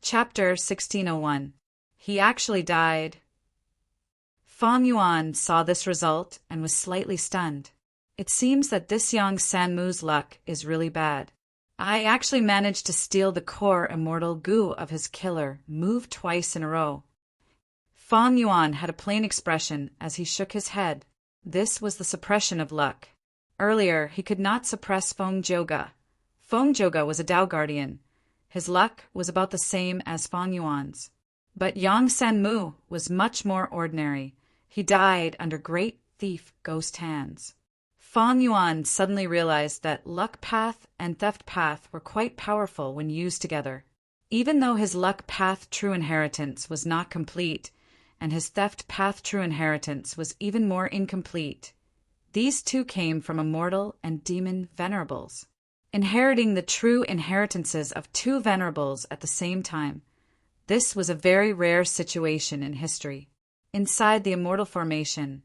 Chapter 1601. He actually died. Feng Yuan saw this result and was slightly stunned. It seems that this young Sanmu's luck is really bad. I actually managed to steal the core immortal goo of his killer, Move twice in a row. Feng Yuan had a plain expression as he shook his head. This was the suppression of luck. Earlier, he could not suppress Feng Zhouge. Feng Zhouge was a Tao guardian. His luck was about the same as Feng Yuan's. But Yang Sanmu was much more ordinary. He died under great thief ghost hands. Feng Yuan suddenly realized that luck path and theft path were quite powerful when used together. Even though his luck path true inheritance was not complete, and his theft path true inheritance was even more incomplete, these two came from immortal and demon venerables. Inheriting the true inheritances of two venerables at the same time. This was a very rare situation in history. Inside the immortal formation,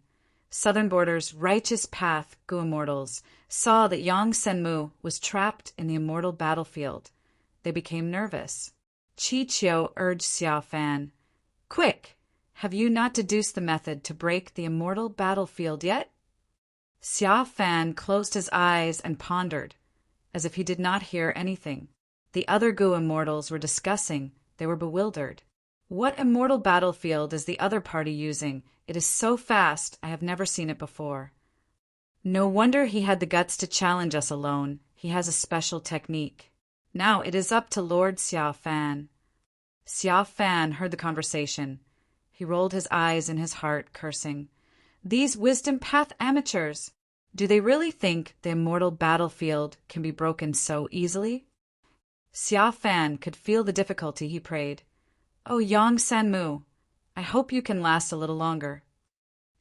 Southern Border's righteous path Gu immortals saw that Yang Sanmu was trapped in the immortal battlefield. They became nervous. Qi Qiu urged Xiao Fan, "Quick! Have you not deduced the method to break the immortal battlefield yet?" Xiao Fan closed his eyes and pondered, as if he did not hear anything. The other Gu immortals were discussing. They were bewildered. What immortal battlefield is the other party using? It is so fast, I have never seen it before. No wonder he had the guts to challenge us alone. He has a special technique. Now it is up to Lord Xiao Fan. Xiao Fan heard the conversation. He rolled his eyes in his heart, cursing. These wisdom path amateurs! Do they really think the immortal battlefield can be broken so easily? Xiao Fan could feel the difficulty. He prayed, "Oh, Yang Sanmu, I hope you can last a little longer."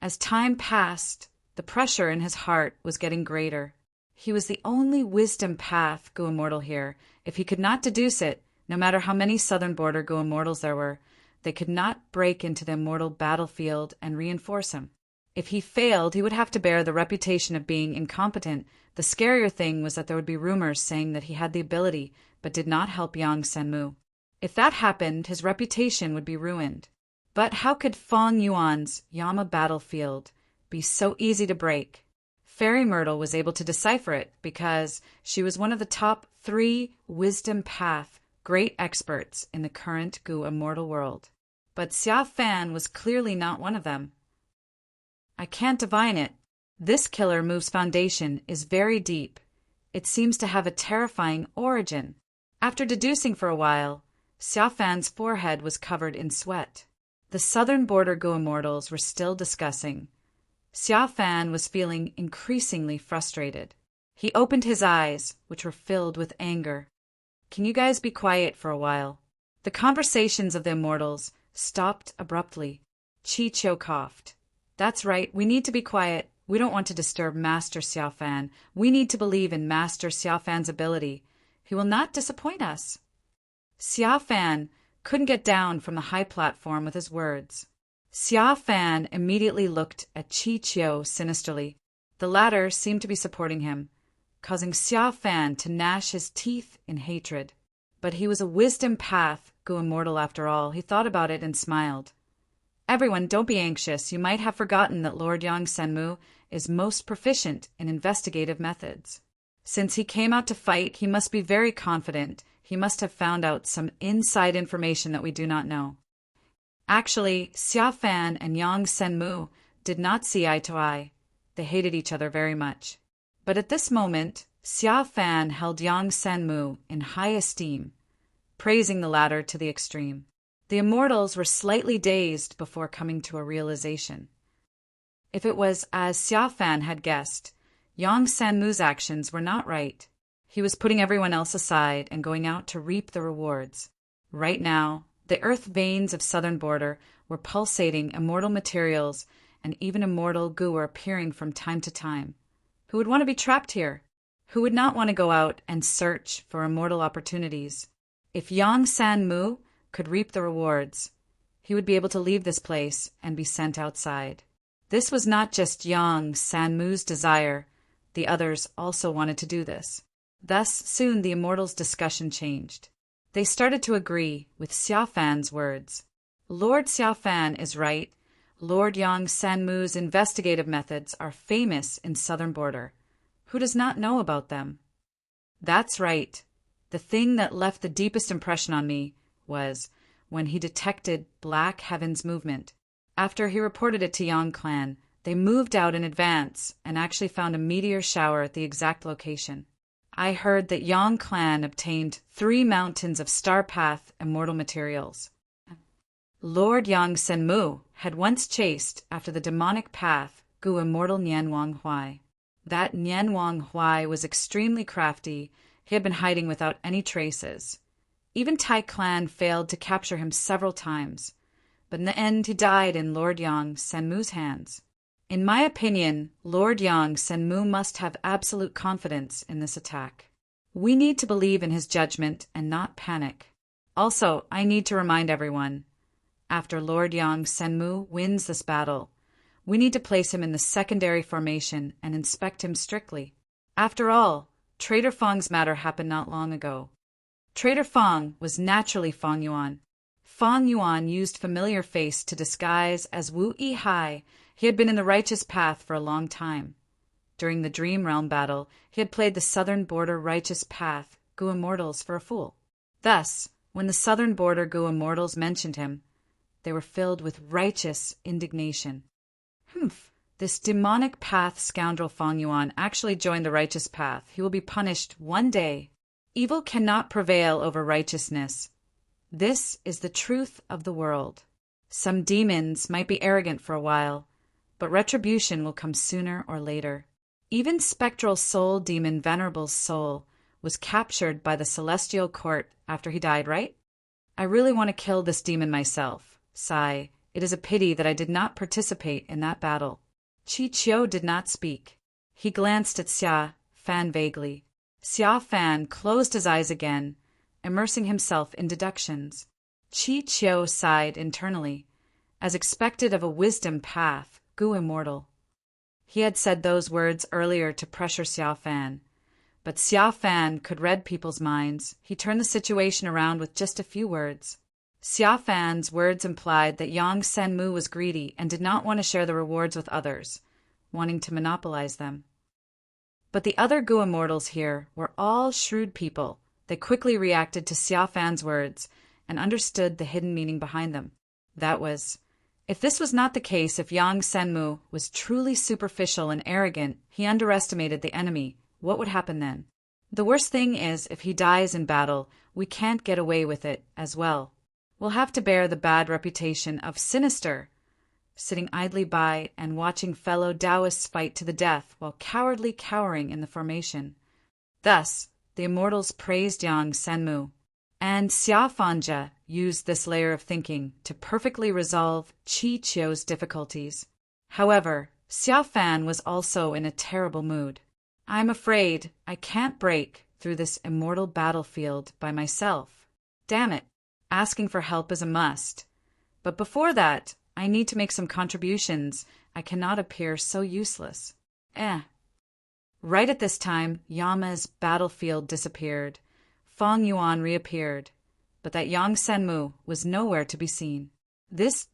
As time passed, the pressure in his heart was getting greater. He was the only wisdom path Gu immortal here. If he could not deduce it, no matter how many Southern Border Gu immortals there were, they could not break into the immortal battlefield and reinforce him. If he failed, he would have to bear the reputation of being incompetent. The scarier thing was that there would be rumors saying that he had the ability, but did not help Yang Sanmu. If that happened, his reputation would be ruined. But how could Feng Yuan's Yama battlefield be so easy to break? Fairy Myrtle was able to decipher it because she was one of the top 3 wisdom path great experts in the current Gu immortal world. But Xiao Fan was clearly not one of them. I can't divine it. This killer move's foundation is very deep. It seems to have a terrifying origin. After deducing for a while, Xiao Fan's forehead was covered in sweat. The Southern Border Gu immortals were still discussing. Xiao Fan was feeling increasingly frustrated. He opened his eyes, which were filled with anger. Can you guys be quiet for a while? The conversations of the immortals stopped abruptly. Qi Qiu coughed. That's right, we need to be quiet. We don't want to disturb Master Xiao Fan. We need to believe in Master Xiao Fan's ability. He will not disappoint us. Xiao Fan couldn't get down from the high platform with his words. Xiao Fan immediately looked at Qi Qiu sinisterly. The latter seemed to be supporting him, causing Xiao Fan to gnash his teeth in hatred. But he was a wisdom path Gu immortal after all. He thought about it and smiled. Everyone, don't be anxious. You might have forgotten that Lord Yang Sanmu is most proficient in investigative methods. Since he came out to fight, he must be very confident. He must have found out some inside information that we do not know. Actually, Xiao Fan and Yang Sanmu did not see eye to eye. They hated each other very much. But at this moment, Xiao Fan held Yang Sanmu in high esteem, praising the latter to the extreme. The immortals were slightly dazed before coming to a realization. If it was as Xiao Fan had guessed, Yang Sanmu's actions were not right. He was putting everyone else aside and going out to reap the rewards. Right now, the earth veins of Southern Border were pulsating immortal materials, and even immortal Gu were appearing from time to time. Who would want to be trapped here? Who would not want to go out and search for immortal opportunities? If Yang Sanmu could reap the rewards, he would be able to leave this place and be sent outside. This was not just Yang Sanmu's desire. The others also wanted to do this. Thus, soon the immortals' discussion changed. They started to agree with Xiaofan's words. Lord Xiaofan is right. Lord Yang Sanmu's investigative methods are famous in southern border. Who does not know about them? That's right. The thing that left the deepest impression on me was when he detected Black Heaven's movement. After he reported it to Yang Clan, they moved out in advance and actually found a meteor shower at the exact location. I heard that Yang Clan obtained 3 mountains of Star Path immortal materials. Lord Yang Senmu had once chased after the demonic path Gu immortal Nian Wang Huai. That Nian Wang Huai was extremely crafty. He had been hiding without any traces. Even Tai Clan failed to capture him several times, but in the end he died in Lord Yang Senmu's hands. In my opinion, Lord Yang Senmu must have absolute confidence in this attack. We need to believe in his judgment and not panic. Also, I need to remind everyone, after Lord Yang Senmu wins this battle, we need to place him in the secondary formation and inspect him strictly. After all, Traitor Fang's matter happened not long ago. Traitor Fang was naturally Fang Yuan. Fang Yuan used familiar face to disguise as Wu Yihai. He had been in the righteous path for a long time. During the Dream Realm battle, he had played the southern border righteous path Gu Immortals for a fool. Thus, when the southern border Gu Immortals mentioned him, they were filled with righteous indignation. This demonic path scoundrel Fang Yuan actually joined the righteous path. He will be punished one day. Evil cannot prevail over righteousness. This is the truth of the world. Some demons might be arrogant for a while, but retribution will come sooner or later. Even spectral soul demon Venerable's soul was captured by the celestial court after he died, right? I really want to kill this demon myself. Sigh, it is a pity that I did not participate in that battle. Qi Qiu did not speak. He glanced at Xia Fan vaguely. Xia Fan closed his eyes again, immersing himself in deductions. Qi Qiu sighed internally, as expected of a wisdom path, Gu Immortal. He had said those words earlier to pressure Xia Fan, but Xia Fan could read people's minds. He turned the situation around with just a few words. Xia Fan's words implied that Yang Senmu was greedy and did not want to share the rewards with others, wanting to monopolize them. But the other Gu Immortals here were all shrewd people. They quickly reacted to Xia Fan's words and understood the hidden meaning behind them. That was, if this was not the case, if Yang Senmu was truly superficial and arrogant, he underestimated the enemy, what would happen then? The worst thing is, if he dies in battle, we can't get away with it as well. We'll have to bear the bad reputation of sinister, sitting idly by and watching fellow Taoists fight to the death while cowardly cowering in the formation. Thus, the immortals praised Yang Senmu, and Xia Fanja used this layer of thinking to perfectly resolve Qi Qiu's difficulties. However, Xia Fan was also in a terrible mood. I'm afraid I can't break through this immortal battlefield by myself. Damn it, asking for help is a must. But before that, I need to make some contributions. I cannot appear so useless. Right at this time, Yama's battlefield disappeared. Fang Yuan reappeared, but that Yang Senmu was nowhere to be seen. This.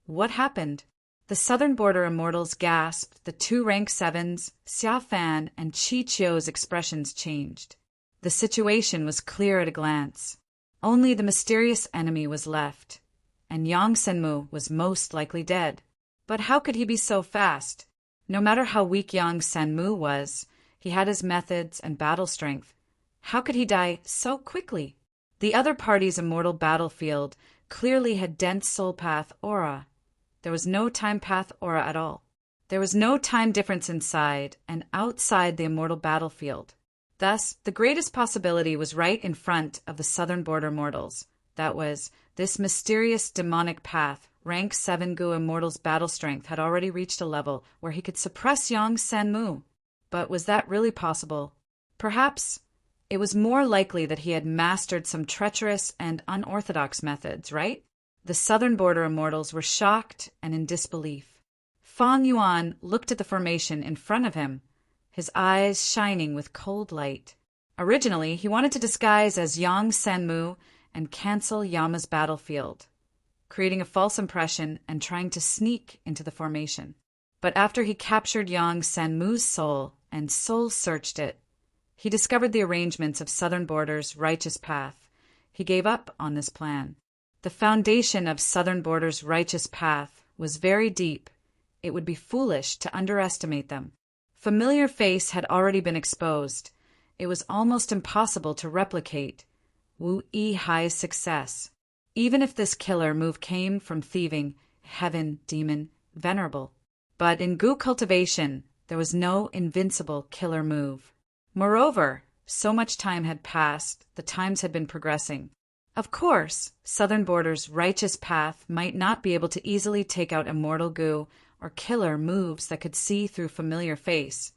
What happened? The southern border immortals gasped. The 2 rank 7s, Xia Fan and Qi Qiu's expressions changed. The situation was clear at a glance. Only the mysterious enemy was left, and Yang Senmu was most likely dead. But how could he be so fast? No matter how weak Yang Senmu was, he had his methods and battle strength. How could he die so quickly? The other party's immortal battlefield clearly had dense soul path aura. There was no time path aura at all. There was no time difference inside and outside the immortal battlefield. Thus, the greatest possibility was right in front of the southern border mortals. That was, this mysterious demonic path, rank 7 Gu Immortal's battle strength had already reached a level where he could suppress Yang Senmu. But was that really possible? Perhaps it was more likely that he had mastered some treacherous and unorthodox methods, right? The southern border immortals were shocked and in disbelief. Fang Yuan looked at the formation in front of him, his eyes shining with cold light. Originally, he wanted to disguise as Yang Sanmu and cancel Yama's battlefield, creating a false impression and trying to sneak into the formation. But after he captured Yang Sanmu's soul and soul-searched it, he discovered the arrangements of Southern Border's righteous path. He gave up on this plan. The foundation of Southern Border's righteous path was very deep. It would be foolish to underestimate them. Familiar Face had already been exposed. It was almost impossible to replicate Wu Yi-Hai's success, even if this killer move came from thieving, heaven, demon, Venerable. But in Gu cultivation, there was no invincible killer move. Moreover, so much time had passed, the times had been progressing. Of course, Southern Border's righteous path might not be able to easily take out immortal Gu or killer moves that could see through Familiar Face,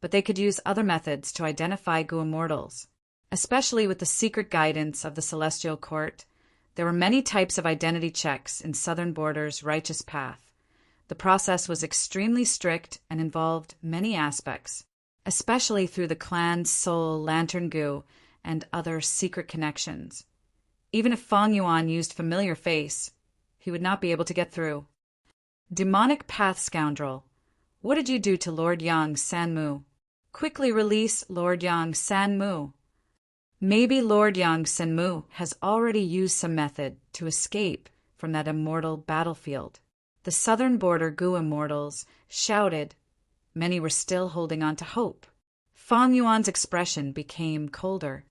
but they could use other methods to identify Gu immortals. Especially with the secret guidance of the Celestial Court, there were many types of identity checks in Southern Border's righteous path. The process was extremely strict and involved many aspects, especially through the clan's soul Lantern Gu and other secret connections. Even if Fang Yuan used Familiar Face, he would not be able to get through. Demonic Path Scoundrel, what did you do to Lord Yang Sanmu? Quickly release Lord Yang Sanmu. Maybe Lord Yang Sanmu has already used some method to escape from that immortal battlefield. The Southern Border Gu immortals shouted. Many were still holding on to hope. Fang Yuan's expression became colder.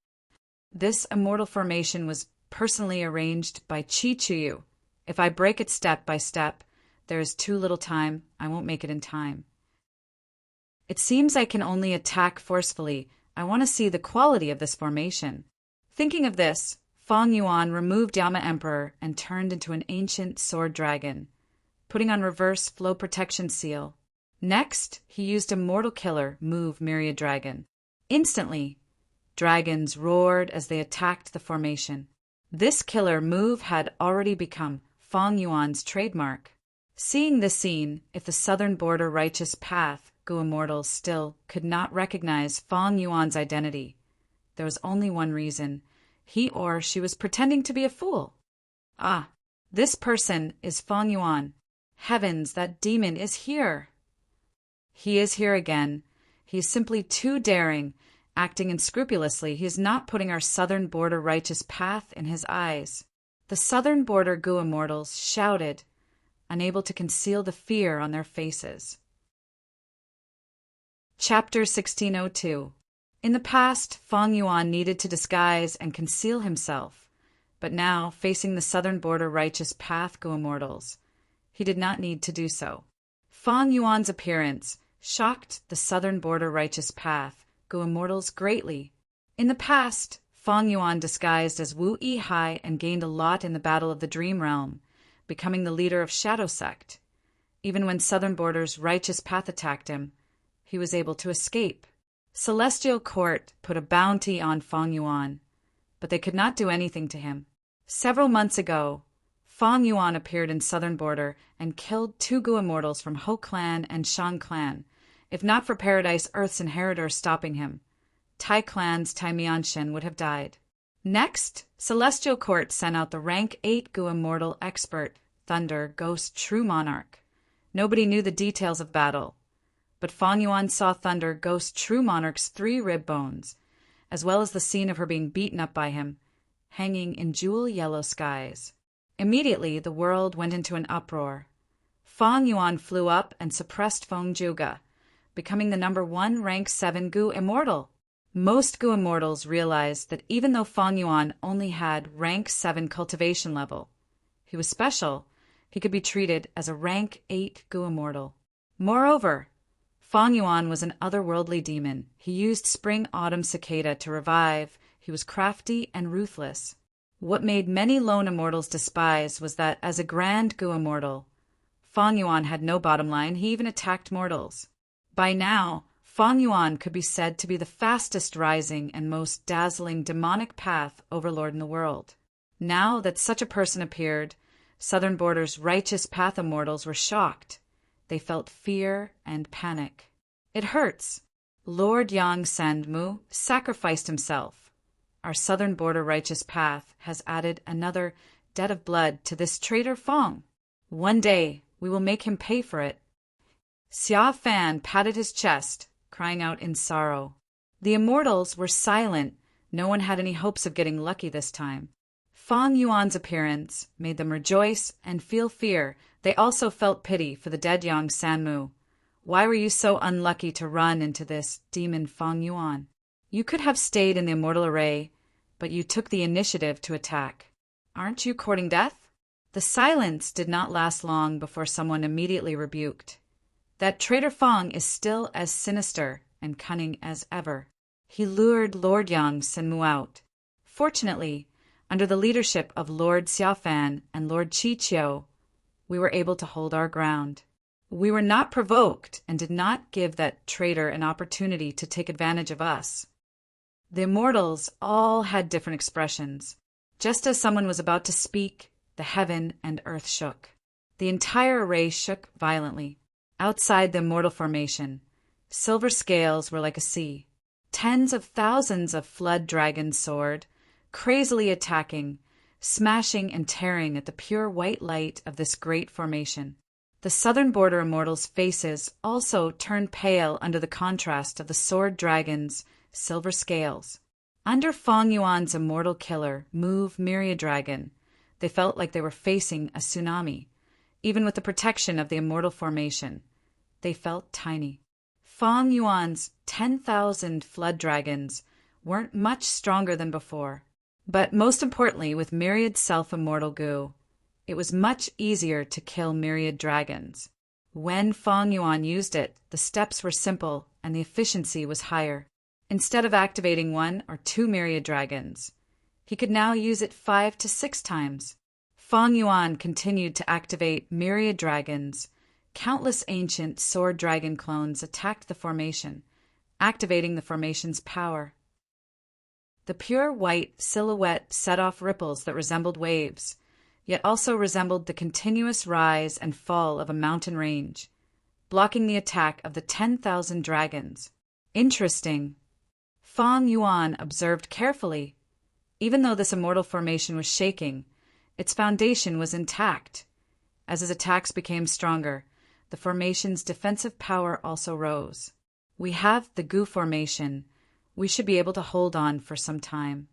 This immortal formation was personally arranged by Qi Chuyu. If I break it step by step, there is too little time, I won't make it in time. It seems I can only attack forcefully. I want to see the quality of this formation. Thinking of this, Fang Yuan removed Yama Emperor and turned into an ancient sword dragon, putting on reverse flow protection seal. Next, he used Immortal Killer move Myriad Dragon. Instantly, dragons roared as they attacked the formation. This killer move had already become Fang Yuan's trademark. Seeing this scene, if the Southern Border righteous path Gu immortals still could not recognize Fang Yuan's identity, there was only one reason. He or she was pretending to be a fool. Ah, this person is Fang Yuan. Heavens, that demon is here. He is here again. He is simply too daring. Acting unscrupulously, he is not putting our Southern Border righteous path in his eyes. The Southern Border Gu immortals shouted, unable to conceal the fear on their faces. Chapter 1602. In the past, Fang Yuan needed to disguise and conceal himself, but now, facing the Southern Border righteous path Gu immortals, he did not need to do so. Fang Yuan's appearance shocked the Southern Border righteous path Gu immortals greatly. In the past, Fang Yuan disguised as Wu Yi-Hai and gained a lot in the Battle of the Dream Realm, becoming the leader of Shadow Sect. Even when Southern Border's righteous path attacked him, he was able to escape. Celestial Court put a bounty on Fang Yuan, but they could not do anything to him. Several months ago, Fang Yuan appeared in Southern Border and killed 2 Gu immortals from Ho Clan and Shang Clan. If not for Paradise Earth's inheritor stopping him, Tai Clan's Tai Mianshen would have died. Next, Celestial Court sent out the rank 8 Gu immortal expert, Thunder Ghost True Monarch. Nobody knew the details of battle, but Fang Yuan saw Thunder Ghost True Monarch's 3 rib bones, as well as the scene of her being beaten up by him, hanging in jewel yellow skies. Immediately, the world went into an uproar. Fang Yuan flew up and suppressed Feng Juga, becoming the number 1 rank 7 Gu immortal. Most Gu immortals realized that even though Fang Yuan only had rank 7 cultivation level, he was special. He could be treated as a rank 8 Gu immortal. Moreover, Fang Yuan was an otherworldly demon. He used Spring-Autumn Cicada to revive. He was crafty and ruthless. What made many lone immortals despise was that as a grand Gu immortal, Fang Yuan had no bottom line. He even attacked mortals. By now, Fang Yuan could be said to be the fastest rising and most dazzling demonic path overlord in the world. Now that such a person appeared, Southern Border's righteous path immortals were shocked. They felt fear and panic. It hurts. Lord Yang Sanmu sacrificed himself. Our southern border righteous path has added another debt of blood to this traitor Fong. One day, we will make him pay for it. Xia Fan patted his chest, crying out in sorrow. The immortals were silent. No one had any hopes of getting lucky this time. Fang Yuan's appearance made them rejoice and feel fear. They also felt pity for the dead Yang Sanmu. Why were you so unlucky to run into this demon Fang Yuan? You could have stayed in the immortal array, but you took the initiative to attack. Aren't you courting death? The silence did not last long before someone immediately rebuked. That traitor Fang is still as sinister and cunning as ever. He lured Lord Yang Sanmu out. Fortunately, under the leadership of Lord Xiaofan and Lord Qiqiu, we were able to hold our ground. We were not provoked and did not give that traitor an opportunity to take advantage of us. The immortals all had different expressions. Just as someone was about to speak, the heaven and earth shook. The entire array shook violently. Outside the immortal formation, silver scales were like a sea. Tens of thousands of flood dragons soared, crazily attacking, smashing and tearing at the pure white light of this great formation. The southern border immortals' faces also turned pale under the contrast of the sword dragons' silver scales. Under Fang Yuan's immortal killer, Move Myriad Dragon, they felt like they were facing a tsunami. Even with the protection of the immortal formation, they felt tiny. Fang Yuan's 10,000 flood dragons weren't much stronger than before. But most importantly, with Myriad self-immortal goo, it was much easier to kill Myriad dragons. When Fang Yuan used it, the steps were simple and the efficiency was higher. Instead of activating 1 or 2 Myriad dragons, he could now use it 5 to 6 times. Fang Yuan continued to activate Myriad dragons. Countless ancient sword dragon clones attacked the formation, activating the formation's power. The pure white silhouette set off ripples that resembled waves, yet also resembled the continuous rise and fall of a mountain range, blocking the attack of the 10,000 dragons. Interesting. Fang Yuan observed carefully. Even though this immortal formation was shaking, its foundation was intact. As his attacks became stronger, the formation's defensive power also rose. We have the goo formation. We should be able to hold on for some time.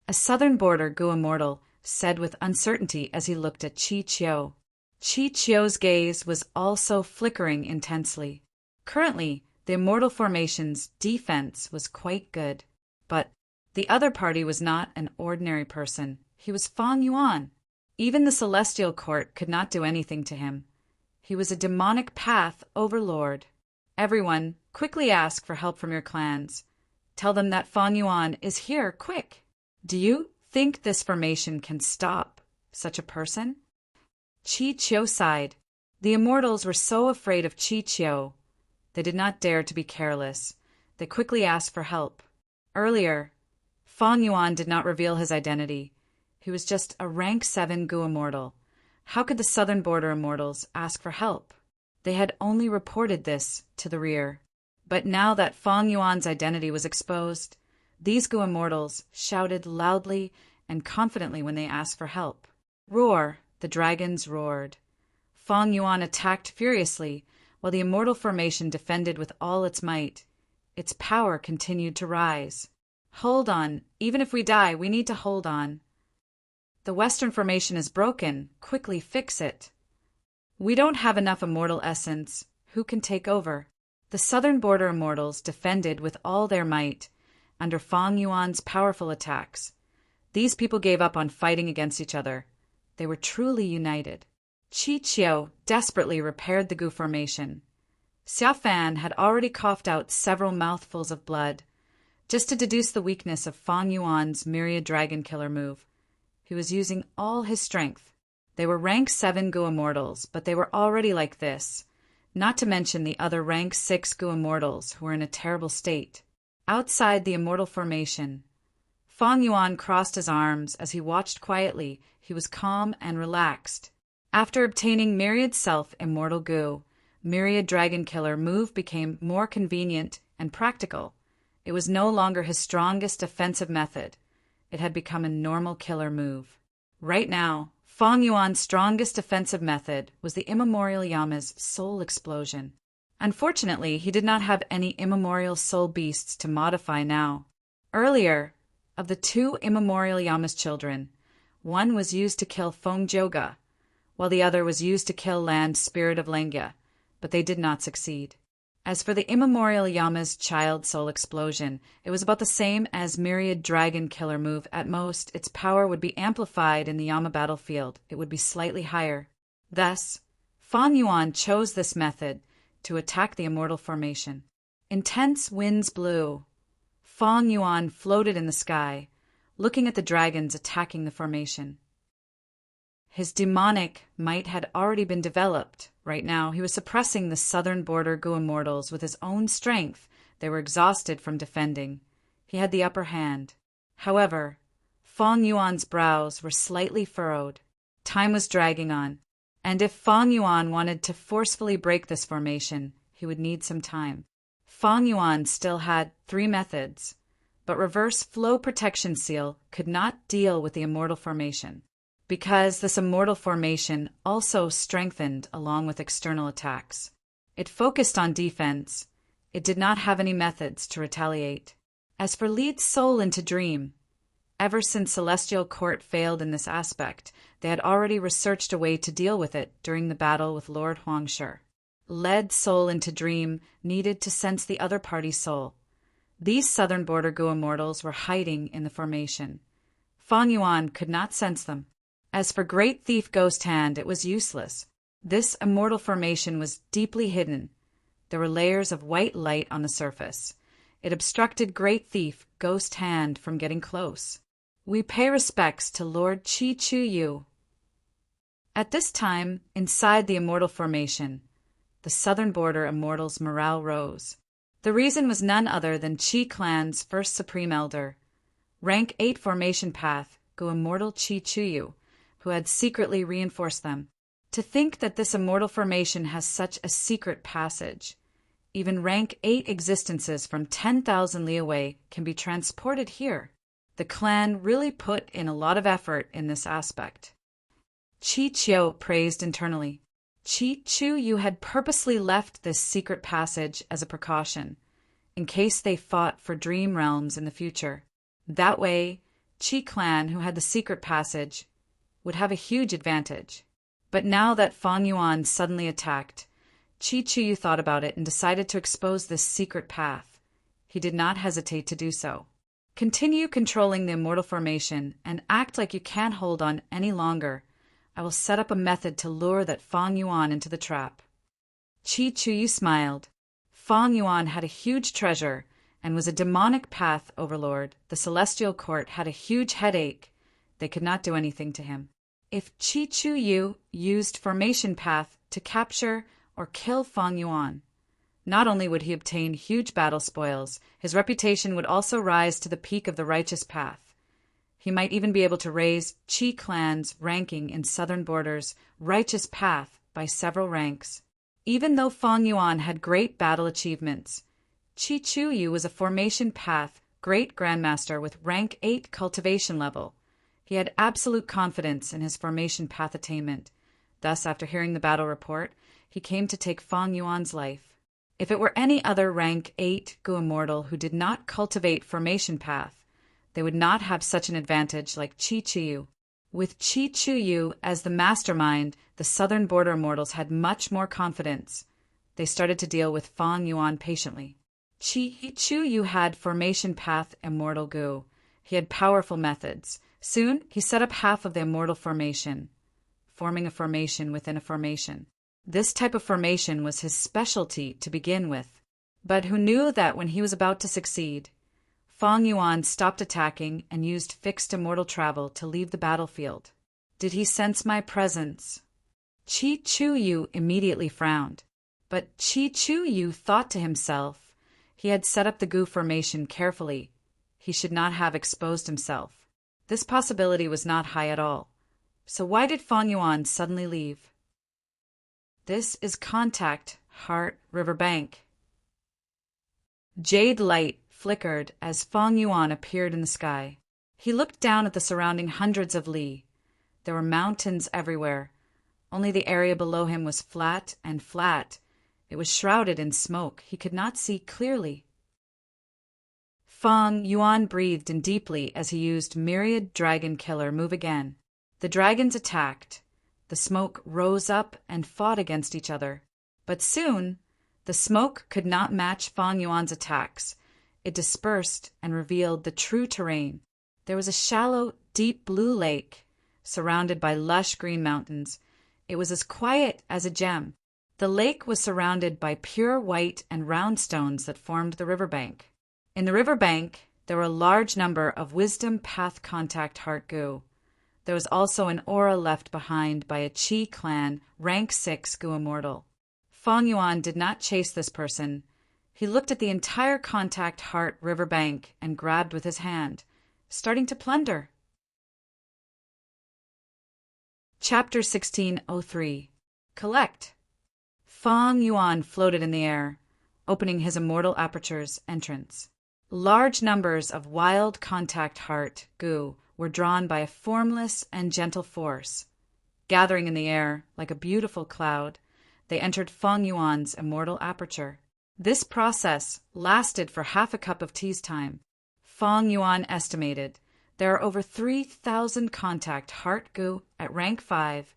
A southern border goo immortal said with uncertainty as he looked at Qiqiu. Qiqiu's gaze was also flickering intensely. Currently, the immortal formation's defense was quite good. But the other party was not an ordinary person. He was Fang Yuan. Even the celestial court could not do anything to him. He was a demonic path overlord. Everyone, quickly ask for help from your clans. Tell them that Fang Yuan is here, quick. Do you think this formation can stop such a person? Qiqiu sighed. The immortals were so afraid of Qiqiu. They did not dare to be careless. They quickly asked for help. Earlier, Fang Yuan did not reveal his identity. He was just a rank 7 goo immortal. How could the southern border immortals ask for help? They had only reported this to the rear. But now that Fang Yuan's identity was exposed, these goo immortals shouted loudly and confidently when they asked for help. Roar, the dragons roared. Fang Yuan attacked furiously, while the immortal formation defended with all its might. Its power continued to rise. Hold on, even if we die, we need to hold on. The western formation is broken, quickly fix it. We don't have enough immortal essence. Who can take over? The southern border immortals defended with all their might, under Fang Yuan's powerful attacks. These people gave up on fighting against each other. They were truly united. Qiqiu desperately repaired the goo formation. Xiaofan had already coughed out several mouthfuls of blood, just to deduce the weakness of Fang Yuan's Myriad Dragon Killer move. He was using all his strength. They were rank 7 goo immortals, but they were already like this, not to mention the other rank 6 goo immortals who were in a terrible state. Outside the immortal formation, Fang Yuan crossed his arms as he watched quietly. He was calm and relaxed. After obtaining Myriad Self Immortal Goo, Myriad Dragon Killer move became more convenient and practical. It was no longer his strongest offensive method. It had become a normal killer move. Right now, Fang Yuan's strongest offensive method was the immemorial Yama's soul explosion. Unfortunately, he did not have any immemorial soul beasts to modify now. Earlier, of the two immemorial Yama's children, one was used to kill Feng Jioge, while the other was used to kill Land Spirit of Lengya, but they did not succeed. As for the immemorial Yama's child soul explosion, it was about the same as Myriad Dragon Killer move. At most, its power would be amplified in the Yama battlefield. It would be slightly higher. Thus, Fang Yuan chose this method to attack the immortal formation. Intense winds blew. Fang Yuan floated in the sky, looking at the dragons attacking the formation. His demonic might had already been developed. Right now, he was suppressing the southern border Gu immortals with his own strength. They were exhausted from defending. He had the upper hand. However, Fang Yuan's brows were slightly furrowed. Time was dragging on, and if Fang Yuan wanted to forcefully break this formation, he would need some time. Fang Yuan still had 3 methods, but Reverse Flow Protection Seal could not deal with the immortal formation. Because this immortal formation also strengthened along with external attacks. It focused on defense. It did not have any methods to retaliate. As for Lead Soul into Dream, ever since Celestial Court failed in this aspect, they had already researched a way to deal with it during the battle with Lord Huangshi. Lead Soul into Dream needed to sense the other party's soul. These southern border Gu immortals were hiding in the formation. Fang Yuan could not sense them. As for Great Thief Ghost Hand, it was useless. This immortal formation was deeply hidden. There were layers of white light on the surface. It obstructed Great Thief Ghost Hand from getting close. We pay respects to Lord Qi Chu Yu. At this time, inside the immortal formation, the southern border immortals' morale rose. The reason was none other than Qi Clan's first Supreme Elder, rank 8 formation path, Gu Immortal Qi Chu Yu, who had secretly reinforced them. To think that this immortal formation has such a secret passage. Even rank 8 existences from 10,000 li away can be transported here. The clan really put in a lot of effort in this aspect. Qi Qiu praised internally. Qi Chu Yu had purposely left this secret passage as a precaution, in case they fought for dream realms in the future. That way, Qi Clan, who had the secret passage, would have a huge advantage. But now that Fang Yuan suddenly attacked, Qi Chu Yu thought about it and decided to expose this secret path. He did not hesitate to do so. Continue controlling the immortal formation and act like you can't hold on any longer. I will set up a method to lure that Fang Yuan into the trap. Qi Chu Yu smiled. Fang Yuan had a huge treasure and was a demonic path overlord. The Celestial Court had a huge headache. They could not do anything to him. If Qi Chu Yu used formation path to capture or kill Fang Yuan, not only would he obtain huge battle spoils, his reputation would also rise to the peak of the righteous path. He might even be able to raise Qi Clan's ranking in southern borders righteous path by several ranks. Even though Fang Yuan had great battle achievements, Qi Chu Yu was a formation path great grandmaster with rank 8 cultivation level. He had absolute confidence in his formation path attainment. Thus, after hearing the battle report, he came to take Fang Yuan's life. If it were any other rank 8 Gu immortal who did not cultivate formation path, they would not have such an advantage like Qi Chu Yu. With Qi Chu Yu as the mastermind, the southern border immortals had much more confidence. They started to deal with Fang Yuan patiently. Qi Chu Yu had formation path immortal Gu. He had powerful methods. Soon, he set up half of the immortal formation, forming a formation within a formation. This type of formation was his specialty to begin with. But who knew that when he was about to succeed, Fang Yuan stopped attacking and used fixed immortal travel to leave the battlefield. Did he sense my presence? Qi Chu Yu immediately frowned. But Qi Chu Yu thought to himself, he had set up the Gu formation carefully. He should not have exposed himself. This possibility was not high at all. So why did Fang Yuan suddenly leave? This is Contact, Heart Riverbank. Jade light flickered as Fang Yuan appeared in the sky. He looked down at the surrounding hundreds of li. There were mountains everywhere. Only the area below him was flat and flat. It was shrouded in smoke. He could not see clearly. Fang Yuan breathed in deeply as he used Myriad Dragon Killer move again. The dragons attacked. The smoke rose up and fought against each other. But soon, the smoke could not match Fang Yuan's attacks. It dispersed and revealed the true terrain. There was a shallow, deep blue lake, surrounded by lush green mountains. It was as quiet as a gem. The lake was surrounded by pure white and round stones that formed the riverbank. In the riverbank, there were a large number of Wisdom Path Contact Heart Goo. There was also an aura left behind by a Qi clan rank 6 Goo Immortal. Fang Yuan did not chase this person. He looked at the entire Contact Heart riverbank and grabbed with his hand, starting to plunder. Chapter 1603. Collect. Fang Yuan floated in the air, opening his immortal aperture's entrance. Large numbers of wild Contact Heart Goo were drawn by a formless and gentle force. Gathering in the air like a beautiful cloud, they entered Fang Yuan's immortal aperture. This process lasted for half a cup of tea's time. Fang Yuan estimated there are over 3,000 Contact Heart Goo at rank 5,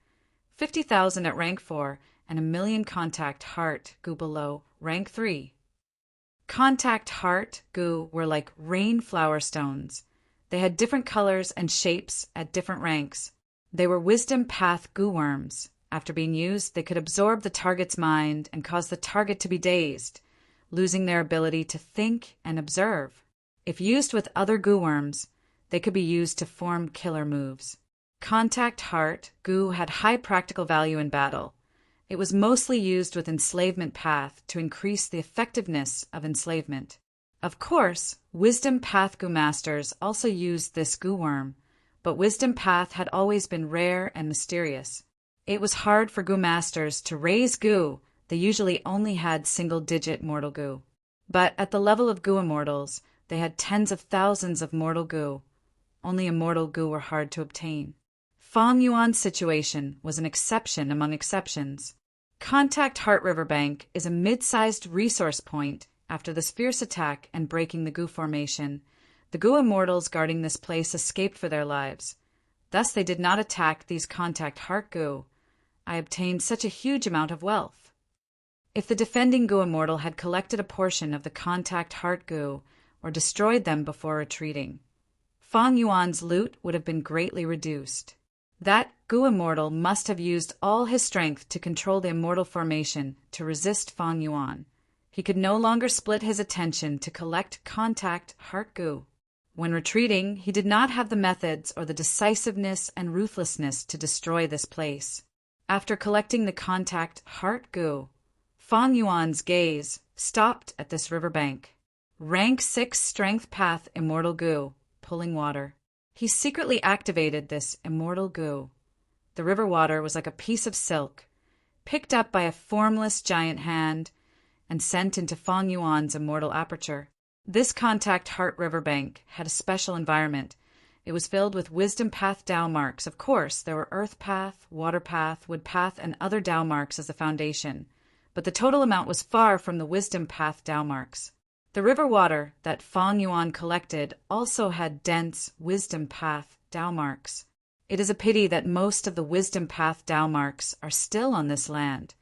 50,000 at rank 4, and 1,000,000 Contact Heart Goo below rank 3. Contact Heart Goo were like rain flower stones. They had different colors and shapes at different ranks. They were Wisdom Path Goo worms. After being used, they could absorb the target's mind and cause the target to be dazed, losing their ability to think and observe. If used with other Goo worms, they could be used to form killer moves. Contact Heart Goo had high practical value in battle. It was mostly used with Enslavement Path to increase the effectiveness of enslavement. Of course, Wisdom Path Goo Masters also used this Goo worm, but Wisdom Path had always been rare and mysterious. It was hard for Goo Masters to raise Goo. They usually only had single-digit mortal Goo. But at the level of Goo Immortals, they had tens of thousands of mortal Goo. Only immortal Goo were hard to obtain. Fang Yuan's situation was an exception among exceptions. Contact Heart Riverbank is a mid-sized resource point. After this fierce attack and breaking the Goo formation, the Goo Immortals guarding this place escaped for their lives. Thus they did not attack these Contact Heart Goo. I obtained such a huge amount of wealth. If the defending Goo Immortal had collected a portion of the Contact Heart Goo or destroyed them before retreating, Fang Yuan's loot would have been greatly reduced. That Goo Immortal must have used all his strength to control the immortal formation to resist Fang Yuan. He could no longer split his attention to collect Contact Heart Goo. When retreating, he did not have the methods or the decisiveness and ruthlessness to destroy this place. After collecting the Contact Heart Goo, Fang Yuan's gaze stopped at this riverbank. Rank 6 Strength Path Immortal Goo, pulling water. He secretly activated this immortal Goo. The river water was like a piece of silk, picked up by a formless giant hand and sent into Fang Yuan's immortal aperture. This Contact Heart riverbank had a special environment. It was filled with Wisdom Path Dao marks. Of course, there were Earth Path, Water Path, Wood Path, and other Dao marks as the foundation, but the total amount was far from the Wisdom Path Dao marks. The river water that Fang Yuan collected also had dense Wisdom Path Dao marks. It is a pity that most of the Wisdom Path Dao marks are still on this land.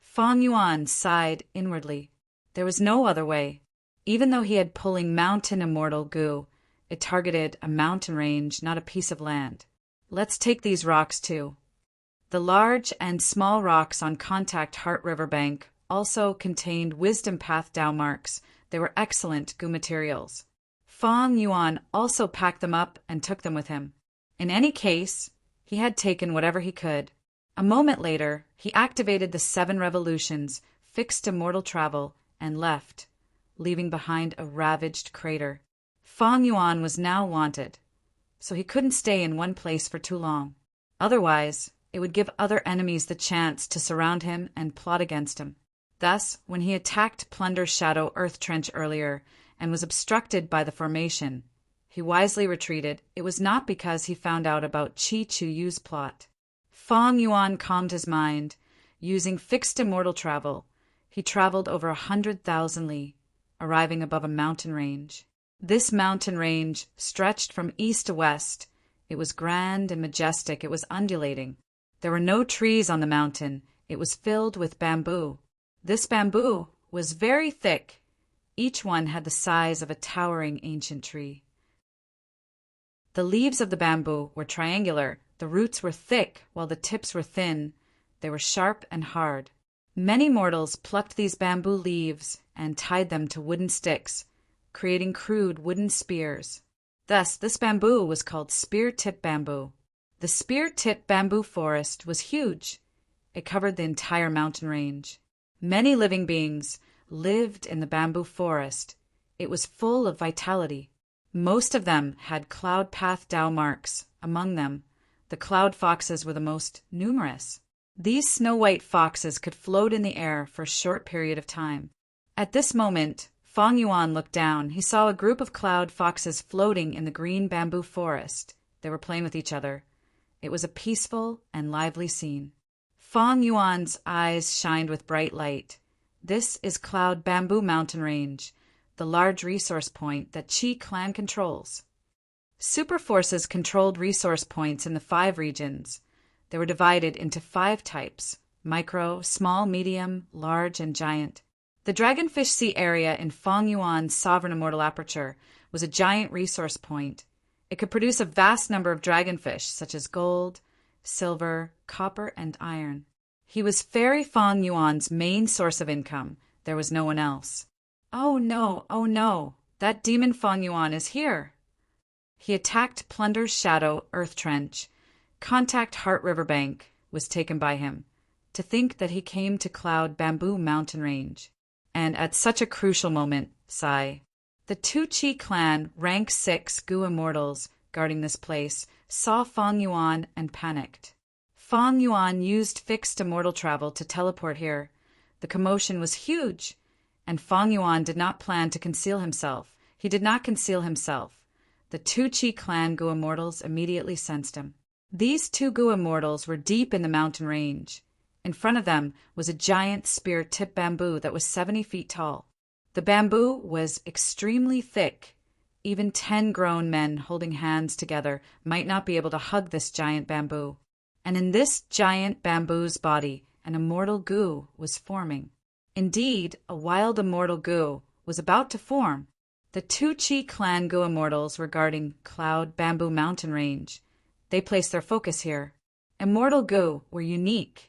Fang Yuan sighed inwardly. There was no other way. Even though he had pulling mountain immortal Goo, it targeted a mountain range, not a piece of land. Let's take these rocks too. The large and small rocks on Contact Heart Riverbank also contained Wisdom Path Dao marks. They were excellent Goo materials. Fang Yuan also packed them up and took them with him. In any case, he had taken whatever he could. A moment later, he activated the 7 revolutions, fixed immortal travel, and left, leaving behind a ravaged crater. Fang Yuan was now wanted, so he couldn't stay in one place for too long. Otherwise, it would give other enemies the chance to surround him and plot against him. Thus, when he attacked Plunder's shadow earth trench earlier and was obstructed by the formation, he wisely retreated. It was not because he found out about Qi Chuyu's plot. Fang Yuan calmed his mind. Using fixed immortal travel, he traveled over 100,000 li, arriving above a mountain range. This mountain range stretched from east to west. It was grand and majestic. It was undulating. There were no trees on the mountain. It was filled with bamboo. This bamboo was very thick. Each one had the size of a towering ancient tree. The leaves of the bamboo were triangular. The roots were thick, while the tips were thin. They were sharp and hard. Many mortals plucked these bamboo leaves and tied them to wooden sticks, creating crude wooden spears. Thus, this bamboo was called spear-tip bamboo. The spear-tip bamboo forest was huge. It covered the entire mountain range. Many living beings lived in the bamboo forest. It was full of vitality. Most of them had cloud path Tao marks. Among them, the cloud foxes were the most numerous. These snow-white foxes could float in the air for a short period of time. At this moment, Fang Yuan looked down. He saw a group of cloud foxes floating in the green bamboo forest. They were playing with each other. It was a peaceful and lively scene. Fang Yuan's eyes shined with bright light. This is Cloud Bamboo Mountain Range, the large resource point that Qi clan controls. Super forces controlled resource points in the 5 regions. They were divided into 5 types: micro, small, medium, large, and giant. The Dragonfish Sea area in Fang Yuan's Sovereign Immortal Aperture was a giant resource point. It could produce a vast number of dragonfish, such as gold, silver, copper, and iron. He was Fairy Fang Yuan's main source of income. There was no one else. Oh no, that demon Fang Yuan is here. He attacked Plunder's shadow earth trench. Contact Heart Riverbank was taken by him. To think that he came to Cloud Bamboo Mountain Range. And at such a crucial moment, sigh. The 2 Qi clan rank 6 Gu immortals guarding this place saw Fang Yuan and panicked. Fang Yuan used fixed immortal travel to teleport here. The commotion was huge, and Fang Yuan did not plan to conceal himself. He did not conceal himself. The 2 Qi clan Gu immortals immediately sensed him. These 2 Gu immortals were deep in the mountain range. In front of them was a giant spear-tip bamboo that was 70 feet tall. The bamboo was extremely thick. Even 10 grown men holding hands together might not be able to hug this giant bamboo. And in this giant bamboo's body, an immortal Gu was forming. Indeed, a wild immortal Gu was about to form. The 2 Qi clan Gu immortals were guarding Cloud Bamboo Mountain Range. They placed their focus here. Immortal Gu were unique.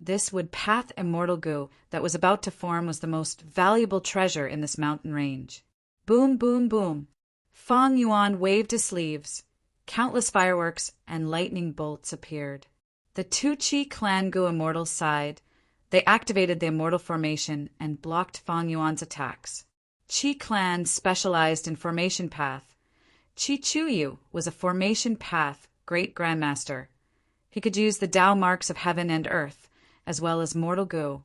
This wood path immortal Gu that was about to form was the most valuable treasure in this mountain range. Boom, boom, boom. Fang Yuan waved his sleeves. Countless fireworks and lightning bolts appeared. The 2 Qi clan Gu immortals sighed. They activated the immortal formation and blocked Fang Yuan's attacks. Qi clan specialized in formation path. Qi Chuyu was a formation path great grandmaster. He could use the Tao marks of heaven and earth, as well as mortal Gu,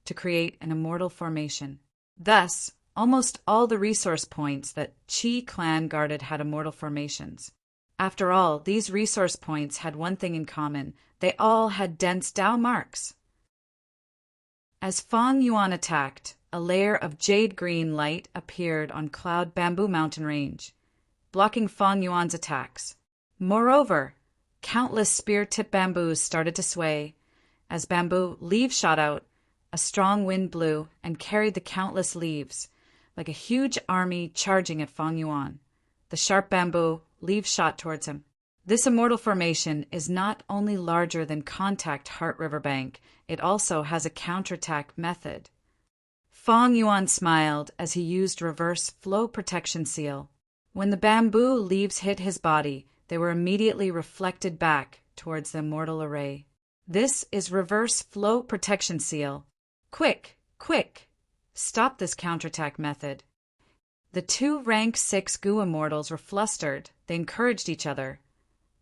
to create an immortal formation. Thus, almost all the resource points that Qi clan guarded had immortal formations. After all, these resource points had one thing in common. They all had dense Tao marks. As Fang Yuan attacked, a layer of jade green light appeared on Cloud Bamboo Mountain Range, blocking Fang Yuan's attacks. Moreover, countless spear-tip bamboos started to sway. As bamboo leaves shot out, a strong wind blew and carried the countless leaves, like a huge army charging at Fang Yuan. The sharp bamboo leaves shot towards him. This immortal formation is not only larger than Contact Heart Riverbank, it also has a counterattack method. Fang Yuan smiled as he used Reverse Flow Protection Seal. When the bamboo leaves hit his body, they were immediately reflected back towards the immortal array. This is Reverse Flow Protection Seal. Quick, quick! Stop this counterattack method. The 2 rank 6 Gu immortals were flustered. They encouraged each other.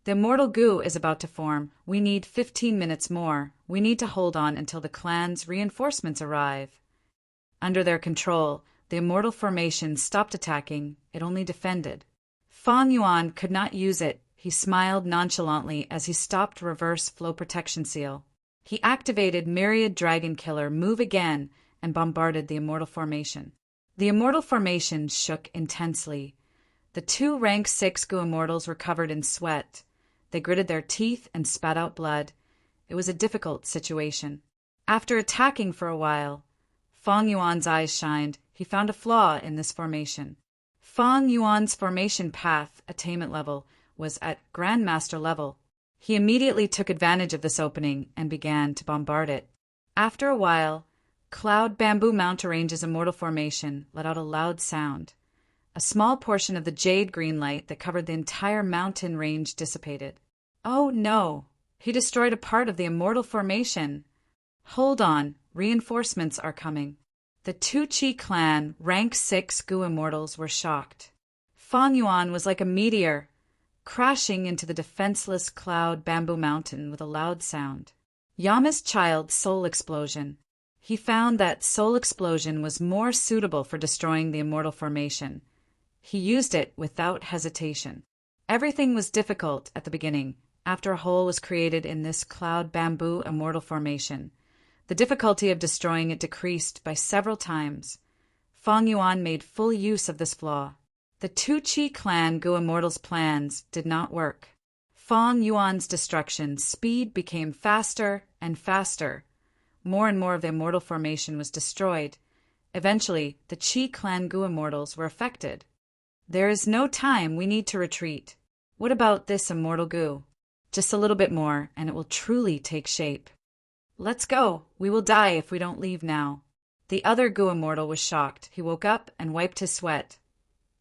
The immortal Gu is about to form. We need 15 minutes more. We need to hold on until the clan's reinforcements arrive. Under their control, the immortal formation stopped attacking, it only defended. Fang Yuan could not use it. He smiled nonchalantly as he stopped reverse flow protection seal. He activated Myriad Dragon Killer Move again and bombarded the immortal formation. The immortal formation shook intensely. The two rank 6 Gu immortals were covered in sweat. They gritted their teeth and spat out blood. It was a difficult situation. After attacking for a while, Fang Yuan's eyes shined. He found a flaw in this formation. Fang Yuan's formation path attainment level was at Grandmaster level. He immediately took advantage of this opening and began to bombard it. After a while, Cloud Bamboo Mountain Range's immortal formation let out a loud sound. A small portion of the jade green light that covered the entire mountain range dissipated. Oh no! He destroyed a part of the immortal formation. Hold on, reinforcements are coming. The Tu Chi clan rank 6 Gu immortals were shocked. Fang Yuan was like a meteor, crashing into the defenseless Cloud Bamboo Mountain with a loud sound. Yama's child Soul Explosion. He found that Soul Explosion was more suitable for destroying the immortal formation. He used it without hesitation. Everything was difficult at the beginning, after a hole was created in this Cloud Bamboo immortal formation. The difficulty of destroying it decreased by several times. Fang Yuan made full use of this flaw. The Tu Chi clan Gu immortals' plans did not work. Fang Yuan's destruction speed became faster and faster. More and more of the immortal formation was destroyed. Eventually, the Chi clan Gu immortals were affected. There is no time, we need to retreat. What about this immortal Gu? Just a little bit more, and it will truly take shape. Let's go. We will die if we don't leave now. The other Gu immortal was shocked. He woke up and wiped his sweat.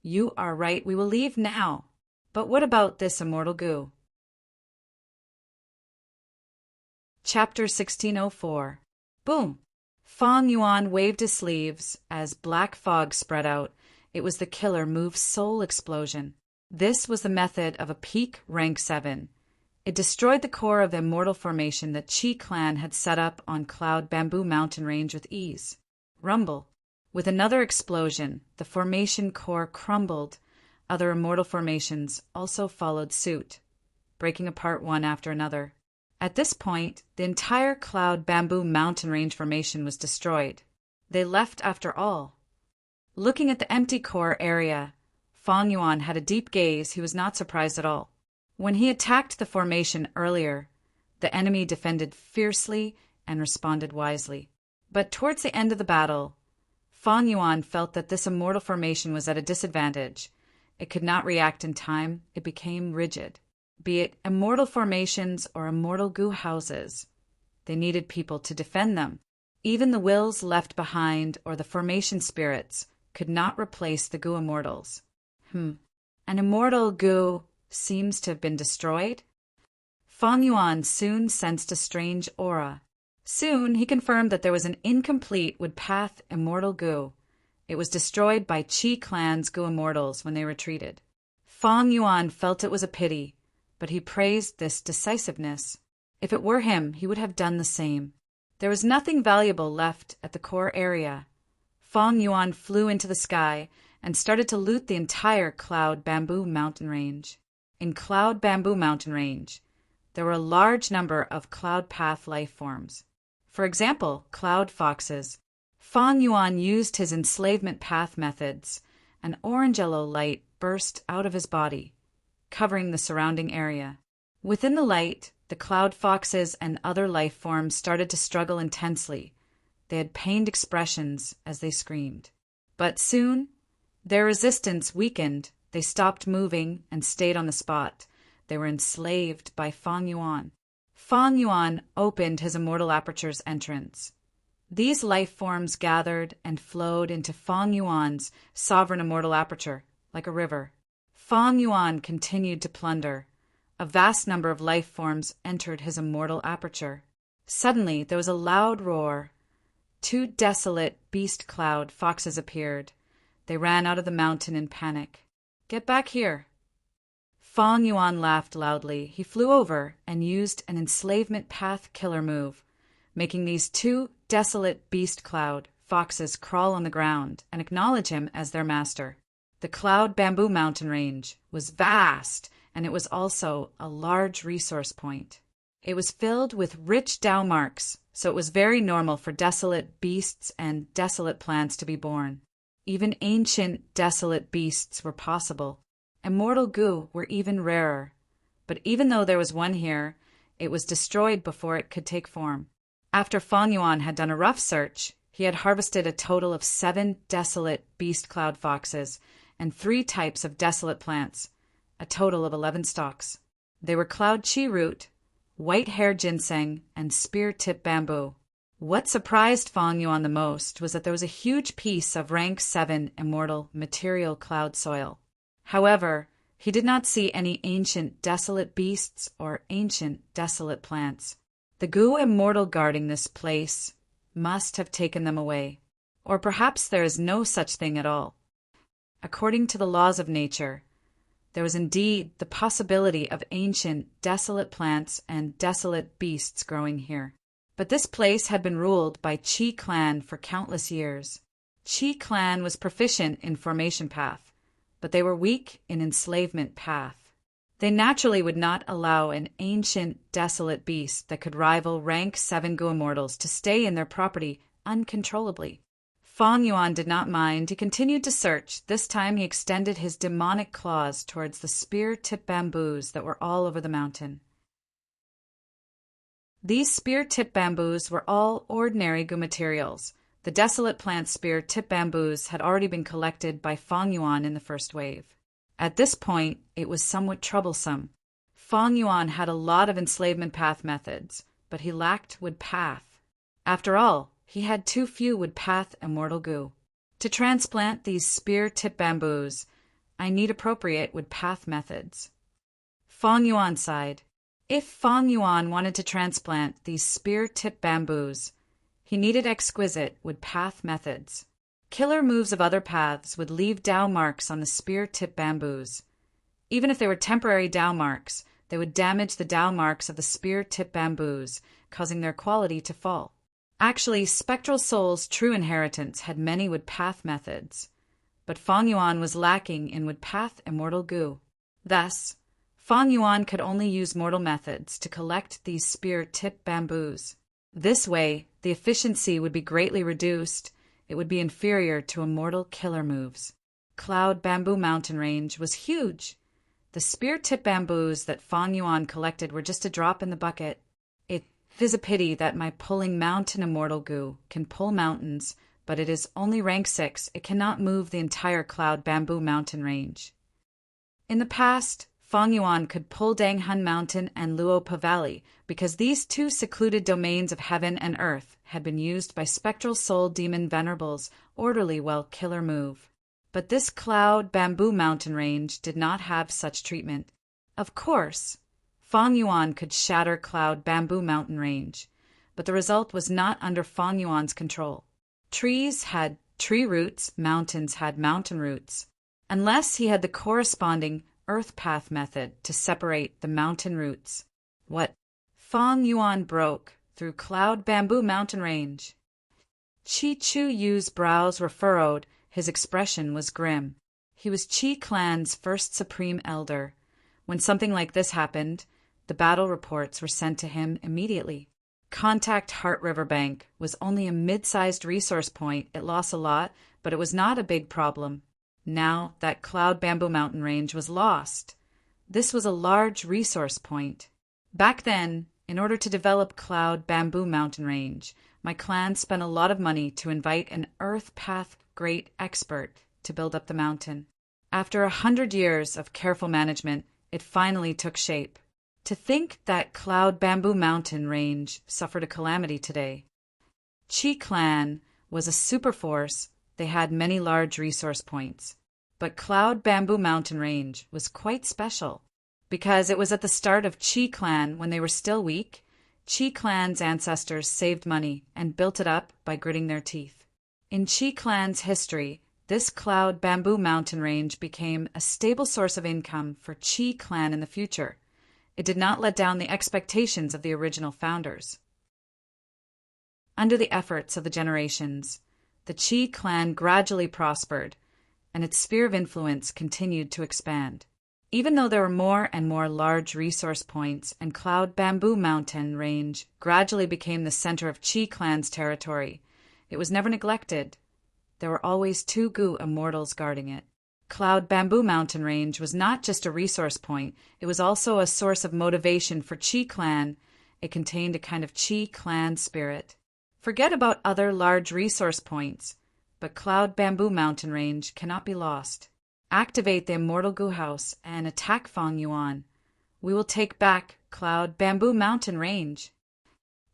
You are right, we will leave now. But what about this immortal Gu? Chapter 1604. Boom! Fang Yuan waved his sleeves as black fog spread out. It was the killer move Soul Explosion. This was the method of a peak rank 7. It destroyed the core of the immortal formation that Chi clan had set up on Cloud Bamboo Mountain Range with ease. Rumble. With another explosion, the formation core crumbled. Other immortal formations also followed suit, breaking apart one after another. At this point, the entire Cloud Bamboo Mountain Range formation was destroyed. They left after all. Looking at the empty core area, Fang Yuan had a deep gaze. He was not surprised at all. When he attacked the formation earlier, the enemy defended fiercely and responded wisely. But towards the end of the battle, Fang Yuan felt that this immortal formation was at a disadvantage. It could not react in time. It became rigid. Be it immortal formations or immortal Gu houses, they needed people to defend them. Even the wills left behind or the formation spirits could not replace the Gu immortals. An immortal Gu seems to have been destroyed? Fang Yuan soon sensed a strange aura. Soon he confirmed that there was an incomplete wood path immortal Gu. It was destroyed by Chi clan's Gu immortals when they retreated. Fang Yuan felt it was a pity, but he praised this decisiveness. If it were him, he would have done the same. There was nothing valuable left at the core area. Fang Yuan flew into the sky and started to loot the entire Cloud Bamboo Mountain Range. In Cloud Bamboo Mountain Range, there were a large number of cloud path life forms. For example, cloud foxes. Fang Yuan used his enslavement path methods. An orange-yellow light burst out of his body, covering the surrounding area. Within the light, the cloud foxes and other life forms started to struggle intensely. They had pained expressions as they screamed. But soon, their resistance weakened. They stopped moving and stayed on the spot. They were enslaved by Fang Yuan. Fang Yuan opened his immortal aperture's entrance. These life forms gathered and flowed into Fang Yuan's sovereign immortal aperture, like a river. Fang Yuan continued to plunder. A vast number of life forms entered his immortal aperture. Suddenly, there was a loud roar. 2 desolate beast cloud foxes appeared. They ran out of the mountain in panic. Get back here. Fang Yuan laughed loudly. He flew over and used an enslavement path killer move, making these 2 desolate beast cloud foxes crawl on the ground and acknowledge him as their master. The Cloud Bamboo Mountain Range was vast, and it was also a large resource point. It was filled with rich Tao marks, so it was very normal for desolate beasts and desolate plants to be born. Even ancient, desolate beasts were possible. Immortal goo were even rarer. But even though there was one here, it was destroyed before it could take form. After Feng Yuan had done a rough search, he had harvested a total of 7 desolate beast cloud foxes and 3 types of desolate plants, a total of 11 stalks. They were cloud chi root, white hair ginseng, and spear tip bamboo. What surprised Feng Yuan the most was that there was a huge piece of rank 7 immortal material cloud soil. However, he did not see any ancient desolate beasts or ancient desolate plants. The goo immortal guarding this place must have taken them away. Or perhaps there is no such thing at all. According to the laws of nature, there was indeed the possibility of ancient desolate plants and desolate beasts growing here. But this place had been ruled by Qi clan for countless years. Qi clan was proficient in formation path, but they were weak in enslavement path. They naturally would not allow an ancient, desolate beast that could rival rank 7 goo immortals to stay in their property uncontrollably. Feng Yuan did not mind. He continued to search. This time he extended his demonic claws towards the spear-tip bamboos that were all over the mountain. These spear-tip bamboos were all ordinary goo materials. The desolate plant spear-tip bamboos had already been collected by Feng Yuan in the first wave. At this point, it was somewhat troublesome. Feng Yuan had a lot of enslavement path methods, but he lacked wood path. After all, he had too few wood path immortal goo. To transplant these spear-tip bamboos, I need appropriate wood path methods. Feng Yuan sighed. If Feng Yuan wanted to transplant these spear-tip bamboos, he needed exquisite wood path methods. Killer moves of other paths would leave Tao marks on the spear-tip bamboos. Even if they were temporary Tao marks, they would damage the Tao marks of the spear-tip bamboos, causing their quality to fall. Actually, Spectral Soul's true inheritance had many wood path methods, but Feng Yuan was lacking in wood path immortal goo. Thus, Feng Yuan could only use mortal methods to collect these spear-tip bamboos. This way, the efficiency would be greatly reduced. It would be inferior to immortal killer moves. Cloud Bamboo Mountain Range was huge. The spear-tip bamboos that Feng Yuan collected were just a drop in the bucket. It is a pity that my pulling mountain immortal goo can pull mountains, but it is only rank 6. It cannot move the entire Cloud Bamboo Mountain Range. In the past, Feng Yuan could pull Danghun Mountain and Luopa Valley because these 2 secluded domains of heaven and earth had been used by Spectral Soul Demon Venerable's orderly killer move. But this Cloud Bamboo Mountain Range did not have such treatment. Of course, Feng Yuan could shatter Cloud Bamboo Mountain Range, but the result was not under Feng Yuan's control. Trees had tree roots, mountains had mountain roots. Unless he had the corresponding earth path method to separate the mountain roots. What Feng Yuan broke through Cloud Bamboo Mountain Range. Qi Chu Yu's brows were furrowed. His expression was grim. He was Qi clan's first supreme elder. When something like this happened, the battle reports were sent to him immediately. Contact Heart River Bank was only a mid-sized resource point. It lost a lot, but it was not a big problem. Now that Cloud Bamboo Mountain Range was lost, this was a large resource point. Back then, in order to develop Cloud Bamboo Mountain Range, my clan spent a lot of money to invite an Earth Path great expert to build up the mountain. After 100 years of careful management, it finally took shape. To think that Cloud Bamboo Mountain Range suffered a calamity today. Qi Clan was a super force. They had many large resource points. But Cloud Bamboo Mountain Range was quite special because it was at the start of Qi Clan when they were still weak. Qi Clan's ancestors saved money and built it up by gritting their teeth. In Qi Clan's history, this Cloud Bamboo Mountain Range became a stable source of income for Qi Clan in the future. It did not let down the expectations of the original founders. Under the efforts of the generations, the Qi clan gradually prospered, and its sphere of influence continued to expand. Even though there were more and more large resource points, and Cloud Bamboo Mountain Range gradually became the center of Qi clan's territory, it was never neglected. There were always 2 Gu immortals guarding it. Cloud Bamboo Mountain Range was not just a resource point, it was also a source of motivation for Qi clan. It contained a kind of Qi clan spirit. Forget about other large resource points, but Cloud Bamboo Mountain Range cannot be lost. Activate the Immortal Gu House and attack Fang Yuan. We will take back Cloud Bamboo Mountain Range.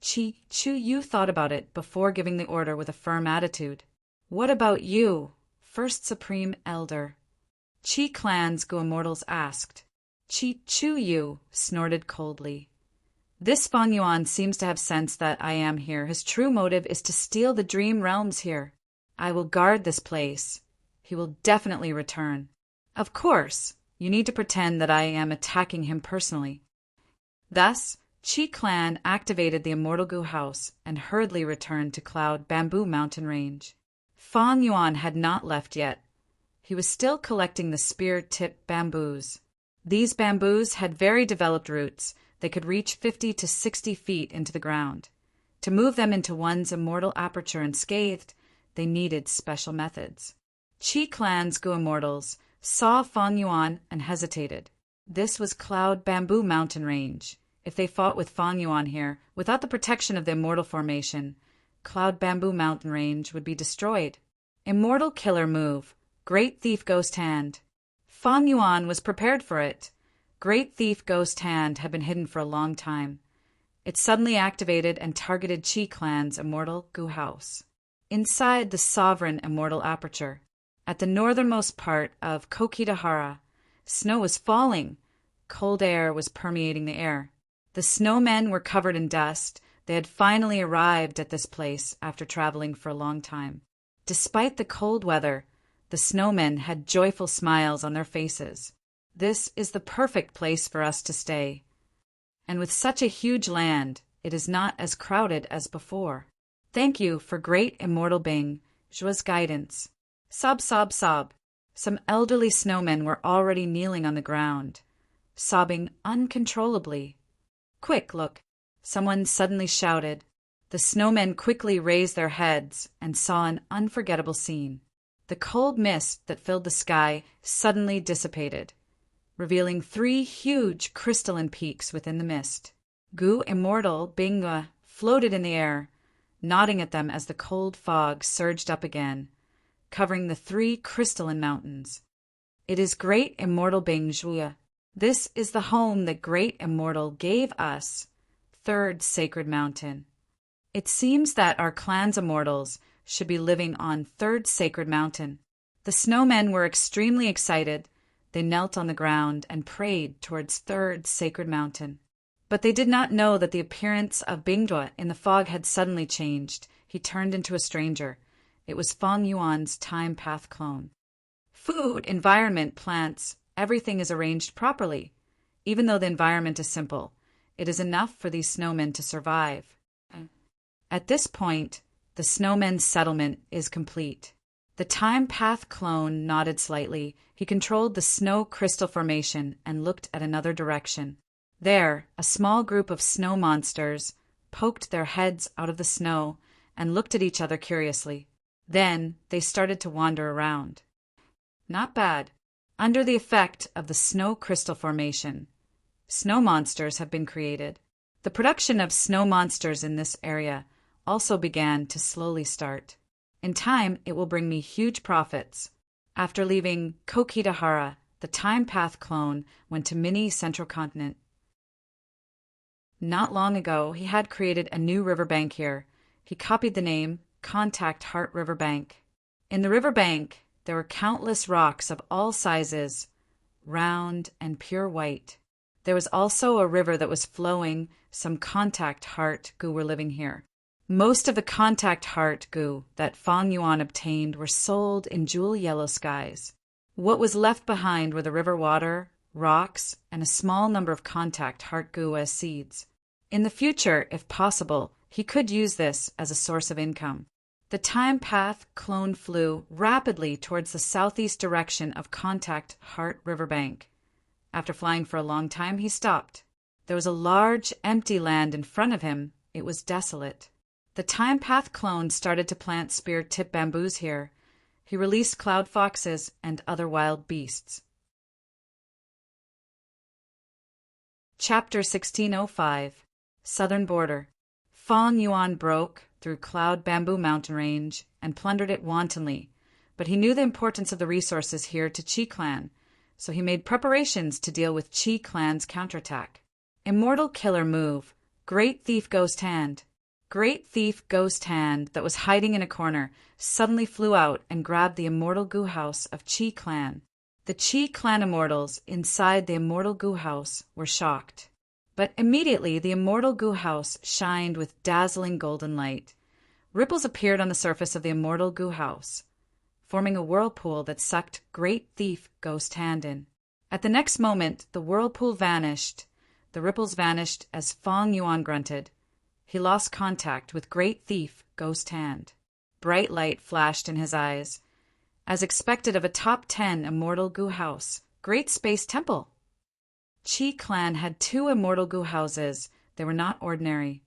Chu Yu thought about it before giving the order with a firm attitude. What about you, First Supreme Elder? Qi clan's Gu Immortals asked. Chu Yu snorted coldly. This Fang Yuan seems to have sensed that I am here. His true motive is to steal the dream realms here. I will guard this place. He will definitely return. Of course, you need to pretend that I am attacking him personally. Thus, Qi clan activated the Immortal Gu House and hurriedly returned to Cloud Bamboo Mountain Range. Fang Yuan had not left yet. He was still collecting the spear-tip bamboos. These bamboos had very developed roots. They could reach 50 to 60 feet into the ground. To move them into one's immortal aperture unscathed, they needed special methods. Qi clan's Gu Immortals saw Fang Yuan and hesitated. This was Cloud Bamboo Mountain Range. If they fought with Fang Yuan here, without the protection of the Immortal Formation, Cloud Bamboo Mountain Range would be destroyed. Immortal Killer Move. Great Thief Ghost Hand. Fang Yuan was prepared for it. Great Thief Ghost Hand had been hidden for a long time. It suddenly activated and targeted Qi clan's Immortal Gu House. Inside the sovereign Immortal Aperture, at the northernmost part of Kokidahara, snow was falling. Cold air was permeating the air. The snowmen were covered in dust. They had finally arrived at this place after traveling for a long time. Despite the cold weather, the snowmen had joyful smiles on their faces. This is the perfect place for us to stay. And with such a huge land, it is not as crowded as before. Thank you for great Immortal Bing, Zhua's guidance. Sob, sob, sob. Some elderly snowmen were already kneeling on the ground, sobbing uncontrollably. Quick, look, someone suddenly shouted. The snowmen quickly raised their heads and saw an unforgettable scene. The cold mist that filled the sky suddenly dissipated, revealing 3 huge crystalline peaks within the mist. Gu Immortal Bingwa floated in the air, nodding at them as the cold fog surged up again, covering the 3 crystalline mountains. It is Great Immortal Bing Zhuya. This is the home that Great Immortal gave us, 3rd Sacred Mountain. It seems that our clan's immortals should be living on 3rd Sacred Mountain. The snowmen were extremely excited. They knelt on the ground and prayed towards 3rd Sacred Mountain. But they did not know that the appearance of Bingdua in the fog had suddenly changed. He turned into a stranger. It was Fang Yuan's time path clone. Food, environment, plants, everything is arranged properly. Even though the environment is simple, it is enough for these snowmen to survive. At this point, the snowmen's settlement is complete. The time path clone nodded slightly. He controlled the snow crystal formation and looked at another direction. There, a small group of snow monsters poked their heads out of the snow and looked at each other curiously. Then they started to wander around. Not bad. Under the effect of the snow crystal formation, snow monsters have been created. The production of snow monsters in this area also began to slowly start. In time, it will bring me huge profits. After leaving Kokidahara, the time path clone went to Mini Central Continent. Not long ago, he had created a new riverbank here. He copied the name Contact Heart Riverbank. In the riverbank, there were countless rocks of all sizes, round and pure white. There was also a river that was flowing. Some Contact Heart Gu were living here. Most of the Contact Heart Gu that Fang Yuan obtained were sold in jewel yellow skies. What was left behind were the river water, rocks, and a small number of Contact Heart Gu as seeds. In the future, if possible, he could use this as a source of income. The Time Path clone flew rapidly towards the southeast direction of Contact Heart Riverbank. After flying for a long time, he stopped. There was a large, empty land in front of him. It was desolate. The Time Path clone started to plant spear-tip bamboos here. He released cloud foxes and other wild beasts. Chapter 1605. Southern Border. Fong Yuan broke through Cloud Bamboo Mountain Range and plundered it wantonly, but he knew the importance of the resources here to Qi Clan, so he made preparations to deal with Qi Clan's counterattack. Immortal Killer Move. Great Thief Ghost Hand. Great Thief Ghost Hand that was hiding in a corner suddenly flew out and grabbed the Immortal Goo House of Qi Clan. The Qi Clan immortals inside the Immortal Goo House were shocked. But immediately the Immortal Goo House shined with dazzling golden light. Ripples appeared on the surface of the Immortal Goo House, forming a whirlpool that sucked Great Thief Ghost Hand in. At the next moment, the whirlpool vanished. The ripples vanished as Fong Yuan grunted. He lost contact with Great Thief Ghost Hand. Bright light flashed in his eyes. As expected of a top 10 Immortal Goo House, Great Space Temple. Qi Clan had 2 Immortal Goo Houses. They were not ordinary.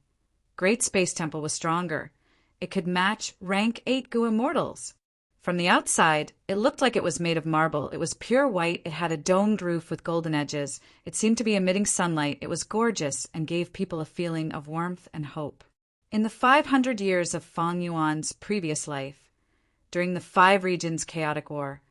Great Space Temple was stronger. It could match rank 8 Goo Immortals. From the outside, it looked like it was made of marble. It was pure white. It had a domed roof with golden edges. It seemed to be emitting sunlight. It was gorgeous and gave people a feeling of warmth and hope. In the 500 years of Fong Yuan's previous life, during the 5 regions' chaotic war,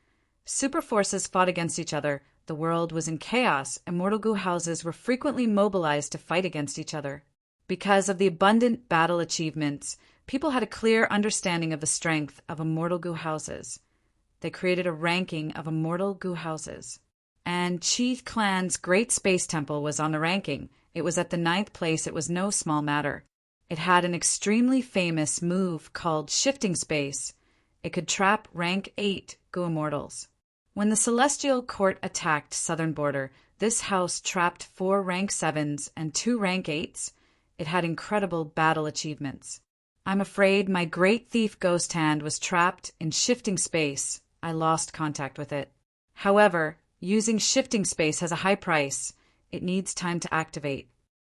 super forces fought against each other. The world was in chaos. Immortal Goo Houses were frequently mobilized to fight against each other. Because of the abundant battle achievements, people had a clear understanding of the strength of Immortal Goo Houses. They created a ranking of Immortal Goo Houses. And Qi Clan's Great Space Temple was on the ranking. It was at the 9th place. It was no small matter. It had an extremely famous move called Shifting Space. It could trap rank 8 Goo Immortals. When the Celestial Court attacked Southern Border, this house trapped 4 rank 7s and 2 rank 8s. It had incredible battle achievements. I'm afraid my Great Thief Ghost Hand was trapped in Shifting Space. I lost contact with it. However, using Shifting Space has a high price. It needs time to activate.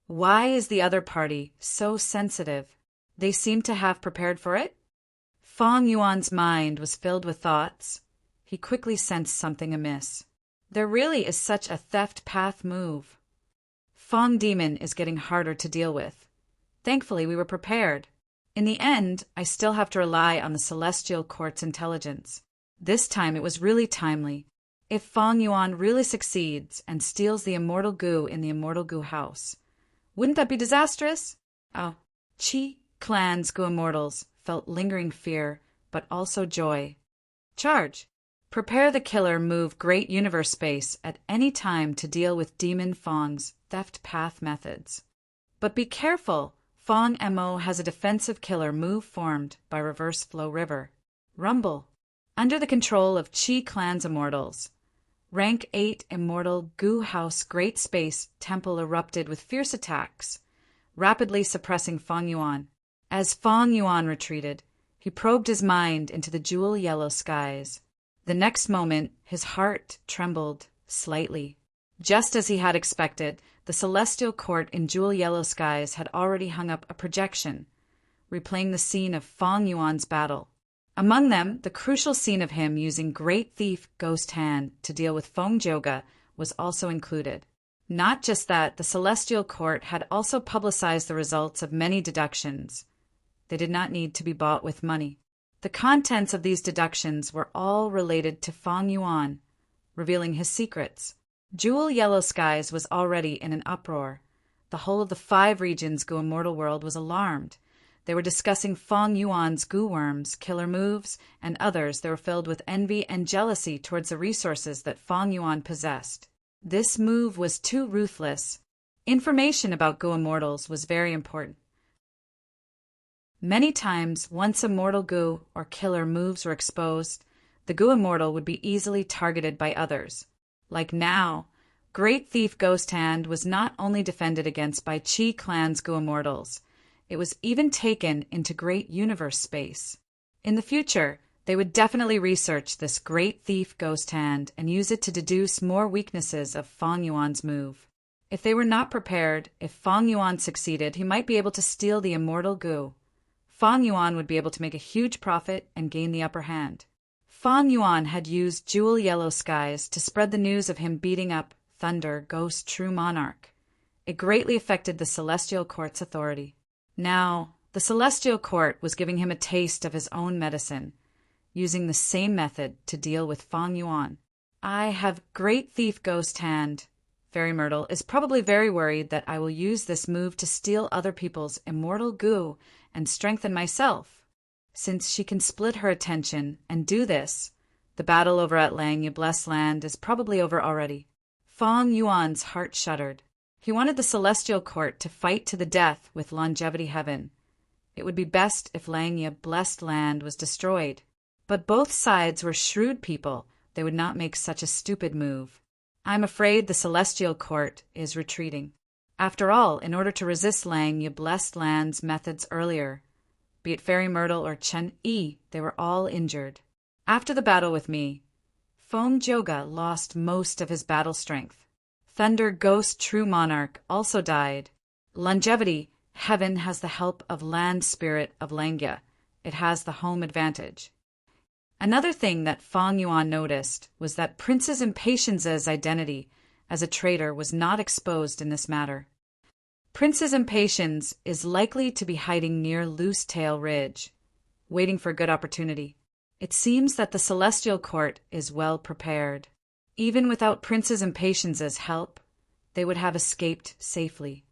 Why is the other party so sensitive? They seem to have prepared for it? Fong Yuan's mind was filled with thoughts. He quickly sensed something amiss. There really is such a theft path move. Fong Demon is getting harder to deal with. Thankfully, we were prepared. In the end, I still have to rely on the Celestial Court's intelligence. This time it was really timely. If Fong Yuan really succeeds and steals the Immortal Goo in the Immortal Goo House, wouldn't that be disastrous? Oh, Qi Clan's Goo Immortals felt lingering fear, but also joy. Charge! Prepare the killer move Great Universe Space at any time to deal with Demon Fong's theft path methods. But be careful! Fong Mo has a defensive killer move formed by Reverse Flow River. Rumble. Under the control of Qi Clan's Immortals, rank 8 Immortal Goo House Great Space Temple erupted with fierce attacks, rapidly suppressing Fong Yuan. As Fong Yuan retreated, he probed his mind into the jewel yellow skies. The next moment, his heart trembled slightly. Just as he had expected, the Celestial Court in jewel yellow skies had already hung up a projection, replaying the scene of Fong Yuan's battle. Among them, the crucial scene of him using Great Thief Ghost Hand to deal with Fong Joga was also included. Not just that, the Celestial Court had also publicized the results of many deductions. They did not need to be bought with money. The contents of these deductions were all related to Fong Yuan, revealing his secrets. Jewel Yellow Skies was already in an uproar. The whole of the 5 regions Goo Immortal world was alarmed. They were discussing Fong Yuan's Goo Worms, killer moves, and others that were filled with envy and jealousy towards the resources that Fong Yuan possessed. This move was too ruthless. Information about Goo Immortals was very important. Many times, once Immortal Goo or killer moves were exposed, the Goo Immortal would be easily targeted by others. Like now, Great Thief Ghost Hand was not only defended against by Qi Clan's Goo Immortals, it was even taken into Great Universe Space. In the future, they would definitely research this great thief ghost hand and use it to deduce more weaknesses of Feng Yuan's move. If they were not prepared, if Feng Yuan succeeded, he might be able to steal the immortal goo. Feng Yuan would be able to make a huge profit and gain the upper hand. Feng Yuan had used jewel yellow skies to spread the news of him beating up Thunder, Ghost, True Monarch. It greatly affected the Celestial Court's authority. Now, the Celestial Court was giving him a taste of his own medicine, using the same method to deal with Feng Yuan. I have great thief ghost hand. Venerable is probably very worried that I will use this move to steal other people's immortal goo and strengthen myself. Since she can split her attention and do this, the battle over at Langya Blessed Land is probably over already. Feng Yuan's heart shuddered. He wanted the Celestial Court to fight to the death with Longevity Heaven. It would be best if Langya Blessed Land was destroyed. But both sides were shrewd people. They would not make such a stupid move. I'm afraid the Celestial Court is retreating. After all, in order to resist Langya Blessed Land's methods earlier, be it Fairy Myrtle or Chen Yi, they were all injured. After the battle with me, Feng Joga lost most of his battle strength. Thunder, Ghost, True Monarch also died. Longevity Heaven has the help of Land Spirit of Langya. It has the home advantage. Another thing that Feng Yuan noticed was that Princess Impatience's identity as a traitor was not exposed in this matter. Princess Impatience is likely to be hiding near Loose Tail Ridge, waiting for a good opportunity. It seems that the Celestial Court is well prepared. Even without Princess Impatience's help, they would have escaped safely.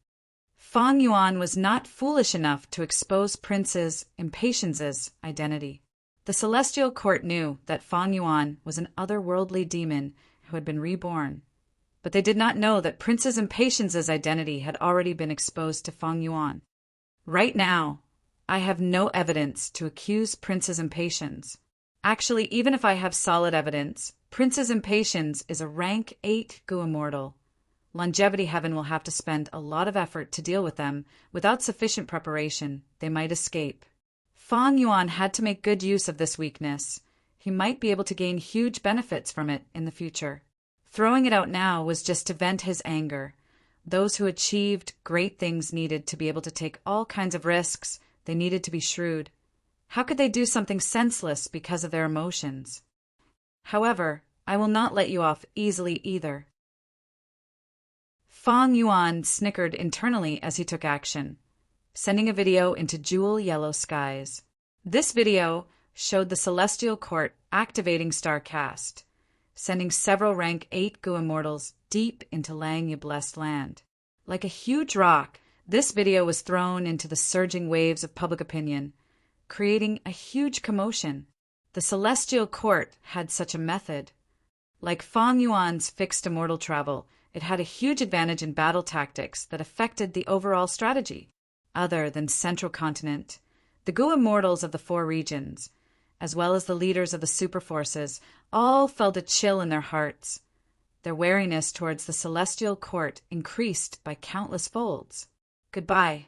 Feng Yuan was not foolish enough to expose Princess Impatience's identity. The Celestial Court knew that Feng Yuan was an otherworldly demon who had been reborn, but they did not know that Princess Impatience's identity had already been exposed to Feng Yuan. Right now, I have no evidence to accuse Princess Impatience. Actually, even if I have solid evidence, Princess Impatience is a rank 8 Goo Immortal. Longevity Heaven will have to spend a lot of effort to deal with them. Without sufficient preparation, they might escape. Feng Yuan had to make good use of this weakness. He might be able to gain huge benefits from it in the future. Throwing it out now was just to vent his anger. Those who achieved great things needed to be able to take all kinds of risks. They needed to be shrewd. How could they do something senseless because of their emotions? However, I will not let you off easily either. Feng Yuan snickered internally as he took action, sending a video into jewel yellow skies. This video showed the Celestial Court activating Starcast, sending several rank 8 Goo Immortals deep into Langya Blessed Land. Like a huge rock, this video was thrown into the surging waves of public opinion, creating a huge commotion. The Celestial Court had such a method. Like Feng Yuan's fixed immortal travel, it had a huge advantage in battle tactics that affected the overall strategy. Other than Central Continent, the Goo Immortals of the 4 regions, as well as the leaders of the super forces, all felt a chill in their hearts. Their wariness towards the Celestial Court increased by countless folds. Goodbye.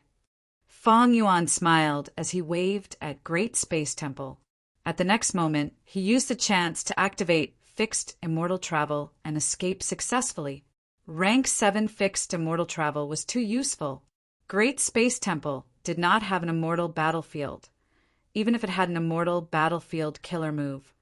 Feng Yuan smiled as he waved at Great Space Temple. At the next moment, he used the chance to activate fixed immortal travel and escape successfully. Rank 7 fixed immortal travel was too useful. Great Space Temple did not have an immortal battlefield. Even if it had an immortal battlefield killer move,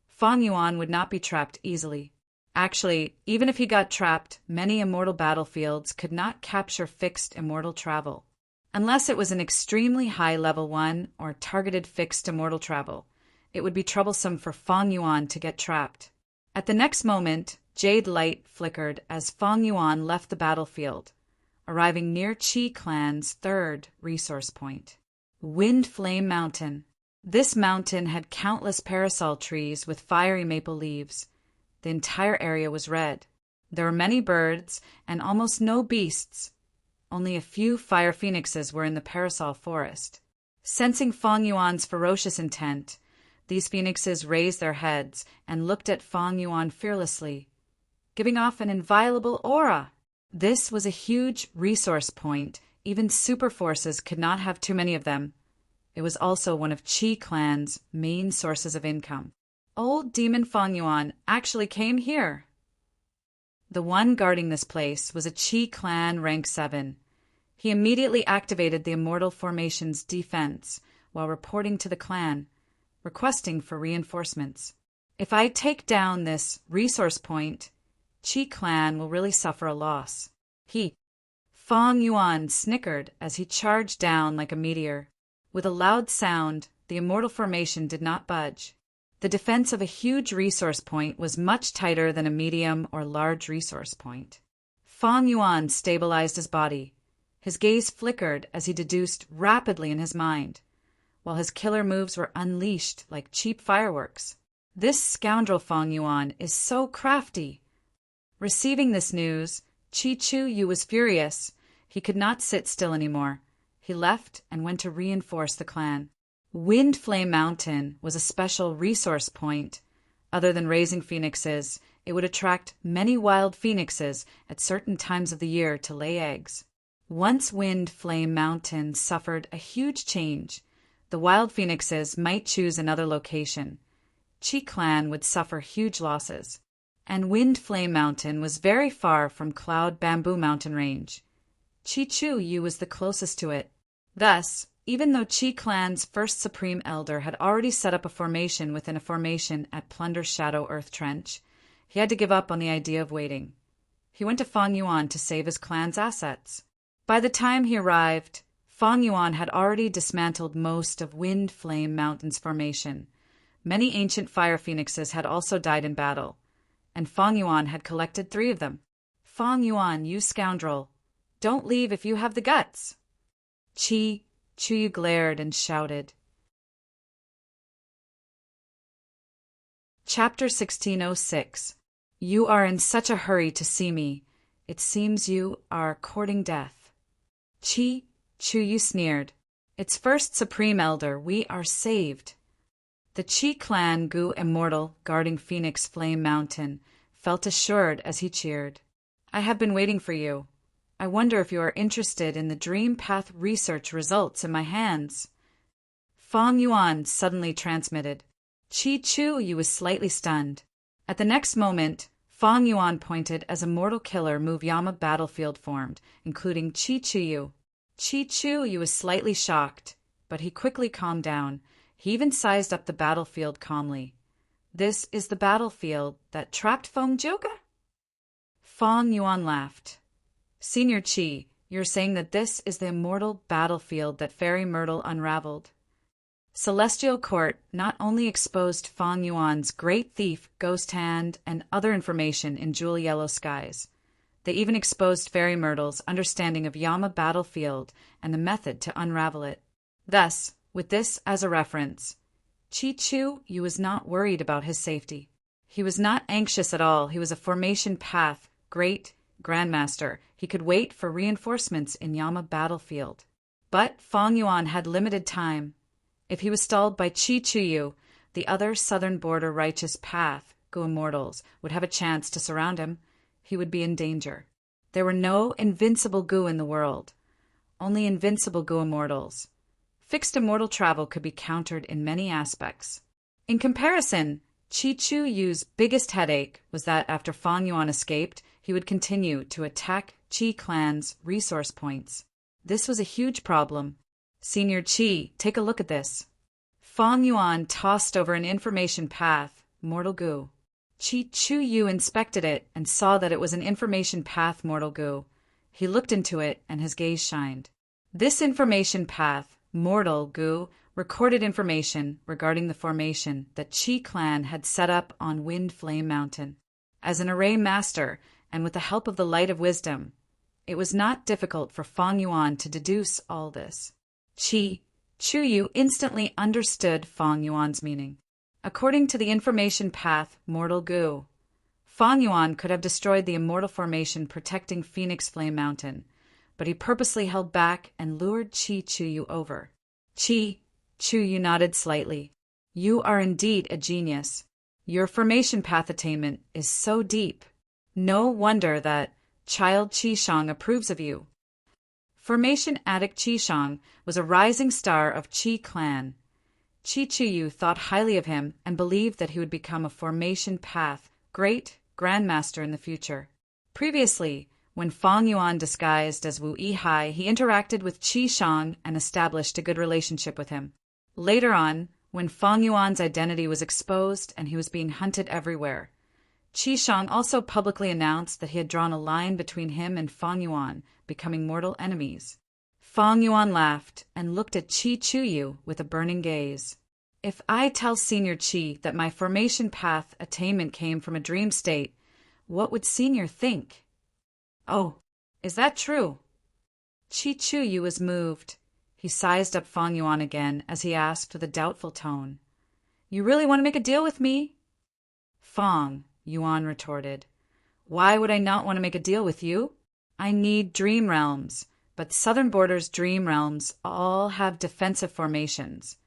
Feng Yuan would not be trapped easily. Actually, even if he got trapped, many immortal battlefields could not capture fixed immortal travel. Unless it was an extremely high level 1 or targeted fixed immortal travel, it would be troublesome for Feng Yuan to get trapped. At the next moment, jade light flickered as Feng Yuan left the battlefield, arriving near Qi Clan's 3rd resource point. Wind Flame Mountain. This mountain had countless parasol trees with fiery maple leaves. The entire area was red. There were many birds and almost no beasts. Only a few fire phoenixes were in the parasol forest. Sensing Feng Yuan's ferocious intent, these phoenixes raised their heads and looked at Feng Yuan fearlessly, giving off an inviolable aura. This was a huge resource point. Even super forces could not have too many of them. It was also one of Qi clan's main sources of income. Old demon Fang Yuan actually came here. The one guarding this place was a Qi clan rank 7. He immediately activated the Immortal Formation's defense while reporting to the clan, requesting for reinforcements. If I take down this resource point, Qi clan will really suffer a loss. Fang Yuan snickered as he charged down like a meteor. With a loud sound, the Immortal Formation did not budge. The defense of a huge resource point was much tighter than a medium or large resource point. Fang Yuan stabilized his body. His gaze flickered as he deduced rapidly in his mind, while his killer moves were unleashed like cheap fireworks. This scoundrel Fang Yuan is so crafty. Receiving this news, Qi Chu Yu was furious. He could not sit still anymore. He left and went to reinforce the clan. Wind Flame Mountain was a special resource point. Other than raising phoenixes, it would attract many wild phoenixes at certain times of the year to lay eggs. Once Wind Flame Mountain suffered a huge change, the wild phoenixes might choose another location. Qi clan would suffer huge losses. And Wind Flame Mountain was very far from Cloud Bamboo Mountain range. Qi Chu Yu was the closest to it. Thus, even though Qi clan's first Supreme Elder had already set up a formation within a formation at Plunder Shadow Earth Trench, he had to give up on the idea of waiting. He went to Fang Yuan to save his clan's assets. By the time he arrived, Fang Yuan had already dismantled most of Wind Flame Mountain's formation. Many ancient fire phoenixes had also died in battle, and Fang Yuan had collected 3 of them. Fang Yuan, you scoundrel! Don't leave if you have the guts! Qi Chu Yu glared and shouted. Chapter 1606. You are in such a hurry to see me. It seems you are courting death. Qi Chu Yu sneered. Its first Supreme Elder, we are saved. The Qi clan Gu Immortal, guarding Phoenix Flame Mountain, felt assured as he cheered. I have been waiting for you. I wonder if you are interested in the Dream Path research results in my hands. Fang Yuan suddenly transmitted. Qi Chu Yu was slightly stunned. At the next moment, Fang Yuan pointed as a mortal killer move Yama battlefield formed, including Qi Chu Yu. Qi Chu Yu was slightly shocked, but he quickly calmed down. He even sized up the battlefield calmly. This is the battlefield that trapped Feng Zhouge? Fang Yuan laughed. Senior Qi, you're saying that this is the immortal battlefield that Fairy Myrtle unraveled. Celestial Court not only exposed Fang Yuan's great thief, ghost hand, and other information in Jewel Yellow Skies. They even exposed Fairy Myrtle's understanding of Yama battlefield and the method to unravel it. Thus, with this as a reference, Qi Chu Yu was not worried about his safety. He was not anxious at all. He was a formation path, great Grandmaster. He could wait for reinforcements in Yama battlefield. But Fang Yuan had limited time. If he was stalled by Qi Chu Yu, the other southern border righteous path, Gu Immortals, would have a chance to surround him. He would be in danger. There were no invincible Gu in the world, only invincible Gu Immortals. Fixed immortal travel could be countered in many aspects. In comparison, Qi Chu Yu's biggest headache was that after Fang Yuan escaped, he would continue to attack Qi clan's resource points. This was a huge problem. Senior Qi, take a look at this. Fang Yuan tossed over an information path, Mortal Gu. Qi Chu Yu inspected it and saw that it was an information path Mortal Gu. He looked into it and his gaze shined. This information path, Mortal Gu, recorded information regarding the formation that Qi clan had set up on Wind Flame Mountain. As an array master, and with the help of the light of wisdom, it was not difficult for Fang Yuan to deduce all this. Qi Chu Yu instantly understood Fang Yuan's meaning. According to the information path Mortal Gu, Fang Yuan could have destroyed the immortal formation protecting Phoenix Flame Mountain, but he purposely held back and lured Qi Chu Yu over. Qi Chu Yu nodded slightly. You are indeed a genius. Your formation path attainment is so deep. No wonder that Child Qi Shang approves of you. Formation addict Qishang was a rising star of Qi clan. Qi Chuyu thought highly of him and believed that he would become a formation path great grandmaster in the future. Previously, when Fang Yuan disguised as Wu Yihai, he interacted with Qishang and established a good relationship with him. Later on, when Fang Yuan's identity was exposed and he was being hunted everywhere, Qishang also publicly announced that he had drawn a line between him and Fang Yuan, becoming mortal enemies. Fang Yuan laughed and looked at Qi Chuyu with a burning gaze. If I tell Senior Qi that my formation path attainment came from a dream state, what would Senior think? Oh, is that true? Qi Chuyu was moved. He sized up Fang Yuan again as he asked with a doubtful tone, "You really want to make a deal with me?" "Fang," Yuan retorted, "why would I not want to make a deal with you? I need dream realms, but Southern Border's dream realms all have defensive formations.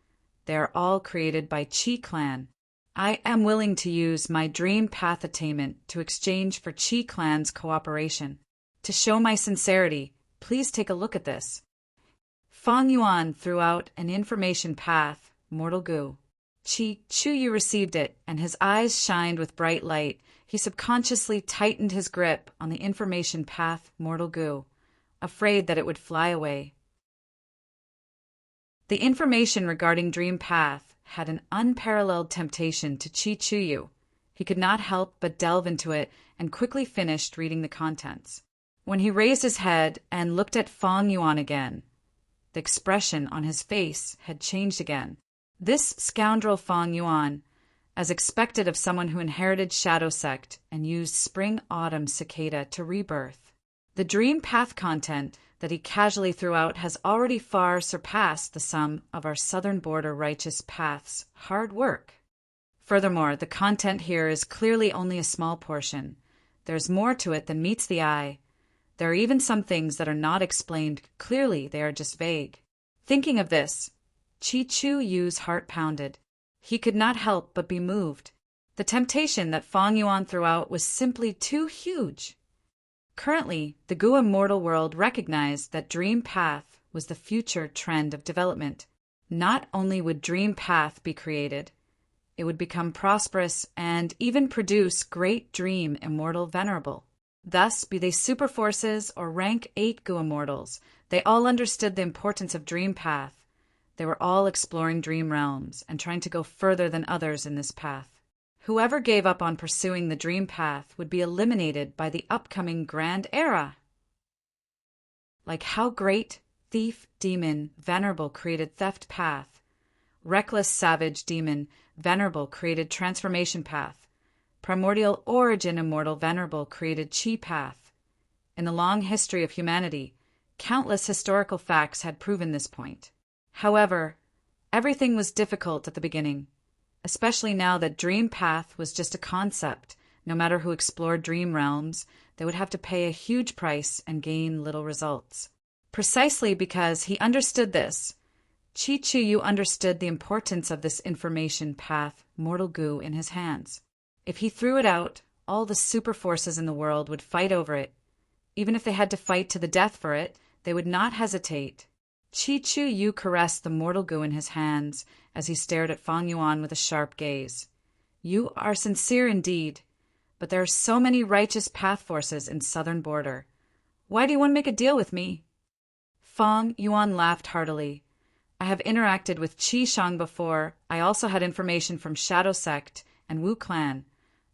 They are all created by Qi clan. I am willing to use my dream path attainment to exchange for Qi clan's cooperation. To show my sincerity, please take a look at this." Fang Yuan threw out an information path, mortal goo. Qi Chuyu received it, and his eyes shined with bright light. He subconsciously tightened his grip on the information path, mortal goo, afraid that it would fly away. The information regarding Dream Path had an unparalleled temptation to Qi Chuyu. He could not help but delve into it and quickly finished reading the contents. When he raised his head and looked at Fang Yuan again, the expression on his face had changed again. This scoundrel Fang Yuan, as expected of someone who inherited Shadow Sect and used Spring-Autumn Cicada to rebirth. The Dream Path content that he casually threw out has already far surpassed the sum of our Southern Border Righteous Path's hard work. Furthermore, the content here is clearly only a small portion. There's more to it than meets the eye. There are even some things that are not explained clearly, they are just vague. Thinking of this, Qi Chuyu's heart pounded. He could not help but be moved. The temptation that Fang Yuan threw out was simply too huge. Currently, the Gu Immortal world recognized that Dream Path was the future trend of development. Not only would Dream Path be created, it would become prosperous and even produce great Dream Immortal Venerable. Thus, be they super forces or rank 8 Gu Immortals, they all understood the importance of Dream Path. They were all exploring dream realms and trying to go further than others in this path. Whoever gave up on pursuing the Dream Path would be eliminated by the upcoming Grand Era. Like how great Thief Demon Venerable created Theft Path, Reckless Savage Demon Venerable created Transformation Path, Primordial Origin Immortal Venerable created Qi Path. In the long history of humanity, countless historical facts had proven this point. However, everything was difficult at the beginning, especially now that Dream Path was just a concept. No matter who explored dream realms, they would have to pay a huge price and gain little results. Precisely because he understood this, Qi Chuyu understood the importance of this information path, mortal goo, in his hands. If he threw it out, all the super forces in the world would fight over it. Even if they had to fight to the death for it, they would not hesitate. Qi Chuyu caressed the mortal goo in his hands as he stared at Fang Yuan with a sharp gaze. "You are sincere indeed, but there are so many righteous path forces in Southern Border. Why do you want to make a deal with me?" Fang Yuan laughed heartily. "I have interacted with Qi Shang before. I also had information from Shadow Sect and Wu Clan.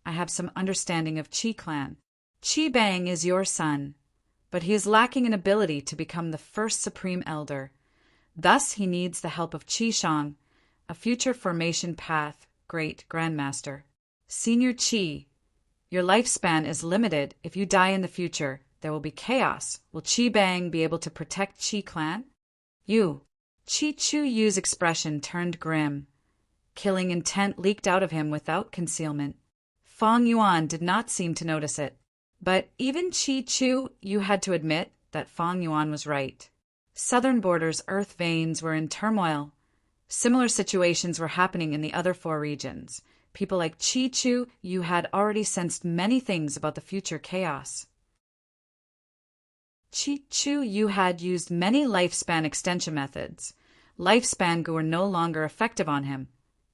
I have some understanding of Qi Clan. Qi Bang is your son, but he is lacking in ability to become the first Supreme Elder. Thus he needs the help of Qi Shang, a future formation path great grandmaster. Senior Qi, your lifespan is limited. If you die in the future, there will be chaos. Will Qi Bang be able to protect Qi Clan?" Qi Chuyu's expression turned grim. Killing intent leaked out of him without concealment. Fang Yuan did not seem to notice it. But even Qi Chuyu had to admit that Fang Yuan was right. Southern Border's earth veins were in turmoil. Similar situations were happening in the other 4 regions. People like Qi Chuyu had already sensed many things about the future chaos. Chi Chu Yu had used many lifespan extension methods. Lifespan were no longer effective on him.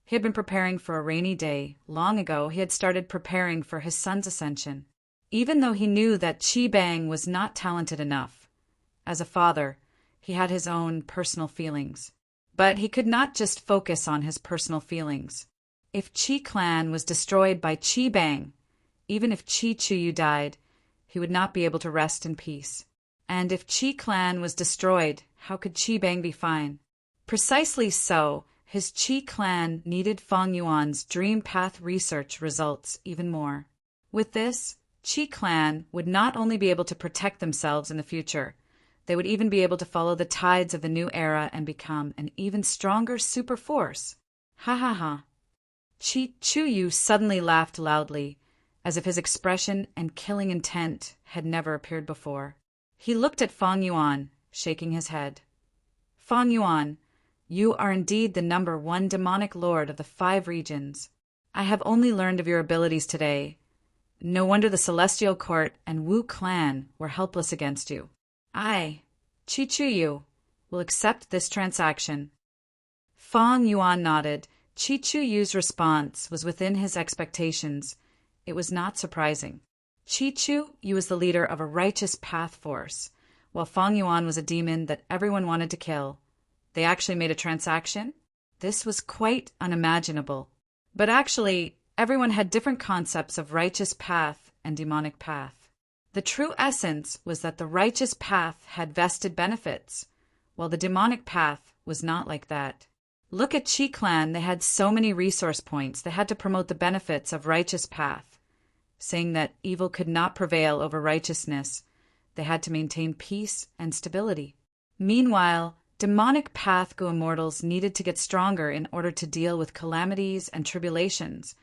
He had been preparing for a rainy day. Long ago, he had started preparing for his son's ascension. Even though he knew that Qi Bang was not talented enough, as a father, he had his own personal feelings. But he could not just focus on his personal feelings. If Qi clan was destroyed by Qi Bang, even if Qi Chuyu died, he would not be able to rest in peace. And if Qi clan was destroyed, how could Qi Bang be fine? Precisely so, his Qi clan needed Feng Yuan's dream path research results even more. With this, Qi clan would not only be able to protect themselves in the future, they would even be able to follow the tides of the new era and become an even stronger super force. Ha ha ha. Qi Chuyu suddenly laughed loudly, as if his expression and killing intent had never appeared before. He looked at Feng Yuan, shaking his head. Feng Yuan, you are indeed the #1 demonic lord of the 5 regions. I have only learned of your abilities today. No wonder the Celestial Court and Wu clan were helpless against you. I, Qi Chuyu, will accept this transaction. Feng Yuan nodded. Qi Chuyu's response was within his expectations. It was not surprising. Qi Chuyu was the leader of a righteous path force, while Feng Yuan was a demon that everyone wanted to kill. They actually made a transaction? This was quite unimaginable. But actually, everyone had different concepts of righteous path and demonic path. The true essence was that the righteous path had vested benefits, while the demonic path was not like that. Look at Qi clan, they had so many resource points, they had to promote the benefits of righteous path, saying that evil could not prevail over righteousness. They had to maintain peace and stability. Meanwhile, demonic path go immortals needed to get stronger in order to deal with calamities and tribulations,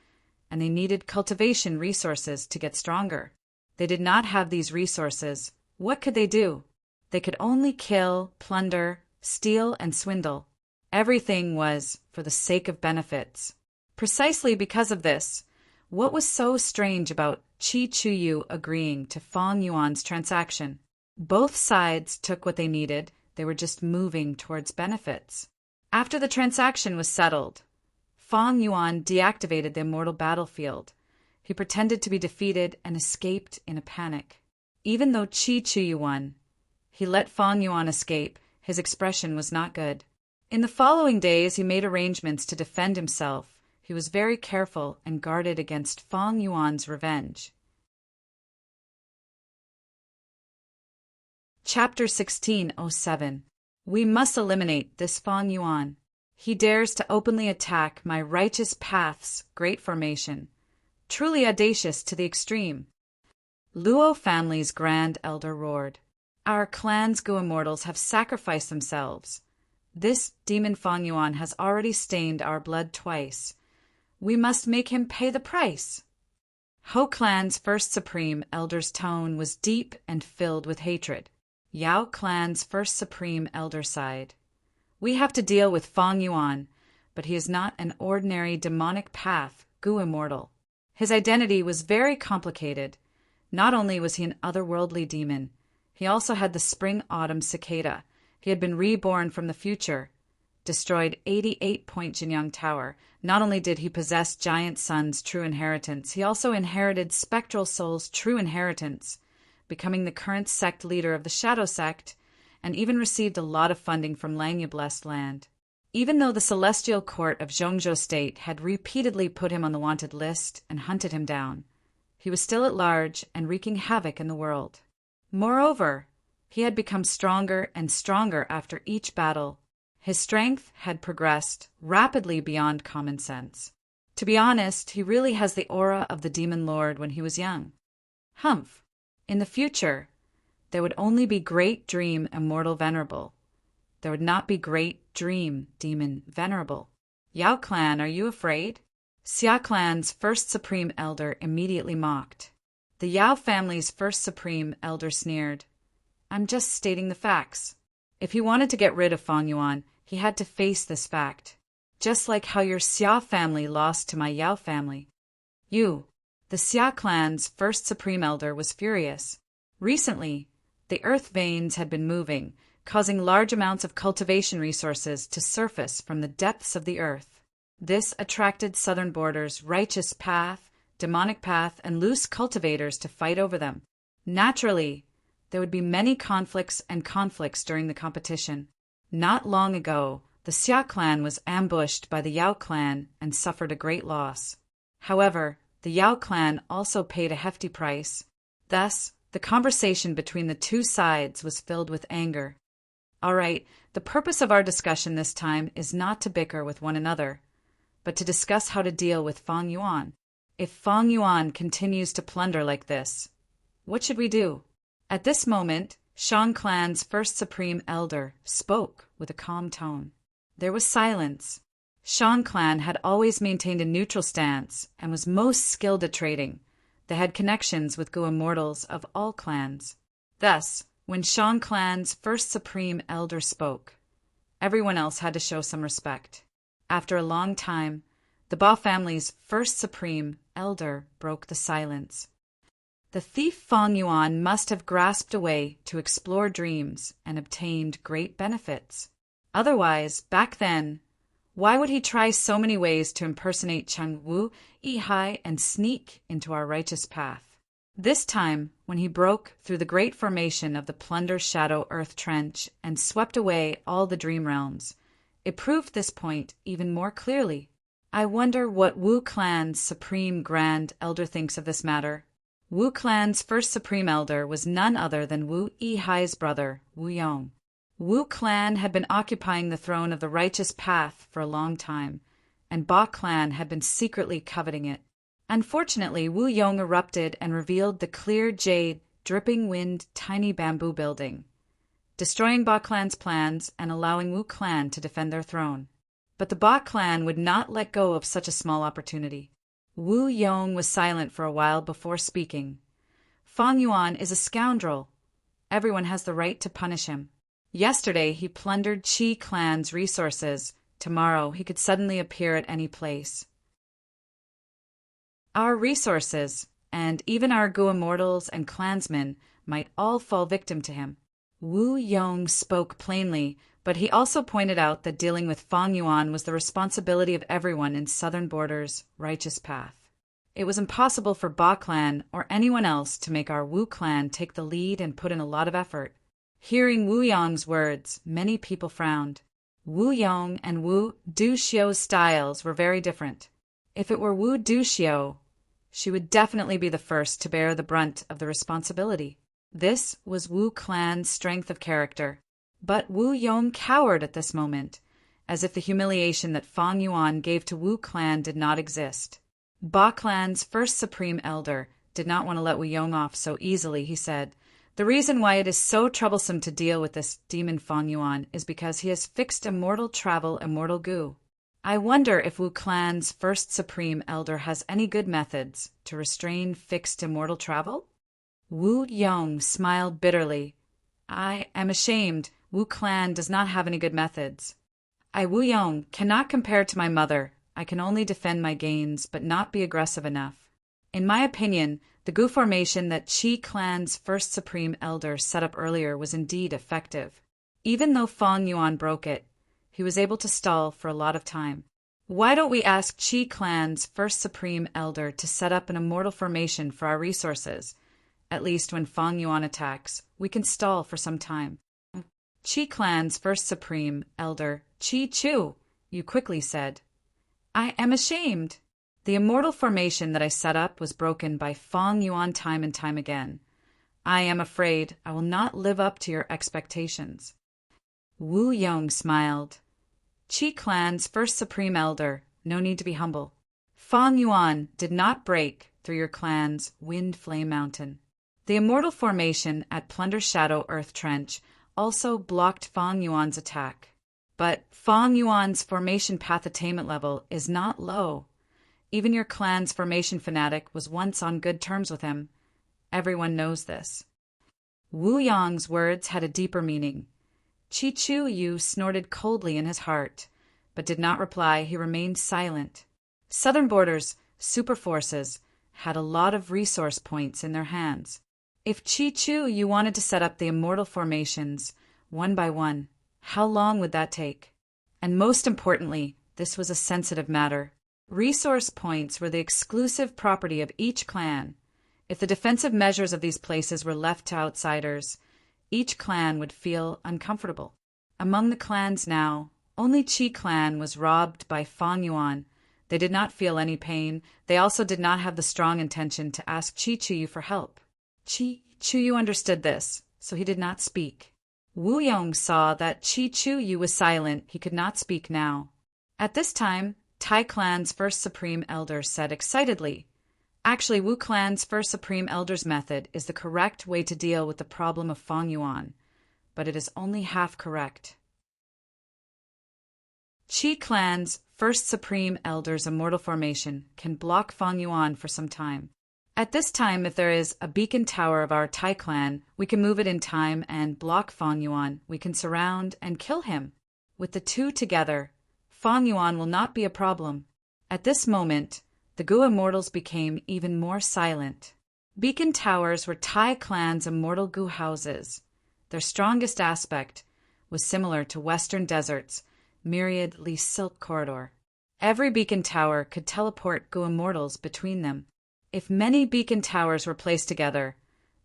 and they needed cultivation resources to get stronger. They did not have these resources. What could they do? They could only kill, plunder, steal, and swindle. Everything was for the sake of benefits. Precisely because of this, what was so strange about Qi Chuyu agreeing to Feng Yuan's transaction? Both sides took what they needed, they were just moving towards benefits. After the transaction was settled, Feng Yuan deactivated the immortal battlefield. He pretended to be defeated and escaped in a panic. Even though Qi Chuyu won, he let Feng Yuan escape. His expression was not good. In the following days, he made arrangements to defend himself. He was very careful and guarded against Feng Yuan's revenge. Chapter 1607. We must eliminate this Feng Yuan. He dares to openly attack my righteous path's great formation. Truly audacious to the extreme. Luo family's grand elder roared. Our clan's Go immortals have sacrificed themselves. This demon Feng Yuan has already stained our blood twice. We must make him pay the price. Ho clan's first supreme elder's tone was deep and filled with hatred. Yao clan's first supreme elder sighed. We have to deal with Feng Yuan, but he is not an ordinary demonic path Go immortal. His identity was very complicated. Not only was he an otherworldly demon, he also had the spring-autumn cicada. He had been reborn from the future, destroyed 88-point Jinyang Tower. Not only did he possess Giant Sun's true inheritance, he also inherited Spectral Soul's true inheritance, becoming the current sect leader of the Shadow Sect, and even received a lot of funding from Langya Blessed Land. Even though the Celestial Court of Zhongzhou State had repeatedly put him on the wanted list and hunted him down, he was still at large and wreaking havoc in the world. Moreover, he had become stronger and stronger after each battle. His strength had progressed rapidly beyond common sense. To be honest, he really has the aura of the Demon Lord when he was young. Humph. In the future, there would only be Great Dream Immortal Venerable. There would not be Great Dream Demon Venerable. Yao Clan, are you afraid? Xia Clan's first Supreme Elder immediately mocked. The Yao family's first Supreme Elder sneered. I'm just stating the facts. If he wanted to get rid of Feng Yuan, he had to face this fact. Just like how your Xia family lost to my Yao family. You, the Xia clan's first Supreme Elder, was furious. Recently, The earth veins had been moving, causing large amounts of cultivation resources to surface from the depths of the earth. This attracted southern borders' righteous path, demonic path, and loose cultivators to fight over them. Naturally, there would be many conflicts during the competition. Not long ago, the Xia clan was ambushed by the Yao clan and suffered a great loss. However, the Yao clan also paid a hefty price. Thus, the conversation between the two sides was filled with anger. All right, the purpose of our discussion this time is not to bicker with one another, but to discuss how to deal with Fang Yuan. If Fang Yuan continues to plunder like this, what should we do? At this moment, Shang clan's first supreme elder spoke with a calm tone. There was silence. Shang clan had always maintained a neutral stance and was most skilled at trading. They had connections with Gu immortals of all clans. Thus, when Shang clan's first supreme elder spoke, everyone else had to show some respect. After a long time, the Ba family's first supreme elder broke the silence. The thief Fang Yuan must have grasped a way to explore dreams and obtained great benefits. Otherwise, back then, why would he try so many ways to impersonate Cheng Wu, Yihai, and sneak into our righteous path? This time, when he broke through the great formation of the Plunder Shadow Earth Trench and swept away all the dream realms, it proved this point even more clearly. I wonder what Wu clan's supreme grand elder thinks of this matter. Wu clan's first supreme elder was none other than Wu Yihai's brother, Wu Yong. Wu clan had been occupying the throne of the righteous path for a long time, and Ba clan had been secretly coveting it. Unfortunately, Wu Yong erupted and revealed the clear jade, dripping wind, tiny bamboo building, destroying Ba clan's plans and allowing Wu clan to defend their throne. But the Ba clan would not let go of such a small opportunity. Wu Yong was silent for a while before speaking. Fang Yuan is a scoundrel. Everyone has the right to punish him. Yesterday he plundered Qi clan's resources. Tomorrow he could suddenly appear at any place. Our resources, and even our Gu immortals and clansmen, might all fall victim to him. Wu Yong spoke plainly, but he also pointed out that dealing with Fang Yuan was the responsibility of everyone in Southern Border's righteous path. It was impossible for Ba clan or anyone else to make our Wu clan take the lead and put in a lot of effort. Hearing Wu Yong's words, many people frowned. Wu Yong and Wu Duxiu's styles were very different. If it were Wu Duxiu, she would definitely be the first to bear the brunt of the responsibility. This was Wu clan's strength of character. But Wu Yong cowered at this moment, as if the humiliation that Fang Yuan gave to Wu clan did not exist. Ba clan's first supreme elder did not want to let Wu Yong off so easily. He said, "The reason why it is so troublesome to deal with this demon Fang Yuan is because he has fixed immortal travel, immortal Gu. I wonder if Wu clan's first supreme elder has any good methods to restrain fixed immortal travel?" Wu Yong smiled bitterly. "I am ashamed. Wu clan does not have any good methods. I, Wu Yong, cannot compare to my mother. I can only defend my gains, but not be aggressive enough. In my opinion, the Gu formation that Qi clan's first supreme elder set up earlier was indeed effective. Even though Fang Yuan broke it, he was able to stall for a lot of time. Why don't we ask Qi clan's first supreme elder to set up an immortal formation for our resources? At least when Fang Yuan attacks, we can stall for some time." Qi clan's first supreme elder, Qi Chu, you quickly said. "I am ashamed. The immortal formation that I set up was broken by Fang Yuan time and time again. I am afraid I will not live up to your expectations." Wu Yong smiled. "Qi clan's first supreme elder, no need to be humble. Fang Yuan did not break through your clan's Wind Flame Mountain. The immortal formation at Plunder Shadow Earth Trench also blocked Fang Yuan's attack. But Fang Yuan's formation path attainment level is not low. Even your clan's formation fanatic was once on good terms with him. Everyone knows this." Wu Yong's words had a deeper meaning. Qi Chu Yu snorted coldly in his heart, but did not reply. He remained silent. Southern Border's super forces had a lot of resource points in their hands. If Chi Chu you wanted to set up the immortal formations, one by one, how long would that take? And most importantly, this was a sensitive matter. Resource points were the exclusive property of each clan. If the defensive measures of these places were left to outsiders, each clan would feel uncomfortable. Among the clans now, only Qi clan was robbed by Fang Yuan. They did not feel any pain. They also did not have the strong intention to ask Qi Chuyu for help. Qi Chuyu understood this, so he did not speak. Wu Yong saw that Qi Chuyu was silent. He could not speak now. At this time, Tai clan's first supreme elder said excitedly, "Actually, Wu clan's first supreme elder's method is the correct way to deal with the problem of Fang Yuan, but it is only half correct." Qi clan's first supreme elder's immortal formation can block Fang Yuan for some time. At this time, if there is a beacon tower of our Tai clan, we can move it in time and block Fang Yuan. We can surround and kill him. With the two together, Fang Yuan will not be a problem. At this moment, the Gu immortals became even more silent. Beacon towers were Tai clan's immortal Gu houses. Their strongest aspect was similar to Western Desert's myriad Li Silk corridor. Every beacon tower could teleport Gu immortals between them. If many beacon towers were placed together,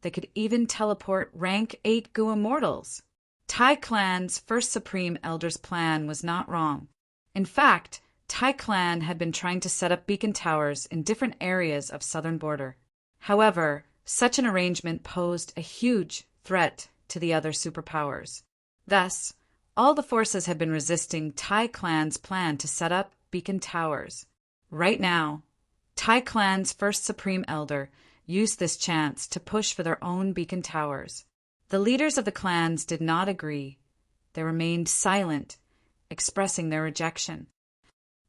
they could even teleport rank 8 Gu immortals. Tai clan's first supreme elder's plan was not wrong. In fact, Tai clan had been trying to set up beacon towers in different areas of southern border. However, such an arrangement posed a huge threat to the other superpowers. Thus, all the forces had been resisting Tai clan's plan to set up beacon towers. Right now, Tai clan's first supreme elder used this chance to push for their own beacon towers. The leaders of the clans did not agree. They remained silent, expressing their rejection.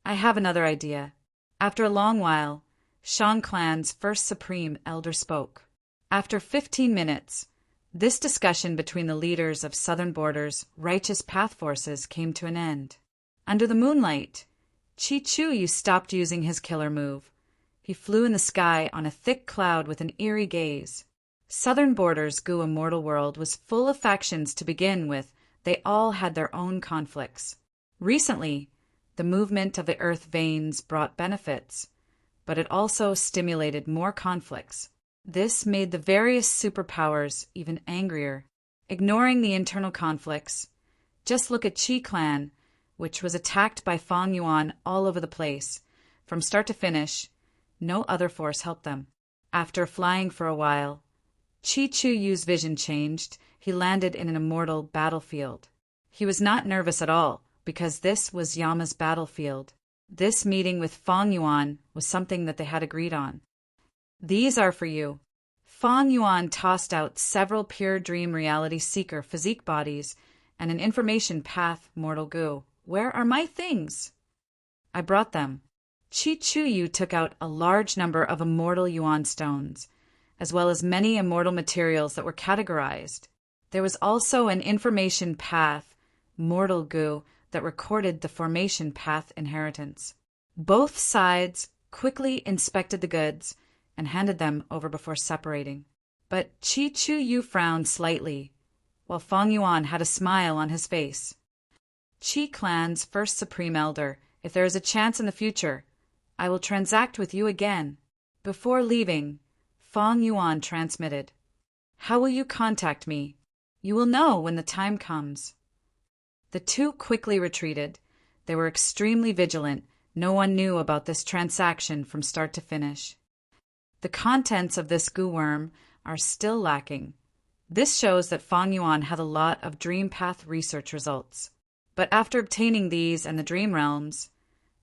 I have another idea. After a long while, Shang clan's first supreme elder spoke. After 15 minutes, this discussion between the leaders of southern border's righteous path forces came to an end. Under the moonlight, Qi Chuyu stopped using his killer move. He flew in the sky on a thick cloud with an eerie gaze. Southern border's Gu immortal world was full of factions to begin with. They all had their own conflicts. Recently, the movement of the earth veins brought benefits, but it also stimulated more conflicts. This made the various superpowers even angrier. Ignoring the internal conflicts, just look at Qi clan, which was attacked by Fang Yuan all over the place. From start to finish, no other force helped them. After flying for a while, Qi Chuyu's vision changed. He landed in an immortal battlefield. He was not nervous at all, because this was Yama's battlefield. This meeting with Fang Yuan was something that they had agreed on. "These are for you." Fang Yuan tossed out several pure dream reality seeker physique bodies and an information path mortal Gu. "Where are my things?" "I brought them." Qi Chuyu took out a large number of immortal Yuan stones, as well as many immortal materials that were categorized. There was also an information path mortal Gu that recorded the formation path inheritance. Both sides quickly inspected the goods and handed them over before separating. But Qi Chuyu frowned slightly, while Fang Yuan had a smile on his face. "Qi clan's first supreme elder, if there is a chance in the future, I will transact with you again." Before leaving, Fang Yuan transmitted, "How will you contact me? You will know when the time comes." The two quickly retreated. They were extremely vigilant. No one knew about this transaction from start to finish. The contents of this Gu worm are still lacking. This shows that Fang Yuan had a lot of Dream Path research results. But after obtaining these and the Dream Realms,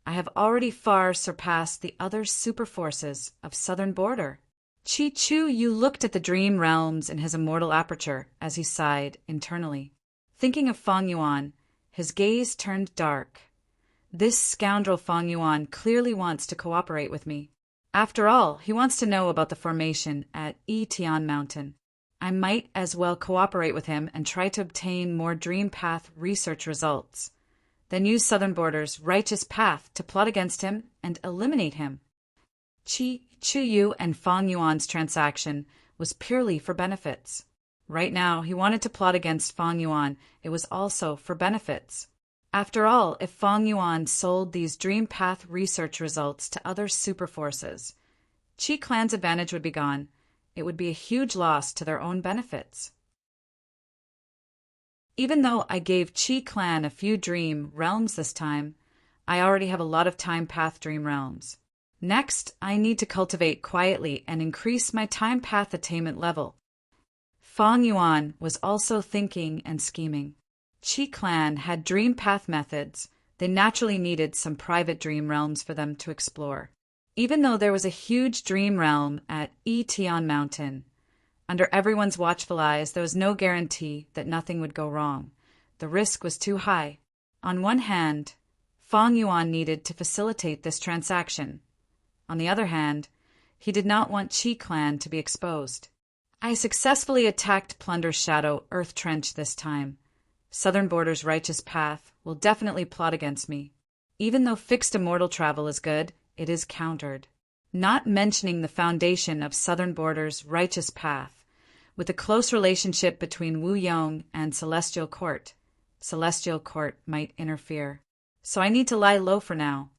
I have already far surpassed the other super forces of Southern Border. Qi Chuyu looked at the Dream Realms in his immortal aperture as he sighed internally. Thinking of Fang Yuan, his gaze turned dark. This scoundrel Fang Yuan clearly wants to cooperate with me. After all, he wants to know about the formation at Yitian Mountain. I might as well cooperate with him and try to obtain more Dream Path research results, then use Southern Border's righteous path to plot against him and eliminate him. Qi Chuyu and Fang Yuan's transaction was purely for benefits. Right now, he wanted to plot against Fang Yuan. It was also for benefits. After all, if Fang Yuan sold these Dream Path research results to other super forces, Qi Clan's advantage would be gone. It would be a huge loss to their own benefits. Even though I gave Qi Clan a few dream realms this time, I already have a lot of time path dream realms. Next, I need to cultivate quietly and increase my time path attainment level. Fang Yuan was also thinking and scheming. Qi Clan had dream path methods. They naturally needed some private dream realms for them to explore. Even though there was a huge dream realm at Tian Mountain, under everyone's watchful eyes, there was no guarantee that nothing would go wrong. The risk was too high. On one hand, Fang Yuan needed to facilitate this transaction. On the other hand, he did not want Qi Clan to be exposed. I successfully attacked Plunder's Shadow Earth Trench this time. Southern Border's righteous path will definitely plot against me. Even though fixed immortal travel is good, it is countered. Not mentioning the foundation of Southern Border's righteous path, with a close relationship between Wu Yong and Celestial Court. Celestial Court might interfere. So I need to lie low for now.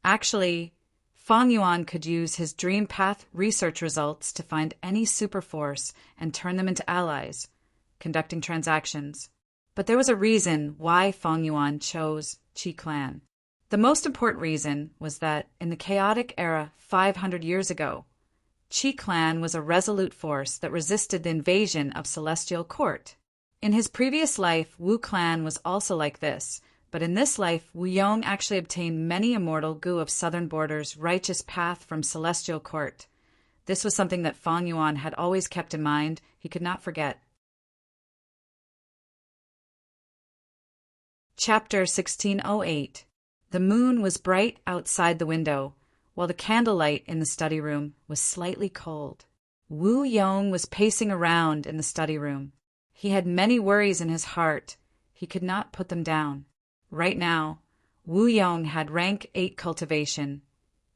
Actually, Fang Yuan could use his Dream Path research results to find any super force and turn them into allies, conducting transactions. But there was a reason why Fang Yuan chose Qi Clan. The most important reason was that in the chaotic era 500 years ago, Qi Clan was a resolute force that resisted the invasion of Celestial Court. In his previous life, Wu Clan was also like this, but in this life, Wu Yong actually obtained many immortal Gu of Southern Border's righteous path from Celestial Court. This was something that Fang Yuan had always kept in mind. He could not forget. Chapter 1608. The moon was bright outside the window, while the candlelight in the study room was slightly cold. Wu Yong was pacing around in the study room. He had many worries in his heart. He could not put them down. Right now, Wu Yong had rank 8 cultivation.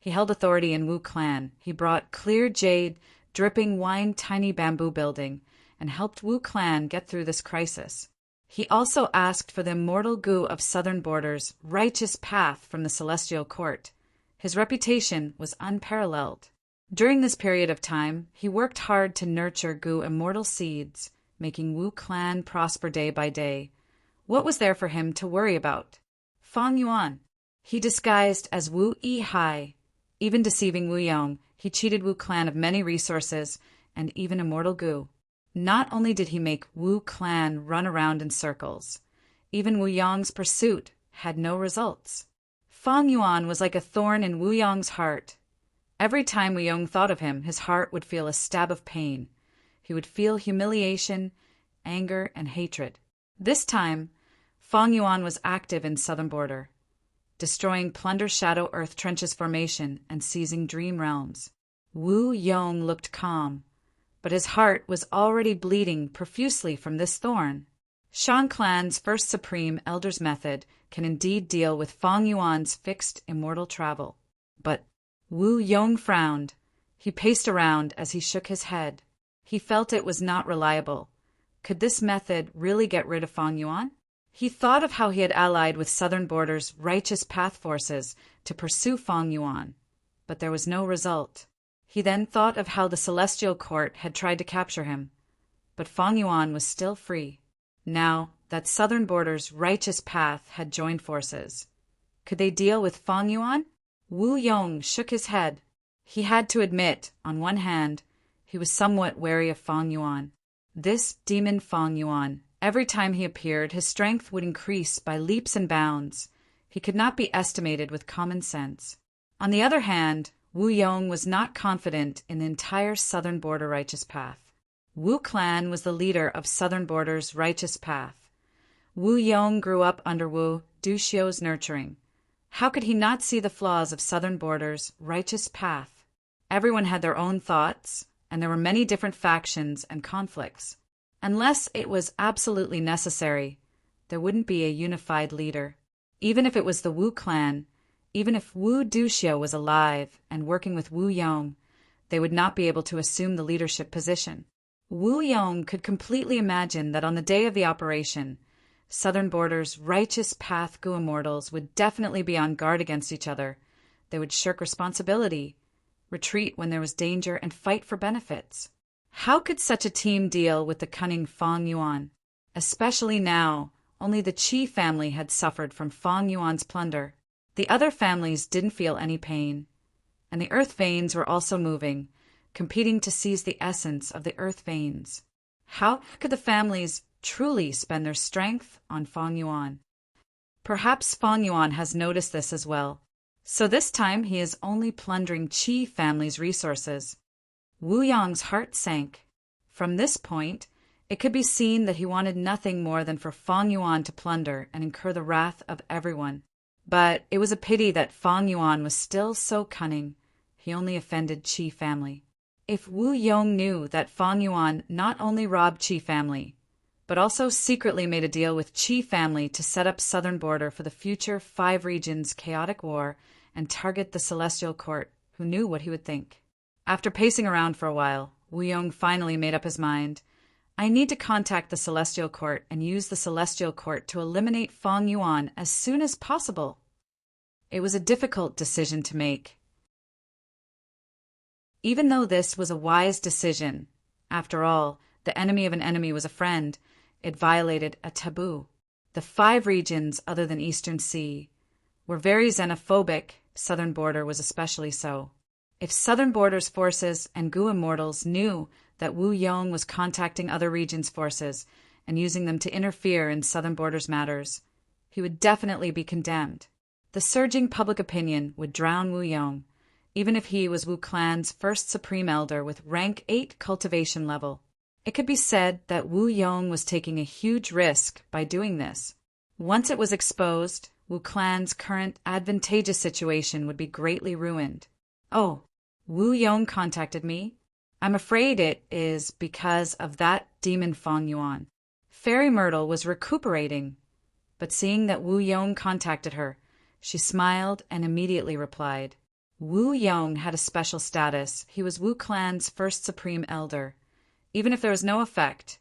He held authority in Wu Clan. He brought clear jade, dripping wine tiny bamboo building, and helped Wu Clan get through this crisis. He also asked for the immortal Gu of Southern Border's righteous path from the Celestial Court. His reputation was unparalleled. During this period of time, he worked hard to nurture Gu immortal seeds, making Wu Clan prosper day by day. What was there for him to worry about? Fang Yuan. He disguised as Wu Yihai. Even deceiving Wu Yong, he cheated Wu Clan of many resources and even immortal Gu. Not only did he make Wu Clan run around in circles, even Wu Yong's pursuit had no results. Fang Yuan was like a thorn in Wu Yong's heart. Every time Wu Yong thought of him, his heart would feel a stab of pain. He would feel humiliation, anger, and hatred. This time, Fang Yuan was active in Southern Border, destroying Plunder's Shadow Earth Trench's formation and seizing dream realms. Wu Yong looked calm, but his heart was already bleeding profusely from this thorn. Shan Clan's first supreme elder's method can indeed deal with Fang Yuan's fixed immortal travel. But Wu Yong frowned. He paced around as he shook his head. He felt it was not reliable. Could this method really get rid of Fang Yuan? He thought of how he had allied with Southern Border's righteous path forces to pursue Fang Yuan, but there was no result. He then thought of how the Celestial Court had tried to capture him, but Fang Yuan was still free. Now that Southern Border's righteous path had joined forces, could they deal with Fang Yuan? Wu Yong shook his head. He had to admit, on one hand, he was somewhat wary of Fang Yuan. This demon Fang Yuan, every time he appeared, his strength would increase by leaps and bounds. He could not be estimated with common sense. On the other hand, Wu Yong was not confident in the entire Southern Border righteous path. Wu Clan was the leader of Southern Border's righteous path. Wu Yong grew up under Wu Duxiu's nurturing. How could he not see the flaws of Southern Border's righteous path? Everyone had their own thoughts, and there were many different factions and conflicts. Unless it was absolutely necessary, there wouldn't be a unified leader. Even if it was the Wu Clan, even if Wu Duxiu was alive and working with Wu Yong, they would not be able to assume the leadership position. Wu Yong could completely imagine that on the day of the operation, Southern Border's righteous path Gu immortals would definitely be on guard against each other. They would shirk responsibility, retreat when there was danger, and fight for benefits. How could such a team deal with the cunning Fang Yuan? Especially now, only the Qi family had suffered from Fang Yuan's plunder. The other families didn't feel any pain, and the earth veins were also moving, competing to seize the essence of the earth veins. How could the families truly spend their strength on Fang Yuan? Perhaps Fang Yuan has noticed this as well, so this time he is only plundering Qi family's resources. Wu Yong's heart sank. From this point, it could be seen that he wanted nothing more than for Fang Yuan to plunder and incur the wrath of everyone. But it was a pity that Fang Yuan was still so cunning. He only offended Qi family. If Wu Yong knew that Fang Yuan not only robbed Qi family, but also secretly made a deal with Qi family to set up Southern Border for the future 5 regions chaotic war and target the Celestial Court, who knew what he would think. After pacing around for a while, Wu Yong finally made up his mind. I need to contact the Celestial Court and use the Celestial Court to eliminate Fang Yuan as soon as possible. It was a difficult decision to make. Even though this was a wise decision, after all, the enemy of an enemy was a friend, it violated a taboo. The 5 regions other than Eastern Sea were very xenophobic. Southern Border was especially so. If Southern Border's forces and Gu immortals knew that Wu Yong was contacting other regions' forces and using them to interfere in Southern Border's matters, he would definitely be condemned. The surging public opinion would drown Wu Yong, even if he was Wu clan's first supreme elder with rank 8 cultivation level. It could be said that Wu Yong was taking a huge risk by doing this. Once it was exposed, Wu clan's current advantageous situation would be greatly ruined. Oh, Wu Yong contacted me? I'm afraid it is because of that demon Fang Yuan. Fairy Myrtle was recuperating, but seeing that Wu Yong contacted her, she smiled and immediately replied. Wu Yong had a special status. He was Wu clan's first supreme elder. Even if there was no effect,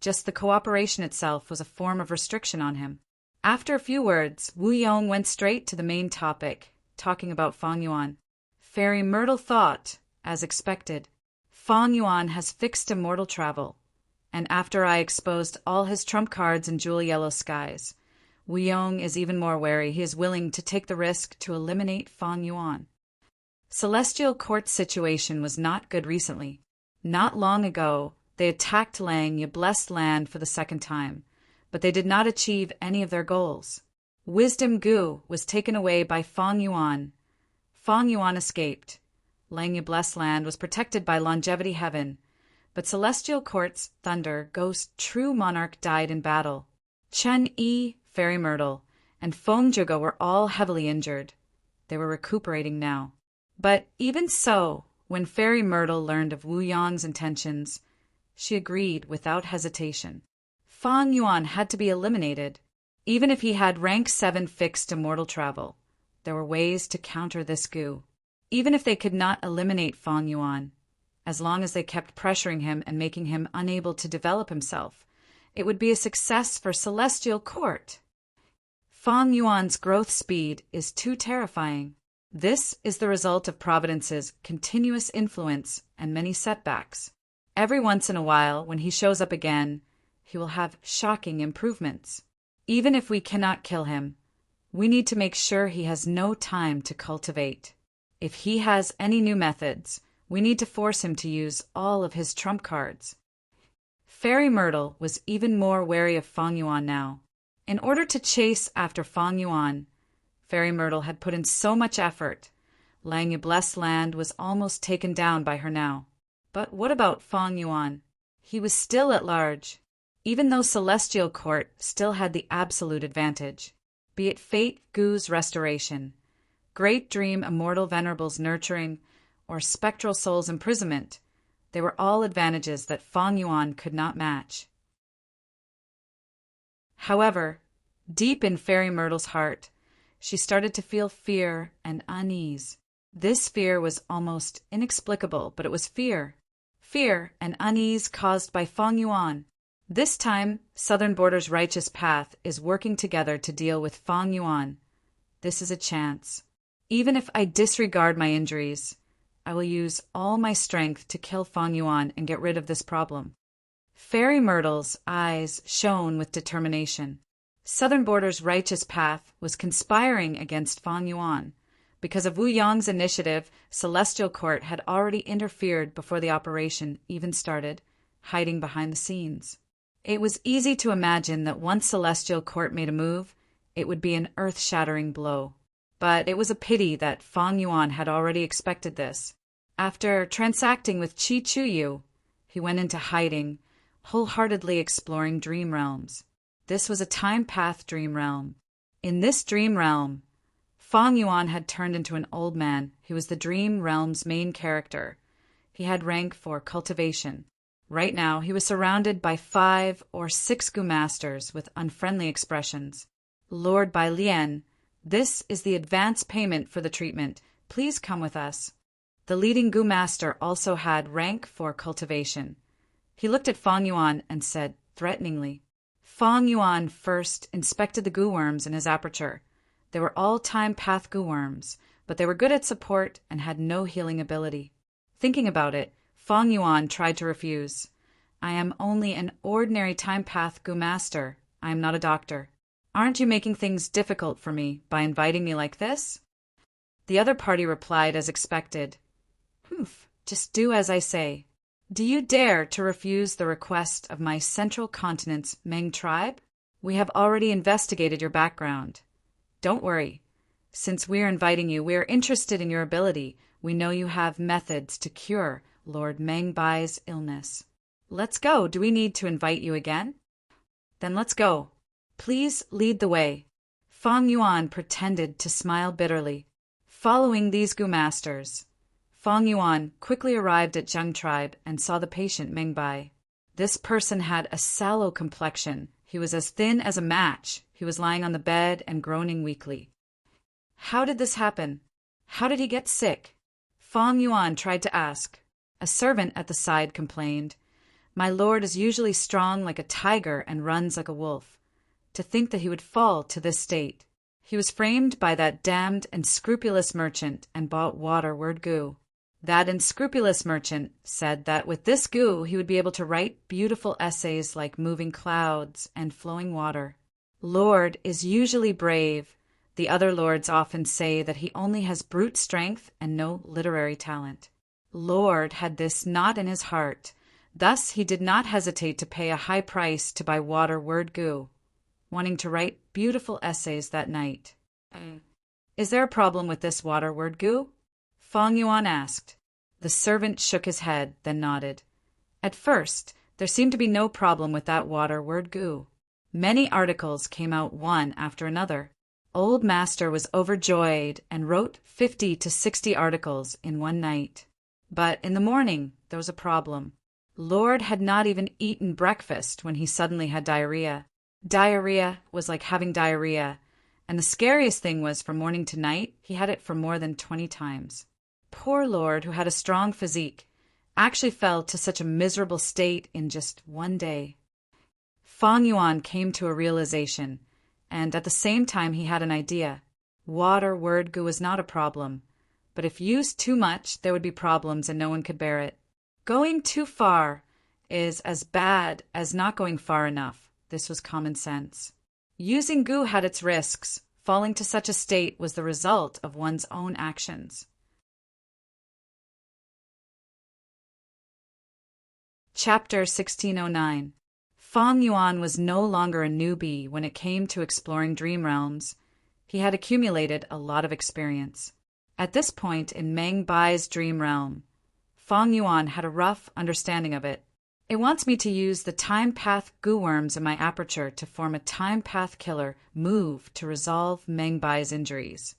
just the cooperation itself was a form of restriction on him. After a few words, Wu Yong went straight to the main topic, talking about Fang Yuan. Fairy Myrtle thought, as expected, Fang Yuan has fixed immortal travel, and after I exposed all his trump cards in jewel yellow skies, Wu Yong is even more wary. He is willing to take the risk to eliminate Fang Yuan. Celestial Court's situation was not good recently. Not long ago, they attacked Lang Ye blessed land for the 2nd time, but they did not achieve any of their goals. Wisdom Gu was taken away by Fang Yuan. Fang Yuan escaped. Lang Ye blessed land was protected by Longevity Heaven, but Celestial Court's Thunder Ghost True Monarch died in battle. Chen Yi, Fairy Myrtle, and Feng Zhuge were all heavily injured. They were recuperating now. But even so, when Fairy Myrtle learned of Wu Yong's intentions, she agreed without hesitation. Fang Yuan had to be eliminated. Even if he had rank 7 fixed immortal travel, there were ways to counter this Gu. Even if they could not eliminate Fang Yuan, as long as they kept pressuring him and making him unable to develop himself, it would be a success for Celestial Court. Fang Yuan's growth speed is too terrifying. This is the result of Providence's continuous influence and many setbacks. Every once in a while, when he shows up again, he will have shocking improvements. Even if we cannot kill him, we need to make sure he has no time to cultivate. If he has any new methods, we need to force him to use all of his trump cards. Fairy Myrtle was even more wary of Fang Yuan now. In order to chase after Fang Yuan, Fairy Myrtle had put in so much effort. Lang Ye blessed land was almost taken down by her now. But what about Fang Yuan? He was still at large. Even though Celestial Court still had the absolute advantage, be it Fate Gu's restoration, Great Dream Immortal Venerable's nurturing, or Spectral Soul's imprisonment, they were all advantages that Fang Yuan could not match. However, deep in Fairy Myrtle's heart, she started to feel fear and unease. This fear was almost inexplicable, but it was fear. Fear and unease caused by Feng Yuan. This time, Southern Border's righteous path is working together to deal with Feng Yuan. This is a chance. Even if I disregard my injuries, I will use all my strength to kill Feng Yuan and get rid of this problem. Fairy Myrtle's eyes shone with determination. Southern Border's righteous path was conspiring against Feng Yuan. Because of Wu Yang's initiative, Celestial Court had already interfered before the operation even started, hiding behind the scenes. It was easy to imagine that once Celestial Court made a move, it would be an earth-shattering blow. But it was a pity that Feng Yuan had already expected this. After transacting with Qi Chuyu, he went into hiding, wholeheartedly exploring dream realms. This was a time-path dream realm. In this dream realm, Feng Yuan had turned into an old man who was the dream realm's main character. He had rank for cultivation. Right now, he was surrounded by 5 or 6 Gu masters with unfriendly expressions. Lord Bai Lian, this is the advance payment for the treatment. Please come with us. The leading Gu master also had rank for cultivation. He looked at Feng Yuan and said threateningly. Feng Yuan first inspected the Gu worms in his aperture. They were all time-path Gu worms, but they were good at support and had no healing ability. Thinking about it, Feng Yuan tried to refuse. I am only an ordinary time-path Gu master. I am not a doctor. Aren't you making things difficult for me by inviting me like this? The other party replied as expected. Humph, just do as I say. Do you dare to refuse the request of my Central Continent's Meng tribe? We have already investigated your background. Don't worry. Since we're inviting you, we're interested in your ability. We know you have methods to cure Lord Meng Bai's illness. Let's go. Do we need to invite you again? Then let's go. Please lead the way. Feng Yuan pretended to smile bitterly. Following these Gu masters, Feng Yuan quickly arrived at Zheng tribe and saw the patient Meng Bai. This person had a sallow complexion. He was as thin as a match. He was lying on the bed and groaning weakly. How did this happen? How did he get sick? Feng Yuan tried to ask. A servant at the side complained, My lord is usually strong like a tiger and runs like a wolf. To think that he would fall to this state. He was framed by that damned and scrupulous merchant and bought water word Gu. That unscrupulous merchant said that with this Gu he would be able to write beautiful essays like moving clouds and flowing water. Lord is usually brave. The other lords often say that he only has brute strength and no literary talent. Lord had this not in his heart. Thus he did not hesitate to pay a high price to buy water word Gu, wanting to write beautiful essays that night. Is there a problem with this water word Gu? Feng Yuan asked. The servant shook his head, then nodded. At first, there seemed to be no problem with that water word Gu. Many articles came out one after another. Old Master was overjoyed and wrote 50 to 60 articles in one night. But in the morning, there was a problem. Lord had not even eaten breakfast when he suddenly had diarrhea. Diarrhea was like having diarrhea, and the scariest thing was from morning to night, he had it for more than 20 times. Poor Lord, who had a strong physique, actually fell to such a miserable state in just one day. Feng Yuan came to a realization, and at the same time he had an idea. Water word Gu was not a problem, but if used too much, there would be problems and no one could bear it. Going too far is as bad as not going far enough. This was common sense. Using Gu had its risks. Falling to such a state was the result of one's own actions. Chapter 1609. Feng Yuan was no longer a newbie when it came to exploring dream realms. He had accumulated a lot of experience. At this point in Meng Bai's dream realm, Feng Yuan had a rough understanding of it. It wants me to use the time path Gu worms in my aperture to form a time path killer move to resolve Meng Bai's injuries.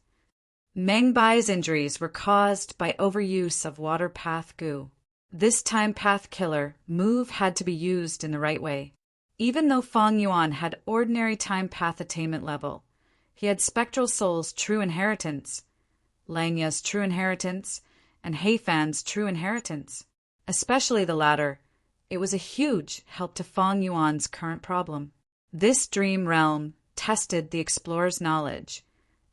Meng Bai's injuries were caused by overuse of water path Gu. This time path killer move had to be used in the right way. Even though Feng Yuan had ordinary time path attainment level, he had Spectral Soul's true inheritance. Langya's true inheritance, and Heifan's true inheritance. Especially the latter, it was a huge help to Feng Yuan's current problem. This dream realm tested the explorer's knowledge,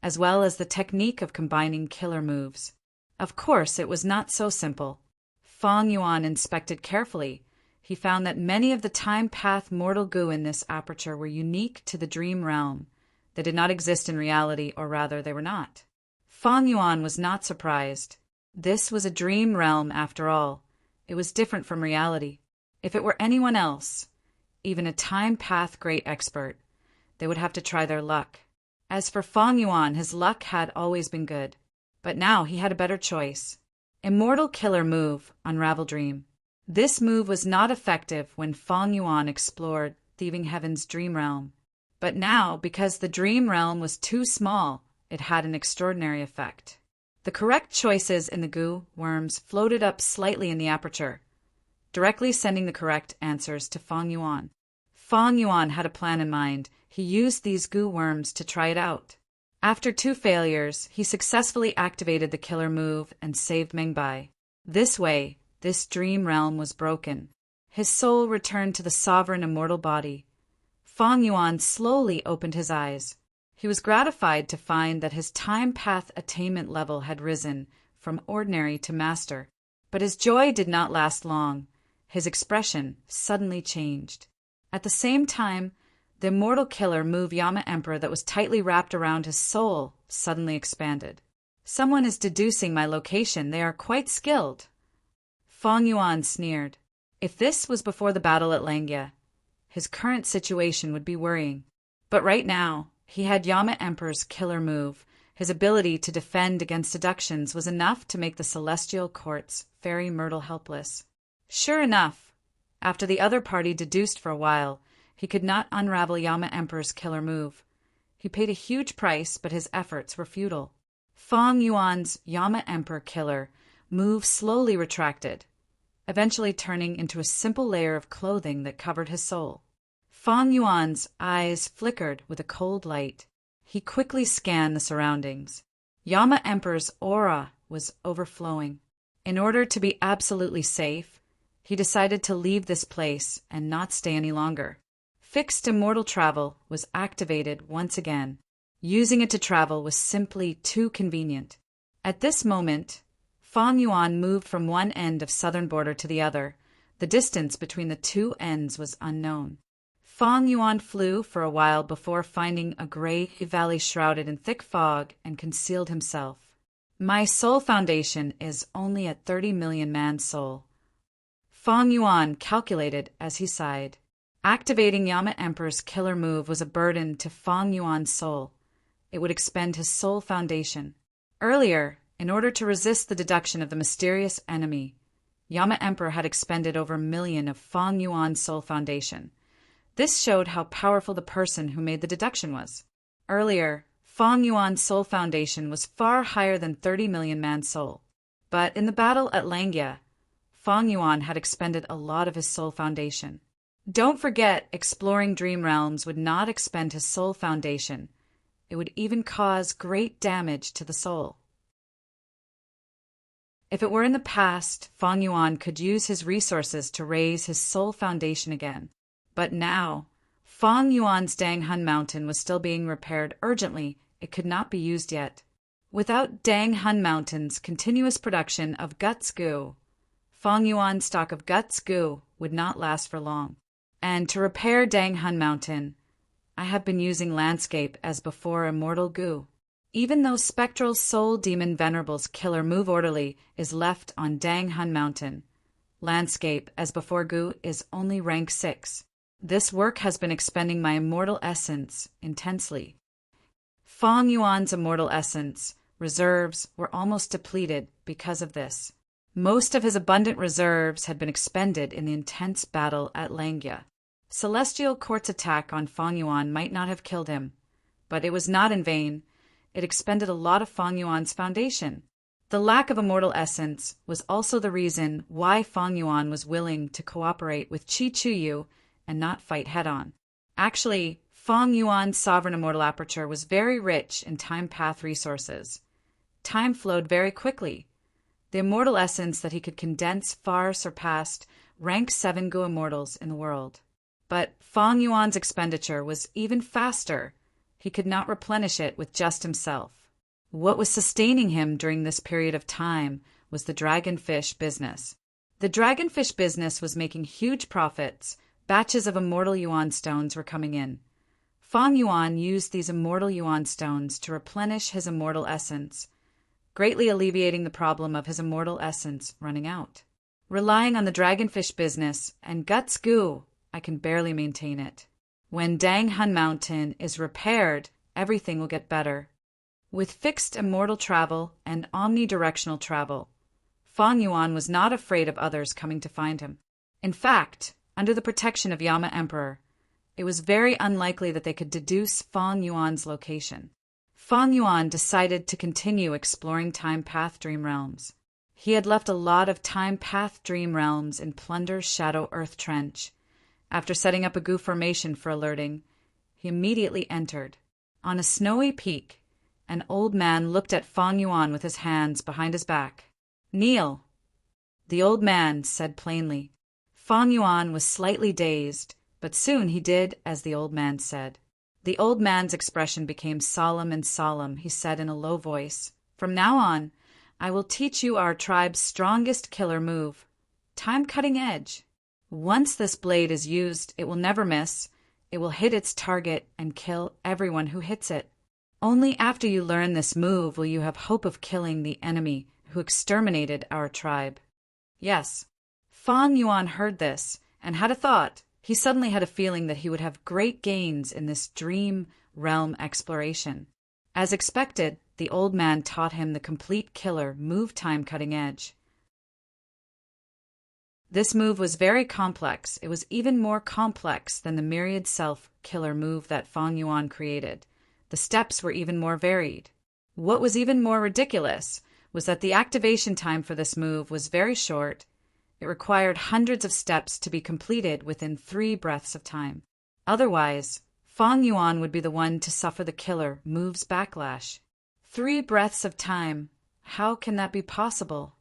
as well as the technique of combining killer moves. Of course, it was not so simple. Feng Yuan inspected carefully. He found that many of the time-path mortal goo in this aperture were unique to the dream realm. They did not exist in reality, or rather, they were not. Feng Yuan was not surprised. This was a dream realm after all. It was different from reality. If it were anyone else, even a time-path great expert, they would have to try their luck. As for Feng Yuan, his luck had always been good. But now he had a better choice. Immortal Killer Move, Unravel Dream. This move was not effective when Feng Yuan explored Thieving Heaven's dream realm. But now, because the dream realm was too small, it had an extraordinary effect. The correct choices in the goo worms floated up slightly in the aperture, directly sending the correct answers to Feng Yuan. Feng Yuan had a plan in mind. He used these goo worms to try it out. After 2 failures, he successfully activated the killer move and saved Mengbai. This way, this dream realm was broken. His soul returned to the sovereign immortal body. Feng Yuan slowly opened his eyes. He was gratified to find that his time-path attainment level had risen from ordinary to master. But his joy did not last long. His expression suddenly changed. At the same time, the immortal killer move Yama Emperor that was tightly wrapped around his soul suddenly expanded. Someone is deducing my location. They are quite skilled. Feng Yuan sneered. If this was before the battle at Langya, his current situation would be worrying. But right now, he had Yama Emperor's killer move. His ability to defend against deductions was enough to make the celestial court's Fairy Myrtle helpless. Sure enough, after the other party deduced for a while, he could not unravel Yama Emperor's killer move. He paid a huge price, but his efforts were futile. Feng Yuan's Yama Emperor killer move slowly retracted, eventually turning into a simple layer of clothing that covered his soul. Feng Yuan's eyes flickered with a cold light. He quickly scanned the surroundings. Yama Emperor's aura was overflowing. In order to be absolutely safe, he decided to leave this place and not stay any longer. Fixed immortal travel was activated once again. Using it to travel was simply too convenient. At this moment, Feng Yuan moved from one end of southern border to the other. The distance between the 2 ends was unknown. Feng Yuan flew for a while before finding a gray valley shrouded in thick fog and concealed himself. My soul foundation is only at 30 million man-soul. Feng Yuan calculated as he sighed. Activating Yama Emperor's killer move was a burden to Feng Yuan's soul. It would expend his soul foundation. Earlier, in order to resist the deduction of the mysterious enemy, Yama Emperor had expended over 1 million of Feng Yuan's soul foundation. This showed how powerful the person who made the deduction was. Earlier, Feng Yuan's soul foundation was far higher than 30 million man-soul. But in the battle at Langya, Feng Yuan had expended a lot of his soul foundation. Don't forget, exploring dream realms would not expend his soul foundation. It would even cause great damage to the soul. If it were in the past, Feng Yuan could use his resources to raise his soul foundation again. But now, Feng Yuan's Dang Hun Mountain was still being repaired urgently. It could not be used yet. Without Dang Hun Mountain's continuous production of guts goo, Feng Yuan's stock of guts goo would not last for long. And to repair Dang Hun Mountain, I have been using landscape as before immortal goo. Even though Spectral Soul Demon Venerable's killer move orderly is left on Dang Hun Mountain, landscape as before goo is only rank 6. This work has been expending my immortal essence intensely. Feng Yuan's immortal essence reserves were almost depleted because of this. Most of his abundant reserves had been expended in the intense battle at Langya. Celestial Court's attack on Feng Yuan might not have killed him, but it was not in vain. It expended a lot of Feng Yuan's foundation. The lack of immortal essence was also the reason why Feng Yuan was willing to cooperate with Qi Chuyu and not fight head-on. Actually, Feng Yuan's sovereign immortal aperture was very rich in time-path resources. time flowed very quickly. The immortal essence that he could condense far surpassed rank 7 Gu immortals in the world. But Fang Yuan's expenditure was even faster. He could not replenish it with just himself. What was sustaining him during this period of time was the dragonfish business. The dragonfish business was making huge profits. Batches of immortal yuan stones were coming in. Fang Yuan used these immortal yuan stones to replenish his immortal essence, greatly alleviating the problem of his immortal essence running out. Relying on the dragonfish business and Guts Gu, I can barely maintain it. When Dang Hun Mountain is repaired, everything will get better. With fixed immortal travel and omnidirectional travel, Fang Yuan was not afraid of others coming to find him. In fact, under the protection of Yama Emperor, it was very unlikely that they could deduce Fang Yuan's location. Fang Yuan decided to continue exploring Time Path Dream Realms. He had left a lot of Time Path Dream Realms in Plunder's Shadow Earth Trench. After setting up a Gu formation for alerting, he immediately entered. On a snowy peak, an old man looked at Fang Yuan with his hands behind his back. "Kneel," the old man said plainly. Fang Yuan was slightly dazed, but soon he did as the old man said. The old man's expression became solemn and solemn. He said in a low voice, "From now on, I will teach you our tribe's strongest killer move, Time Cutting Edge. Once this blade is used, it will never miss. It will hit its target and kill everyone who hits it. Only after you learn this move will you have hope of killing the enemy who exterminated our tribe." Yes. Fang Yuan heard this and had a thought. He suddenly had a feeling that he would have great gains in this dream realm exploration. As expected, the old man taught him the complete killer move Time Cutting Edge. This move was very complex. It was even more complex than the myriad self killer move that Fang Yuan created. The steps were even more varied. What was even more ridiculous was that the activation time for this move was very short. It required hundreds of steps to be completed within 3 breaths of time. Otherwise, Fang Yuan would be the one to suffer the killer move's backlash. 3 breaths of time. How can that be possible?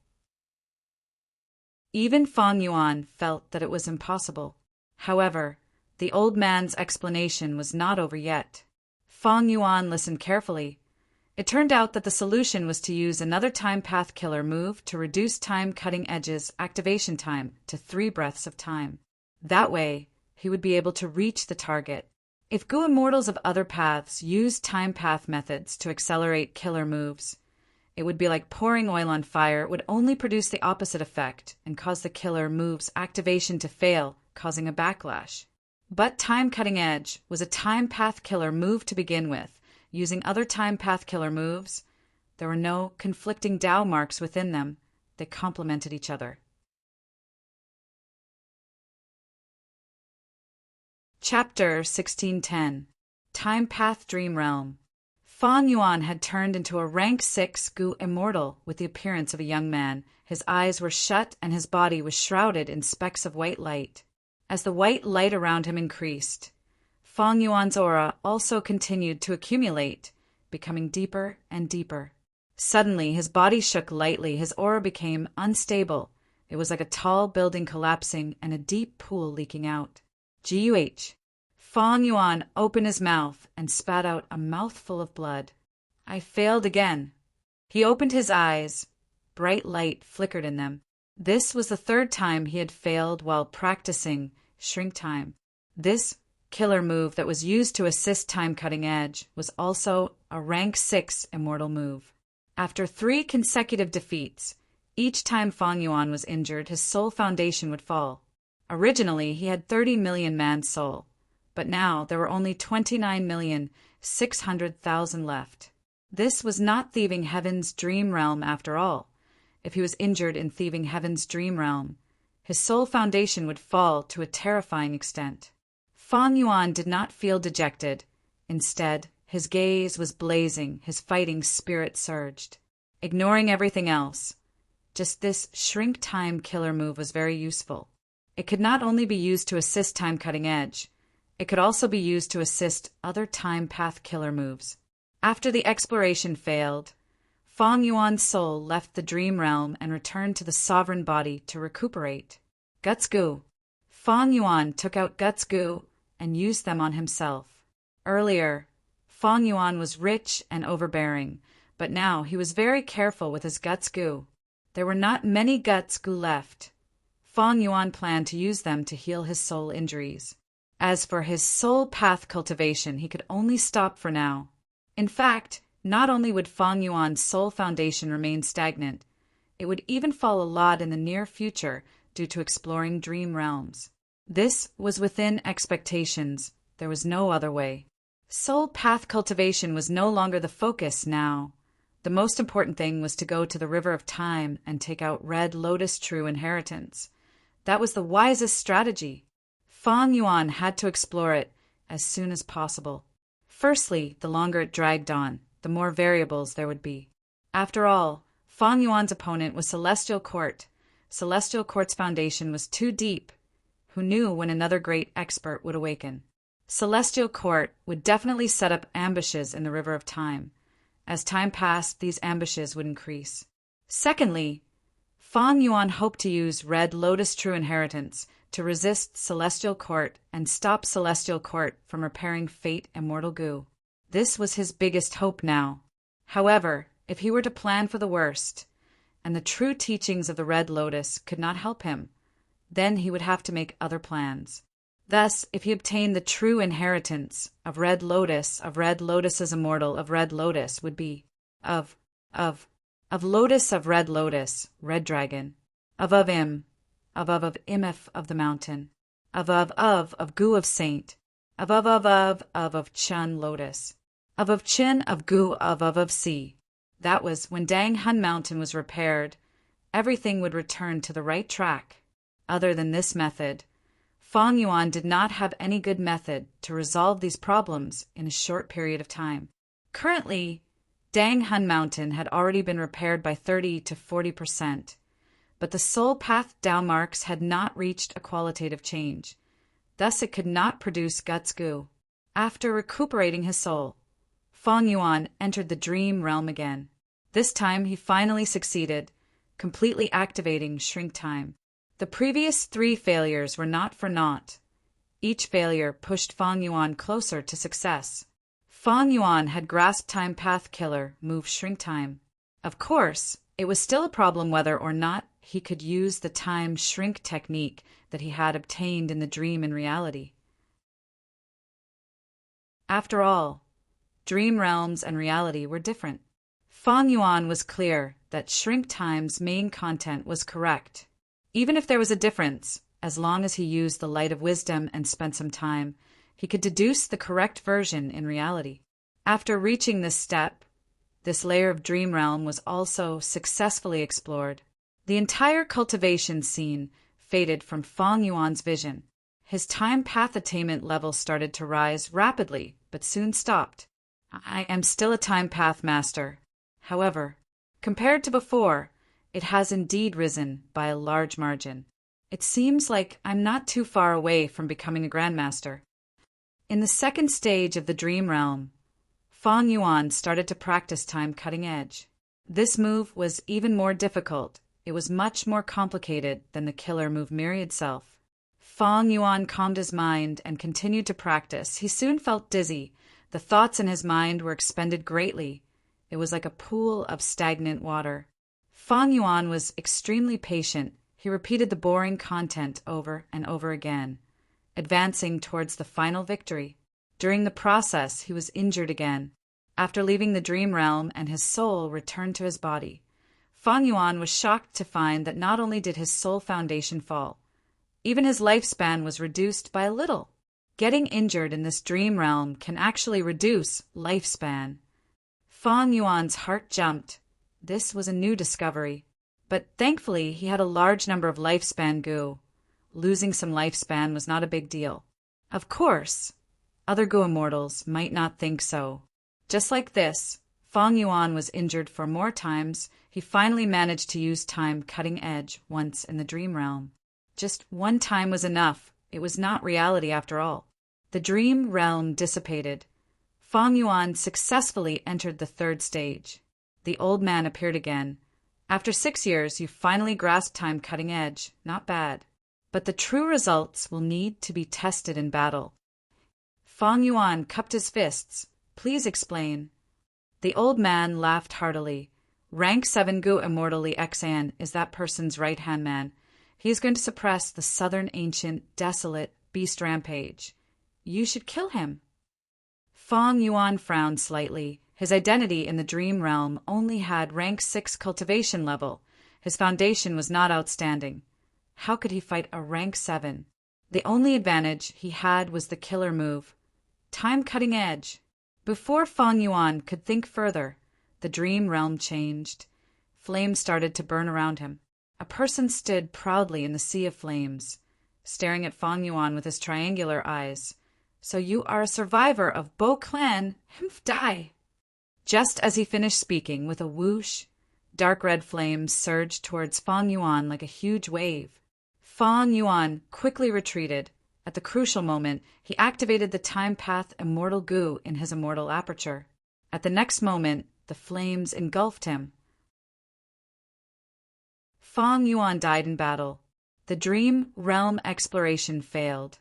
Even Fang Yuan felt that it was impossible. However, the old man's explanation was not over yet. Fang Yuan listened carefully. It turned out that the solution was to use another time path killer move to reduce Time Cutting Edge's activation time to 3 breaths of time. That way, he would be able to reach the target. If Gu immortals of other paths used time path methods to accelerate killer moves, it would be like pouring oil on fire. It would only produce the opposite effect and cause the killer move's activation to fail, causing a backlash. But Time Cutting Edge was a time path killer move to begin with. Using other time path killer moves, there were no conflicting Dao marks within them. They complemented each other. Chapter 1610. Time Path Dream Realm. Fang Yuan had turned into a rank 6 Gu immortal with the appearance of a young man. His eyes were shut and his body was shrouded in specks of white light. As the white light around him increased, Fang Yuan's aura also continued to accumulate, becoming deeper and deeper. Suddenly, his body shook lightly. His aura became unstable. It was like a tall building collapsing and a deep pool leaking out. Guh! Fang Yuan opened his mouth and spat out a mouthful of blood. I failed again. He opened his eyes. Bright light flickered in them. This was the 3rd time he had failed while practicing Shrink Time. This killer move that was used to assist Time Cutting Edge was also a rank 6 immortal move. After 3 consecutive defeats, each time Fang Yuan was injured, his soul foundation would fall. Originally, he had 30 million man soul, but now there were only 29,600,000 left. This was not Thieving Heaven's dream realm after all. If he was injured in Thieving Heaven's dream realm, his soul foundation would fall to a terrifying extent. Fang Yuan did not feel dejected. Instead, his gaze was blazing, his fighting spirit surged. Ignoring everything else, just this Shrink Time killer move was very useful. It could not only be used to assist Time Cutting Edge, it could also be used to assist other time path killer moves. After the exploration failed, Fang Yuan's soul left the dream realm and returned to the sovereign body to recuperate. Guts Gu. Fang Yuan took out Guts Gu and used them on himself. Earlier, Fang Yuan was rich and overbearing, but now he was very careful with his Guts Gu. There were not many Guts Gu left. Fang Yuan planned to use them to heal his soul injuries. As for his soul path cultivation, he could only stop for now. In fact, not only would Fang Yuan's soul foundation remain stagnant, it would even fall a lot in the near future due to exploring dream realms. This was within expectations. There was no other way. Soul path cultivation was no longer the focus now. The most important thing was to go to the River of Time and take out Red Lotus True Inheritance. That was the wisest strategy. Fang Yuan had to explore it as soon as possible. Firstly, the longer it dragged on, the more variables there would be. After all, Fang Yuan's opponent was Celestial Court. Celestial Court's foundation was too deep. Who knew when another great expert would awaken? Celestial Court would definitely set up ambushes in the River of Time. As time passed, these ambushes would increase. Secondly, Fang Yuan hoped to use Red Lotus True Inheritance to resist Celestial Court and stop Celestial Court from repairing Fate Immortal Gu. This was his biggest hope now. However, if he were to plan for the worst, and the true teachings of the Red Lotus could not help him, then he would have to make other plans. Thus, if he obtained the true inheritance of Red Lotus, of Red Lotus's immortal, of Red Lotus would be of Lotus of Red Lotus, Red Dragon, of Im, of Imif of the Mountain, of Gu of Saint, of Chun Lotus, of Chin of Gu of Sea. That was when Dang Hun Mountain was repaired, everything would return to the right track. Other than this method, Fang Yuan did not have any good method to resolve these problems in a short period of time. Currently, Dang Hun Mountain had already been repaired by 30 to 40%, but the soul path downmarks had not reached a qualitative change. Thus it could not produce Guts Gu. After recuperating his soul, Fang Yuan entered the dream realm again. This time he finally succeeded, completely activating Shrink Time. The previous 3 failures were not for naught. Each failure pushed Fang Yuan closer to success. Fang Yuan had grasped Time Path Killer move Shrink Time. Of course, it was still a problem whether or not he could use the time shrink technique that he had obtained in the dream in reality. After all, dream realms and reality were different. Fang Yuan was clear that Shrink Time's main content was correct. Even if there was a difference, as long as he used the light of wisdom and spent some time, he could deduce the correct version in reality. After reaching this step, this layer of dream realm was also successfully explored. The entire cultivation scene faded from Fang Yuan's vision. His time path attainment level started to rise rapidly, but soon stopped. I am still a time path master. However, compared to before, it has indeed risen by a large margin. It seems like I'm not too far away from becoming a grandmaster. In the second stage of the dream realm, Fang Yuan started to practice time cutting edge. This move was even more difficult. It was much more complicated than the killer move Myriad itself. Fang Yuan calmed his mind and continued to practice. He soon felt dizzy. The thoughts in his mind were expended greatly. It was like a pool of stagnant water. Fang Yuan was extremely patient. He repeated the boring content over and over again, advancing towards the final victory. During the process, he was injured again. After leaving the dream realm and his soul returned to his body, Fang Yuan was shocked to find that not only did his soul foundation fall, even his lifespan was reduced by a little. Getting injured in this dream realm can actually reduce lifespan. Fang Yuan's heart jumped. This was a new discovery. But thankfully, he had a large number of lifespan Gu. Losing some lifespan was not a big deal. Of course, other Gu immortals might not think so. Just like this, Fang Yuan was injured for more times. He finally managed to use time cutting edge once in the dream realm. Just one time was enough. It was not reality after all. The dream realm dissipated. Fang Yuan successfully entered the third stage. The old man appeared again. After 6 years, you finally grasped time cutting edge. Not bad. But the true results will need to be tested in battle. Fang Yuan cupped his fists. Please explain. The old man laughed heartily. Rank 7 Gu Immortal Li Xan is that person's right-hand man. He is going to suppress the southern ancient, desolate beast rampage. You should kill him. Fang Yuan frowned slightly. His identity in the dream realm only had rank 6 cultivation level. His foundation was not outstanding. How could he fight a rank 7? The only advantage he had was the killer move. Time cutting edge. Before Fang Yuan could think further, the dream realm changed. Flames started to burn around him. A person stood proudly in the sea of flames, staring at Fang Yuan with his triangular eyes. So you are a survivor of Bo Clan. Humph die. Just as he finished speaking, with a whoosh, dark red flames surged towards Fang Yuan like a huge wave. Fang Yuan quickly retreated. At the crucial moment, he activated the time path Immortal Gu in his immortal aperture. At the next moment, the flames engulfed him. Fang Yuan died in battle. The dream realm exploration failed.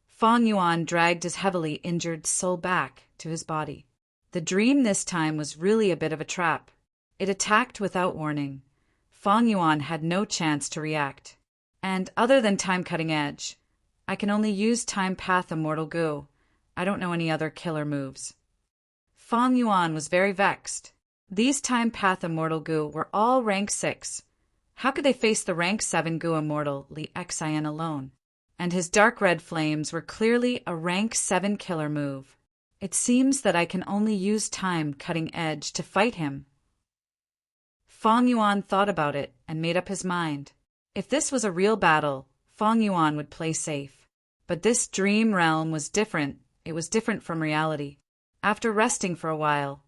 Fang Yuan dragged his heavily injured soul back to his body. The dream this time was really a bit of a trap. It attacked without warning. Fang Yuan had no chance to react. And other than time cutting edge, I can only use time path Immortal Gu. I don't know any other killer moves. Fang Yuan was very vexed. These time path Immortal Gu were all rank 6. How could they face the rank 7 Gu Immortal Li Xian alone? And his dark red flames were clearly a rank 7 killer move. It seems that I can only use time cutting edge to fight him. Fang Yuan thought about it and made up his mind. If this was a real battle, Fang Yuan would play safe. But this dream realm was different. It was different from reality. After resting for a while,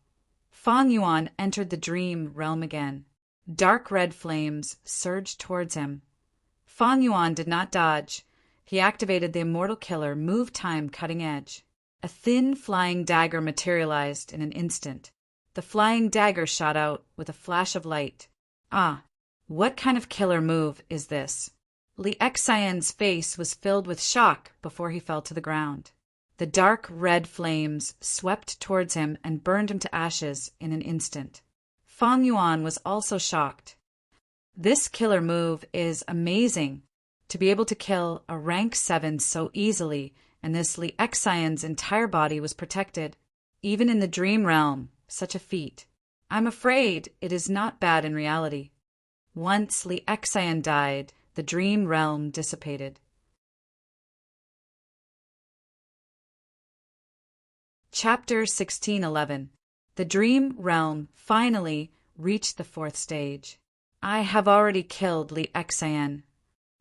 Fang Yuan entered the dream realm again. Dark red flames surged towards him. Fang Yuan did not dodge. He activated the Immortal Killer Move Time Cutting Edge. A thin flying dagger materialized in an instant. The flying dagger shot out with a flash of light. Ah, what kind of killer move is this? Li Xian's face was filled with shock before he fell to the ground. The dark red flames swept towards him and burned him to ashes in an instant. Fang Yuan was also shocked. This killer move is amazing. To be able to kill a rank 7 so easily, and this Li Xian's entire body was protected. Even in the dream realm, such a feat. I'm afraid it is not bad in reality. Once Li Xian died, the dream realm dissipated. Chapter 1611. The dream realm finally reached the 4th stage. I have already killed Li Xian,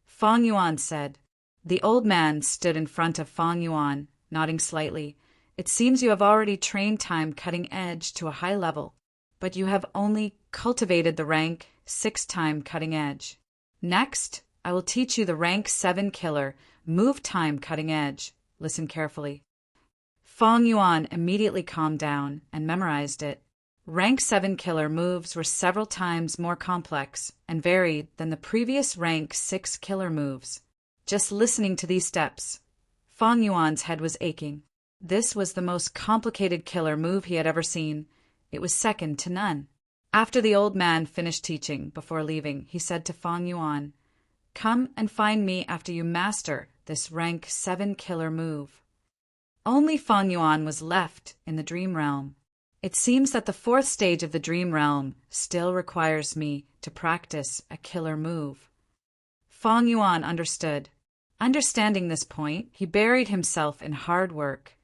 Fang Yuan said. The old man stood in front of Fang Yuan, nodding slightly. It seems you have already trained time cutting edge to a high level, but you have only cultivated the rank 6 time cutting edge. Next, I will teach you the rank 7 killer move time cutting edge. Listen carefully. Fang Yuan immediately calmed down and memorized it. Rank 7 killer moves were several times more complex and varied than the previous rank 6 killer moves. Just listening to these steps, Fang Yuan's head was aching. This was the most complicated killer move he had ever seen. It was second to none. After the old man finished teaching, before leaving, he said to Fang Yuan, "Come and find me after you master this rank 7 killer move." Only Fang Yuan was left in the dream realm. It seems that the 4th stage of the dream realm still requires me to practice a killer move. Fang Yuan understood. Understanding this point, he buried himself in hard work,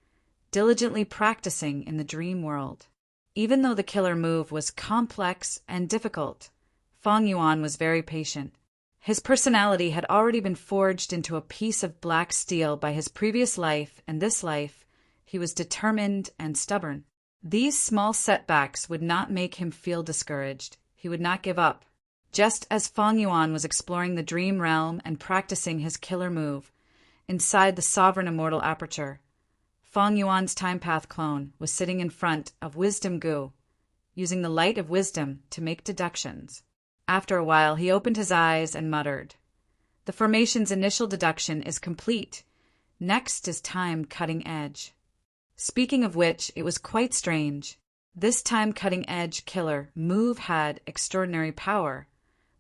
diligently practicing in the dream world. Even though the killer move was complex and difficult, Fang Yuan was very patient. His personality had already been forged into a piece of black steel by his previous life, and this life, he was determined and stubborn. These small setbacks would not make him feel discouraged. He would not give up. Just as Fang Yuan was exploring the dream realm and practicing his killer move, inside the sovereign immortal aperture, Fang Yuan's time path clone was sitting in front of Wisdom Gu. using the light of wisdom to make deductions. After a while, he opened his eyes and muttered, "The formation's initial deduction is complete. Next is time cutting edge." Speaking of which, it was quite strange. This time cutting edge killer move had extraordinary power,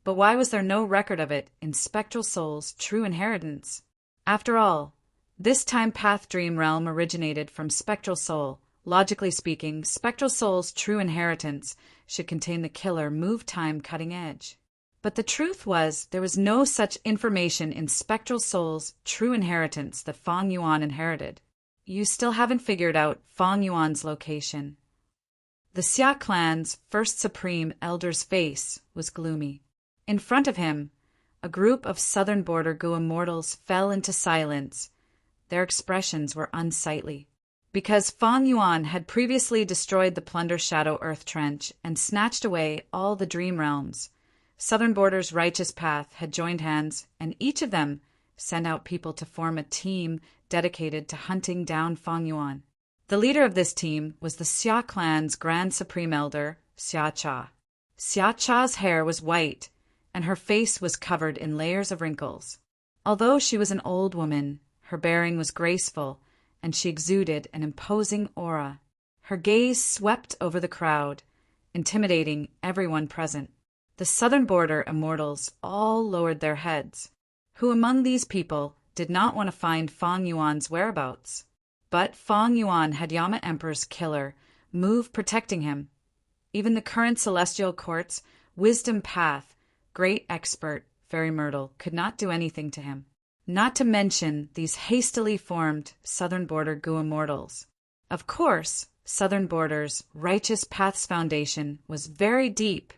but why was there no record of it in Spectral Soul's true inheritance? After all, this time path dream realm originated from Spectral Soul. Logically speaking, Spectral Soul's true inheritance should contain the killer move time cutting edge. But the truth was, there was no such information in Spectral Soul's true inheritance that Feng Yuan inherited. You still haven't figured out Feng Yuan's location. The Xia clan's first supreme elder's face was gloomy. In front of him, a group of southern border Gu immortals fell into silence. Their expressions were unsightly. Because Feng Yuan had previously destroyed the Plunder Shadow Earth Trench and snatched away all the dream realms, Southern Border's righteous path had joined hands, and each of them sent out people to form a team dedicated to hunting down Feng Yuan. The leader of this team was the Xia clan's Grand Supreme Elder, Xia Cha. Xia Cha's hair was white, and her face was covered in layers of wrinkles. Although she was an old woman, her bearing was graceful, and she exuded an imposing aura. Her gaze swept over the crowd, intimidating everyone present. The Southern Border immortals all lowered their heads. Who among these people did not want to find Feng Yuan's whereabouts? But Feng Yuan had Yama Emperor's killer move protecting him. Even the current Celestial Court's wisdom path, great expert Venerable, could not do anything to him. Not to mention these hastily formed Southern Border Gu immortals. Of course, Southern Border's Righteous Path's foundation was very deep.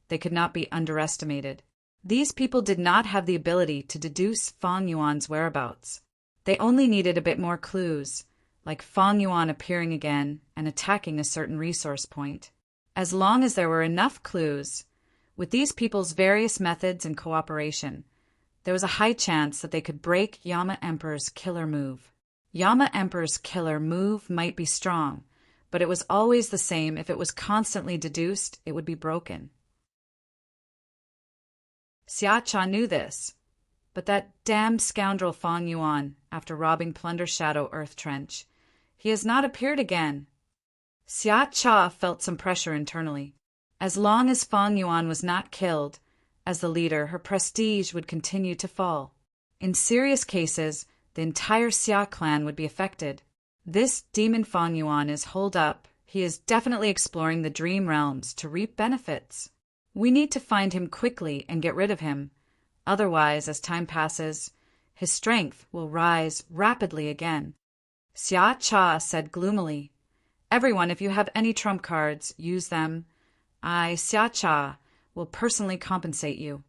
They could not be underestimated. These people did not have the ability to deduce Feng Yuan's whereabouts. They only needed a bit more clues, like Feng Yuan appearing again and attacking a certain resource point. As long as there were enough clues, with these people's various methods and cooperation, there was a high chance that they could break Yama Emperor's killer move. Yama Emperor's killer move might be strong, but it was always the same. If it was constantly deduced, it would be broken. Xia Cha knew this, but that damned scoundrel Feng Yuan, after robbing Plunder Shadow Earth Trench, he has not appeared again. Xia Cha felt some pressure internally. As long as Feng Yuan was not killed, as the leader, her prestige would continue to fall. In serious cases, the entire Xia clan would be affected. This demon Feng Yuan is holed up. He is definitely exploring the dream realms to reap benefits. We need to find him quickly and get rid of him. Otherwise, as time passes, his strength will rise rapidly again. Xia Cha said gloomily, "Everyone, if you have any trump cards, use them. I, Xia Cha, will personally compensate you."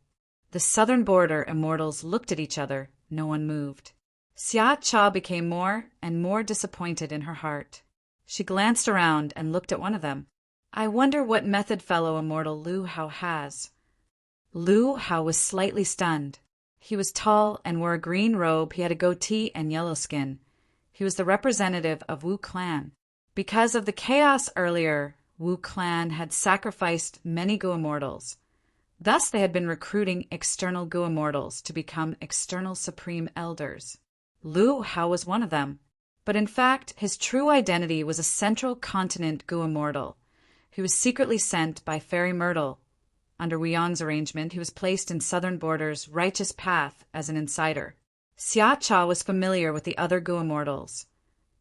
The Southern Border immortals looked at each other. No one moved. Xia Cha became more and more disappointed in her heart. She glanced around and looked at one of them. "I wonder what method fellow immortal Lu Hao has." Lu Hao was slightly stunned. He was tall and wore a green robe. He had a goatee and yellow skin. He was the representative of Wu Clan. Because of the chaos earlier, Wu Clan had sacrificed many Gu immortals. Thus they had been recruiting external Gu immortals to become external supreme elders. Lu Hao was one of them. But in fact, his true identity was a central continent Gu immortal, who was secretly sent by Fairy Myrtle. Under Wu Yang's arrangement, he was placed in Southern Border's Righteous Path as an insider. Xia Cha was familiar with the other Gu immortals,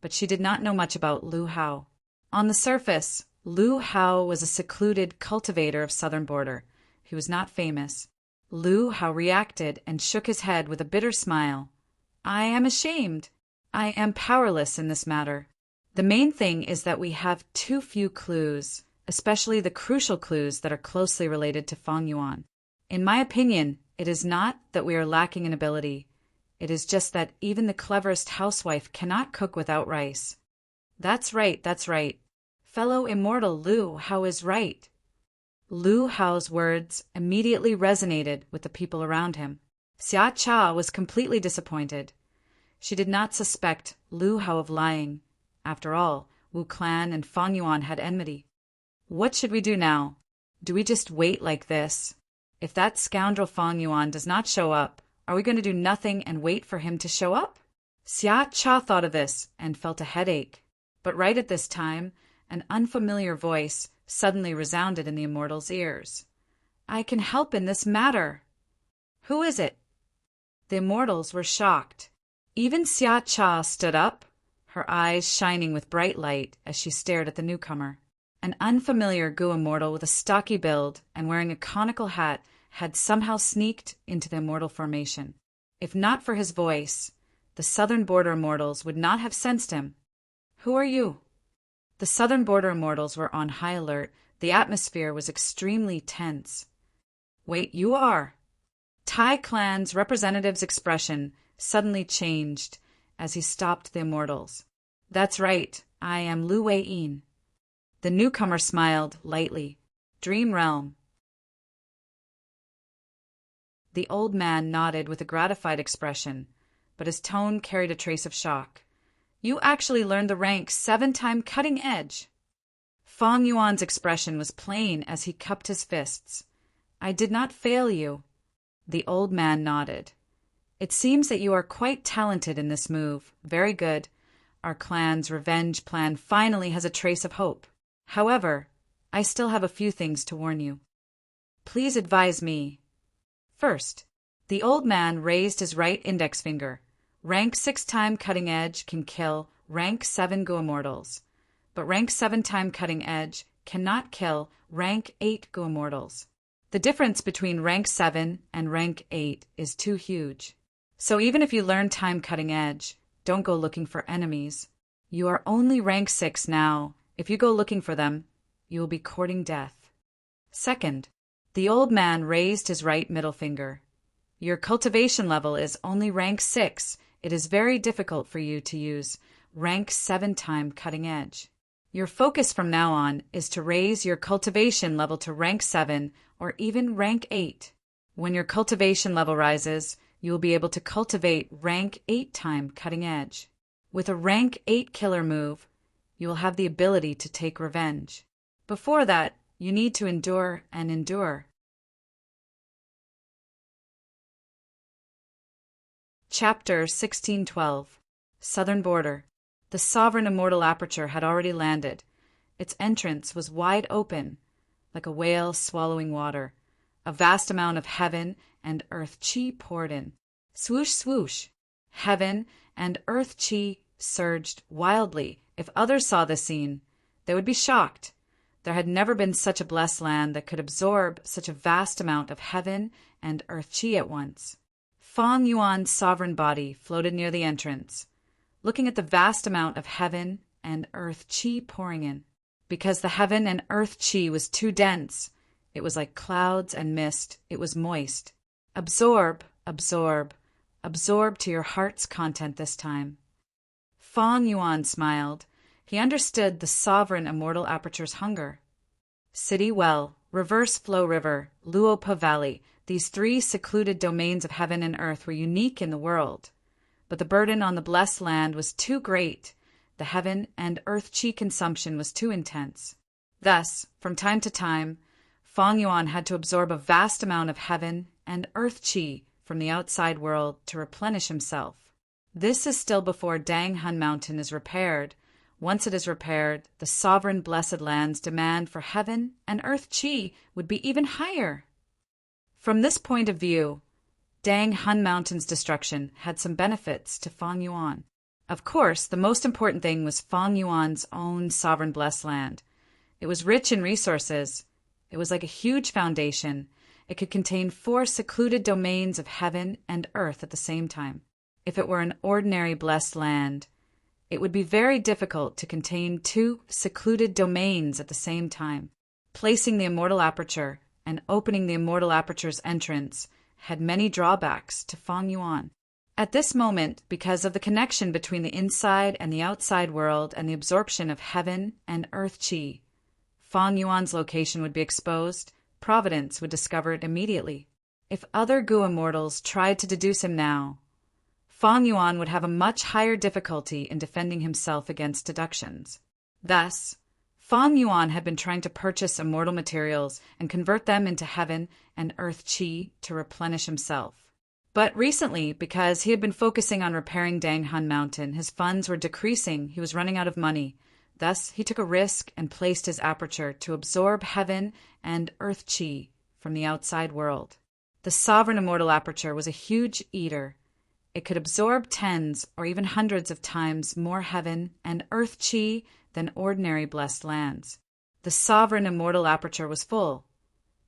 but she did not know much about Lu Hao. On the surface, Lu Hao was a secluded cultivator of Southern Border. He was not famous. Lu Hao reacted and shook his head with a bitter smile. "I am ashamed. I am powerless in this matter. The main thing is that we have too few clues, especially the crucial clues that are closely related to Feng Yuan. In my opinion, it is not that we are lacking in ability. It is just that even the cleverest housewife cannot cook without rice." That's right. Fellow immortal Lu Hao is right. Lu Hao's words immediately resonated with the people around him. Xia Cha was completely disappointed. She did not suspect Lu Hao of lying. After all, Wu Clan and Feng Yuan had enmity. What should we do now? Do we just wait like this? If that scoundrel Fang Yuan does not show up, are we going to do nothing and wait for him to show up? Xia Cha thought of this and felt a headache. But right at this time, an unfamiliar voice suddenly resounded in the immortal's ears. I can help in this matter. Who is it? The immortals were shocked. Even Xia Cha stood up, her eyes shining with bright light as she stared at the newcomer. An unfamiliar Gu immortal with a stocky build and wearing a conical hat had somehow sneaked into the immortal formation. If not for his voice, the southern border immortals would not have sensed him. Who are you? The southern border immortals were on high alert. The atmosphere was extremely tense. Wait, you are? Tai Clan's representative's expression suddenly changed as he stopped the immortals. That's right, I am Lu Wei-yin. The newcomer smiled lightly. Dream Realm. The old man nodded with a gratified expression, but his tone carried a trace of shock. You actually learned the rank 7-time cutting edge. Fang Yuan's expression was plain as he cupped his fists. I did not fail you. The old man nodded. It seems that you are quite talented in this move. Very good. Our clan's revenge plan finally has a trace of hope. However, I still have a few things to warn you. Please advise me. First, the old man raised his right index finger. Rank 6-time cutting edge can kill rank 7 Gu immortals, but rank 7-time cutting edge cannot kill rank 8 Gu immortals. The difference between rank 7 and rank 8 is too huge. So even if you learn time cutting edge, don't go looking for enemies. You are only rank 6 now. If you go looking for them, you will be courting death. Second, the old man raised his right middle finger. Your cultivation level is only rank 6. It is very difficult for you to use rank 7-time cutting edge. Your focus from now on is to raise your cultivation level to rank 7 or even rank 8. When your cultivation level rises, you will be able to cultivate rank 8-time cutting edge. With a rank 8 killer move, you will have the ability to take revenge. Before that, you need to endure and endure. Chapter 1612. Southern Border. The sovereign immortal aperture had already landed. Its entrance was wide open, like a whale swallowing water. A vast amount of heaven and earth chi poured in. Swoosh, swoosh. Heaven and earth chi surged wildly. If others saw the scene, they would be shocked. There had never been such a blessed land that could absorb such a vast amount of heaven and earth chi at once. Fang Yuan's sovereign body floated near the entrance, looking at the vast amount of heaven and earth chi pouring in. Because the heaven and earth chi was too dense, it was like clouds and mist. It was moist. Absorb, absorb, absorb to your heart's content this time. Fang Yuan smiled. He understood the sovereign immortal aperture's hunger. City Well, Reverse Flow River, Luopa Valley, these 3 secluded domains of heaven and earth were unique in the world. But the burden on the blessed land was too great. The heaven and earth chi consumption was too intense. Thus, from time to time, Fang Yuan had to absorb a vast amount of heaven and earth chi from the outside world to replenish himself. This is still before Dang Hun Mountain is repaired. Once it is repaired, the sovereign blessed land's demand for heaven and earth chi would be even higher. From this point of view, Dang Hun Mountain's destruction had some benefits to Fang Yuan. Of course, the most important thing was Fang Yuan's own sovereign blessed land. It was rich in resources. It was like a huge foundation. It could contain 4 secluded domains of heaven and earth at the same time. If it were an ordinary blessed land, it would be very difficult to contain 2 secluded domains at the same time. Placing the immortal aperture and opening the immortal aperture's entrance had many drawbacks to Fang Yuan. At this moment, because of the connection between the inside and the outside world and the absorption of heaven and earth chi, Fang Yuan's location would be exposed. Providence would discover it immediately. If other Gu immortals tried to deduce him now, Fang Yuan would have a much higher difficulty in defending himself against deductions. Thus, Fang Yuan had been trying to purchase immortal materials and convert them into heaven and earth qi to replenish himself. But recently, because he had been focusing on repairing Danghun Mountain, his funds were decreasing, he was running out of money. Thus, he took a risk and placed his aperture to absorb heaven and earth qi from the outside world. The sovereign immortal aperture was a huge eater. It could absorb tens or even hundreds of times more heaven and earth qi than ordinary blessed lands. The sovereign immortal aperture was full,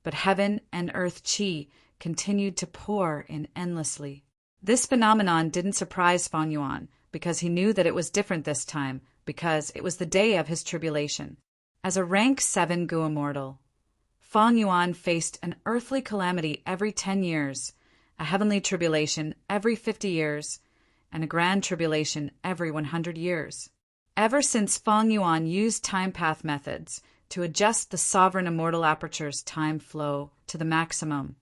but heaven and earth qi continued to pour in endlessly. This phenomenon didn't surprise Fang Yuan, because he knew that it was different this time, because it was the day of his tribulation. As a rank 7 Gu immortal, Fang Yuan faced an earthly calamity every 10 years, a heavenly tribulation every 50 years, and a grand tribulation every 100 years. Ever since Fang Yuan used time path methods to adjust the sovereign immortal aperture's time flow to the maximum,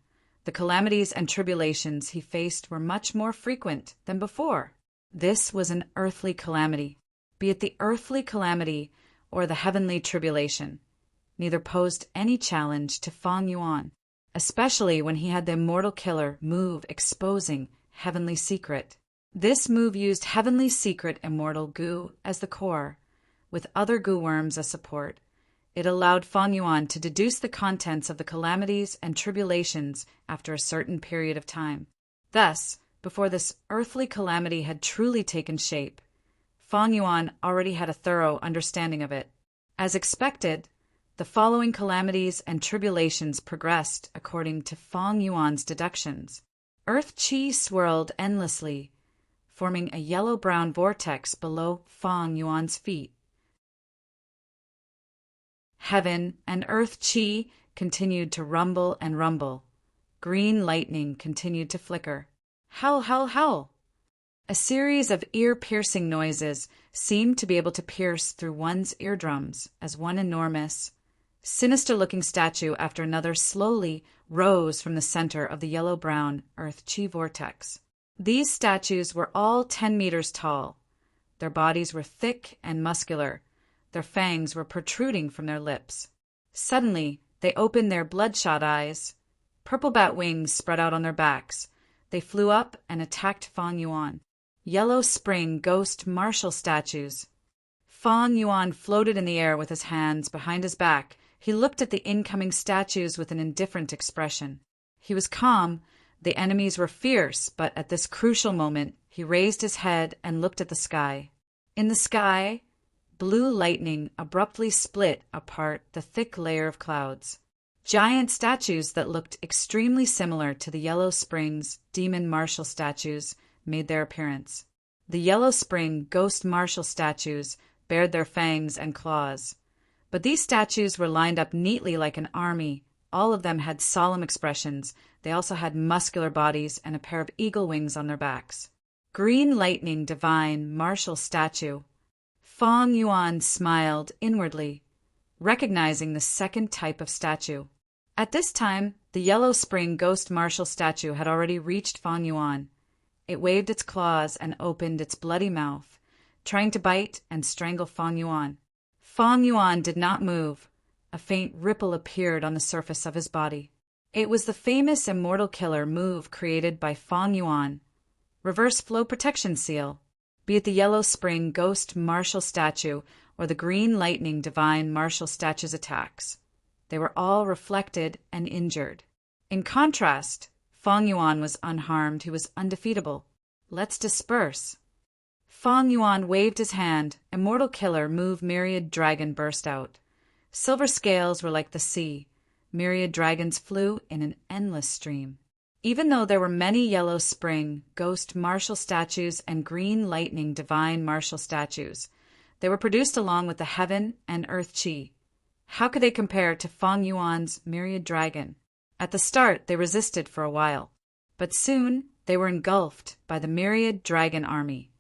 the calamities and tribulations he faced were much more frequent than before. This was an earthly calamity. Be it the earthly calamity or the heavenly tribulation, neither posed any challenge to Fang Yuan, especially when he had the immortal killer move exposing heavenly secret. This move used heavenly secret immortal Gu as the core, with other Gu worms as support. It allowed Fang Yuan to deduce the contents of the calamities and tribulations after a certain period of time. Thus, before this earthly calamity had truly taken shape, Fang Yuan already had a thorough understanding of it. As expected, the following calamities and tribulations progressed according to Fang Yuan's deductions. Earth qi swirled endlessly, forming a yellow-brown vortex below Fang Yuan's feet. Heaven and earth qi continued to rumble and rumble. Green lightning continued to flicker. Howl, howl, howl! A series of ear-piercing noises seemed to be able to pierce through one's eardrums as one enormous, sinister-looking statue after another slowly rose from the center of the yellow-brown earth qi vortex. These statues were all 10 meters tall. Their bodies were thick and muscular. Their fangs were protruding from their lips. Suddenly, they opened their bloodshot eyes. Purple bat wings spread out on their backs. They flew up and attacked Fang Yuan. Yellow spring ghost martial statues. Fang Yuan floated in the air with his hands behind his back. He looked at the incoming statues with an indifferent expression. He was calm. The enemies were fierce, but at this crucial moment, he raised his head and looked at the sky. In the sky, blue lightning abruptly split apart the thick layer of clouds. Giant statues that looked extremely similar to the Yellow Spring's demon martial statues made their appearance. The Yellow Spring ghost martial statues bared their fangs and claws. But these statues were lined up neatly like an army. All of them had solemn expressions. They also had muscular bodies and a pair of eagle wings on their backs. Green lightning divine martial statue. Fang Yuan smiled inwardly, recognizing the second type of statue. At this time, the Yellow Spring ghost martial statue had already reached Fang Yuan. It waved its claws and opened its bloody mouth, trying to bite and strangle Fang Yuan. Fang Yuan did not move. A faint ripple appeared on the surface of his body. It was the famous immortal killer move created by Fang Yuan, reverse flow protection seal. Be it the Yellow Spring ghost martial statue or the Green Lightning divine martial statue's attacks, they were all reflected and injured. In contrast, Fang Yuan was unharmed. He was undefeatable. Let's disperse. Fang Yuan waved his hand. Immortal killer move myriad dragon burst out. Silver scales were like the sea. Myriad dragons flew in an endless stream. Even though there were many Yellow Spring ghost martial statues and Green Lightning divine martial statues, they were produced along with the heaven and earth qi. How could they compare to Fang Yuan's myriad dragon? At the start, they resisted for a while, but soon they were engulfed by the myriad dragon army.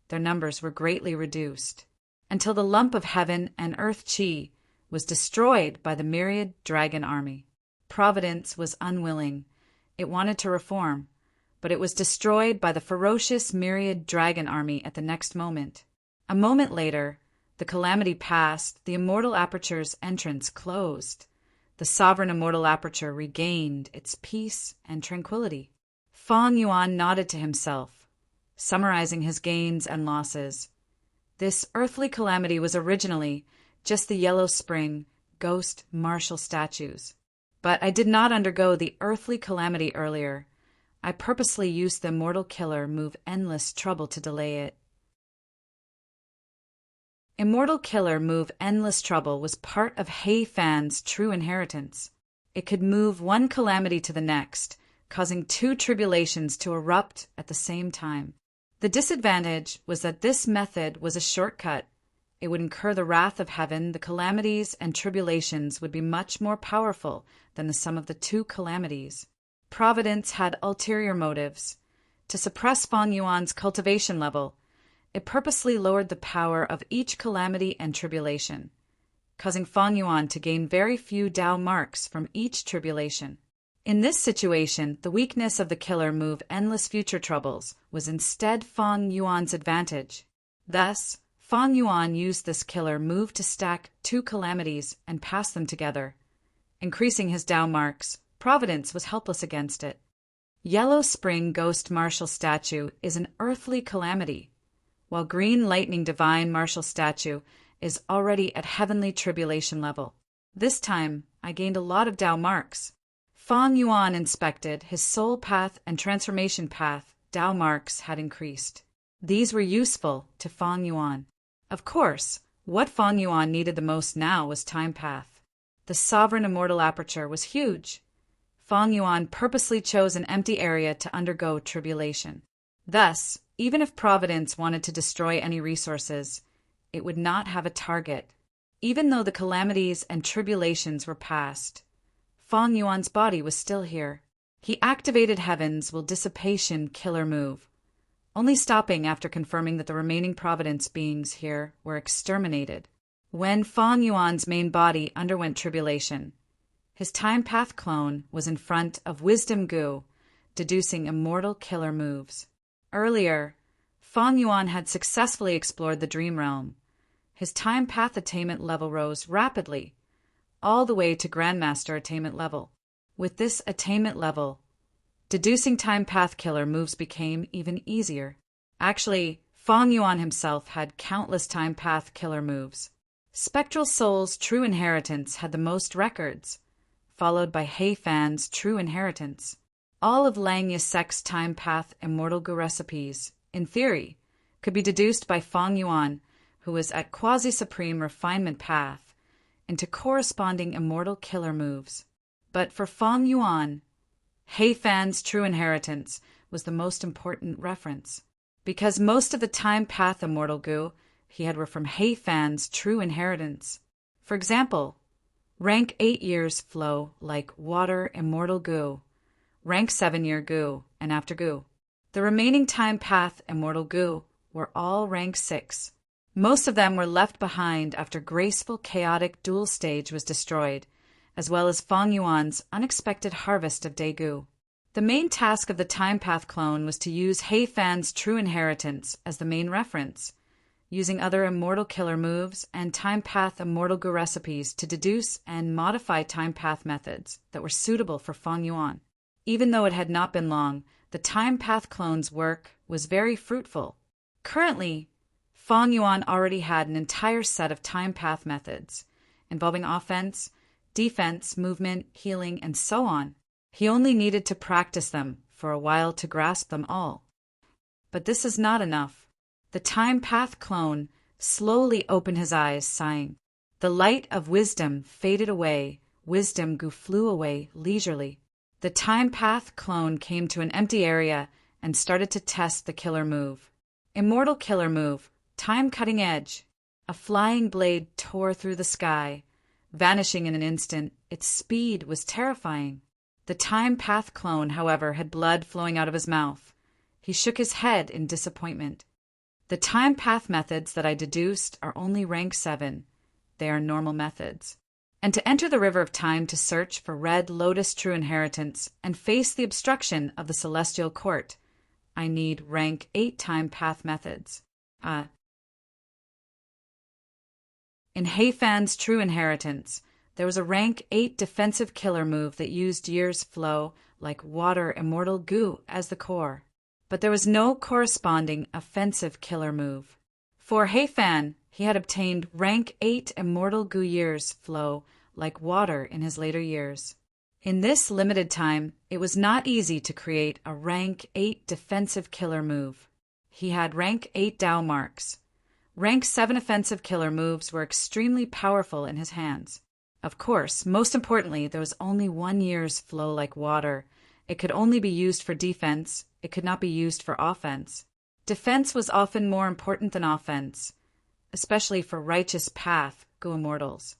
Their numbers were greatly reduced, until the lump of heaven and earth qi was destroyed by the myriad dragon army. Providence was unwilling. It wanted to reform, but it was destroyed by the ferocious myriad dragon army at the next moment. A moment later, The calamity passed, the immortal aperture's entrance closed. The sovereign immortal aperture regained its peace and tranquility. Feng Yuan nodded to himself, summarizing his gains and losses. This earthly calamity was originally just the yellow spring, ghost martial statues. But I did not undergo the earthly calamity earlier. I purposely used the immortal killer move endless trouble to delay it. Immortal Killer Move Endless Trouble was part of Hei Fan's true inheritance. It could move one calamity to the next, causing two tribulations to erupt at the same time. The disadvantage was that this method was a shortcut. It would incur the wrath of heaven. The calamities and tribulations would be much more powerful than the sum of the two calamities. Providence had ulterior motives. To suppress Feng Yuan's cultivation level, it purposely lowered the power of each calamity and tribulation, causing Feng Yuan to gain very few Dao marks from each tribulation. In this situation, the weakness of the killer move endless future troubles was instead Feng Yuan's advantage. Thus, Feng Yuan used this killer move to stack two calamities and pass them together. Increasing his Dao marks, Providence was helpless against it. Yellow Spring Ghost Martial Statue is an earthly calamity, while Green Lightning Divine Martial Statue is already at heavenly tribulation level. This time, I gained a lot of Dao marks. Feng Yuan inspected his soul path and transformation path. Dao marks had increased. These were useful to Feng Yuan. Of course, what Feng Yuan needed the most now was time path. The sovereign immortal aperture was huge. Feng Yuan purposely chose an empty area to undergo tribulation. Thus, even if Providence wanted to destroy any resources, it would not have a target. Even though the calamities and tribulations were past, Feng Yuan's body was still here. He activated Heaven's will dissipation killer move, only stopping after confirming that the remaining Providence beings here were exterminated. When Feng Yuan's main body underwent tribulation, his time path clone was in front of Wisdom Gu, deducing immortal killer moves. Earlier, Feng Yuan had successfully explored the dream realm. His time path attainment level rose rapidly, all the way to Grandmaster attainment level. With this attainment level, deducing time path killer moves became even easier. Actually, Feng Yuan himself had countless time path killer moves. Spectral Soul's True Inheritance had the most records, followed by Hei Fan's True Inheritance. All of Lang Yasek's time path immortal Gu recipes, in theory, could be deduced by Feng Yuan, who was at quasi-supreme refinement path, into corresponding immortal killer moves. But for Feng Yuan, Hei Fan's True Inheritance was the most important reference, because most of the time path immortal Gu he had were from Hei Fan's True Inheritance. For example, rank 8 years flow like water immortal Gu, rank 7-year Gu, and after Gu. The remaining time path immortal Gu were all rank 6. Most of them were left behind after graceful chaotic dual stage was destroyed, as well as Feng Yuan's unexpected harvest of Daegu. The main task of the time path clone was to use Hei Fan's True Inheritance as the main reference, using other immortal killer moves and time path immortal Gu recipes to deduce and modify time path methods that were suitable for Feng Yuan. Even though it had not been long, the time path clone's work was very fruitful. Currently, Feng Yuan already had an entire set of time path methods, involving offense, defense, movement, healing, and so on. He only needed to practice them for a while to grasp them all. But this is not enough. The time path clone slowly opened his eyes, sighing. The light of wisdom faded away. Wisdom Gu flew away leisurely. The time path clone came to an empty area and started to test the killer move. Immortal killer move, time cutting edge. A flying blade tore through the sky, vanishing in an instant. Its speed was terrifying. The time path clone, however, had blood flowing out of his mouth. He shook his head in disappointment. The time path methods that I deduced are only rank 7. They are normal methods. And to enter the river of time to search for Red Lotus True Inheritance and face the obstruction of the Celestial Court, I need rank 8 time path methods. In Heifan's True Inheritance, there was a rank 8 defensive killer move that used year's flow like water immortal goo as the core. But there was no corresponding offensive killer move. For Heifan, he had obtained rank 8 immortal goo year's flow like water in his later years. In this limited time, it was not easy to create a rank 8 defensive killer move. He had rank 8 Dao marks. Rank 7 offensive killer moves were extremely powerful in his hands. Of course, most importantly, there was only 1 year's flow like water. It could only be used for defense. It could not be used for offense. Defense was often more important than offense, especially for righteous path Gu immortals.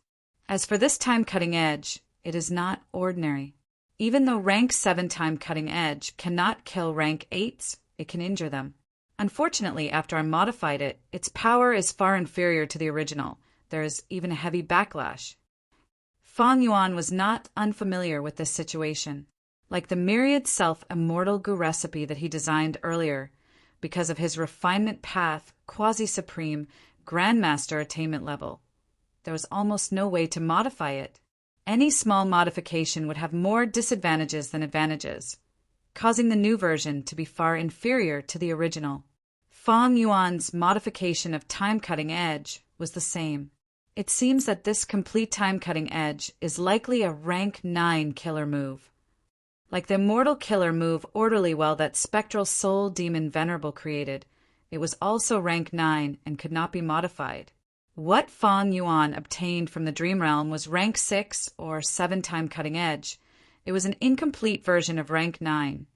As for this time cutting edge, it is not ordinary. Even though rank 7 time cutting edge cannot kill rank 8s, it can injure them. Unfortunately, after I modified it, its power is far inferior to the original. There is even a heavy backlash. Fang Yuan was not unfamiliar with this situation. Like the myriad self-immortal Gu recipe that he designed earlier, because of his refinement path, quasi-supreme, grandmaster attainment level, there was almost no way to modify it. Any small modification would have more disadvantages than advantages, causing the new version to be far inferior to the original. Fang Yuan's modification of time cutting edge was the same. It seems that this complete time cutting edge is likely a rank 9 killer move. Like the immortal killer move Orderly Well that Spectral Soul Demon Venerable created, it was also rank 9 and could not be modified. What Fang Yuan obtained from the Dream Realm was rank 6 or 7 time cutting edge. It was an incomplete version of rank 9,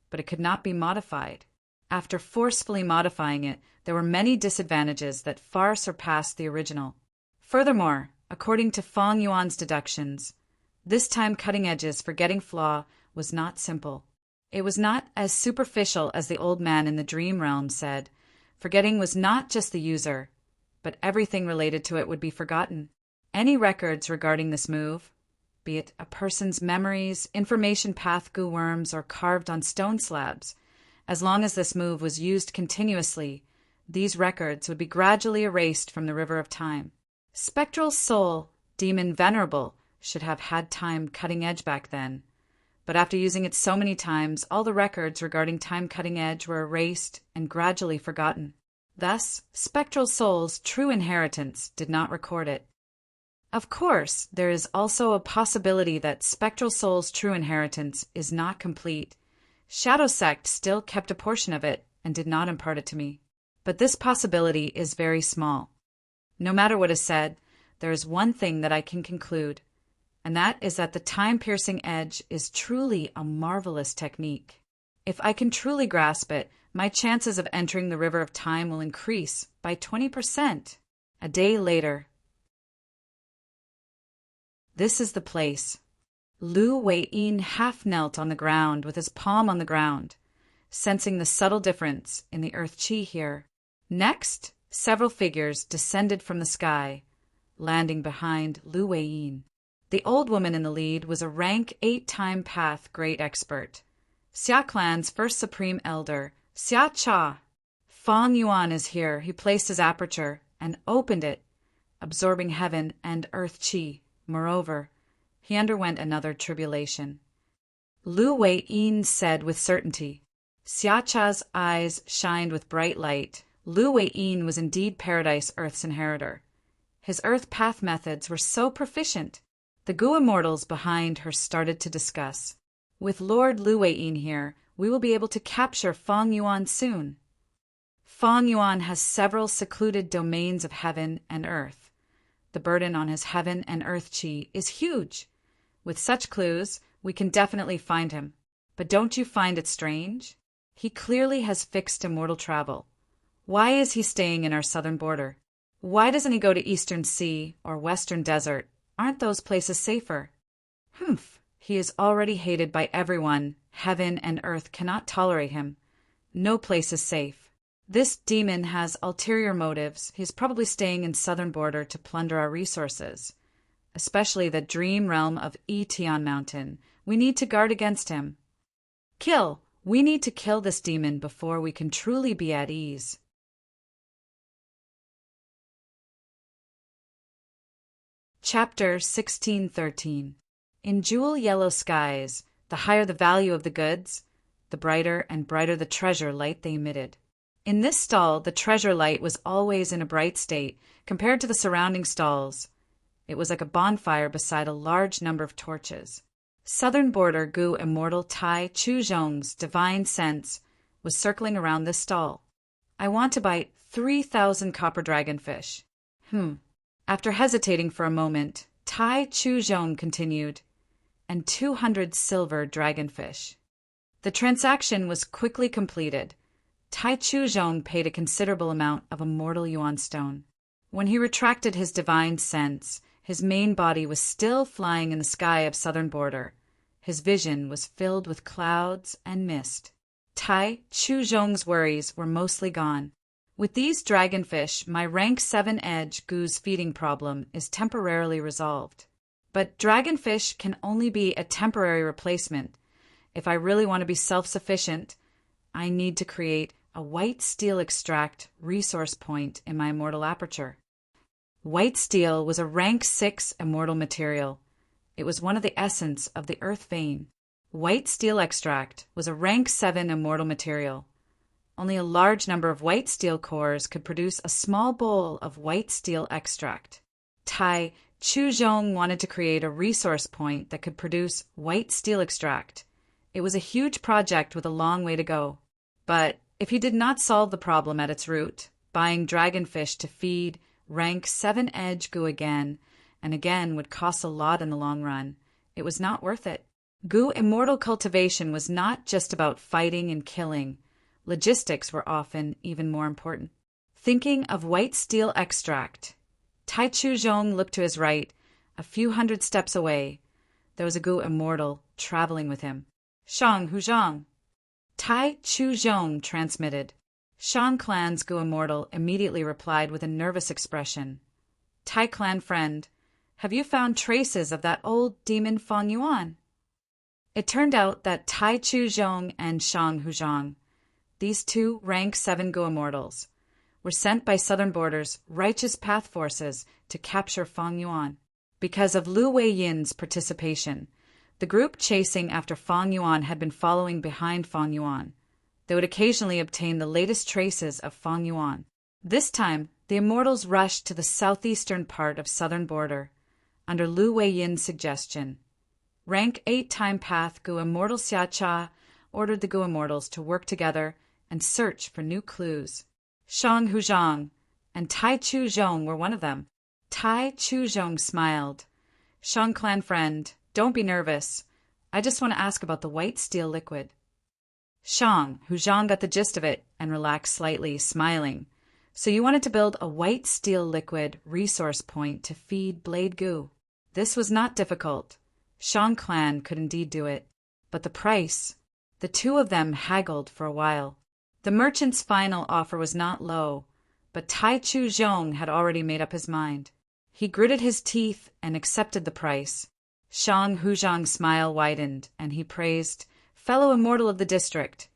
but it could not be modified. After forcefully modifying it, there were many disadvantages that far surpassed the original. Furthermore, according to Fang Yuan's deductions, this time cutting edge's forgetting flaw was not simple. It was not as superficial as the old man in the Dream Realm said. Forgetting was not just the user, but everything related to it would be forgotten. Any records regarding this move, be it a person's memories, information path Gu worms, or carved on stone slabs, as long as this move was used continuously, these records would be gradually erased from the river of time. Spectral Soul Demon Venerable should have had time cutting edge back then, but after using it so many times, all the records regarding time cutting edge were erased and gradually forgotten. Thus, Spectral Soul's True Inheritance did not record it. Of course, there is also a possibility that Spectral Soul's True Inheritance is not complete. Shadow Sect still kept a portion of it and did not impart it to me. But this possibility is very small. No matter what is said, there is one thing that I can conclude, and that is that the time-piercing edge is truly a marvelous technique. If I can truly grasp it, my chances of entering the river of time will increase by 20%. A day later. This is the place. Lu Wei-yin half knelt on the ground with his palm on the ground, sensing the subtle difference in the earth chi here. Next, several figures descended from the sky, landing behind Lu Wei-yin. The old woman in the lead was a rank 8-time path great expert. Xia Clan's first supreme elder, Xia Cha. Fang Yuan is here. He placed his aperture and opened it, absorbing heaven and earth chi. Moreover, he underwent another tribulation. Lu Wei-yin said with certainty. Xia Cha's eyes shined with bright light. Lu Wei-yin was indeed Paradise Earth's inheritor. His earth path methods were so proficient. The Gu immortals behind her started to discuss. With Lord Lu Wei-yin here, we will be able to capture Fang Yuan soon. Fang Yuan has several secluded domains of heaven and earth. The burden on his heaven and earth chi is huge. With such clues, we can definitely find him. But don't you find it strange? He clearly has fixed immortal travel. Why is he staying in our southern border? Why doesn't he go to Eastern Sea or Western Desert? Aren't those places safer? Humph, he is already hated by everyone. Heaven and earth cannot tolerate him. No place is safe. This demon has ulterior motives. He's probably staying in southern border to plunder our resources, especially the dream realm of Etian Mountain. We need to guard against him. Kill! We need to kill this demon before we can truly be at ease. Chapter 1613. In jewel yellow skies, the higher the value of the goods, the brighter and brighter the treasure light they emitted. In this stall, the treasure light was always in a bright state compared to the surrounding stalls. It was like a bonfire beside a large number of torches. Southern border Gu immortal Tai Chu Zhong's divine sense was circling around this stall. I want to buy 3,000 copper dragonfish. After hesitating for a moment, Tai Chu Zhong continued, and 200 silver dragonfish. The transaction was quickly completed. Tai Chu Zhong paid a considerable amount of immortal yuan stone. When he retracted his divine sense, his main body was still flying in the sky of southern border. His vision was filled with clouds and mist. Tai Chu Zhong's worries were mostly gone. With these dragonfish, my rank 7 edge Gu's feeding problem is temporarily resolved. But dragonfish can only be a temporary replacement. If I really want to be self-sufficient, I need to create a white steel extract resource point in my immortal aperture. White steel was a rank 6 immortal material. It was one of the essence of the earth vein. White steel extract was a rank 7 immortal material. Only a large number of white steel cores could produce a small bowl of white steel extract. Tai Chu Zhong wanted to create a resource point that could produce white steel extract. It was a huge project with a long way to go. But if he did not solve the problem at its root, buying dragonfish to feed rank 7 edge Gu again and again would cost a lot in the long run, it was not worth it. Gu immortal cultivation was not just about fighting and killing. Logistics were often even more important. Thinking of white steel extract, Tai Chu Zhong looked to his right. A few hundred steps away, there was a Gu immortal traveling with him. Shang Hu Zhang. Tai Chu Zhong transmitted. Shang Clan's Gu immortal immediately replied with a nervous expression. Tai Clan friend, have you found traces of that old demon Fang Yuan? It turned out that Tai Chu Zhong and Shang Hu Zhang, these two rank 7 Gu immortals, were sent by Southern Border's righteous path forces to capture Fang Yuan. Because of Lu Wei Yin's participation, the group chasing after Fang Yuan had been following behind Fang Yuan. They would occasionally obtain the latest traces of Fang Yuan. This time, the immortals rushed to the southeastern part of Southern Border, under Lu Wei Yin's suggestion. Rank 8 Time Path Gu Immortal Xia Cha ordered the Gu immortals to work together and search for new clues. Shang Hu Zhang and Tai Chu Zhong were one of them. Tai Chu Zhong smiled. Shang Clan friend, don't be nervous. I just want to ask about the white steel liquid. Shang Hu Zhang got the gist of it and relaxed slightly, smiling. So you wanted to build a white steel liquid resource point to feed Blade Gu. This was not difficult. Shang Clan could indeed do it. But the price, the two of them haggled for a while. The merchant's final offer was not low, but Tai Chu Zhong had already made up his mind. He gritted his teeth and accepted the price. Shang Hu Zhang's smile widened, and he praised, fellow immortal of the district,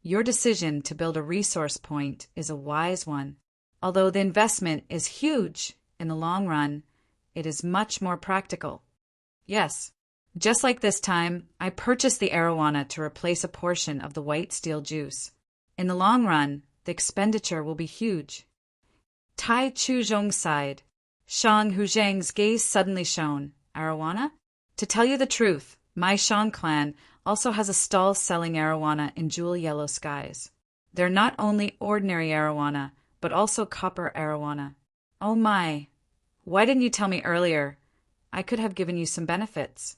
your decision to build a resource point is a wise one. Although the investment is huge, in the long run, it is much more practical. Yes, just like this time, I purchased the arowana to replace a portion of the white steel juice. In the long run, the expenditure will be huge. Tai Chu Zhong sighed. Shang Hu Zhang's gaze suddenly shone. Arowana? To tell you the truth, my Shang clan also has a stall selling arowana in jewel yellow skies. They're not only ordinary arowana, but also copper arowana. Oh my! Why didn't you tell me earlier? I could have given you some benefits.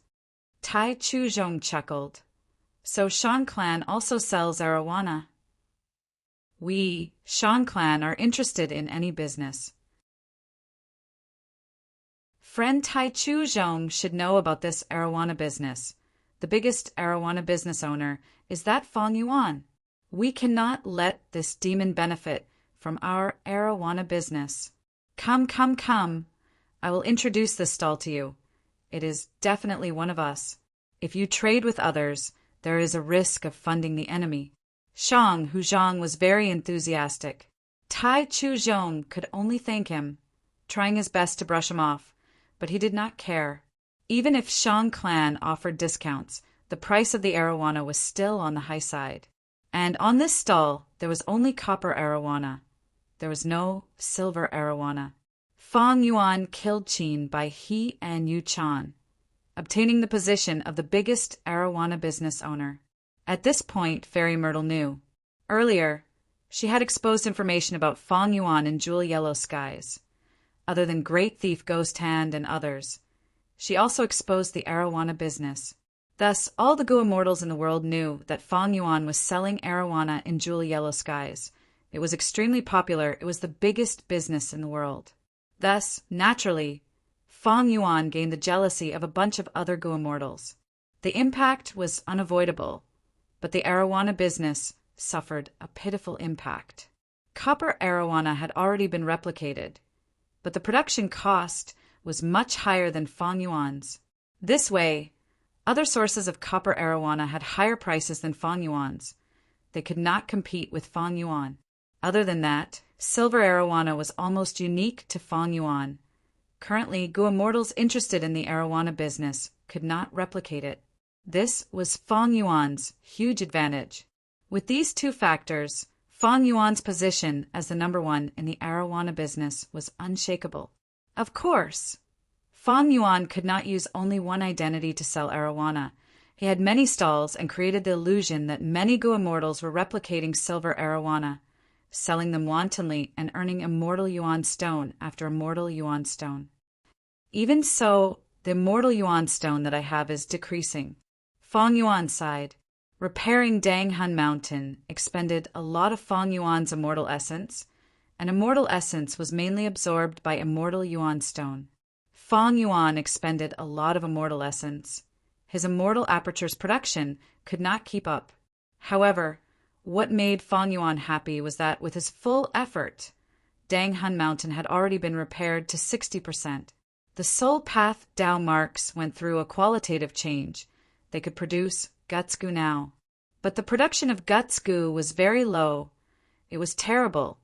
Tai Chu Zhong chuckled. So Shang clan also sells arowana. We, Shang Clan, are interested in any business. Friend Tai Chu Zhong should know about this arowana business. The biggest arowana business owner is that Fang Yuan. We cannot let this demon benefit from our arowana business. Come, come, come. I will introduce this stall to you. It is definitely one of us. If you trade with others, there is a risk of funding the enemy. Shang Hu Zhang was very enthusiastic. Tai Chu Zhong could only thank him, trying his best to brush him off, but he did not care. Even if Shang clan offered discounts, the price of the arowana was still on the high side. And on this stall, there was only copper arowana. There was no silver arowana. Fang Yuan killed Qin by he and Yu Chan, obtaining the position of the biggest arowana business owner. At this point, Fairy Myrtle knew. Earlier, she had exposed information about Fang Yuan in Jewel Yellow Skies. Other than Great Thief Ghost Hand and others, she also exposed the arowana business. Thus, all the Gu immortals in the world knew that Fang Yuan was selling arowana in Jewel Yellow Skies. It was extremely popular. It was the biggest business in the world. Thus, naturally, Fang Yuan gained the jealousy of a bunch of other Gu immortals. The impact was unavoidable, but the arowana business suffered a pitiful impact. Copper arowana had already been replicated, but the production cost was much higher than Fang Yuan's. This way, other sources of copper arowana had higher prices than Fang Yuan's. They could not compete with Fang Yuan. Other than that, silver arowana was almost unique to Fang Yuan. Currently, Gu immortals interested in the arowana business could not replicate it. This was Fang Yuan's huge advantage. With these two factors, Fang Yuan's position as the number one in the arowana business was unshakable. Of course, Fang Yuan could not use only one identity to sell arowana. He had many stalls and created the illusion that many Gu immortals were replicating silver arowana, selling them wantonly and earning immortal yuan stone after immortal yuan stone. Even so, the immortal yuan stone that I have is decreasing. Fang Yuan sighed. Repairing Danghun Mountain expended a lot of Fang Yuan's immortal essence, and immortal essence was mainly absorbed by immortal yuan stone. Fang Yuan expended a lot of immortal essence. His immortal aperture's production could not keep up. However, what made Fang Yuan happy was that with his full effort, Danghun Mountain had already been repaired to 60%. The Soul Path Dao marks went through a qualitative change. They could produce Guts Gu now. But the production of Guts Gu was very low. It was terrible.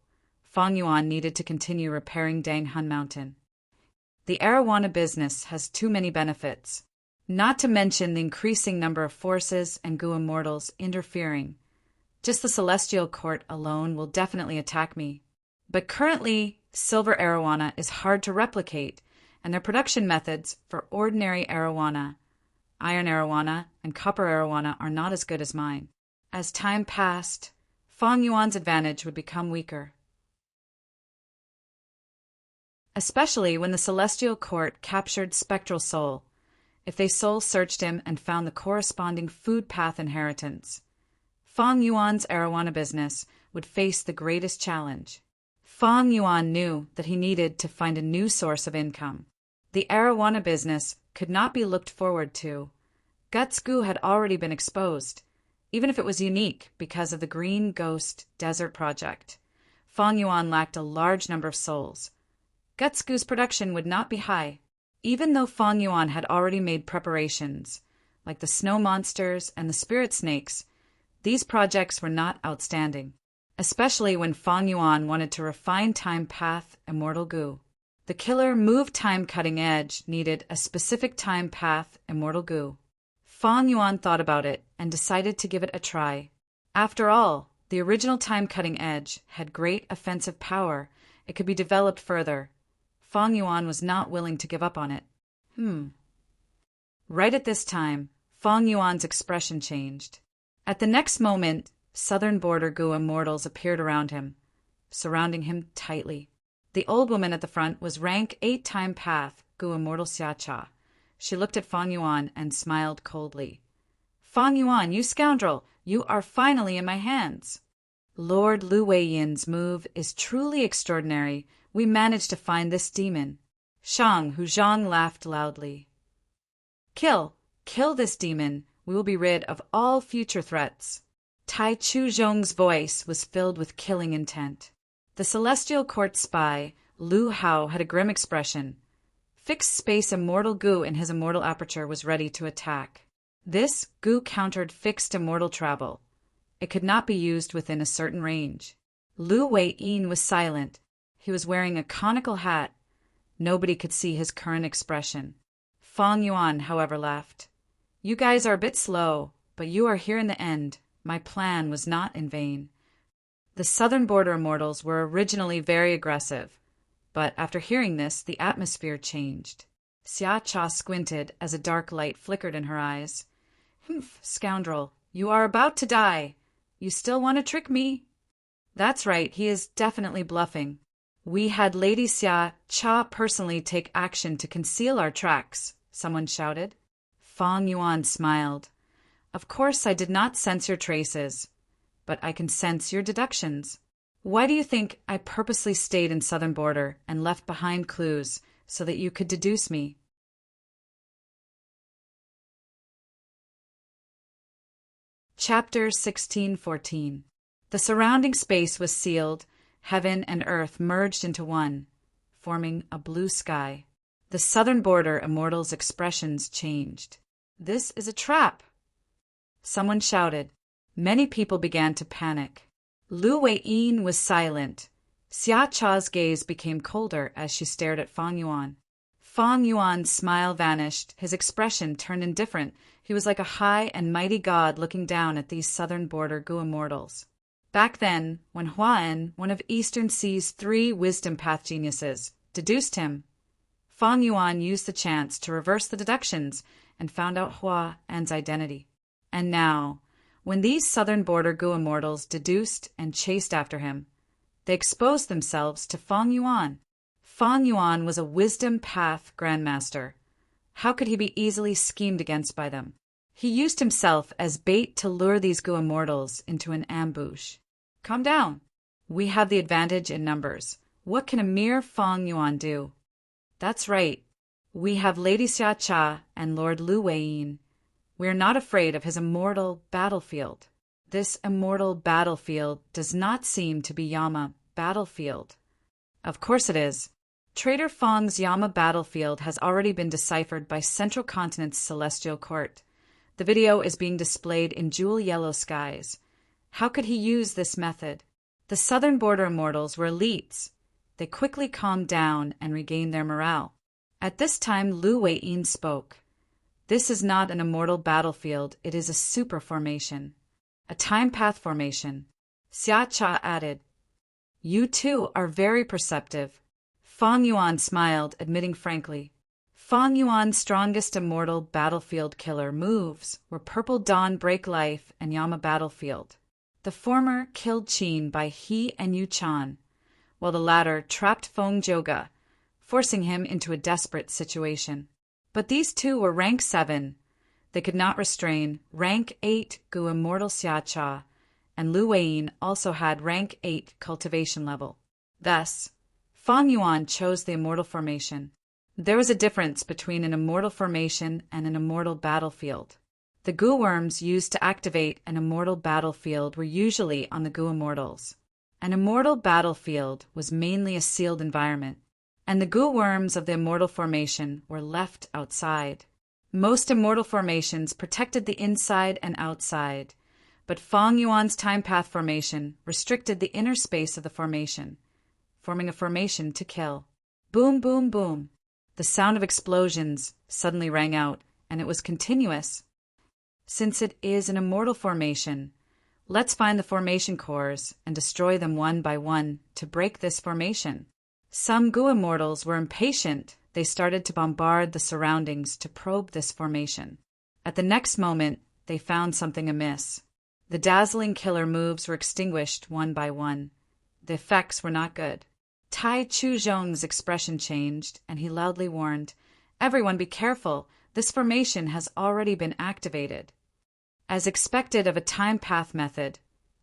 Fang Yuan needed to continue repairing Danghun Mountain. The arowana business has too many benefits, not to mention the increasing number of forces and Gu immortals interfering. Just the Celestial Court alone will definitely attack me. But currently, silver arowana is hard to replicate, and their production methods for ordinary arowana, iron arowana, and copper arowana are not as good as mine. As time passed, Fang Yuan's advantage would become weaker. Especially when the Celestial Court captured Spectral Soul, if they soul-searched him and found the corresponding food path inheritance. Fang Yuan's arowana business would face the greatest challenge. Fang Yuan knew that he needed to find a new source of income. The arowana business could not be looked forward to. Guts Gu had already been exposed, even if it was unique because of the Green Ghost Desert Project. Fang Yuan lacked a large number of souls. Guts Gu's production would not be high, even though Fang Yuan had already made preparations, like the snow monsters and the spirit snakes. These projects were not outstanding, especially when Fang Yuan wanted to refine Time Path Immortal Gu. The killer move Time Cutting Edge needed a specific Time Path Immortal Gu. Fang Yuan thought about it and decided to give it a try. After all, the original Time Cutting Edge had great offensive power. It could be developed further. Fang Yuan was not willing to give up on it. Right at this time, Fang Yuan's expression changed. At the next moment, southern border Gu immortals appeared around him, surrounding him tightly. The old woman at the front was rank 8 Time Path Gu immortal Xiacha. She looked at Fang Yuan and smiled coldly. Fang Yuan, you scoundrel, you are finally in my hands. Lord Lu Weiyin's move is truly extraordinary. We managed to find this demon. Shang Huzhang laughed loudly. Kill this demon. We will be rid of all future threats. Tai Chuzhong's voice was filled with killing intent. The Celestial Court spy, Lu Hao, had a grim expression. Fixed Space Immortal Gu in his immortal aperture was ready to attack. This Gu countered fixed immortal travel. It could not be used within a certain range. Lu Weiyin was silent. He was wearing a conical hat. Nobody could see his current expression. Fang Yuan, however, laughed. You guys are a bit slow, but you are here in the end. My plan was not in vain. The southern border immortals were originally very aggressive, but after hearing this, the atmosphere changed. Xia Cha squinted as a dark light flickered in her eyes. Humph, scoundrel, you are about to die. You still want to trick me? That's right, he is definitely bluffing. We had Lady Xia Cha personally take action to conceal our tracks, someone shouted. Fang Yuan smiled. Of course I did not sense your traces, but I can sense your deductions. Why do you think I purposely stayed in southern border and left behind clues so that you could deduce me? Chapter 1614. The surrounding space was sealed. Heaven and earth merged into one, forming a blue sky. The southern border immortals' expressions changed. This is a trap! Someone shouted. Many people began to panic. Lu Weiyin was silent. Xia Cha's gaze became colder as she stared at Fang Yuan. Fang Yuan's smile vanished. His expression turned indifferent. He was like a high and mighty god looking down at these southern border Gu immortals. Back then, when Huan, one of Eastern Sea's 3 wisdom path geniuses, deduced him, Fang Yuan used the chance to reverse the deductions and found out Huan's identity. And now, when these southern border Gu immortals deduced and chased after him, they exposed themselves to Fang Yuan. Fang Yuan was a wisdom path grandmaster. How could he be easily schemed against by them? He used himself as bait to lure these Gu immortals into an ambush. Calm down. We have the advantage in numbers. What can a mere Fang Yuan do? That's right. We have Lady Xia Cha and Lord Lu Weiyin. We are not afraid of his immortal battlefield. This immortal battlefield does not seem to be Yama battlefield. Of course it is. Traitor Fang's Yama battlefield has already been deciphered by Central Continent's Celestial Court. The video is being displayed in jewel yellow skies. How could he use this method? The southern border immortals were elites. They quickly calmed down and regained their morale. At this time, Lu Weiyin spoke. This is not an immortal battlefield, it is a super formation. A time path formation. Xia Cha added. You too are very perceptive. Fang Yuan smiled, admitting frankly. Fang Yuan's strongest immortal battlefield killer moves were Purple Dawn Break Life and Yama Battlefield. The former killed Qin by He and Yu Chan, while the latter trapped Feng Joga, forcing him into a desperate situation. But these two were rank 7. They could not restrain rank 8 Gu Immortal Xia Cha, and Lu Weiyin also had rank 8 cultivation level. Thus, Fang Yuan chose the immortal formation. There was a difference between an immortal formation and an immortal battlefield. The Gu worms used to activate an immortal battlefield were usually on the Gu immortals. An immortal battlefield was mainly a sealed environment, and the Gu worms of the immortal formation were left outside. Most immortal formations protected the inside and outside, but Fang Yuan's time path formation restricted the inner space of the formation, forming a formation to kill. Boom, boom, boom. The sound of explosions suddenly rang out, and it was continuous. Since it is an immortal formation, let's find the formation cores and destroy them one by one to break this formation. Some Gu immortals were impatient. They started to bombard the surroundings to probe this formation. At the next moment, they found something amiss. The dazzling killer moves were extinguished one by one. The effects were not good. Tai Chuzhong's expression changed, and he loudly warned, "Everyone be careful. This formation has already been activated." As expected of a time path method,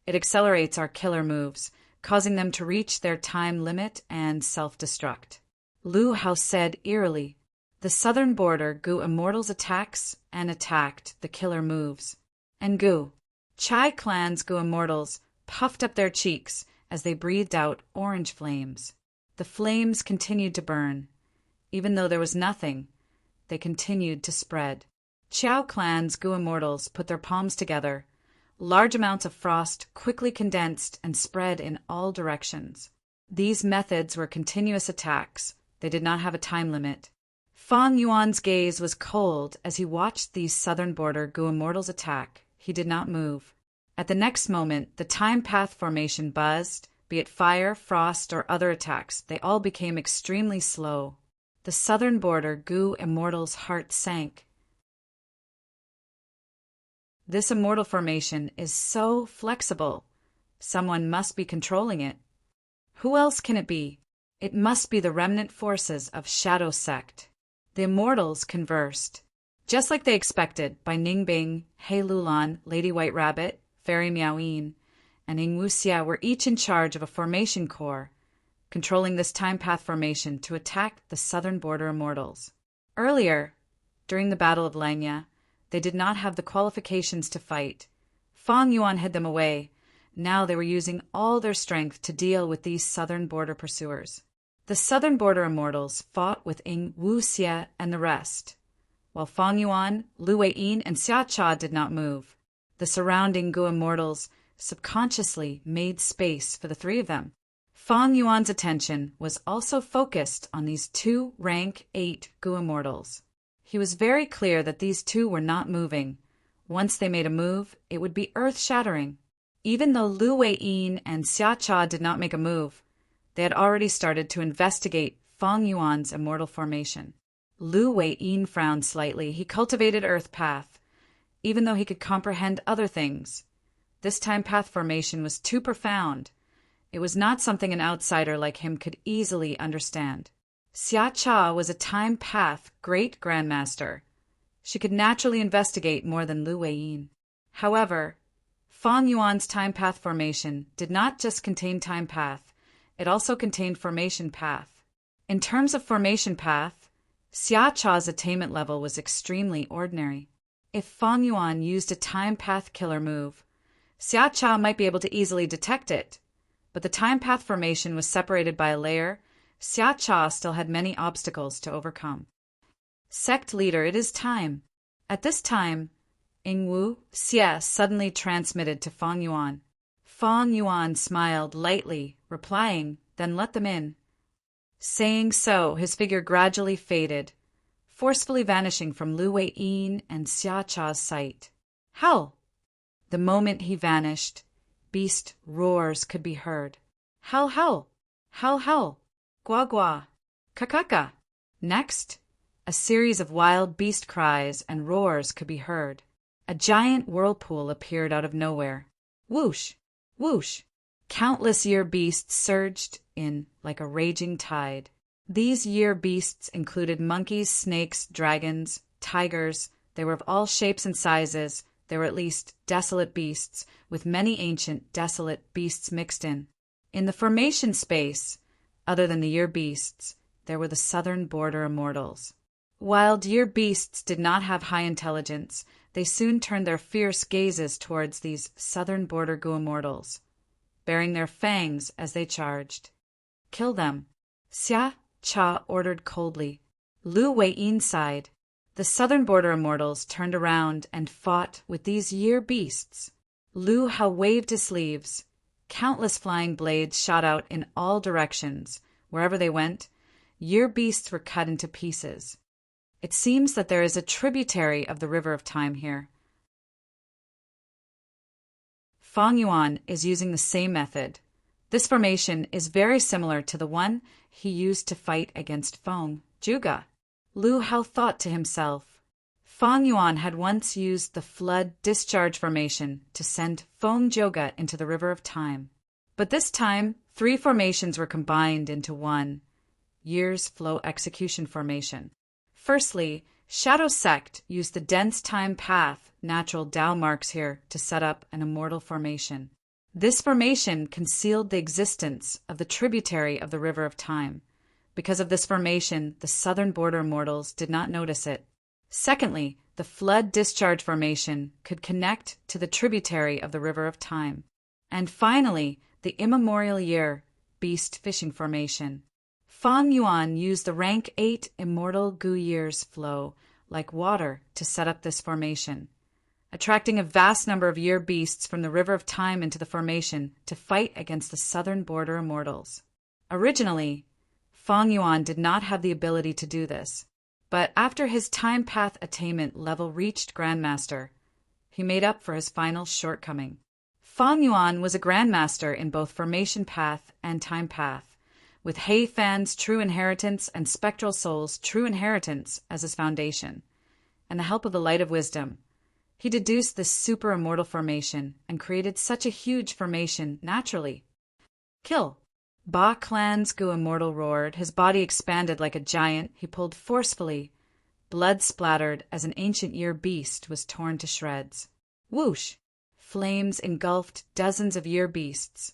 it accelerates our killer moves, causing them to reach their time limit and self-destruct. Lu Hao said eerily, "The southern border Gu immortals attacks and attacked the killer moves." And Gu, Chai clan's Gu immortals puffed up their cheeks as they breathed out orange flames. The flames continued to burn. Even though there was nothing, they continued to spread. Qiao clan's Gu immortals put their palms together. Large amounts of frost quickly condensed and spread in all directions. These methods were continuous attacks, They did not have a time limit. Fang Yuan's gaze was cold as he watched these southern border Gu immortals attack. He did not move. At the next moment, the time path formation buzzed, be it fire, frost, or other attacks. They all became extremely slow. The southern border Gu immortal's heart sank. This immortal formation is so flexible. Someone must be controlling it. Who else can it be? It must be the remnant forces of Shadow Sect. The immortals conversed, just like they expected, by Ningbing, He Lulan, Lady White Rabbit, Fairy Miaoyin, and Ing Wuxia were each in charge of a formation corps, controlling this time path formation to attack the southern border immortals. Earlier, during the Battle of Lenya, they did not have the qualifications to fight. Fang Yuan hid them away. Now they were using all their strength to deal with these southern border pursuers. The southern border immortals fought with Ing Wuxia and the rest, while Fang Yuan, Lu Weiyin, and Xia Cha did not move. The surrounding Gu immortals subconsciously made space for the three of them. Fang Yuan's attention was also focused on these two rank 8 Gu immortals. He was very clear that these two were not moving. Once they made a move, it would be earth-shattering. Even though Lu Weiyin and Xia Cha did not make a move, they had already started to investigate Fang Yuan's immortal formation. Lu Weiyin frowned slightly. He cultivated Earth Path, even though he could comprehend other things. This time path formation was too profound. It was not something an outsider like him could easily understand. Xia Cha was a time path great grandmaster. She could naturally investigate more than Lu Weiyin. However, Fang Yuan's time path formation did not just contain time path, it also contained formation path. In terms of formation path, Xia Cha's attainment level was extremely ordinary. If Fang Yuan used a time path killer move, Xia Cha might be able to easily detect it, but the time path formation was separated by a layer. Xia Cha still had many obstacles to overcome. Sect leader, it is time. At this time, Ing Wuxia suddenly transmitted to Fang Yuan. Fang Yuan smiled lightly, replying, "Then let them in." Saying so, his figure gradually faded, forcefully vanishing from Lu Weiyin and Xia Cha's sight. Howl! The moment he vanished, beast roars could be heard. Howl, howl! Howl, howl! Gua, gua! Kakaka! Next, a series of wild beast cries and roars could be heard. A giant whirlpool appeared out of nowhere. Whoosh! Whoosh! Countless year beasts surged in like a raging tide. These year beasts included monkeys, snakes, dragons, tigers. They were of all shapes and sizes. There were at least desolate beasts, with many ancient desolate beasts mixed in. In the formation space, other than the year beasts, there were the southern border immortals. While year beasts did not have high intelligence, they soon turned their fierce gazes towards these southern border Gu immortals, baring their fangs as they charged. Kill them, Xia Cha ordered coldly. Lu Weiyin sighed. The southern border immortals turned around and fought with these year beasts. Lu Hao waved his sleeves. Countless flying blades shot out in all directions. Wherever they went, year beasts were cut into pieces. It seems that there is a tributary of the River of Time here. Fang Yuan is using the same method. This formation is very similar to the one he used to fight against Feng Zhuge. Lu Hao thought to himself. Fang Yuan had once used the flood discharge formation to send Feng Zhuge into the River of Time. But this time, 3 formations were combined into one, Year's Flow Execution Formation. Firstly, Shadow Sect used the dense time path natural Tao marks here to set up an immortal formation. This formation concealed the existence of the tributary of the River of Time. Because of this formation, the southern border immortals did not notice it. Secondly, the flood discharge formation could connect to the tributary of the River of Time. And finally, the immemorial year beast fishing formation. Fang Yuan used the rank 8 immortal Gu years flow like water to set up this formation, attracting a vast number of year beasts from the River of Time into the formation to fight against the southern border immortals. Originally, Fang Yuan did not have the ability to do this, but after his time path attainment level reached Grandmaster, he made up for his final shortcoming. Fang Yuan was a Grandmaster in both Formation Path and Time Path, with Hei Fan's True Inheritance and Spectral Soul's True Inheritance as his foundation. And the help of the Light of Wisdom, he deduced this super immortal formation and created such a huge formation naturally. Kill! Ba Clan's Gu Immortal roared, his body expanded like a giant, he pulled forcefully. Blood splattered as an ancient year beast was torn to shreds. Whoosh! Flames engulfed dozens of year beasts.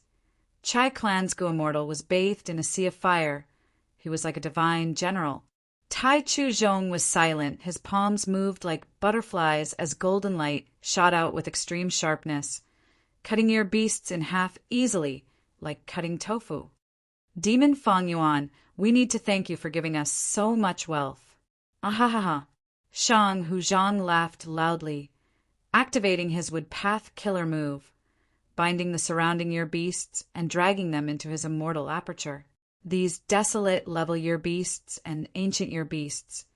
Chai Clan's Gu Immortal was bathed in a sea of fire. He was like a divine general. Tai Chu Zhong was silent, his palms moved like butterflies as golden light shot out with extreme sharpness, cutting year beasts in half easily, like cutting tofu. Demon Fang Yuan, we need to thank you for giving us so much wealth. Ahahaha. Shang Hu Zhang laughed loudly, activating his wood path killer move, binding the surrounding year beasts and dragging them into his immortal aperture. These desolate level year beasts and ancient year beasts,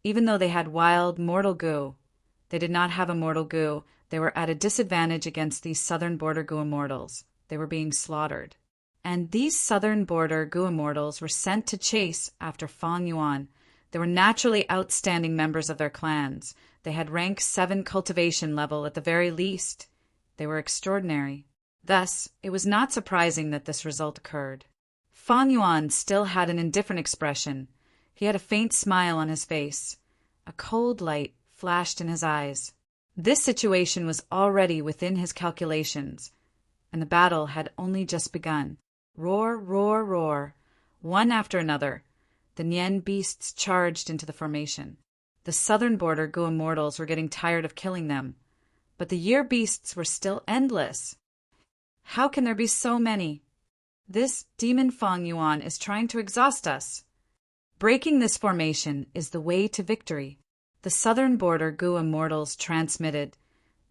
even though they had wild mortal Gu, they did not have immortal Gu. They were at a disadvantage against these southern border Gu immortals. They were being slaughtered. And these southern border Gu immortals were sent to chase after Fang Yuan. They were naturally outstanding members of their clans. They had rank 7 cultivation level at the very least. They were extraordinary. Thus, it was not surprising that this result occurred. Fang Yuan still had an indifferent expression. He had a faint smile on his face. A cold light flashed in his eyes. This situation was already within his calculations, and the battle had only just begun. Roar, roar, roar. One after another, the Nian beasts charged into the formation. The southern border Gu immortals were getting tired of killing them, but the year beasts were still endless. How can there be so many? This demon Fang Yuan is trying to exhaust us. Breaking this formation is the way to victory. The southern border Gu immortals transmitted.